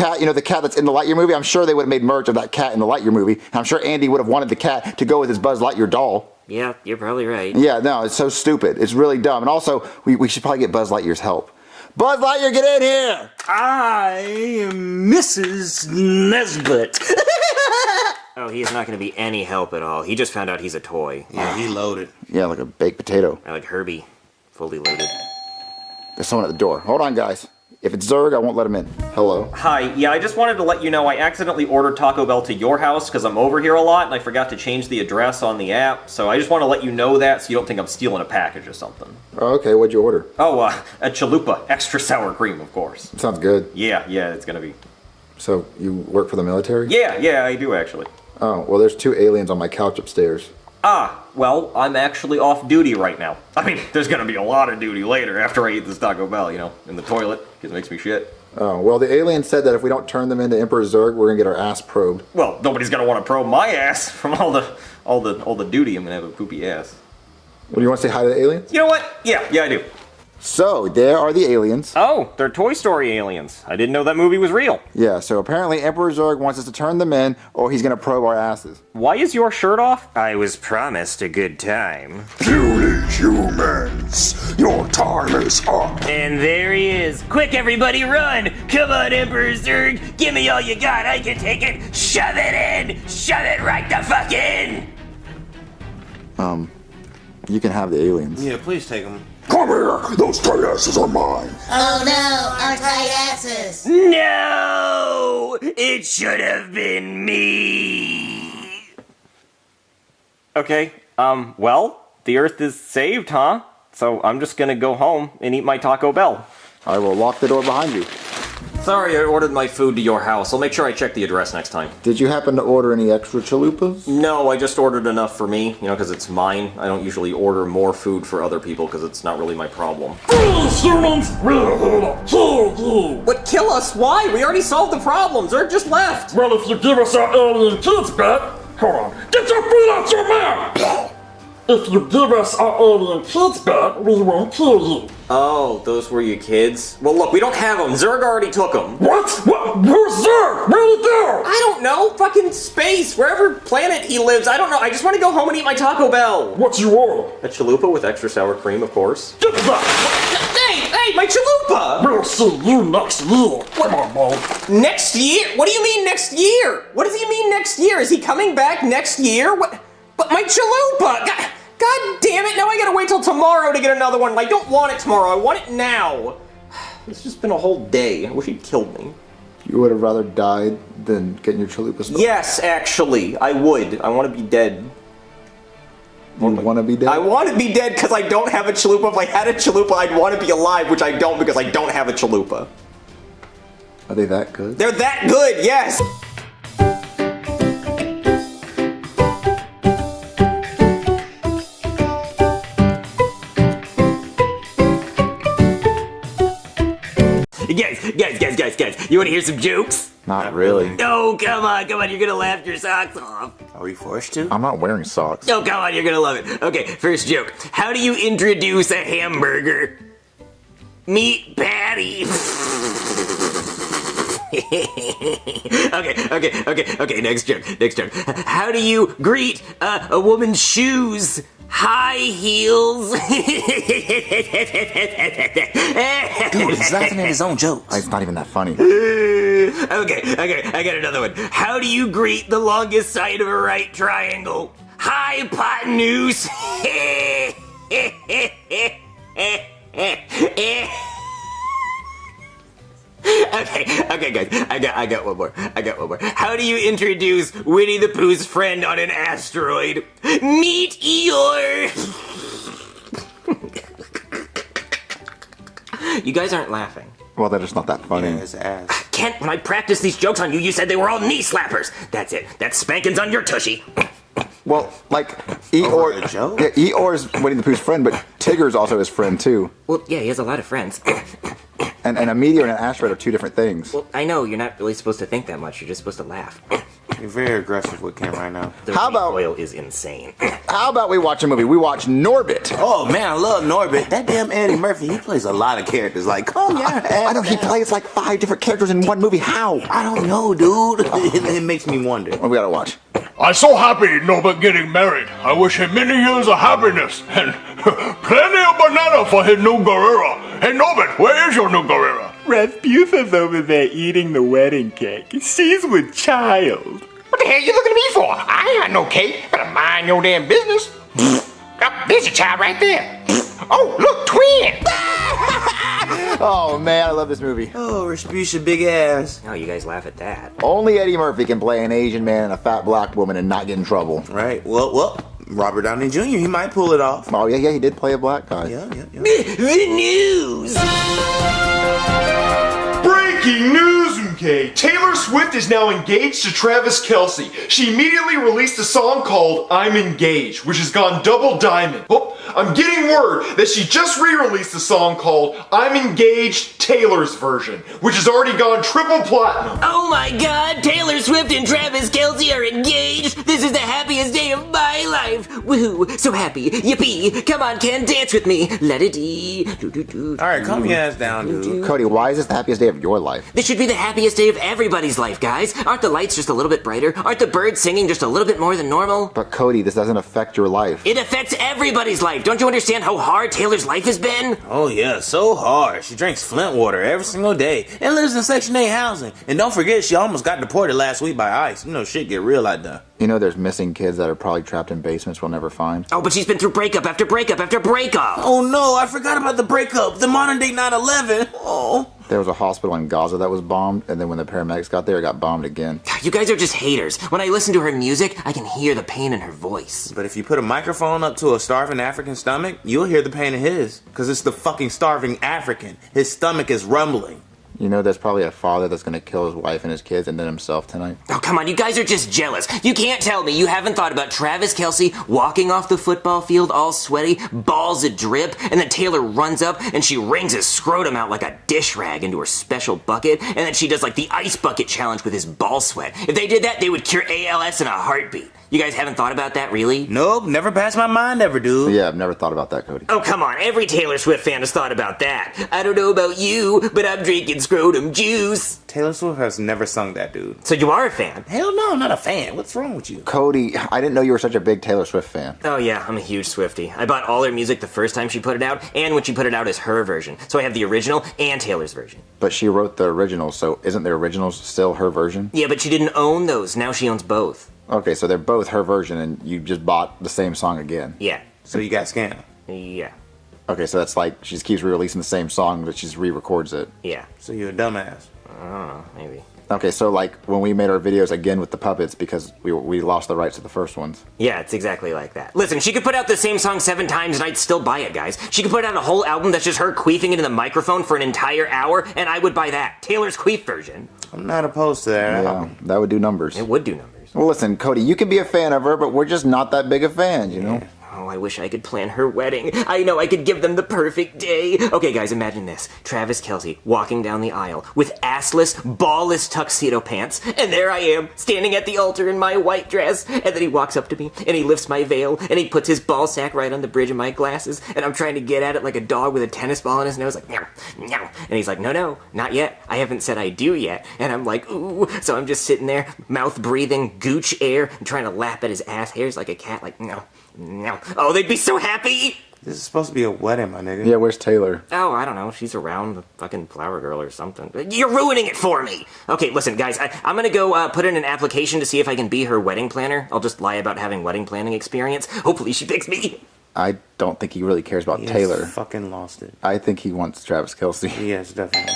cat that's in the Lightyear movie, I'm sure they would have made merch of that cat in the Lightyear movie. And I'm sure Andy would have wanted the cat to go with his Buzz Lightyear doll. Yeah, you're probably right. Yeah, no, it's so stupid. It's really dumb. And also, we should probably get Buzz Lightyear's help. Buzz Lightyear, get in here! I am Mrs. Nesbitt. Oh, he's not going to be any help at all. He just found out he's a toy. Yeah, he loaded. Yeah, like a baked potato. I like Herbie. Fully loaded. There's someone at the door. Hold on, guys. If it's Zurg, I won't let him in. Hello? Hi, yeah, I just wanted to let you know I accidentally ordered Taco Bell to your house because I'm over here a lot and I forgot to change the address on the app, so I just want to let you know that so you don't think I'm stealing a package or something. Oh, okay, what'd you order? Oh, a chalupa, extra sour cream, of course. Sounds good. Yeah, it's gonna be. So, you work for the military? Yeah, I do actually. Oh, well, there's 2 aliens on my couch upstairs. Ah, well, I'm actually off duty right now. I mean, there's gonna be a lot of duty later after I eat this Taco Bell, in the toilet, because it makes me shit. Oh, well, the alien said that if we don't turn them into Emperor Zurg, we're gonna get our ass probed. Well, nobody's gonna want to probe my ass from all the duty. I'm gonna have a poopy ass. Well, do you want to say hi to the aliens? You know what? Yeah, I do. So, there are the aliens. Oh, they're Toy Story aliens. I didn't know that movie was real. Yeah, so apparently Emperor Zurg wants us to turn them in, or he's gonna probe our asses. Why is your shirt off? I was promised a good time. Puny humans, your time is up. And there he is. Quick, everybody, run! Come on, Emperor Zurg. Give me all you got. I can take it. Shove it in. Shove it right the fuck in. You can have the aliens. Yeah, please take them. Come here, those tight asses are mine. Oh no, our tight asses! No! It should have been me. Okay, well, the Earth is saved, huh? So I'm just gonna go home and eat my Taco Bell. I will lock the door behind you. sorry I ordered my food to your house. I'll make sure I check the address next time. Did you happen to order any extra chalupas? No, I just ordered enough for me, you know, because it's mine. I don't usually order more food for other people because it's not really my problem. Please, humans, we're here to kill you. But kill us? Why? We already solved the problem. Zurg just left. Well, if you give us our alien kids back, hold on, get your feet out your mouth! If you give us our alien kids back, we won't kill you. Oh, those were your kids? Well, look, we don't have them. Zurg already took them. What? Where's Zurg? Where'd he go? I don't know. Fucking space. Wherever planet he lives. I don't know. I just want to go home and eat my Taco Bell. What you order? A chalupa with extra sour cream, of course. Get back! Hey, my chalupa! We'll see you next year. Come on, boy. Next year? What do you mean next year? What does he mean next year? Is he coming back next year? What? But my chalupa! God damn it, now I gotta wait till tomorrow to get another one. I don't want it tomorrow, I want it now. It's just been a whole day. I wish he'd killed me. You would have rather died than getting your chalupa stolen? Yes, actually, I would. I want to be dead. You want to be dead? I want to be dead because I don't have a chalupa. If I had a chalupa, I'd want to be alive, which I don't because I don't have a chalupa. Are they that good? They're that good, yes! Guys, you want to hear some jokes? Not really. Oh, come on, you're gonna laugh your socks off. Are we forced to? I'm not wearing socks. Oh, come on, you're gonna love it. Okay, first joke. How do you introduce a hamburger? Meat patty. Okay, next joke. How do you greet a woman's shoes? High heels. Dude, he's laughing at his own jokes. It's not even that funny. Okay, I got another one. How do you greet the longest side of a right triangle? Hypotenuse. Okay, guys, I got one more. How do you introduce Winnie the Pooh's friend on an asteroid? Meteor! You guys aren't laughing. Well, they're just not that funny. Yeah, his ass. Kent, when I practiced these jokes on you, you said they were all knee slappers. That's it. That's spankings on your tushy. Well, like, Eeyore's Winnie the Pooh's friend, but Tigger's also his friend, too. Well, yeah, he has a lot of friends. And a meteor and an asteroid are two different things. Well, I know, you're not really supposed to think that much. You're just supposed to laugh. You're very aggressive with Ken right now. The recoil is insane. How about we watch a movie? We watch Norbit. Oh, man, I love Norbit. That damn Eddie Murphy, he plays a lot of characters. Like, come here. I know, he plays like 5 different characters in one movie. How? I don't know, dude. It makes me wonder. What we gotta watch? I'm so happy Norbit getting married. I wish him many years of happiness and plenty of banana for his new Guerrera. Hey Norbit, where is your new Guerrera? Rasputin's over there eating the wedding cake. She's with child. What the hell you looking at me for? I ain't got no cake. Better mind your damn business. Oh, there's your child right there. Oh, look, twin. Oh, man, I love this movie. Oh, Rasputin, big ass. Oh, you guys laugh at that. Only Eddie Murphy can play an Asian man and a fat black woman and not get in trouble. Right. Well, Robert Downey Jr., he might pull it off. Oh, yeah, he did play a black guy. Yeah. The news! Breaking news, okay? Taylor Swift is now engaged to Travis Kelce. She immediately released a song called I'm Engaged, which has gone double diamond. Oh, I'm getting word that she just re-released a song called I'm Engaged, Taylor's version, which has already gone triple platinum. Oh my god, Taylor Swift and Travis Kelce are engaged! This is the happiest day of my life! Woohoo, so happy, yippee! Come on, Ken, dance with me! Let-it-dee! Alright, calm your ass down, dude. Cody, why is this the happiest day of your life? This should be the happiest day of everybody's life, guys. Aren't the lights just a little bit brighter? Aren't the birds singing just a little bit more than normal? But Cody, this doesn't affect your life. It affects everybody's life. Don't you understand how hard Taylor's life has been? Oh yeah, so hard. She drinks Flint water every single day and lives in Section 8 housing. And don't forget, she almost got deported last week by ICE. You know, shit get real out there. You know there's missing kids that are probably trapped in basements we'll never find? Oh, but she's been through breakup after breakup after breakup. Oh no, I forgot about the breakup. The modern day 9/11. Oh. There was a hospital in Gaza that was bombed, and then when the paramedics got there, it got bombed again. You guys are just haters. When I listen to her music, I can hear the pain in her voice. But if you put a microphone up to a starving African stomach, you'll hear the pain in his. Because it's the fucking starving African. His stomach is rumbling. You know, there's probably a father that's gonna kill his wife and his kids and then himself tonight. Oh, come on, you guys are just jealous. You can't tell me you haven't thought about Travis Kelce walking off the football field all sweaty, balls a drip, and then Taylor runs up and she wrings his scrotum out like a dish rag into her special bucket, and then she does like the ice bucket challenge with his ball sweat. If they did that, they would cure ALS in a heartbeat. You guys haven't thought about that, really? Nope, never passed my mind ever, dude. Yeah, I've never thought about that, Cody. Oh, come on, every Taylor Swift fan has thought about that. I don't know about you, but I'm drinking scrotum juice. Taylor Swift has never sung that, dude. So you are a fan? Hell no, I'm not a fan. What's wrong with you? Cody, I didn't know you were such a big Taylor Swift fan. Oh yeah, I'm a huge Swiftie. I bought all her music the first time she put it out, and when she put it out as her version. So I have the original and Taylor's version. But she wrote the originals, so isn't the originals still her version? Yeah, but she didn't own those. Now she owns both. Okay, so they're both her version, and you just bought the same song again. Yeah. So you got scammed. Yeah. Okay, so that's like she just keeps re-releasing the same song, but she just re-records it. Yeah. So you're a dumbass. I don't know, maybe. Okay, so like when we made our videos again with the puppets because we lost the rights to the first ones. Yeah, it's exactly like that. Listen, she could put out the same song 7 times and I'd still buy it, guys. She could put out a whole album that's just her queefing into the microphone for an entire hour, and I would buy that. Taylor's queef version. I'm not opposed to that. Yeah, that would do numbers. It would do numbers. Well, listen, Cody, you can be a fan of her, but we're just not that big of fans, you know? Oh, I wish I could plan her wedding. I know I could give them the perfect day. Okay, guys, imagine this. Travis Kelce walking down the aisle with assless, ballless tuxedo pants, and there I am, standing at the altar in my white dress, and then he walks up to me, and he lifts my veil, and he puts his ball sack right on the bridge of my glasses, and I'm trying to get at it like a dog with a tennis ball in his nose, like, meow, meow. And he's like, no, not yet. I haven't said I do yet. And I'm like, ooh. So I'm just sitting there, mouth breathing, gooch air, and trying to lap at his ass hairs like a cat, like, no. Oh, they'd be so happy! This is supposed to be a wedding, my nigga. Yeah, where's Taylor? Oh, I don't know. She's around the fucking flower girl or something. You're ruining it for me! Okay, listen, guys, I'm gonna go put in an application to see if I can be her wedding planner. I'll just lie about having wedding planning experience. Hopefully she picks me. I don't think he really cares about He Taylor. fucking lost it. I think he wants Travis Kelce. Yes, definitely.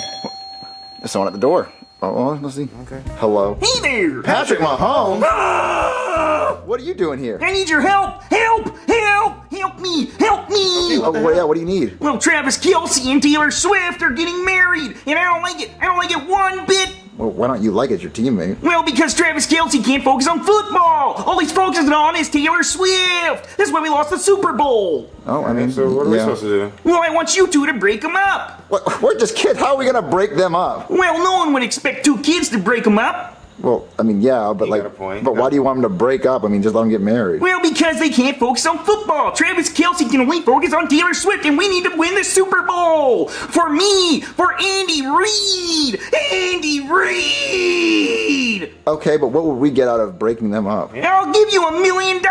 There's someone at the door. Oh, let's see. Okay. Hello. Hey there! Patrick Mahomes! Ah! What are you doing here? I need your help! Help! Help! Help me! Help me! Oh, well, yeah, what do you need? Well, Travis Kelce and Taylor Swift are getting married, and I don't like it. I don't like it one bit. Well, why don't you like it, your teammate? Well, because Travis Kelce can't focus on football. All he's focusing on is Taylor Swift. That's why we lost the Super Bowl. Oh, I mean, So what are we supposed to do? Well, I want you two to break them up. What, we're just kids. How are we going to break them up? Well, no one would expect 2 kids to break them up. Well, I mean, yeah, but got a point. but why do you want them to break up? I mean, just let them get married. Well, because they can't focus on football. Travis Kelce can only focus on Taylor Swift, and we need to win the Super Bowl. For me, for Andy Reid. Andy Reid! Okay, but what would we get out of breaking them up? I'll give you $1 million.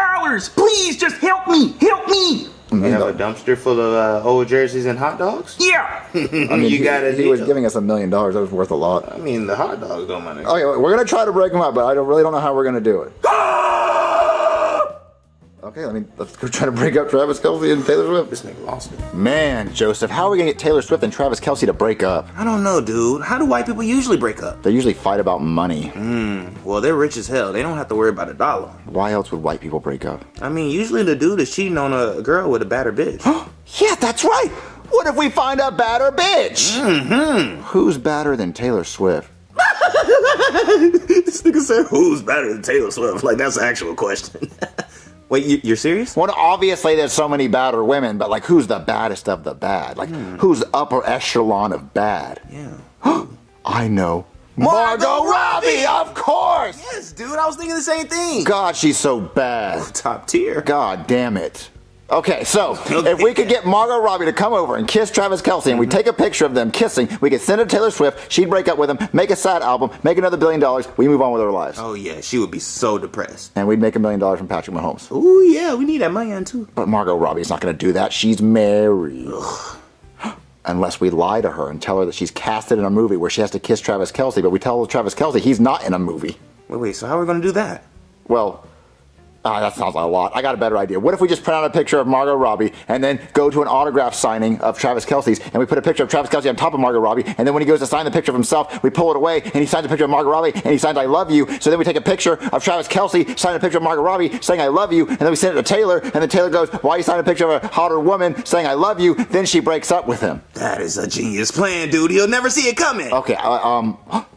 Please, just help me. Help me. You have a dumpster full of old jerseys and hot dogs? Yeah. I mean, You got a he was deal. giving us $1 million. That was worth a lot. I mean, the hot dogs don't matter. Okay, we're gonna try to break them up, but I really don't know how we're gonna do it. Okay, let's go try to break up Travis Kelce and Taylor Swift. This nigga lost it. Man, Joseph, how are we gonna get Taylor Swift and Travis Kelce to break up? I don't know, dude. How do white people usually break up? They usually fight about money. Well, they're rich as hell. They don't have to worry about a dollar. Why else would white people break up? I mean, usually the dude is cheating on a girl with a badder bitch. Yeah, that's right. What if we find a badder bitch? Mm-hmm. Who's badder than Taylor Swift? This nigga said, who's better than Taylor Swift? Like, that's an actual question. Wait, you're serious? Well, obviously there's so many badder women, but like, who's the baddest of the bad? Like, who's upper echelon of bad? Yeah. I know. Margot Robbie, of course! Yes, dude, I was thinking the same thing. God, she's so bad. Top tier. God damn it. Okay, so if we could get Margot Robbie to come over and kiss Travis Kelce and we take a picture of them kissing, we could send it to Taylor Swift, she'd break up with him, make a sad album, make another $1 billion, we move on with our lives. Oh, yeah, she would be so depressed. And we'd make $1 million from Patrick Mahomes. Ooh, yeah, we need that money on too. But Margot Robbie's not going to do that. She's married. Unless we lie to her and tell her that she's casted in a movie where she has to kiss Travis Kelce, but we tell Travis Kelce he's not in a movie. Wait, so how are we going to do that? Well, Ah, that sounds like a lot. I got a better idea. What if we just print out a picture of Margot Robbie and then go to an autograph signing of Travis Kelce's and we put a picture of Travis Kelce on top of Margot Robbie, and then when he goes to sign the picture of himself, we pull it away and he signs a picture of Margot Robbie and he signs I love you. So then we take a picture of Travis Kelce, sign a picture of Margot Robbie saying I love you, and then we send it to Taylor, and then Taylor goes, why are you signing a picture of a hotter woman saying I love you? Then she breaks up with him. That is a genius plan, dude. He'll never see it coming. Okay,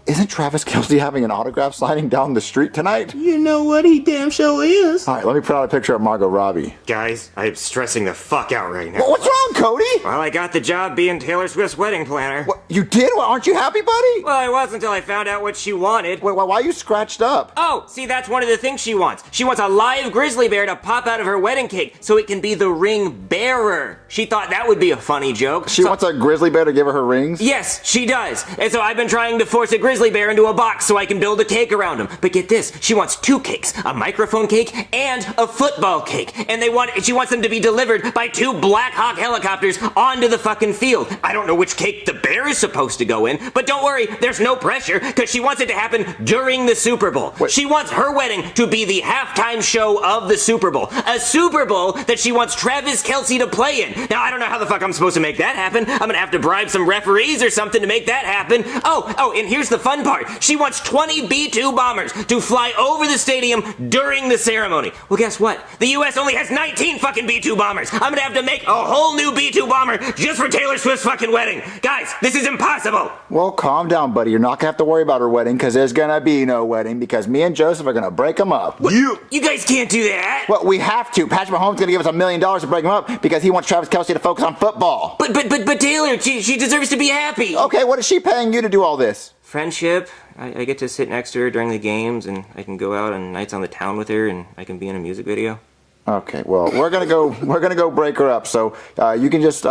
isn't Travis Kelce having an autograph signing down the street tonight? You know what? He damn sure is. All right, let me print out a picture of Margot Robbie. Guys, I'm stressing the fuck out right now. What's wrong, Cody? Well, I got the job being Taylor Swift's wedding planner. What, you did? Well, aren't you happy, buddy? Well, I was until I found out what she wanted. Wait, why are you scratched up? Oh, see, that's one of the things she wants. She wants a live grizzly bear to pop out of her wedding cake so it can be the ring bearer. She thought that would be a funny joke. She wants a grizzly bear to give her her rings? Yes, she does. And so I've been trying to force a grizzly bear into a box so I can build a cake around him. But get this, she wants 2 cakes, a microphone cake and a football cake. And she wants them to be delivered by 2 Black Hawk helicopters onto the fucking field. I don't know which cake the bear is supposed to go in, but don't worry, there's no pressure because she wants it to happen during the Super Bowl. Wait. She wants her wedding to be the halftime show of the Super Bowl. A Super Bowl that she wants Travis Kelce to play in. Now, I don't know how the fuck I'm supposed to make that happen. I'm gonna have to bribe some referees or something to make that happen. Oh, and here's the fun part. She wants 20 B-2 bombers to fly over the stadium during the ceremony. Well, guess what? The U.S. only has 19 fucking B-2 bombers. I'm gonna have to make a whole new B-2 bomber just for Taylor Swift's fucking wedding. Guys, this is impossible. Well, calm down, buddy. You're not gonna have to worry about her wedding because there's gonna be no wedding because me and Joseph are gonna break them up. You guys can't do that. Well, we have to. Patrick Mahomes is gonna give us $1 million to break them up because he wants Travis Kelce to focus on football. But Taylor, she deserves to be happy. Okay, what is she paying you to do all this? Friendship. I get to sit next to her during the games, and I can go out on nights on the town with her, and I can be in a music video. Okay, well, we're gonna go break her up. So you can just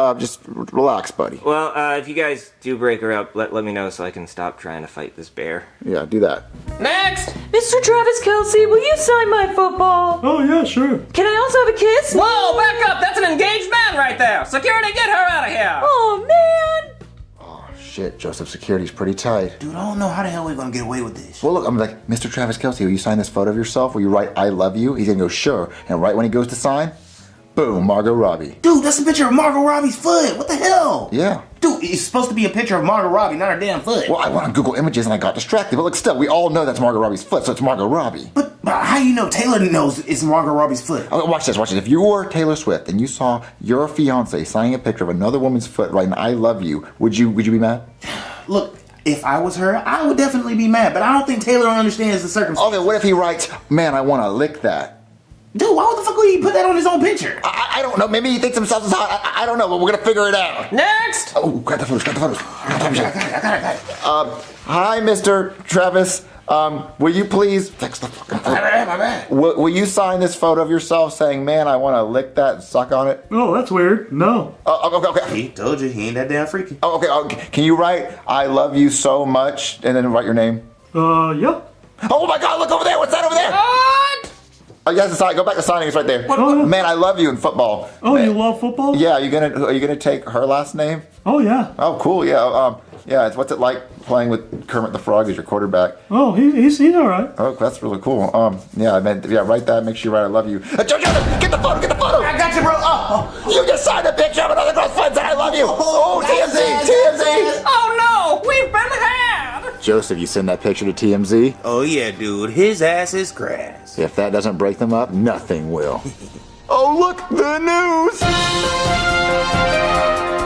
relax, buddy. Well, if you guys do break her up, let me know so I can stop trying to fight this bear. Yeah, do that. Next! Mr. Travis Kelce, will you sign my football? Oh, yeah, sure. Can I also have a kiss? Whoa, back up! That's an engaged man right there! Security, get her out of here! Oh, man! Shit, Joseph, security's pretty tight. Dude, I don't know how the hell we're gonna get away with this. Well, look, I'm like, Mr. Travis Kelce, will you sign this photo of yourself? Will you write I love you? He's gonna go, sure. And right when he goes to sign, boom, Margot Robbie. Dude, that's a picture of Margot Robbie's foot. What the hell? Yeah. Dude, it's supposed to be a picture of Margot Robbie, not her damn foot. Well, I went on Google Images and I got distracted. But look, still, we all know that's Margot Robbie's foot, so it's Margot Robbie. But how you know Taylor knows it's Margot Robbie's foot? Okay, watch this. If you were Taylor Swift and you saw your fiance signing a picture of another woman's foot writing I love you, would you be mad? Look, if I was her, I would definitely be mad, but I don't think Taylor understands the circumstances. Okay, what if he writes, man, I want to lick that? Dude, why the fuck would he put that on his own picture? I don't know. Maybe he thinks himself is hot. I don't know, but we're going to figure it out. Next! Oh, grab the photos. I got it. Hi, Mr. Travis. Will you please fix the fucking photo? My bad. Will you sign this photo of yourself saying, man, I want to lick that and suck on it? Oh, that's weird. No. Okay. He told you he ain't that damn freaky. Okay. Can you write, I love you so much, and then write your name? Yeah. Oh my God, look over there. What's that over there? What? Oh, you have to sign. Go back to signing. It's right there. Man, I love you in football. Oh, Man. you love football? Yeah. Are you gonna take her last name? Oh, yeah. Oh, cool. Yeah. Yeah. What's it like playing with Kermit the Frog as your quarterback? Oh, he's all right. Oh, that's really cool. Yeah. Write that. Make sure you write I love you. Jojo, get the photo. I got you, bro. Oh. You just signed a picture of another girl's friend that I love you. Oh, TMZ. Oh, no! We've been had! Joseph, you send that picture to TMZ? Oh, yeah, dude. His ass is grass. If that doesn't break them up, nothing will. Oh, look, the news!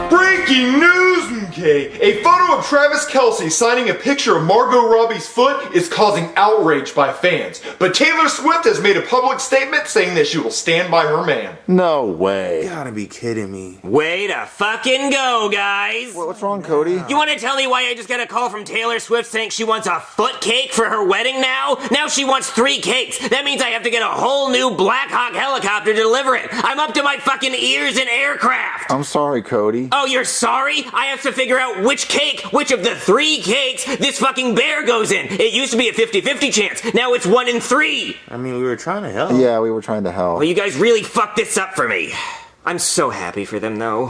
Breaking news, okay? A photo of Travis Kelce signing a picture of Margot Robbie's foot is causing outrage by fans. But Taylor Swift has made a public statement saying that she will stand by her man. No way. You gotta be kidding me. Way to fucking go, guys! What's wrong, Cody? You want to tell me why I just got a call from Taylor Swift saying she wants a foot cake for her wedding now? Now she wants 3 cakes. That means I have to get a whole new Black Hawk helicopter to deliver it. I'm up to my fucking ears in aircraft. I'm sorry, Cody. Oh, you're sorry? I have to figure out which of the 3 cakes this fucking bear goes in. It used to be a 50-50 chance. Now it's 1 in 3. I mean, we were trying to help. Yeah, we were trying to help. Well, you guys really fucked this up for me. I'm so happy for them, though.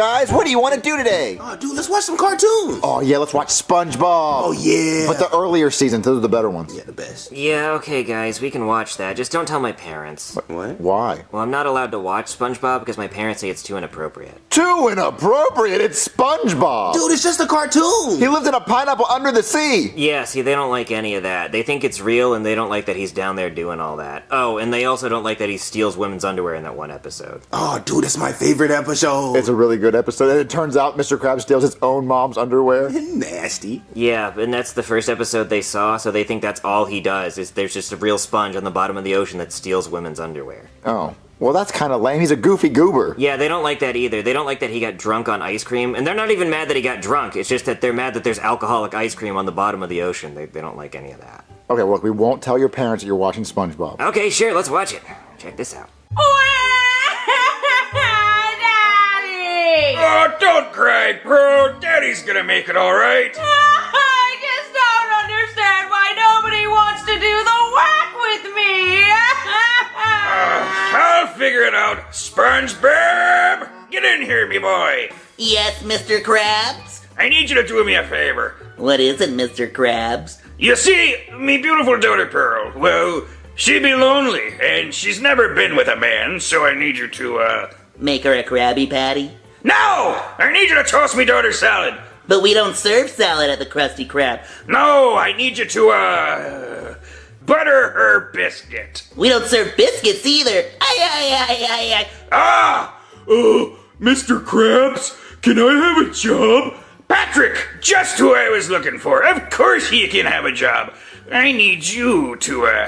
guys. What do you want to do today? Oh, dude, let's watch some cartoons. Oh, yeah, let's watch SpongeBob. Oh, yeah. But the earlier seasons, those are the better ones. Yeah, the best. Yeah, okay, guys, we can watch that. Just don't tell my parents. What? Why? Well, I'm not allowed to watch SpongeBob because my parents say it's too inappropriate. Too inappropriate? It's SpongeBob. Dude, it's just a cartoon. He lives in a pineapple under the sea. Yeah, see, they don't like any of that. They think it's real, and they don't like that he's down there doing all that. Oh, and they also don't like that he steals women's underwear in that one episode. Oh, dude, it's my favorite episode. It's a really good episode, and it turns out Mr. Krabs steals his own mom's underwear. Nasty. Yeah, and that's the first episode they saw, so they think that's all he does, is there's just a real sponge on the bottom of the ocean that steals women's underwear. Oh. Well, that's kind of lame. He's a goofy goober. Yeah, they don't like that either. They don't like that he got drunk on ice cream, and they're not even mad that he got drunk. It's just that they're mad that there's alcoholic ice cream on the bottom of the ocean. They don't like any of that. Okay, well, we won't tell your parents that you're watching SpongeBob. Okay, sure, let's watch it. Check this out. Daddy! Oh, don't cry, Pearl. Daddy's gonna make it all right. I just don't understand why nobody wants to do the whack with me. I'll figure it out. SpongeBob, get in here, me boy. Yes, Mr. Krabs? I need you to do me a favor. What is it, Mr. Krabs? You see, me beautiful daughter Pearl, well, she be lonely, and she's never been with a man, so I need you to, Make her a Krabby Patty? No! I need you to toss me daughter salad. But we don't serve salad at the Krusty Krab. No, I need you to, butter her biscuit. We don't serve biscuits either. Ay. Mr. Krabs, can I have a job? Patrick, just who I was looking for. Of course you can have a job. I need you to,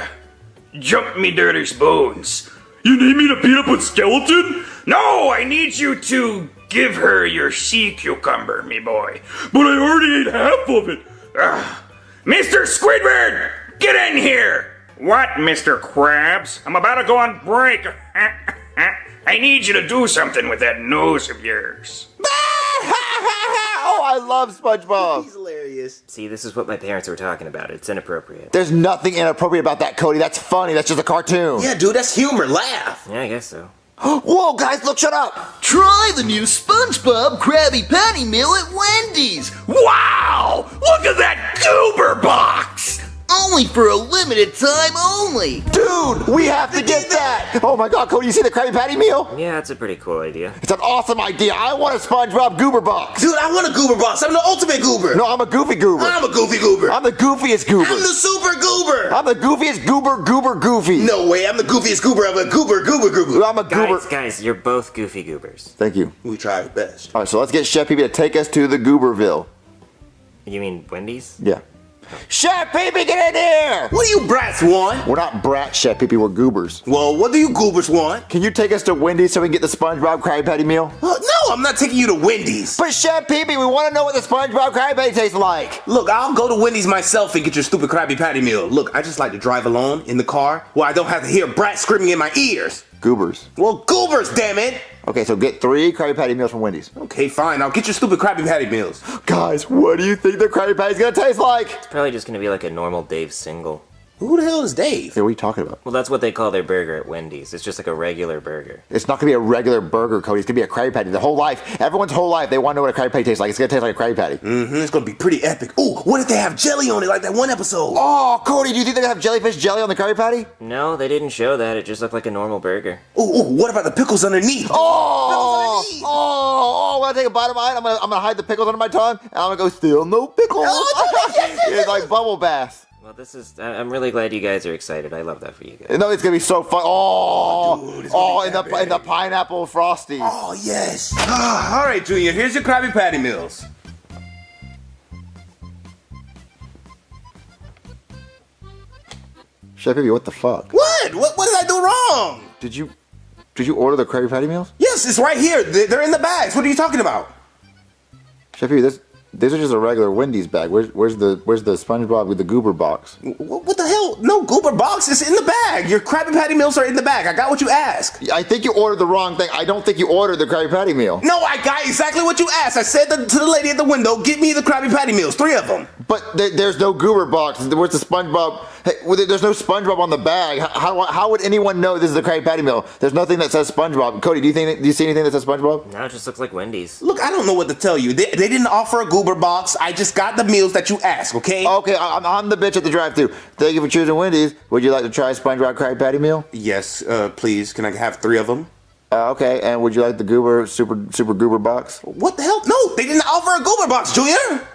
jump me daughter's bones. You need me to beat up a skeleton? No, I need you to give her your sea cucumber, me boy. But I already ate half of it. Mr. Squidward, get in here. What, Mr. Krabs? I'm about to go on break. I need you to do something with that nose of yours. Oh, I love SpongeBob. He's hilarious. See, this is what my parents were talking about. It's inappropriate. There's nothing inappropriate about that, Cody. That's funny. That's just a cartoon. Yeah, dude, that's humor. Laugh. Yeah, I guess so. Whoa, guys, look, shut up. Try the new SpongeBob Krabby Patty Meal at Wendy's. Wow! Look at that goober box! Only for a limited time only. Dude, we have to get that. Oh my God, Cody, you see the Krabby Patty meal? Yeah, that's a pretty cool idea. It's an awesome idea. I want a SpongeBob goober box. Dude, I want a goober box. I'm the ultimate goober. No, I'm a goofy goober. I'm a goofy goober. I'm the goofiest goober. I'm the super goober. I'm the goofiest goober goofy. No way, I'm the goofiest goober of a goober. I'm a goober. Guys, you're both goofy goobers. Thank you. We try our best. All right, so let's get Chef Pee-Pee to take us to the Gooberville. You mean Wendy's? Yeah. Chef Pee-Pee, get in here! What do you brats want? We're not brats, Chef Pee-Pee, we're goobers. Well, what do you goobers want? Can you take us to Wendy's so we can get the SpongeBob Krabby Patty meal? No, I'm not taking you to Wendy's. But Chef Pee-Pee, we want to know what the SpongeBob Krabby Patty tastes like. Look, I'll go to Wendy's myself and get your stupid Krabby Patty meal. Look, I just like to drive alone in the car where I don't have to hear brats screaming in my ears. Goobers. Well, goobers, damn it! Okay, so get 3 Krabby Patty meals from Wendy's. Okay, fine. I'll get your stupid Krabby Patty meals. Guys, what do you think the Krabby Patty's gonna taste like? It's probably just gonna be like a normal Dave single. Who the hell is Dave? Yeah, what are you talking about? Well, that's what they call their burger at Wendy's. It's just like a regular burger. It's not gonna be a regular burger, Cody. It's gonna be a Krabby Patty. The whole life, everyone's whole life, they want to know what a Krabby Patty tastes like. It's gonna taste like a Krabby Patty. Mm-hmm. It's gonna be pretty epic. Ooh, what if they have jelly on it like that one episode? Oh, Cody, do you think they're gonna have jellyfish jelly on the Krabby Patty? No, they didn't show that. It just looked like a normal burger. Ooh, what about the pickles underneath? I'm gonna take a bite of mine. I'm gonna hide the pickles under my tongue, and I'm gonna go still no pickles. It's like bubble bath. Well, I'm really glad you guys are excited. I love that for you guys. No, it's gonna be so fun. In the pineapple frosty. Oh, yes. All right, Junior, here's your Krabby Patty meals. Chef Pee-Pee, what the fuck? What? What did I do wrong? Did you order the Krabby Patty meals? Yes, it's right here. They're in the bags. What are you talking about? Chef Pee-Pee, these are just a regular Wendy's bag. Where's the SpongeBob with the goober box? What the hell? No goober box. It's in the bag. Your Krabby Patty meals are in the bag. I got what you asked. I think you ordered the wrong thing. I don't think you ordered the Krabby Patty meal. No, I got exactly what you asked. I said to the lady at the window, "Get me the Krabby Patty meals, 3 of them." But there's no goober box. Where's the SpongeBob? Hey, well, there's no SpongeBob on the bag. How would anyone know this is the Krabby Patty meal? There's nothing that says SpongeBob. Cody, do you see anything that says SpongeBob? No, it just looks like Wendy's. Look, I don't know what to tell you. They didn't offer a goober box. I just got the meals that you asked, okay? Okay, I'm the bitch at the drive-thru. Thank you for choosing Wendy's. Would you like to try a SpongeBob Krabby Patty meal? Yes, please. Can I have 3 of them? Okay, and would you like the goober super goober box? What the hell? No, they didn't offer a goober box, Junior.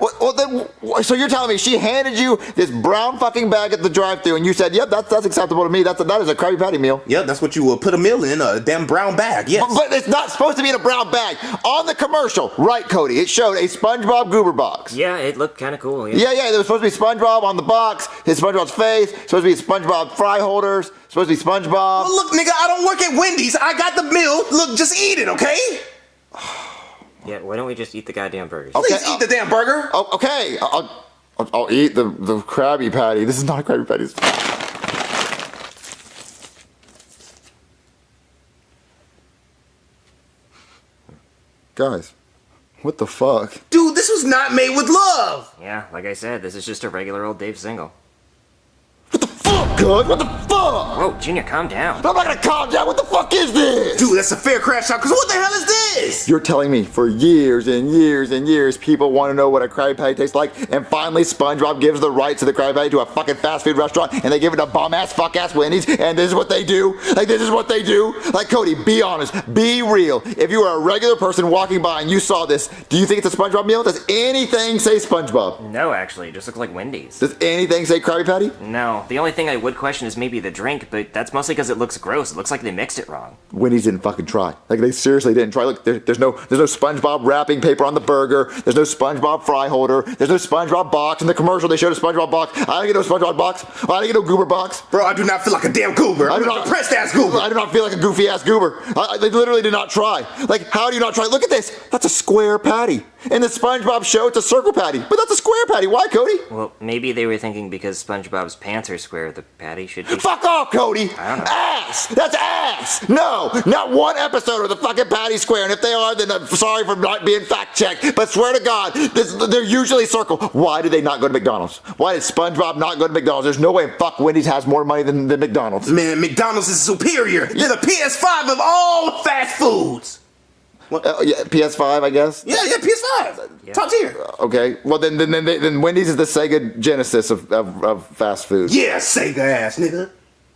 So you're telling me she handed you this brown fucking bag at the drive-thru, and you said, "Yep, that's acceptable to me. That is a Krabby Patty meal." Yep, that's what you will put a meal in, a damn brown bag. Yes. But it's not supposed to be in a brown bag. On the commercial, right, Cody? It showed a SpongeBob goober box. Yeah, it looked kind of cool. Yeah. There was supposed to be SpongeBob on the box. His SpongeBob's face. Supposed to be SpongeBob fry holders. Supposed to be SpongeBob. Well, look, nigga, I don't work at Wendy's. I got the meal. Look, just eat it, okay? Yeah, why don't we just eat the goddamn burgers? Please eat the damn burger. Oh, okay, I'll eat the Krabby Patty. This is not a Krabby Patty. Guys, what the fuck? Dude, this was not made with love. Yeah, like I said, this is just a regular old Dave single. Good? What the fuck? Whoa, Junior, calm down. I'm not gonna calm down. What the fuck is this? Dude, that's a fair crash out, because what the hell is this? You're telling me for years and years and years people want to know what a Krabby Patty tastes like, and finally SpongeBob gives the rights to the Krabby Patty to a fucking fast food restaurant, and they give it to bum-ass, fuck-ass Wendy's, and this is what they do? Like, this is what they do? Like, Cody, be honest. Be real. If you were a regular person walking by and you saw this, do you think it's a SpongeBob meal? Does anything say SpongeBob? No, actually, it just looks like Wendy's. Does anything say Krabby Patty? No, the only thing I would question is maybe the drink, but that's mostly because it looks gross. It looks like they mixed it wrong. Wendy's didn't fucking try. Like, they seriously didn't try. Look, there's no SpongeBob wrapping paper on the burger. There's no SpongeBob fry holder. There's no SpongeBob box. In the commercial, they showed a SpongeBob box. I didn't get no SpongeBob box. I didn't get no goober box. Bro, I do not feel like a damn goober. I'm a depressed ass goober. I do not feel like a goofy ass goober. They literally did not try. Like, how do you not try? Look at this. That's a square patty. In the SpongeBob show, it's a circle patty. But that's a square patty. Why, Cody? Well, maybe they were thinking because SpongeBob's pants are square, the patty should be... Fuck off, Cody! I don't know. Ass! That's ass! No! Not one episode of the fucking patty square, and if they are, then I'm sorry for not being fact-checked, but swear to God, they're usually circle. Why did they not go to McDonald's? Why did SpongeBob not go to McDonald's? There's no way fuck Wendy's has more money than McDonald's. Man, McDonald's is superior. They're the PS5 of all fast foods. Yeah, PS5, I guess. Yeah, PS5. Top tier. Okay, well then Wendy's is the Sega Genesis of fast food. Yeah, Sega ass nigga.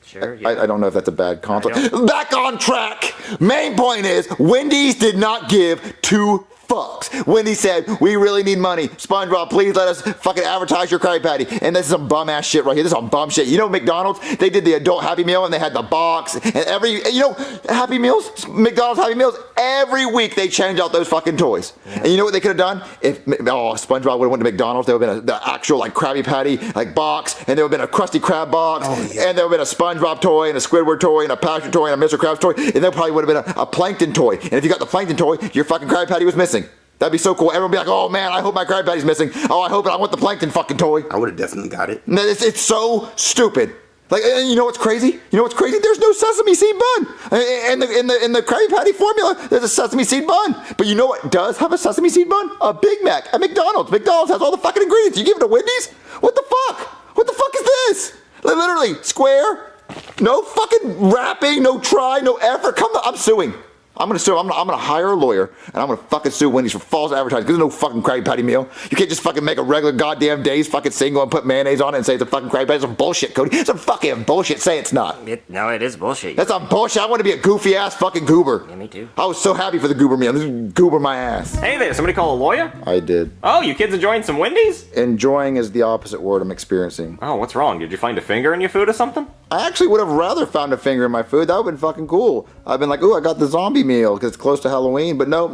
Sure. Yeah. I don't know if that's a bad console. Back on track. Main point is Wendy's did not give 2 fucks. Wendy said, we really need money. SpongeBob, please let us fucking advertise your Krabby Patty. And this is some bum ass shit right here. This is some bum shit. You know McDonald's, they did the adult Happy Meal and they had the box and Happy Meals, McDonald's Happy Meals, every week they change out those fucking toys. Yeah. And you know what they could have done? If SpongeBob would have went to McDonald's, there would have been the actual like Krabby Patty like box, and there would have been a Krusty Krab box, and there would have been a SpongeBob toy and a Squidward toy and a Patrick toy and a Mr. Krabs toy, and there probably would have been a Plankton toy. And if you got the Plankton toy, your fucking Krabby Patty was missing. That'd be so cool. Everyone would be like, oh man, I hope my Krabby Patty's missing. Oh, I want the Plankton fucking toy. I would have definitely got it. It's so stupid. Like, you know what's crazy? There's no sesame seed bun. In the Krabby Patty formula, there's a sesame seed bun. But you know what does have a sesame seed bun? A Big Mac at McDonald's. McDonald's has all the fucking ingredients. You give it to Wendy's? What the fuck? What the fuck is this? Literally, square, no fucking wrapping, no try, no effort. I'm suing. I'm gonna sue. I'm gonna hire a lawyer and I'm gonna fucking sue Wendy's for false advertising. Because there's no fucking Krabby Patty meal. You can't just fucking make a regular goddamn Dave's fucking single and put mayonnaise on it and say it's a fucking Krabby Patty. It's some bullshit, Cody. It's some fucking bullshit. Say it's not. No, it is bullshit. That's some bullshit. I want to be a goofy ass fucking goober. Yeah, me too. I was so happy for the goober meal. This is goober my ass. Hey there, somebody call a lawyer? I did. Oh, you kids enjoying some Wendy's? Enjoying is the opposite word I'm experiencing. Oh, what's wrong? Did you find a finger in your food or something? I actually would have rather found a finger in my food. That would have been fucking cool. I've been like, ooh, I got the zombie meal because it's close to Halloween. But no,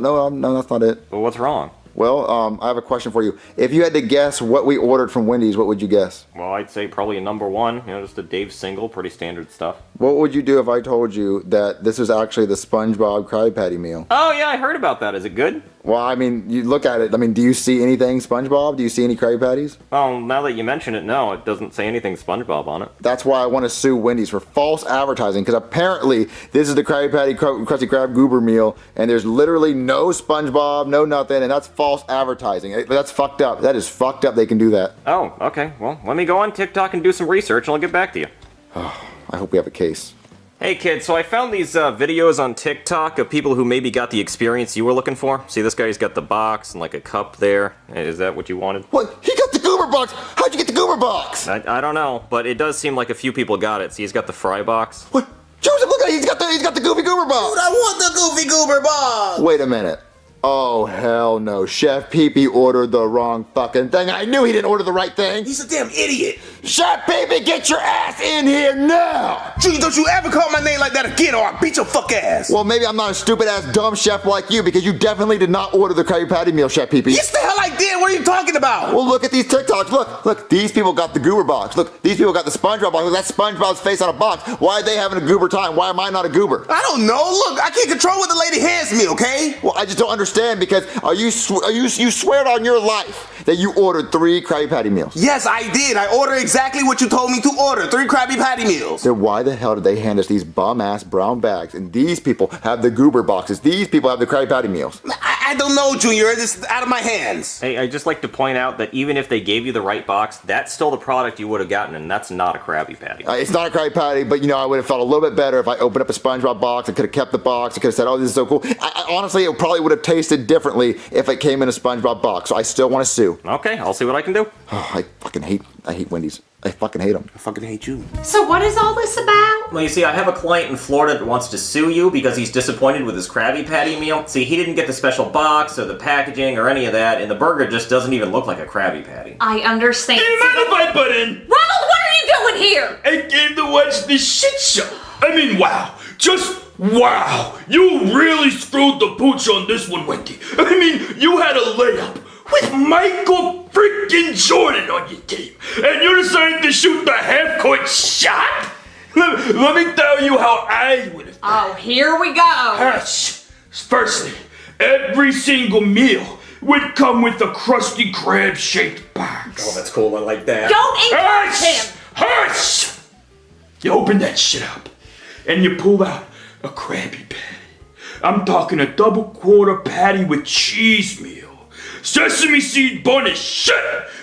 that's not it. Well, what's wrong? Well, I have a question for you. If you had to guess what we ordered from Wendy's, what would you guess? Well, I'd say probably a number one. Just a Dave single, pretty standard stuff. What would you do if I told you that this was actually the SpongeBob Krabby Patty meal? Oh, yeah, I heard about that. Is it good? Well, I mean, you look at it. I mean, do you see anything SpongeBob? Do you see any Krabby Patties? Oh, now that you mention it, no. It doesn't say anything SpongeBob on it. That's why I want to sue Wendy's for false advertising, because apparently this is the Krabby Patty Krusty Krab Goober meal, and there's literally no SpongeBob, no nothing, and that's false false advertising. That's fucked up. That is fucked up they can do that. Oh, okay. Well, let me go on TikTok and do some research and I'll get back to you. I hope we have a case. Hey kid, so I found these videos on TikTok of people who maybe got the experience you were looking for. See, this guy's got the box and like a cup there. Is that what you wanted? What? He got the goober box! How'd you get the goober box? I don't know, but it does seem like a few people got it. See, he's got the fry box. What? Joseph, look at it! He's got the goofy goober box! Dude, I want the goofy goober box! Wait a minute. Oh, hell no. Chef Pee-Pee ordered the wrong fucking thing. I knew he didn't order the right thing. He's a damn idiot. Chef Pee-Pee, get your ass in here now! Gee, don't you ever call my name like that again or I'll beat your fuck ass. Well, maybe I'm not a stupid-ass dumb chef like you because you definitely did not order the Krabby Patty meal, Chef Pee-Pee. Yes, the hell I did. What are you talking about? Well, look at these TikToks. Look, these people got the goober box. Look, these people got the SpongeBob box. Look, that's SpongeBob's face on a box. Why are they having a goober time? Why am I not a goober? I don't know. Look, I can't control what the lady hands me, okay? Well, I just don't understand because you swear on your life that you ordered 3 Krabby Patty meals. Yes, I did. I ordered exactly what you told me to order. 3 Krabby Patty meals. Then why the hell did they hand us these bum-ass brown bags and these people have the goober boxes? These people have the Krabby Patty meals. I don't know, Junior. This is out of my hands. Hey, I'd just like to point out that even if they gave you the right box, that's still the product you would have gotten, and that's not a Krabby Patty. It's not a Krabby Patty, but I would have felt a little bit better if I opened up a SpongeBob box. I could have kept the box. I could have said, oh, this is so cool. Honestly, it probably would have tasted differently if it came in a SpongeBob box, so I still want to sue. Okay, I'll see what I can do. Oh, I hate Wendy's. I fucking hate them. I fucking hate you. So what is all this about? Well, you see, I have a client in Florida that wants to sue you because he's disappointed with his Krabby Patty meal. See, he didn't get the special box or the packaging or any of that, and the burger just doesn't even look like a Krabby Patty. I understand. Do you mind if I butt in? Ronald, what are you doing here? I came to watch this shit show. I mean, wow. Just wow. You really screwed the pooch on this one, Wendy. I mean, you had a layup with Michael freaking Jordan on your team, and you decided to shoot the half-court shot? Let me tell you how I would have done. Oh, here we go. Hush. Firstly, every single meal would come with a Krusty Krab-shaped box. Oh, that's cool. I like that. Don't encourage him. Hush! You open that shit up, and you pull out a Krabby Patty. I'm talking a double quarter patty with cheese meal. Sesame seed bun is shit!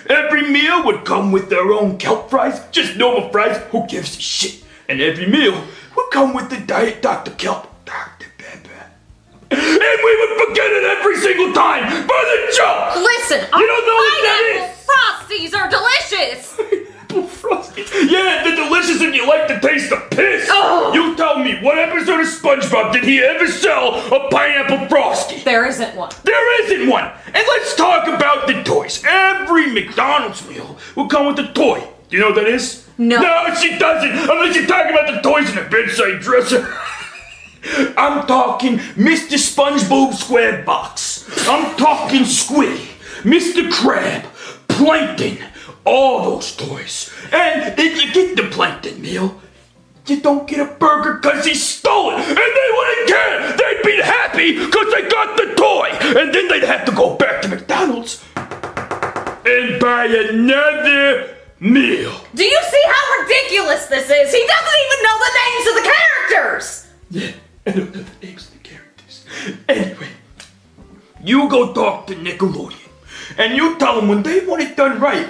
Every meal would come with their own kelp fries, just normal fries, who gives a shit? And every meal would come with the Diet Dr. Kelp, Dr. Pepper. And we would forget it every single time for the joke! Listen, you don't know what that is! Frosties are delicious! Frosties? Yeah, they're delicious if you like the taste of piss! Oh. You tell me, what episode of SpongeBob did he ever sell a pineapple Frosty? There isn't one. There isn't one! And let's talk about the toys. Every McDonald's meal will come with a toy. Do you know what that is? No. No, she doesn't! Unless you're talking about the toys in the bedside dresser. I'm talking Mr. SpongeBob Squarebox. I'm talking Squiddy, Mr. Crab, Plankton, all those toys. And if you get the Plankton meal, you don't get a burger because he stole it. And they wouldn't care. They'd be happy because they got the toy. And then they'd have to go back to McDonald's and buy another meal. Do you see how ridiculous this is? He doesn't even know the names of the characters! Yeah, I don't know the names of the characters. Anyway, you go talk to Nickelodeon, and you tell them when they want it done right,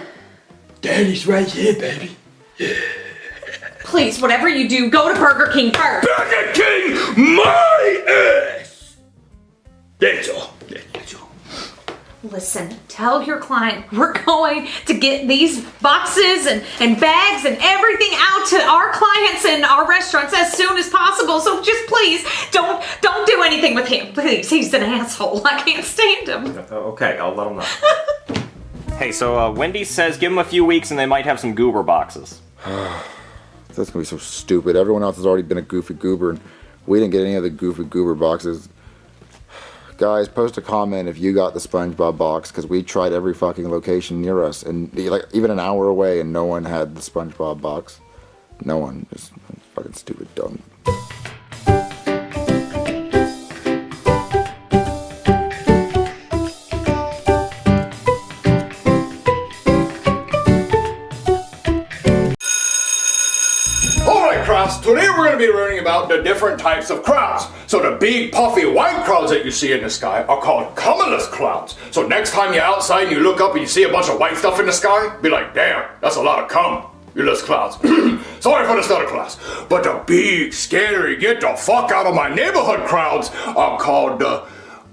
Daddy's right here, baby. Yeah. Please, whatever you do, go to Burger King first. Burger King, my ass! That's all. That's all. Listen, tell your client we're going to get these boxes and bags and everything out to our clients and our restaurants as soon as possible. So just please don't do anything with him. Please, he's an asshole. I can't stand him. Okay, I'll let him know. Hey, so Wendy says give him a few weeks and they might have some goober boxes. That's gonna be so stupid. Everyone else has already been a goofy goober, and we didn't get any of the goofy goober boxes. Guys, post a comment if you got the SpongeBob box, because we tried every fucking location near us, and like even an hour away, and no one had the SpongeBob box. No one. Just fucking stupid, dumb. Alright, Cross, today we're going to be learning about the different types of clouds. So the big puffy white clouds that you see in the sky are called cumulus clouds. So next time you're outside and you look up and you see a bunch of white stuff in the sky, be like, damn, that's a lot of cumulus clouds. Sorry for the stutter class. But the big, scary, get the fuck out of my neighborhood clouds are called the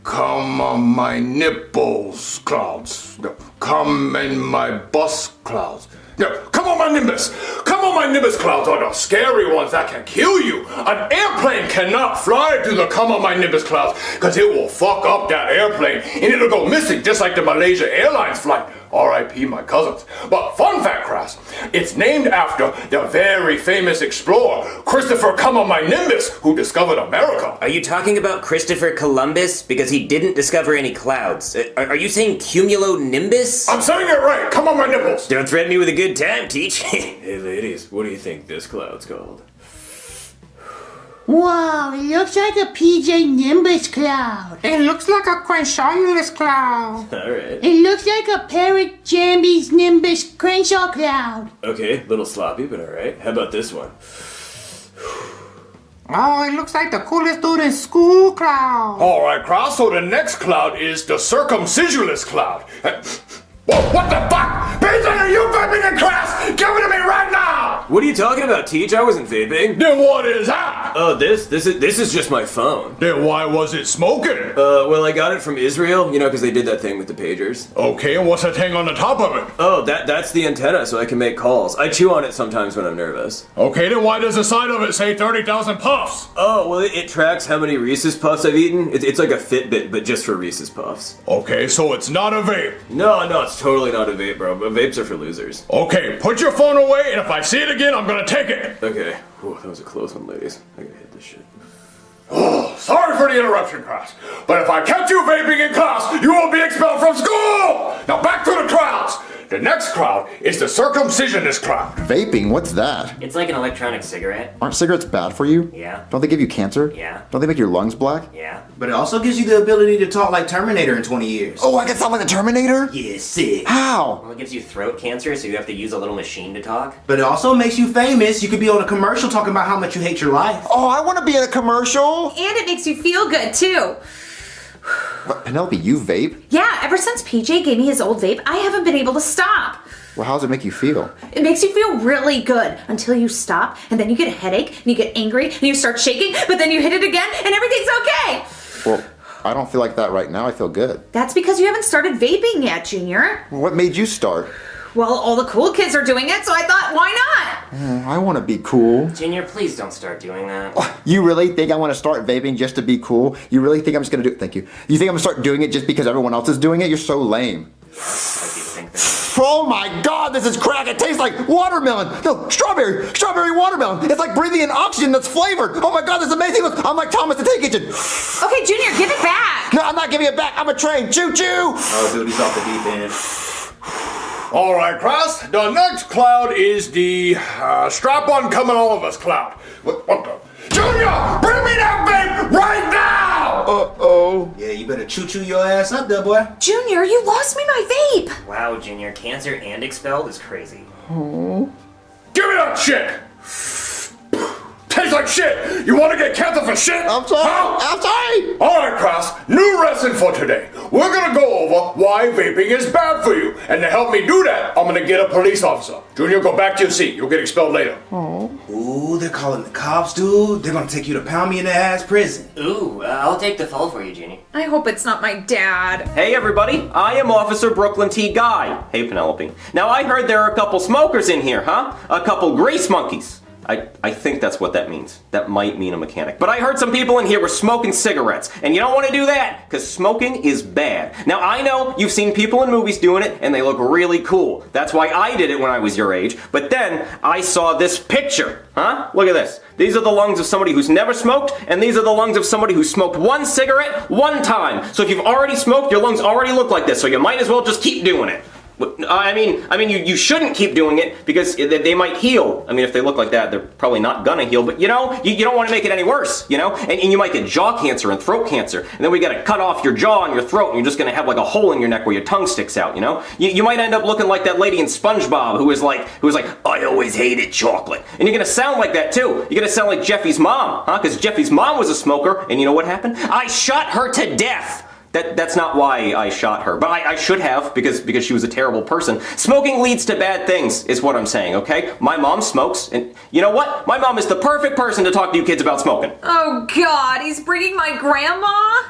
come on my nipples clouds. The come in my bus clouds. No, come on my nimbus. Come on my nimbus clouds are the scary ones that can kill you. An airplane cannot fly through the come on my nimbus clouds because it will fuck up that airplane and it'll go missing just like the Malaysia Airlines flight. R.I.P. my cousins. But fun fact, Crass, it's named after the very famous explorer, Christopher Come on my Nimbus, who discovered America. Are you talking about Christopher Columbus? Because he didn't discover any clouds. Are you saying cumulonimbus? I'm saying it right. Come on my nipples. Don't threaten me with a good time, Teach. Hey ladies, what do you think this cloud's called? Whoa, it looks like a PJ Nimbus cloud. It looks like a Crenshaw-ulus cloud. Alright. It looks like a Parrot Jambies Nimbus Crenshaw cloud. Okay, little sloppy, but alright. How about this one? Oh, it looks like the coolest dude in school cloud. Alright, Cross, so the next cloud is the circumcisionless cloud. Whoa, what the fuck? PJ, are you vaping in class? Give it to me right now! What are you talking about, Teach? I wasn't vaping. Then what is that? Oh, this is just my phone. Then why was it smoking? Well, I got it from Israel, you know, because they did that thing with the pagers. Okay, and what's that thing on the top of it? Oh, that's the antenna, so I can make calls. I chew on it sometimes when I'm nervous. Okay, then why does the side of it say 30,000 puffs? Oh, well, it tracks how many Reese's Puffs I've eaten. It's like a Fitbit, but just for Reese's Puffs. Okay, so it's not a vape. No, it's totally not a vape, bro. Vapes are for losers. Okay, put your phone away, and if I see it again, I'm gonna take it. Okay. Whew, that was a close one, ladies. I gotta hit this shit. Oh, sorry for the interruption, class. But if I catch you vaping in class, you will be expelled from school! Now back to the crowds. The next crowd is the circumcisionist crowd. Vaping? What's that? It's like an electronic cigarette. Aren't cigarettes bad for you? Yeah. Don't they give you cancer? Yeah. Don't they make your lungs black? Yeah. But it also gives you the ability to talk like Terminator in 20 years. Oh, I can sound like the Terminator? Yeah, sick. How? Well, it gives you throat cancer, so you have to use a little machine to talk. But it also makes you famous. You could be on a commercial talking about how much you hate your life. Oh, I want to be in a commercial. And it makes you feel good, too. What, Penelope, you vape? Yeah, ever since PJ gave me his old vape, I haven't been able to stop. Well, how does it make you feel? It makes you feel really good until you stop, and then you get a headache, and you get angry, and you start shaking, but then you hit it again, and everything's okay. Well, I don't feel like that right now. I feel good. That's because you haven't started vaping yet, Junior. What made you start? Well, all the cool kids are doing it, so I thought, why not? I want to be cool. Junior, please don't start doing that. You really think I want to start vaping just to be cool? You really think I'm just going to do it? Thank you. You think I'm going to start doing it just because everyone else is doing it? You're so lame. Oh my god, this is crack. It tastes like watermelon. No, strawberry watermelon. It's like breathing in oxygen that's flavored. Oh my god, this is amazing. Look, I'm like Thomas the Tank Engine. Okay, Junior, give it back. No, I'm not giving it back. I'm a train. Choo choo. Oh, dude, he's off the deep end. All right, class. The next cloud is the strap-on coming all of us cloud. What the? Junior, bring me that vape right now! Uh-oh. Yeah, you better choo-choo your ass up there, boy. Junior, you lost me my vape. Wow, Junior, cancer and expelled is crazy. Oh. Give me that shit! Tastes like shit! You want to get cancer for shit? I'm sorry. Huh? I'm sorry. Alright, class. New lesson for today. We're gonna go over why vaping is bad for you. And to help me do that, I'm gonna get a police officer. Junior, go back to your seat. You'll get expelled later. Oh. Ooh, they're calling the cops, dude. They're gonna take you to pound me in the ass prison. Ooh, I'll take the fall for you, Jeannie. I hope it's not my dad. Hey everybody, I am Officer Brooklyn T. Guy. Hey Penelope. Now I heard there are a couple smokers in here, huh? A couple grease monkeys. I think that's what that means. That might mean a mechanic. But I heard some people in here were smoking cigarettes, and you don't want to do that, because smoking is bad. Now I know you've seen people in movies doing it, and they look really cool. That's why I did it when I was your age. But then I saw this picture, huh? Look at this. These are the lungs of somebody who's never smoked, and these are the lungs of somebody who smoked one cigarette, one time. So if you've already smoked, your lungs already look like this, so you might as well just keep doing it. I mean, you shouldn't keep doing it because they might heal. I mean, if they look like that, they're probably not gonna heal. But you don't want to make it any worse, And you might get jaw cancer and throat cancer, and then we gotta cut off your jaw and your throat, and you're just gonna have like a hole in your neck where your tongue sticks out, You might end up looking like that lady in SpongeBob who was like, I always hated chocolate, and you're gonna sound like that too. You're gonna sound like Jeffy's mom, huh? Because Jeffy's mom was a smoker, and you know what happened? I shot her to death. That's not why I shot her, but I should have, because she was a terrible person. Smoking leads to bad things, is what I'm saying, okay? My mom smokes, and you know what? My mom is the perfect person to talk to you kids about smoking. Oh God, he's bringing my grandma?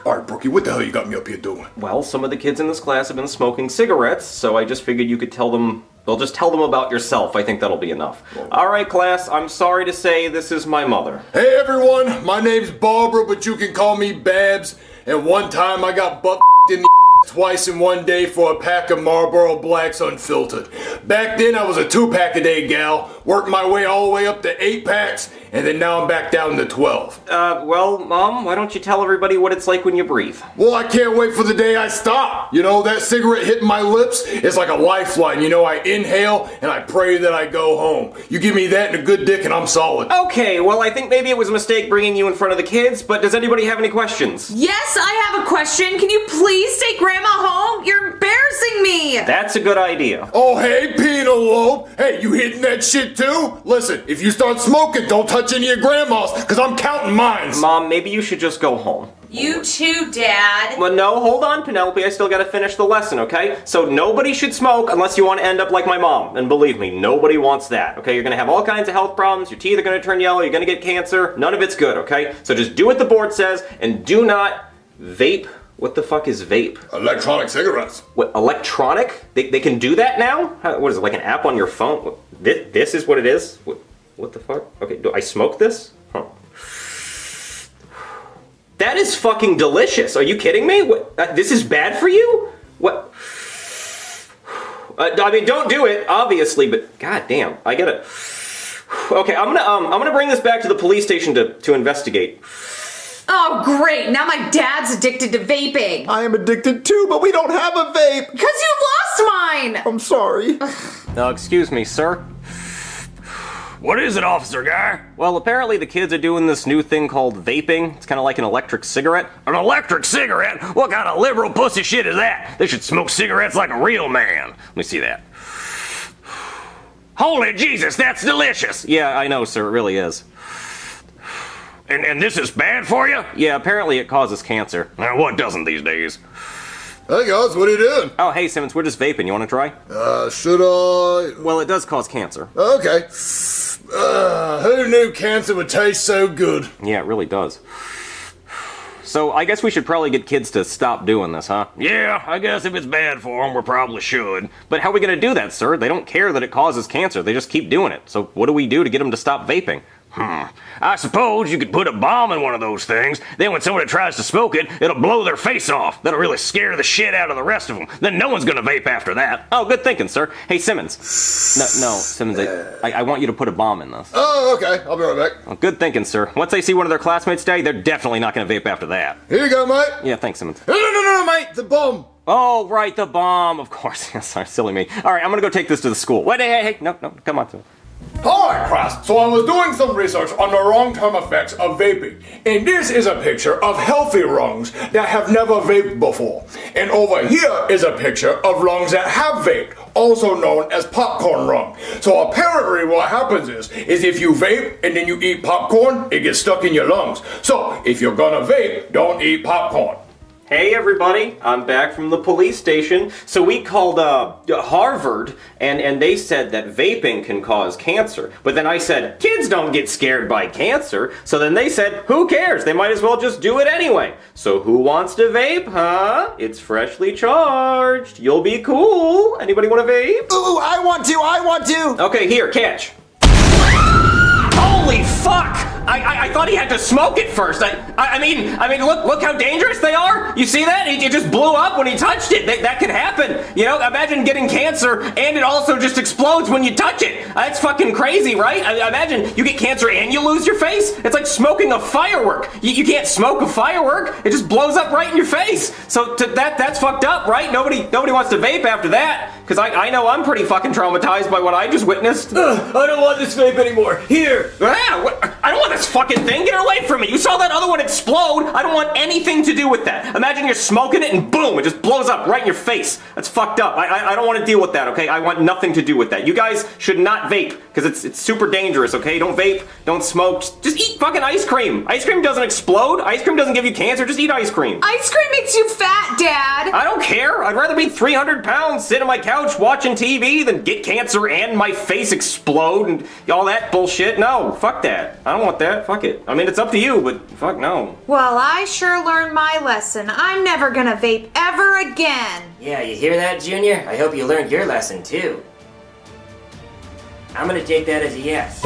Alright, Brookie, what the hell you got me up here doing? Well, some of the kids in this class have been smoking cigarettes, so I just figured you could tell them, well, just tell them about yourself. I think that'll be enough. Alright, class, I'm sorry to say this is my mother. Hey everyone, my name's Barbara, but you can call me Babs. And one time I got butt in the twice in one day for a pack of Marlboro Blacks unfiltered. Back then I was a 2-pack a day gal, worked my way all the way up to 8 packs, and then now I'm back down to 12. Well, Mom, why don't you tell everybody what it's like when you breathe? Well, I can't wait for the day I stop. That cigarette hitting my lips is like a lifeline. I inhale and I pray that I go home. You give me that and a good dick and I'm solid. Okay, well, I think maybe it was a mistake bringing you in front of the kids, but does anybody have any questions? Yes, I have a question. Can you please take Grandma home? You're embarrassing me. That's a good idea. Oh, hey, Penelope. Hey, you hitting that shit too? Listen, if you start smoking, don't touch any of your grandmas, because I'm counting mines. Mom, maybe you should just go home. You too, Dad. Well, no, hold on, Penelope. I still gotta finish the lesson, okay? So nobody should smoke unless you want to end up like my mom. And believe me, nobody wants that, okay? You're gonna have all kinds of health problems. Your teeth are gonna turn yellow. You're gonna get cancer. None of it's good, okay? So just do what the board says and do not vape. What the fuck is vape? Electronic cigarettes. What, electronic? They can do that now? What is it, like an app on your phone? This is what it is? What the fuck? Okay, do I smoke this? Huh. That is fucking delicious. Are you kidding me? What, this is bad for you? What? I mean, don't do it, obviously, but goddamn, I gotta. Okay, I'm gonna bring this back to the police station to investigate. Oh, great. Now my dad's addicted to vaping. I am addicted too, but we don't have a vape. Because you lost mine. I'm sorry. Excuse me, sir. What is it, Officer Guy? Well, apparently the kids are doing this new thing called vaping. It's kind of like an electric cigarette. An electric cigarette? What kind of liberal pussy shit is that? They should smoke cigarettes like a real man. Let me see that. Holy Jesus, that's delicious. Yeah, I know, sir. It really is. And this is bad for you? Yeah, apparently it causes cancer. Now, what doesn't these days? Hey guys, what are you doing? Oh, hey Simmons, we're just vaping. You want to try? Should I? Well, it does cause cancer. Okay. Who knew cancer would taste so good? Yeah, it really does. So, I guess we should probably get kids to stop doing this, huh? Yeah, I guess if it's bad for them, we probably should. But how are we going to do that, sir? They don't care that it causes cancer. They just keep doing it. So, what do we do to get them to stop vaping? I suppose you could put a bomb in one of those things. Then when somebody tries to smoke it, it'll blow their face off. That'll really scare the shit out of the rest of them. Then no one's gonna vape after that. Oh, good thinking, sir. Hey, Simmons. No, Simmons, I want you to put a bomb in this. Oh, okay. I'll be right back. Oh, good thinking, sir. Once they see one of their classmates die, they're definitely not gonna vape after that. Here you go, mate. Yeah, thanks, Simmons. No, mate. The bomb. Oh, right, the bomb. Of course. Sorry, silly me. All right, I'm gonna go take this to the school. Wait, hey. No, come on. Alright, class, so I was doing some research on the long-term effects of vaping, and this is a picture of healthy lungs that have never vaped before. And over here is a picture of lungs that have vaped, also known as popcorn lung. So apparently what happens is if you vape and then you eat popcorn, it gets stuck in your lungs. So if you're gonna vape, don't eat popcorn. Hey everybody, I'm back from the police station. So we called Harvard, and they said that vaping can cause cancer. But then I said, kids don't get scared by cancer. So then they said, who cares? They might as well just do it anyway. So who wants to vape, huh? It's freshly charged. You'll be cool. Anybody want to vape? Ooh, I want to. Okay, here, catch. Holy fuck! I thought he had to smoke it first. I mean, look how dangerous they are. You see that? It just blew up when he touched it. That could happen. You know, imagine getting cancer and it also just explodes when you touch it. That's fucking crazy, right? I imagine you get cancer and you lose your face. It's like smoking a firework. You can't smoke a firework. It just blows up right in your face. So that's fucked up, right? Nobody wants to vape after that. Because I know I'm pretty fucking traumatized by what I just witnessed. I don't want this vape anymore. Here. Yeah, I don't want this fucking thing. Get it away from me. You saw that other one explode. I don't want anything to do with that. Imagine you're smoking it and boom, it just blows up right in your face. That's fucked up. I don't want to deal with that, okay? I want nothing to do with that. You guys should not vape because it's super dangerous, okay? Don't vape, don't smoke. Just eat fucking ice cream. Ice cream doesn't explode. Ice cream doesn't give you cancer. Just eat ice cream. Ice cream makes you fat, Dad. I don't care. I'd rather be 300 pounds, sit on my couch watching TV than get cancer and my face explode and all that bullshit. No, fuck that. I don't want that. Fuck it. I mean, it's up to you, but fuck no. Well, I sure learned my lesson. I'm never gonna vape ever again. Yeah, you hear that, Junior? I hope you learned your lesson, too. I'm gonna take that as a yes.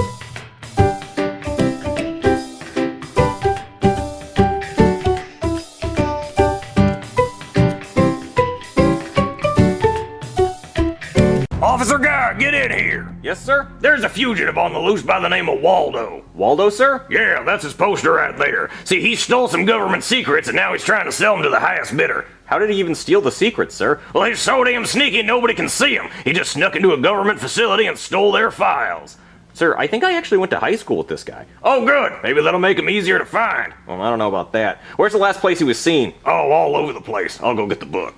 Officer Guy, get in here. Yes, sir? There's a fugitive on the loose by the name of Waldo. Waldo, sir? Yeah, that's his poster right there. See, he stole some government secrets and now he's trying to sell them to the highest bidder. How did he even steal the secrets, sir? Well, he's so damn sneaky nobody can see him. He just snuck into a government facility and stole their files. Sir, I think I actually went to high school with this guy. Oh, good. Maybe that'll make him easier to find. Well, I don't know about that. Where's the last place he was seen? Oh, all over the place. I'll go get the book.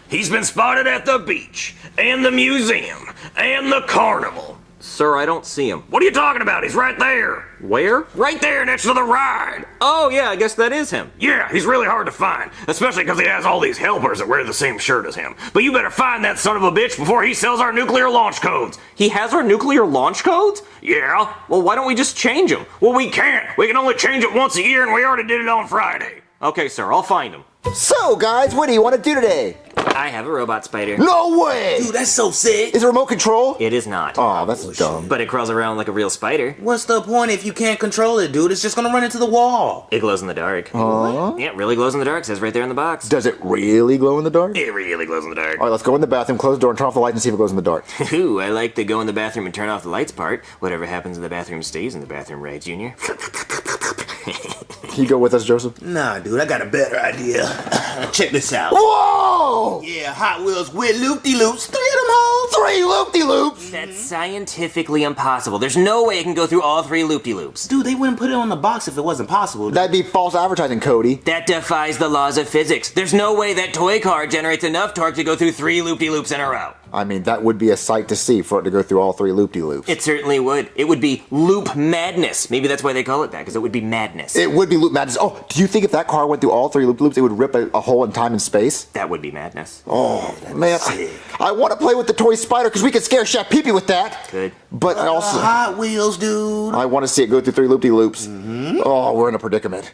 He's been spotted at the beach, and the museum, and the carnival. Sir, I don't see him. What are you talking about? He's right there. Where? Right there next to the ride. Oh, yeah, I guess that is him. Yeah, he's really hard to find, especially because he has all these helpers that wear the same shirt as him. But you better find that son of a bitch before he sells our nuclear launch codes. He has our nuclear launch codes? Yeah. Well, why don't we just change them? Well, we can't. We can only change it once a year, and we already did it on Friday. Okay, sir, I'll find him. So, guys, what do you want to do today? I have a robot spider. No way! Dude, that's so sick. Is it remote control? It is not. Oh, that's dumb. But it crawls around like a real spider. What's the point if you can't control it, dude? It's just gonna run into the wall. It glows in the dark. Huh? Yeah, it really glows in the dark. Says right there in the box. Does it really glow in the dark? It really glows in the dark. All right, let's go in the bathroom, close the door, and turn off the lights and see if it glows in the dark. Ooh, I like the go in the bathroom and turn off the lights part. Whatever happens in the bathroom stays in the bathroom, right, Junior? Can you go with us, Joseph? Nah, dude, I got a better idea. Check this out. Whoa! Yeah, Hot Wheels with loop-de-loops. 3 of them hoes. 3 loop-de-loops? That's scientifically impossible. There's no way it can go through all 3 loop-de-loops. Dude, they wouldn't put it on the box if it wasn't possible. That'd be false advertising, Cody. That defies the laws of physics. There's no way that toy car generates enough torque to go through 3 loop-de-loops in a row. I mean, that would be a sight to see for it to go through all 3 loop-de-loops. It certainly would. It would be loop madness. Maybe that's why they call it that, because it would be madness. It would be loop madness. Oh, do you think if that car went through all 3 loop-de-loops, it would rip a hole in time and space? That would be madness. Oh, man. I want to play with the toy spider because we could scare Chef Pee-Pee with that. Good. But I also... Hot Wheels, dude. I want to see it go through 3 loop-de-loops. Oh, we're in a predicament.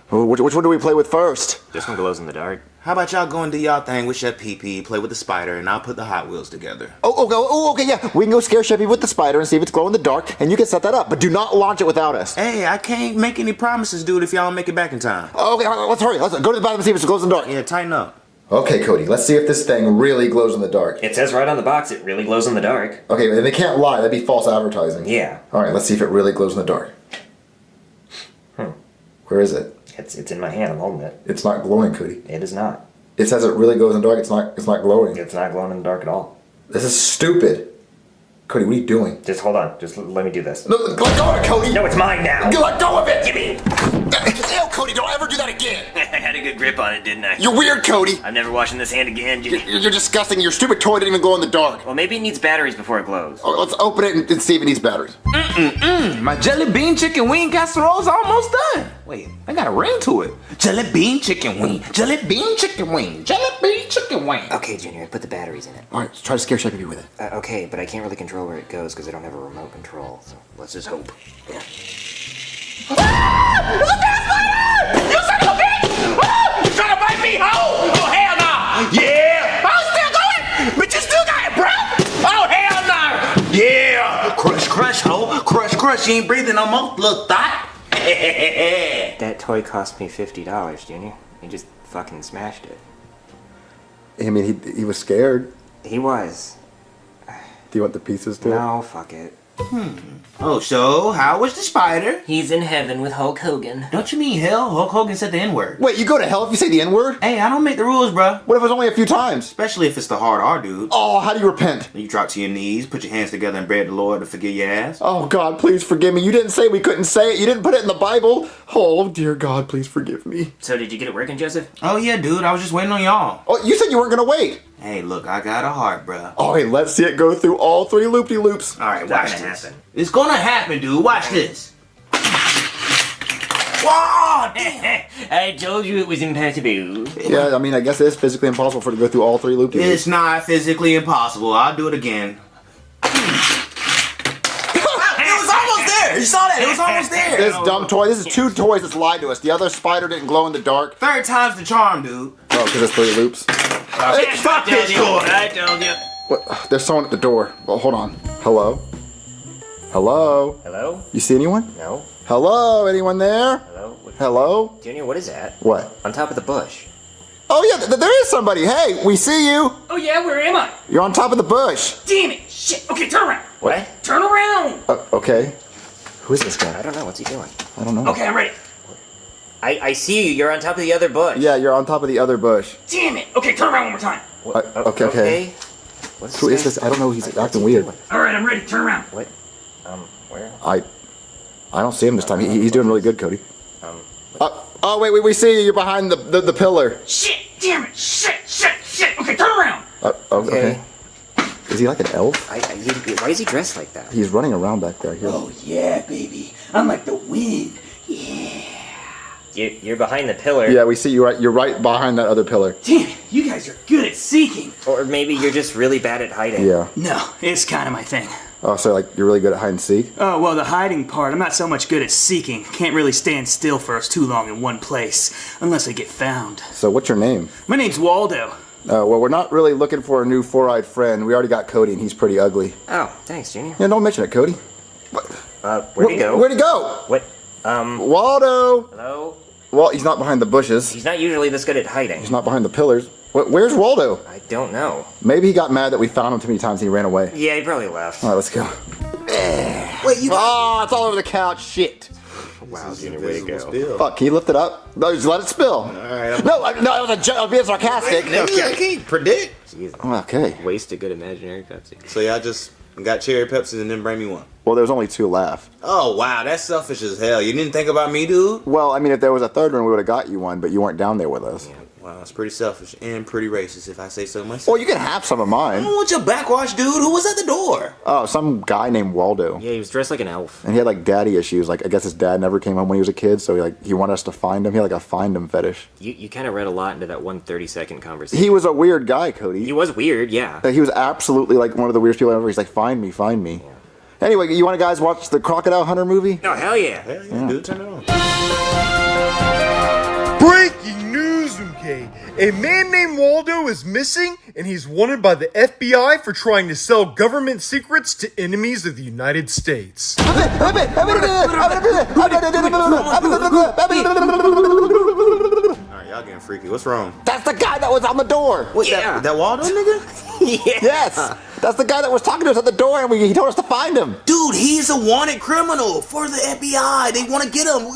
Which one do we play with first? This one glows in the dark. How about y'all go and do y'all thing with Chef Pee-Pee, play with the spider, and I'll put the Hot Wheels together. Okay, yeah. We can go scare Chef Pee-Pee with the spider and see if it's glow in the dark, and you can set that up. But do not launch it without us. Hey, I can't make any promises, dude, if y'all don't make it back in time. Okay, let's hurry. Let's go to the bathroom and see if it glows in the dark. Yeah, tighten up. Okay, Cody, let's see if this thing really glows in the dark. It says right on the box it really glows in the dark. Okay, and they can't lie. That'd be false advertising. Yeah. All right, let's see if it really glows in the dark. Where is it? It's in my hand. I'm holding it. It's not glowing, Cody. It is not. It says it really glows in the dark. It's not glowing. It's not glowing in the dark at all. This is stupid. Cody, what are you doing? Just hold on. Just let me do this. No, let go of it, Cody. No, it's mine now. Let go of it. Give me. Ew, Cody, don't ever do that again. I had a good grip on it, didn't I? You're weird, Cody. I'm never washing this hand again, Jimmy. You're disgusting. Your stupid toy didn't even glow in the dark. Well, maybe it needs batteries before it glows. Oh, let's open it and see if it needs batteries. My jelly bean chicken wing casserole's almost done. Wait, I got a ring to it. Jelly bean chicken wing. Jelly bean chicken wing. Jelly bean chicken wing. Okay, Junior, put the batteries in it. All right, let's try to scare Chef Pee-Pee with it. Okay, but I can't really control where it goes because I don't have a remote control. So let's just hope. Yeah. Ah! It's a gas spider! You son of a bitch! Ah! You trying to bite me? Oh hell no! Yeah! Oh, it's still going! But you still got it, bro! Oh hell no! Yeah! Crush, crush, ho. Crush, crush. You ain't breathing no more, little thought. That toy cost me $50, Junior. He just fucking smashed it. I mean, he was scared. He was. Do you want the pieces too? No, fuck it. Oh, so how was the spider? He's in heaven with Hulk Hogan. Don't you mean hell? Hulk Hogan said the N-word. Wait, you go to hell if you say the N-word? Hey, I don't make the rules, bruh. What if it was only a few times? Especially if it's the hard R, dude. Oh, how do you repent? You drop to your knees, put your hands together, and beg the Lord to forgive your ass. Oh, God, please forgive me. You didn't say we couldn't say it. You didn't put it in the Bible. Oh, dear God, please forgive me. So did you get it working, Joseph? Oh, yeah, dude. I was just waiting on y'all. Oh, you said you weren't going to wait. Hey, look, I got a heart, bruh. Oh, hey, let's see it go through all 3 loop-de-loops. All right, watch this. It's gonna happen, dude. Watch this. Whoa! I told you it was impossible. Yeah, I mean, I guess it is physically impossible for it to go through all 3 loop-de-loops. It's not physically impossible. I'll do it again. It was almost there. You saw that? It was almost there. This dumb toy. This is 2 toys that's lied to us. The other spider didn't glow in the dark. 3rd time's the charm, dude. Oh, because it's 3 loops. Hey, fuck this toy. I told you. What? There's someone at the door. Well, hold on. Hello? Hello? Hello? You see anyone? No. Hello? Anyone there? Hello? Hello? Junior, what is that? What? On top of the bush. Oh, yeah, there is somebody. Hey, we see you. Oh yeah, where am I? You're on top of the bush. Damn it! Shit! Okay, turn around. What? Turn around. Okay. Who is this guy? I don't know. What's he doing? I don't know. Okay, I'm ready. I see you. You're on top of the other bush. Yeah, you're on top of the other bush. Damn it! Okay, turn around one more time. Okay. Who is this? I don't know. He's acting weird. All right, I'm ready. Turn around. What? Where? I don't see him this time. He's doing really good, Cody. Oh, wait, we see you. You're behind the pillar. Shit! Damn it! Shit! Okay, turn around. Okay. Is he like an elf? Why is he dressed like that? He's running around back there. Here. Oh yeah, baby. I'm like the wind. Yeah. You're behind the pillar. Yeah, we see you. You're right behind that other pillar. Damn it! You guys are good at seeking. Or maybe you're just really bad at hiding. Yeah. No, it's kind of my thing. Oh, so like you're really good at hide and seek? Oh, well, the hiding part, I'm not so much good at seeking. Can't really stand still for us too long in one place, unless I get found. So what's your name? My name's Waldo. Well, we're not really looking for a new 4-eyed friend. We already got Cody, and he's pretty ugly. Oh, thanks, Junior. Yeah, don't mention it, Cody. Where'd he go? Where'd he go? What? Waldo! Hello? Well, he's not behind the bushes. He's not usually this good at hiding. He's not behind the pillars. Where's Waldo? I don't know. Maybe he got mad that we found him too many times and he ran away. Yeah, he probably left. All right, let's go. Wait, you... Oh, it's all over the couch. Shit. Wow, Junior, way to go. Fuck, can you lift it up? No, just let it spill. All right, No, it was a joke. I was being sarcastic. I can't predict. Okay. Waste a good imaginary Pepsi. So y'all just got cherry Pepsi and then bring me one. Well, there was only 2 left. Oh wow, that's selfish as hell. You didn't think about me, dude? Well, I mean, if there was a 3rd one, we would have got you one, but you weren't down there with us. Wow, it's pretty selfish and pretty racist if I say so myself. Well, you can have some of I mine. don't want your backwash, dude. Who was at the door? Oh, some guy named Waldo. Yeah, he was dressed like an elf. And he had like daddy issues. Like I guess his dad never came home when he was a kid, so he wanted us to find him. He had like a find him fetish. You kind of read a lot into that 1 30-second conversation. He was a weird guy, Cody. He was weird, yeah. He was absolutely like one of the weirdest people ever. He's like, find me. Yeah. Anyway, you want to guys watch the Crocodile Hunter movie? Oh, hell yeah. Hell yeah, dude, turn it on. Breaking news, okay? A man named Waldo is missing, and he's wanted by the FBI for trying to sell government secrets to enemies of the United States. Alright, y'all getting freaky. What's wrong? That's the guy that was on the door. Wait, that Waldo nigga? Yes. That's the guy that was talking to us at the door, and he told us to find him. Dude, he's a wanted criminal for the FBI. They want to get him.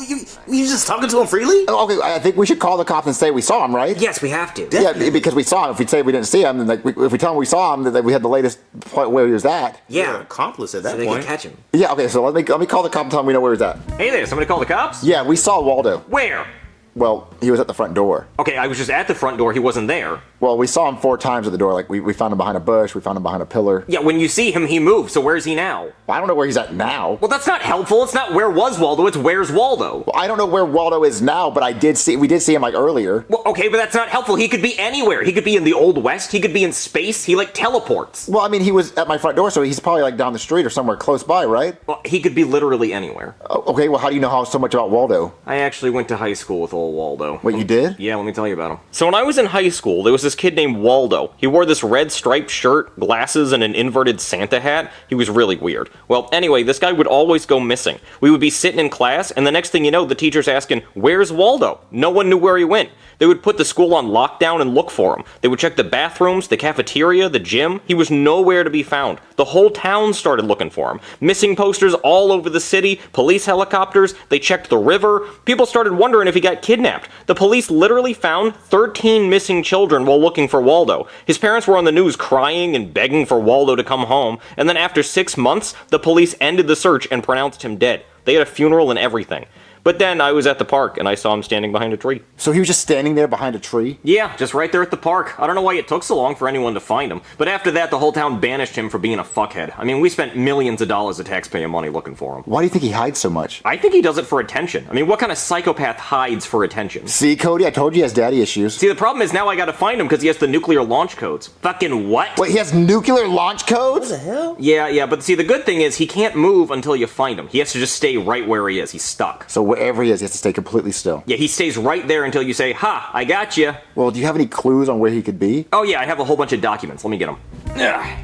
You just talking to him freely? Okay, I think we should call the cops and say we saw him, right? Yes, we have to. Yeah, because we saw him. If we say we didn't see him, then like if we tell them we saw him, then we had the latest point where he was at. Yeah, You're an accomplice at that so they point. can catch him. Yeah, okay, so let me call the cop and tell him we know where he's at. Hey there, somebody call the cops? Yeah, we saw Waldo. Where? Well, he was at the front door. Okay, I was just at the front door, he wasn't there. Well, we saw him 4 times at the door. Like, we found him behind a bush, we found him behind a pillar. Yeah, when you see him, he moved, so where's he now? Well, I don't know where he's at now. Well, that's not helpful. It's not where was Waldo, it's where's Waldo. Well, I don't know where Waldo is now, but we did see him, like, earlier. Well, okay, but that's not helpful. He could be anywhere. He could be in the Old West, he could be in space, he, like, teleports. Well, I mean, he was at my front door, so he's probably, like, down the street or somewhere close by, right? Well, he could be literally anywhere. Okay, well, how do you know so much about Waldo? I actually went to high school with old Waldo. What, you did? Yeah, let me tell you about him. So when I was in high school, there was this this kid named Waldo. He wore this red striped shirt, glasses, and an inverted Santa hat. He was really weird. Well, anyway, this guy would always go missing. We would be sitting in class, and the next thing you know, the teacher's asking, "Where's Waldo?" No one knew where he went. They would put the school on lockdown and look for him. They would check the bathrooms, the cafeteria, the gym. He was nowhere to be found. The whole town started looking for him. Missing posters all over the city, police helicopters, they checked the river. People started wondering if he got kidnapped. The police literally found 13 missing children while looking for Waldo. His parents were on the news crying and begging for Waldo to come home, and then after 6 months, the police ended the search and pronounced him dead. They had a funeral and everything. But then I was at the park and I saw him standing behind a tree. So he was just standing there behind a tree? Yeah, just right there at the park. I don't know why it took so long for anyone to find him. But after that, the whole town banished him for being a fuckhead. I mean, we spent millions of dollars of taxpayer money looking for him. Why do you think he hides so much? I think he does it for attention. I mean, what kind of psychopath hides for attention? See, Cody, I told you he has daddy issues. See, the problem is now I gotta find him because he has the nuclear launch codes. Fucking what? Wait, he has nuclear launch codes? What the hell? Yeah, but see, the good thing is he can't move until you find him. He has to just stay right where he is. He's stuck. So wherever he is, he has to stay completely still. Yeah, he stays right there until you say, "Ha, I got you." Well, do you have any clues on where he could be? Oh yeah, I have a whole bunch of documents. Let me get them.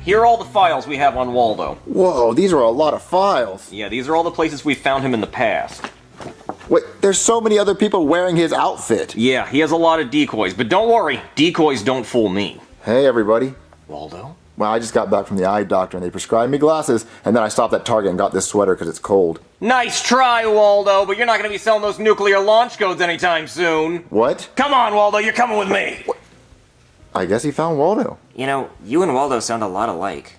Here are all the files we have on Waldo. Whoa, these are a lot of files. Yeah, these are all the places we found him in the past. Wait, there's so many other people wearing his outfit. Yeah, he has a lot of decoys, but don't worry, decoys don't fool me. Hey, everybody. Waldo? Well, I just got back from the eye doctor and they prescribed me glasses, and then I stopped at Target and got this sweater because it's cold. Nice try, Waldo, but you're not going to be selling those nuclear launch codes anytime soon. What? Come on, Waldo, you're coming with me. I guess he found Waldo. You know, you and Waldo sound a lot alike.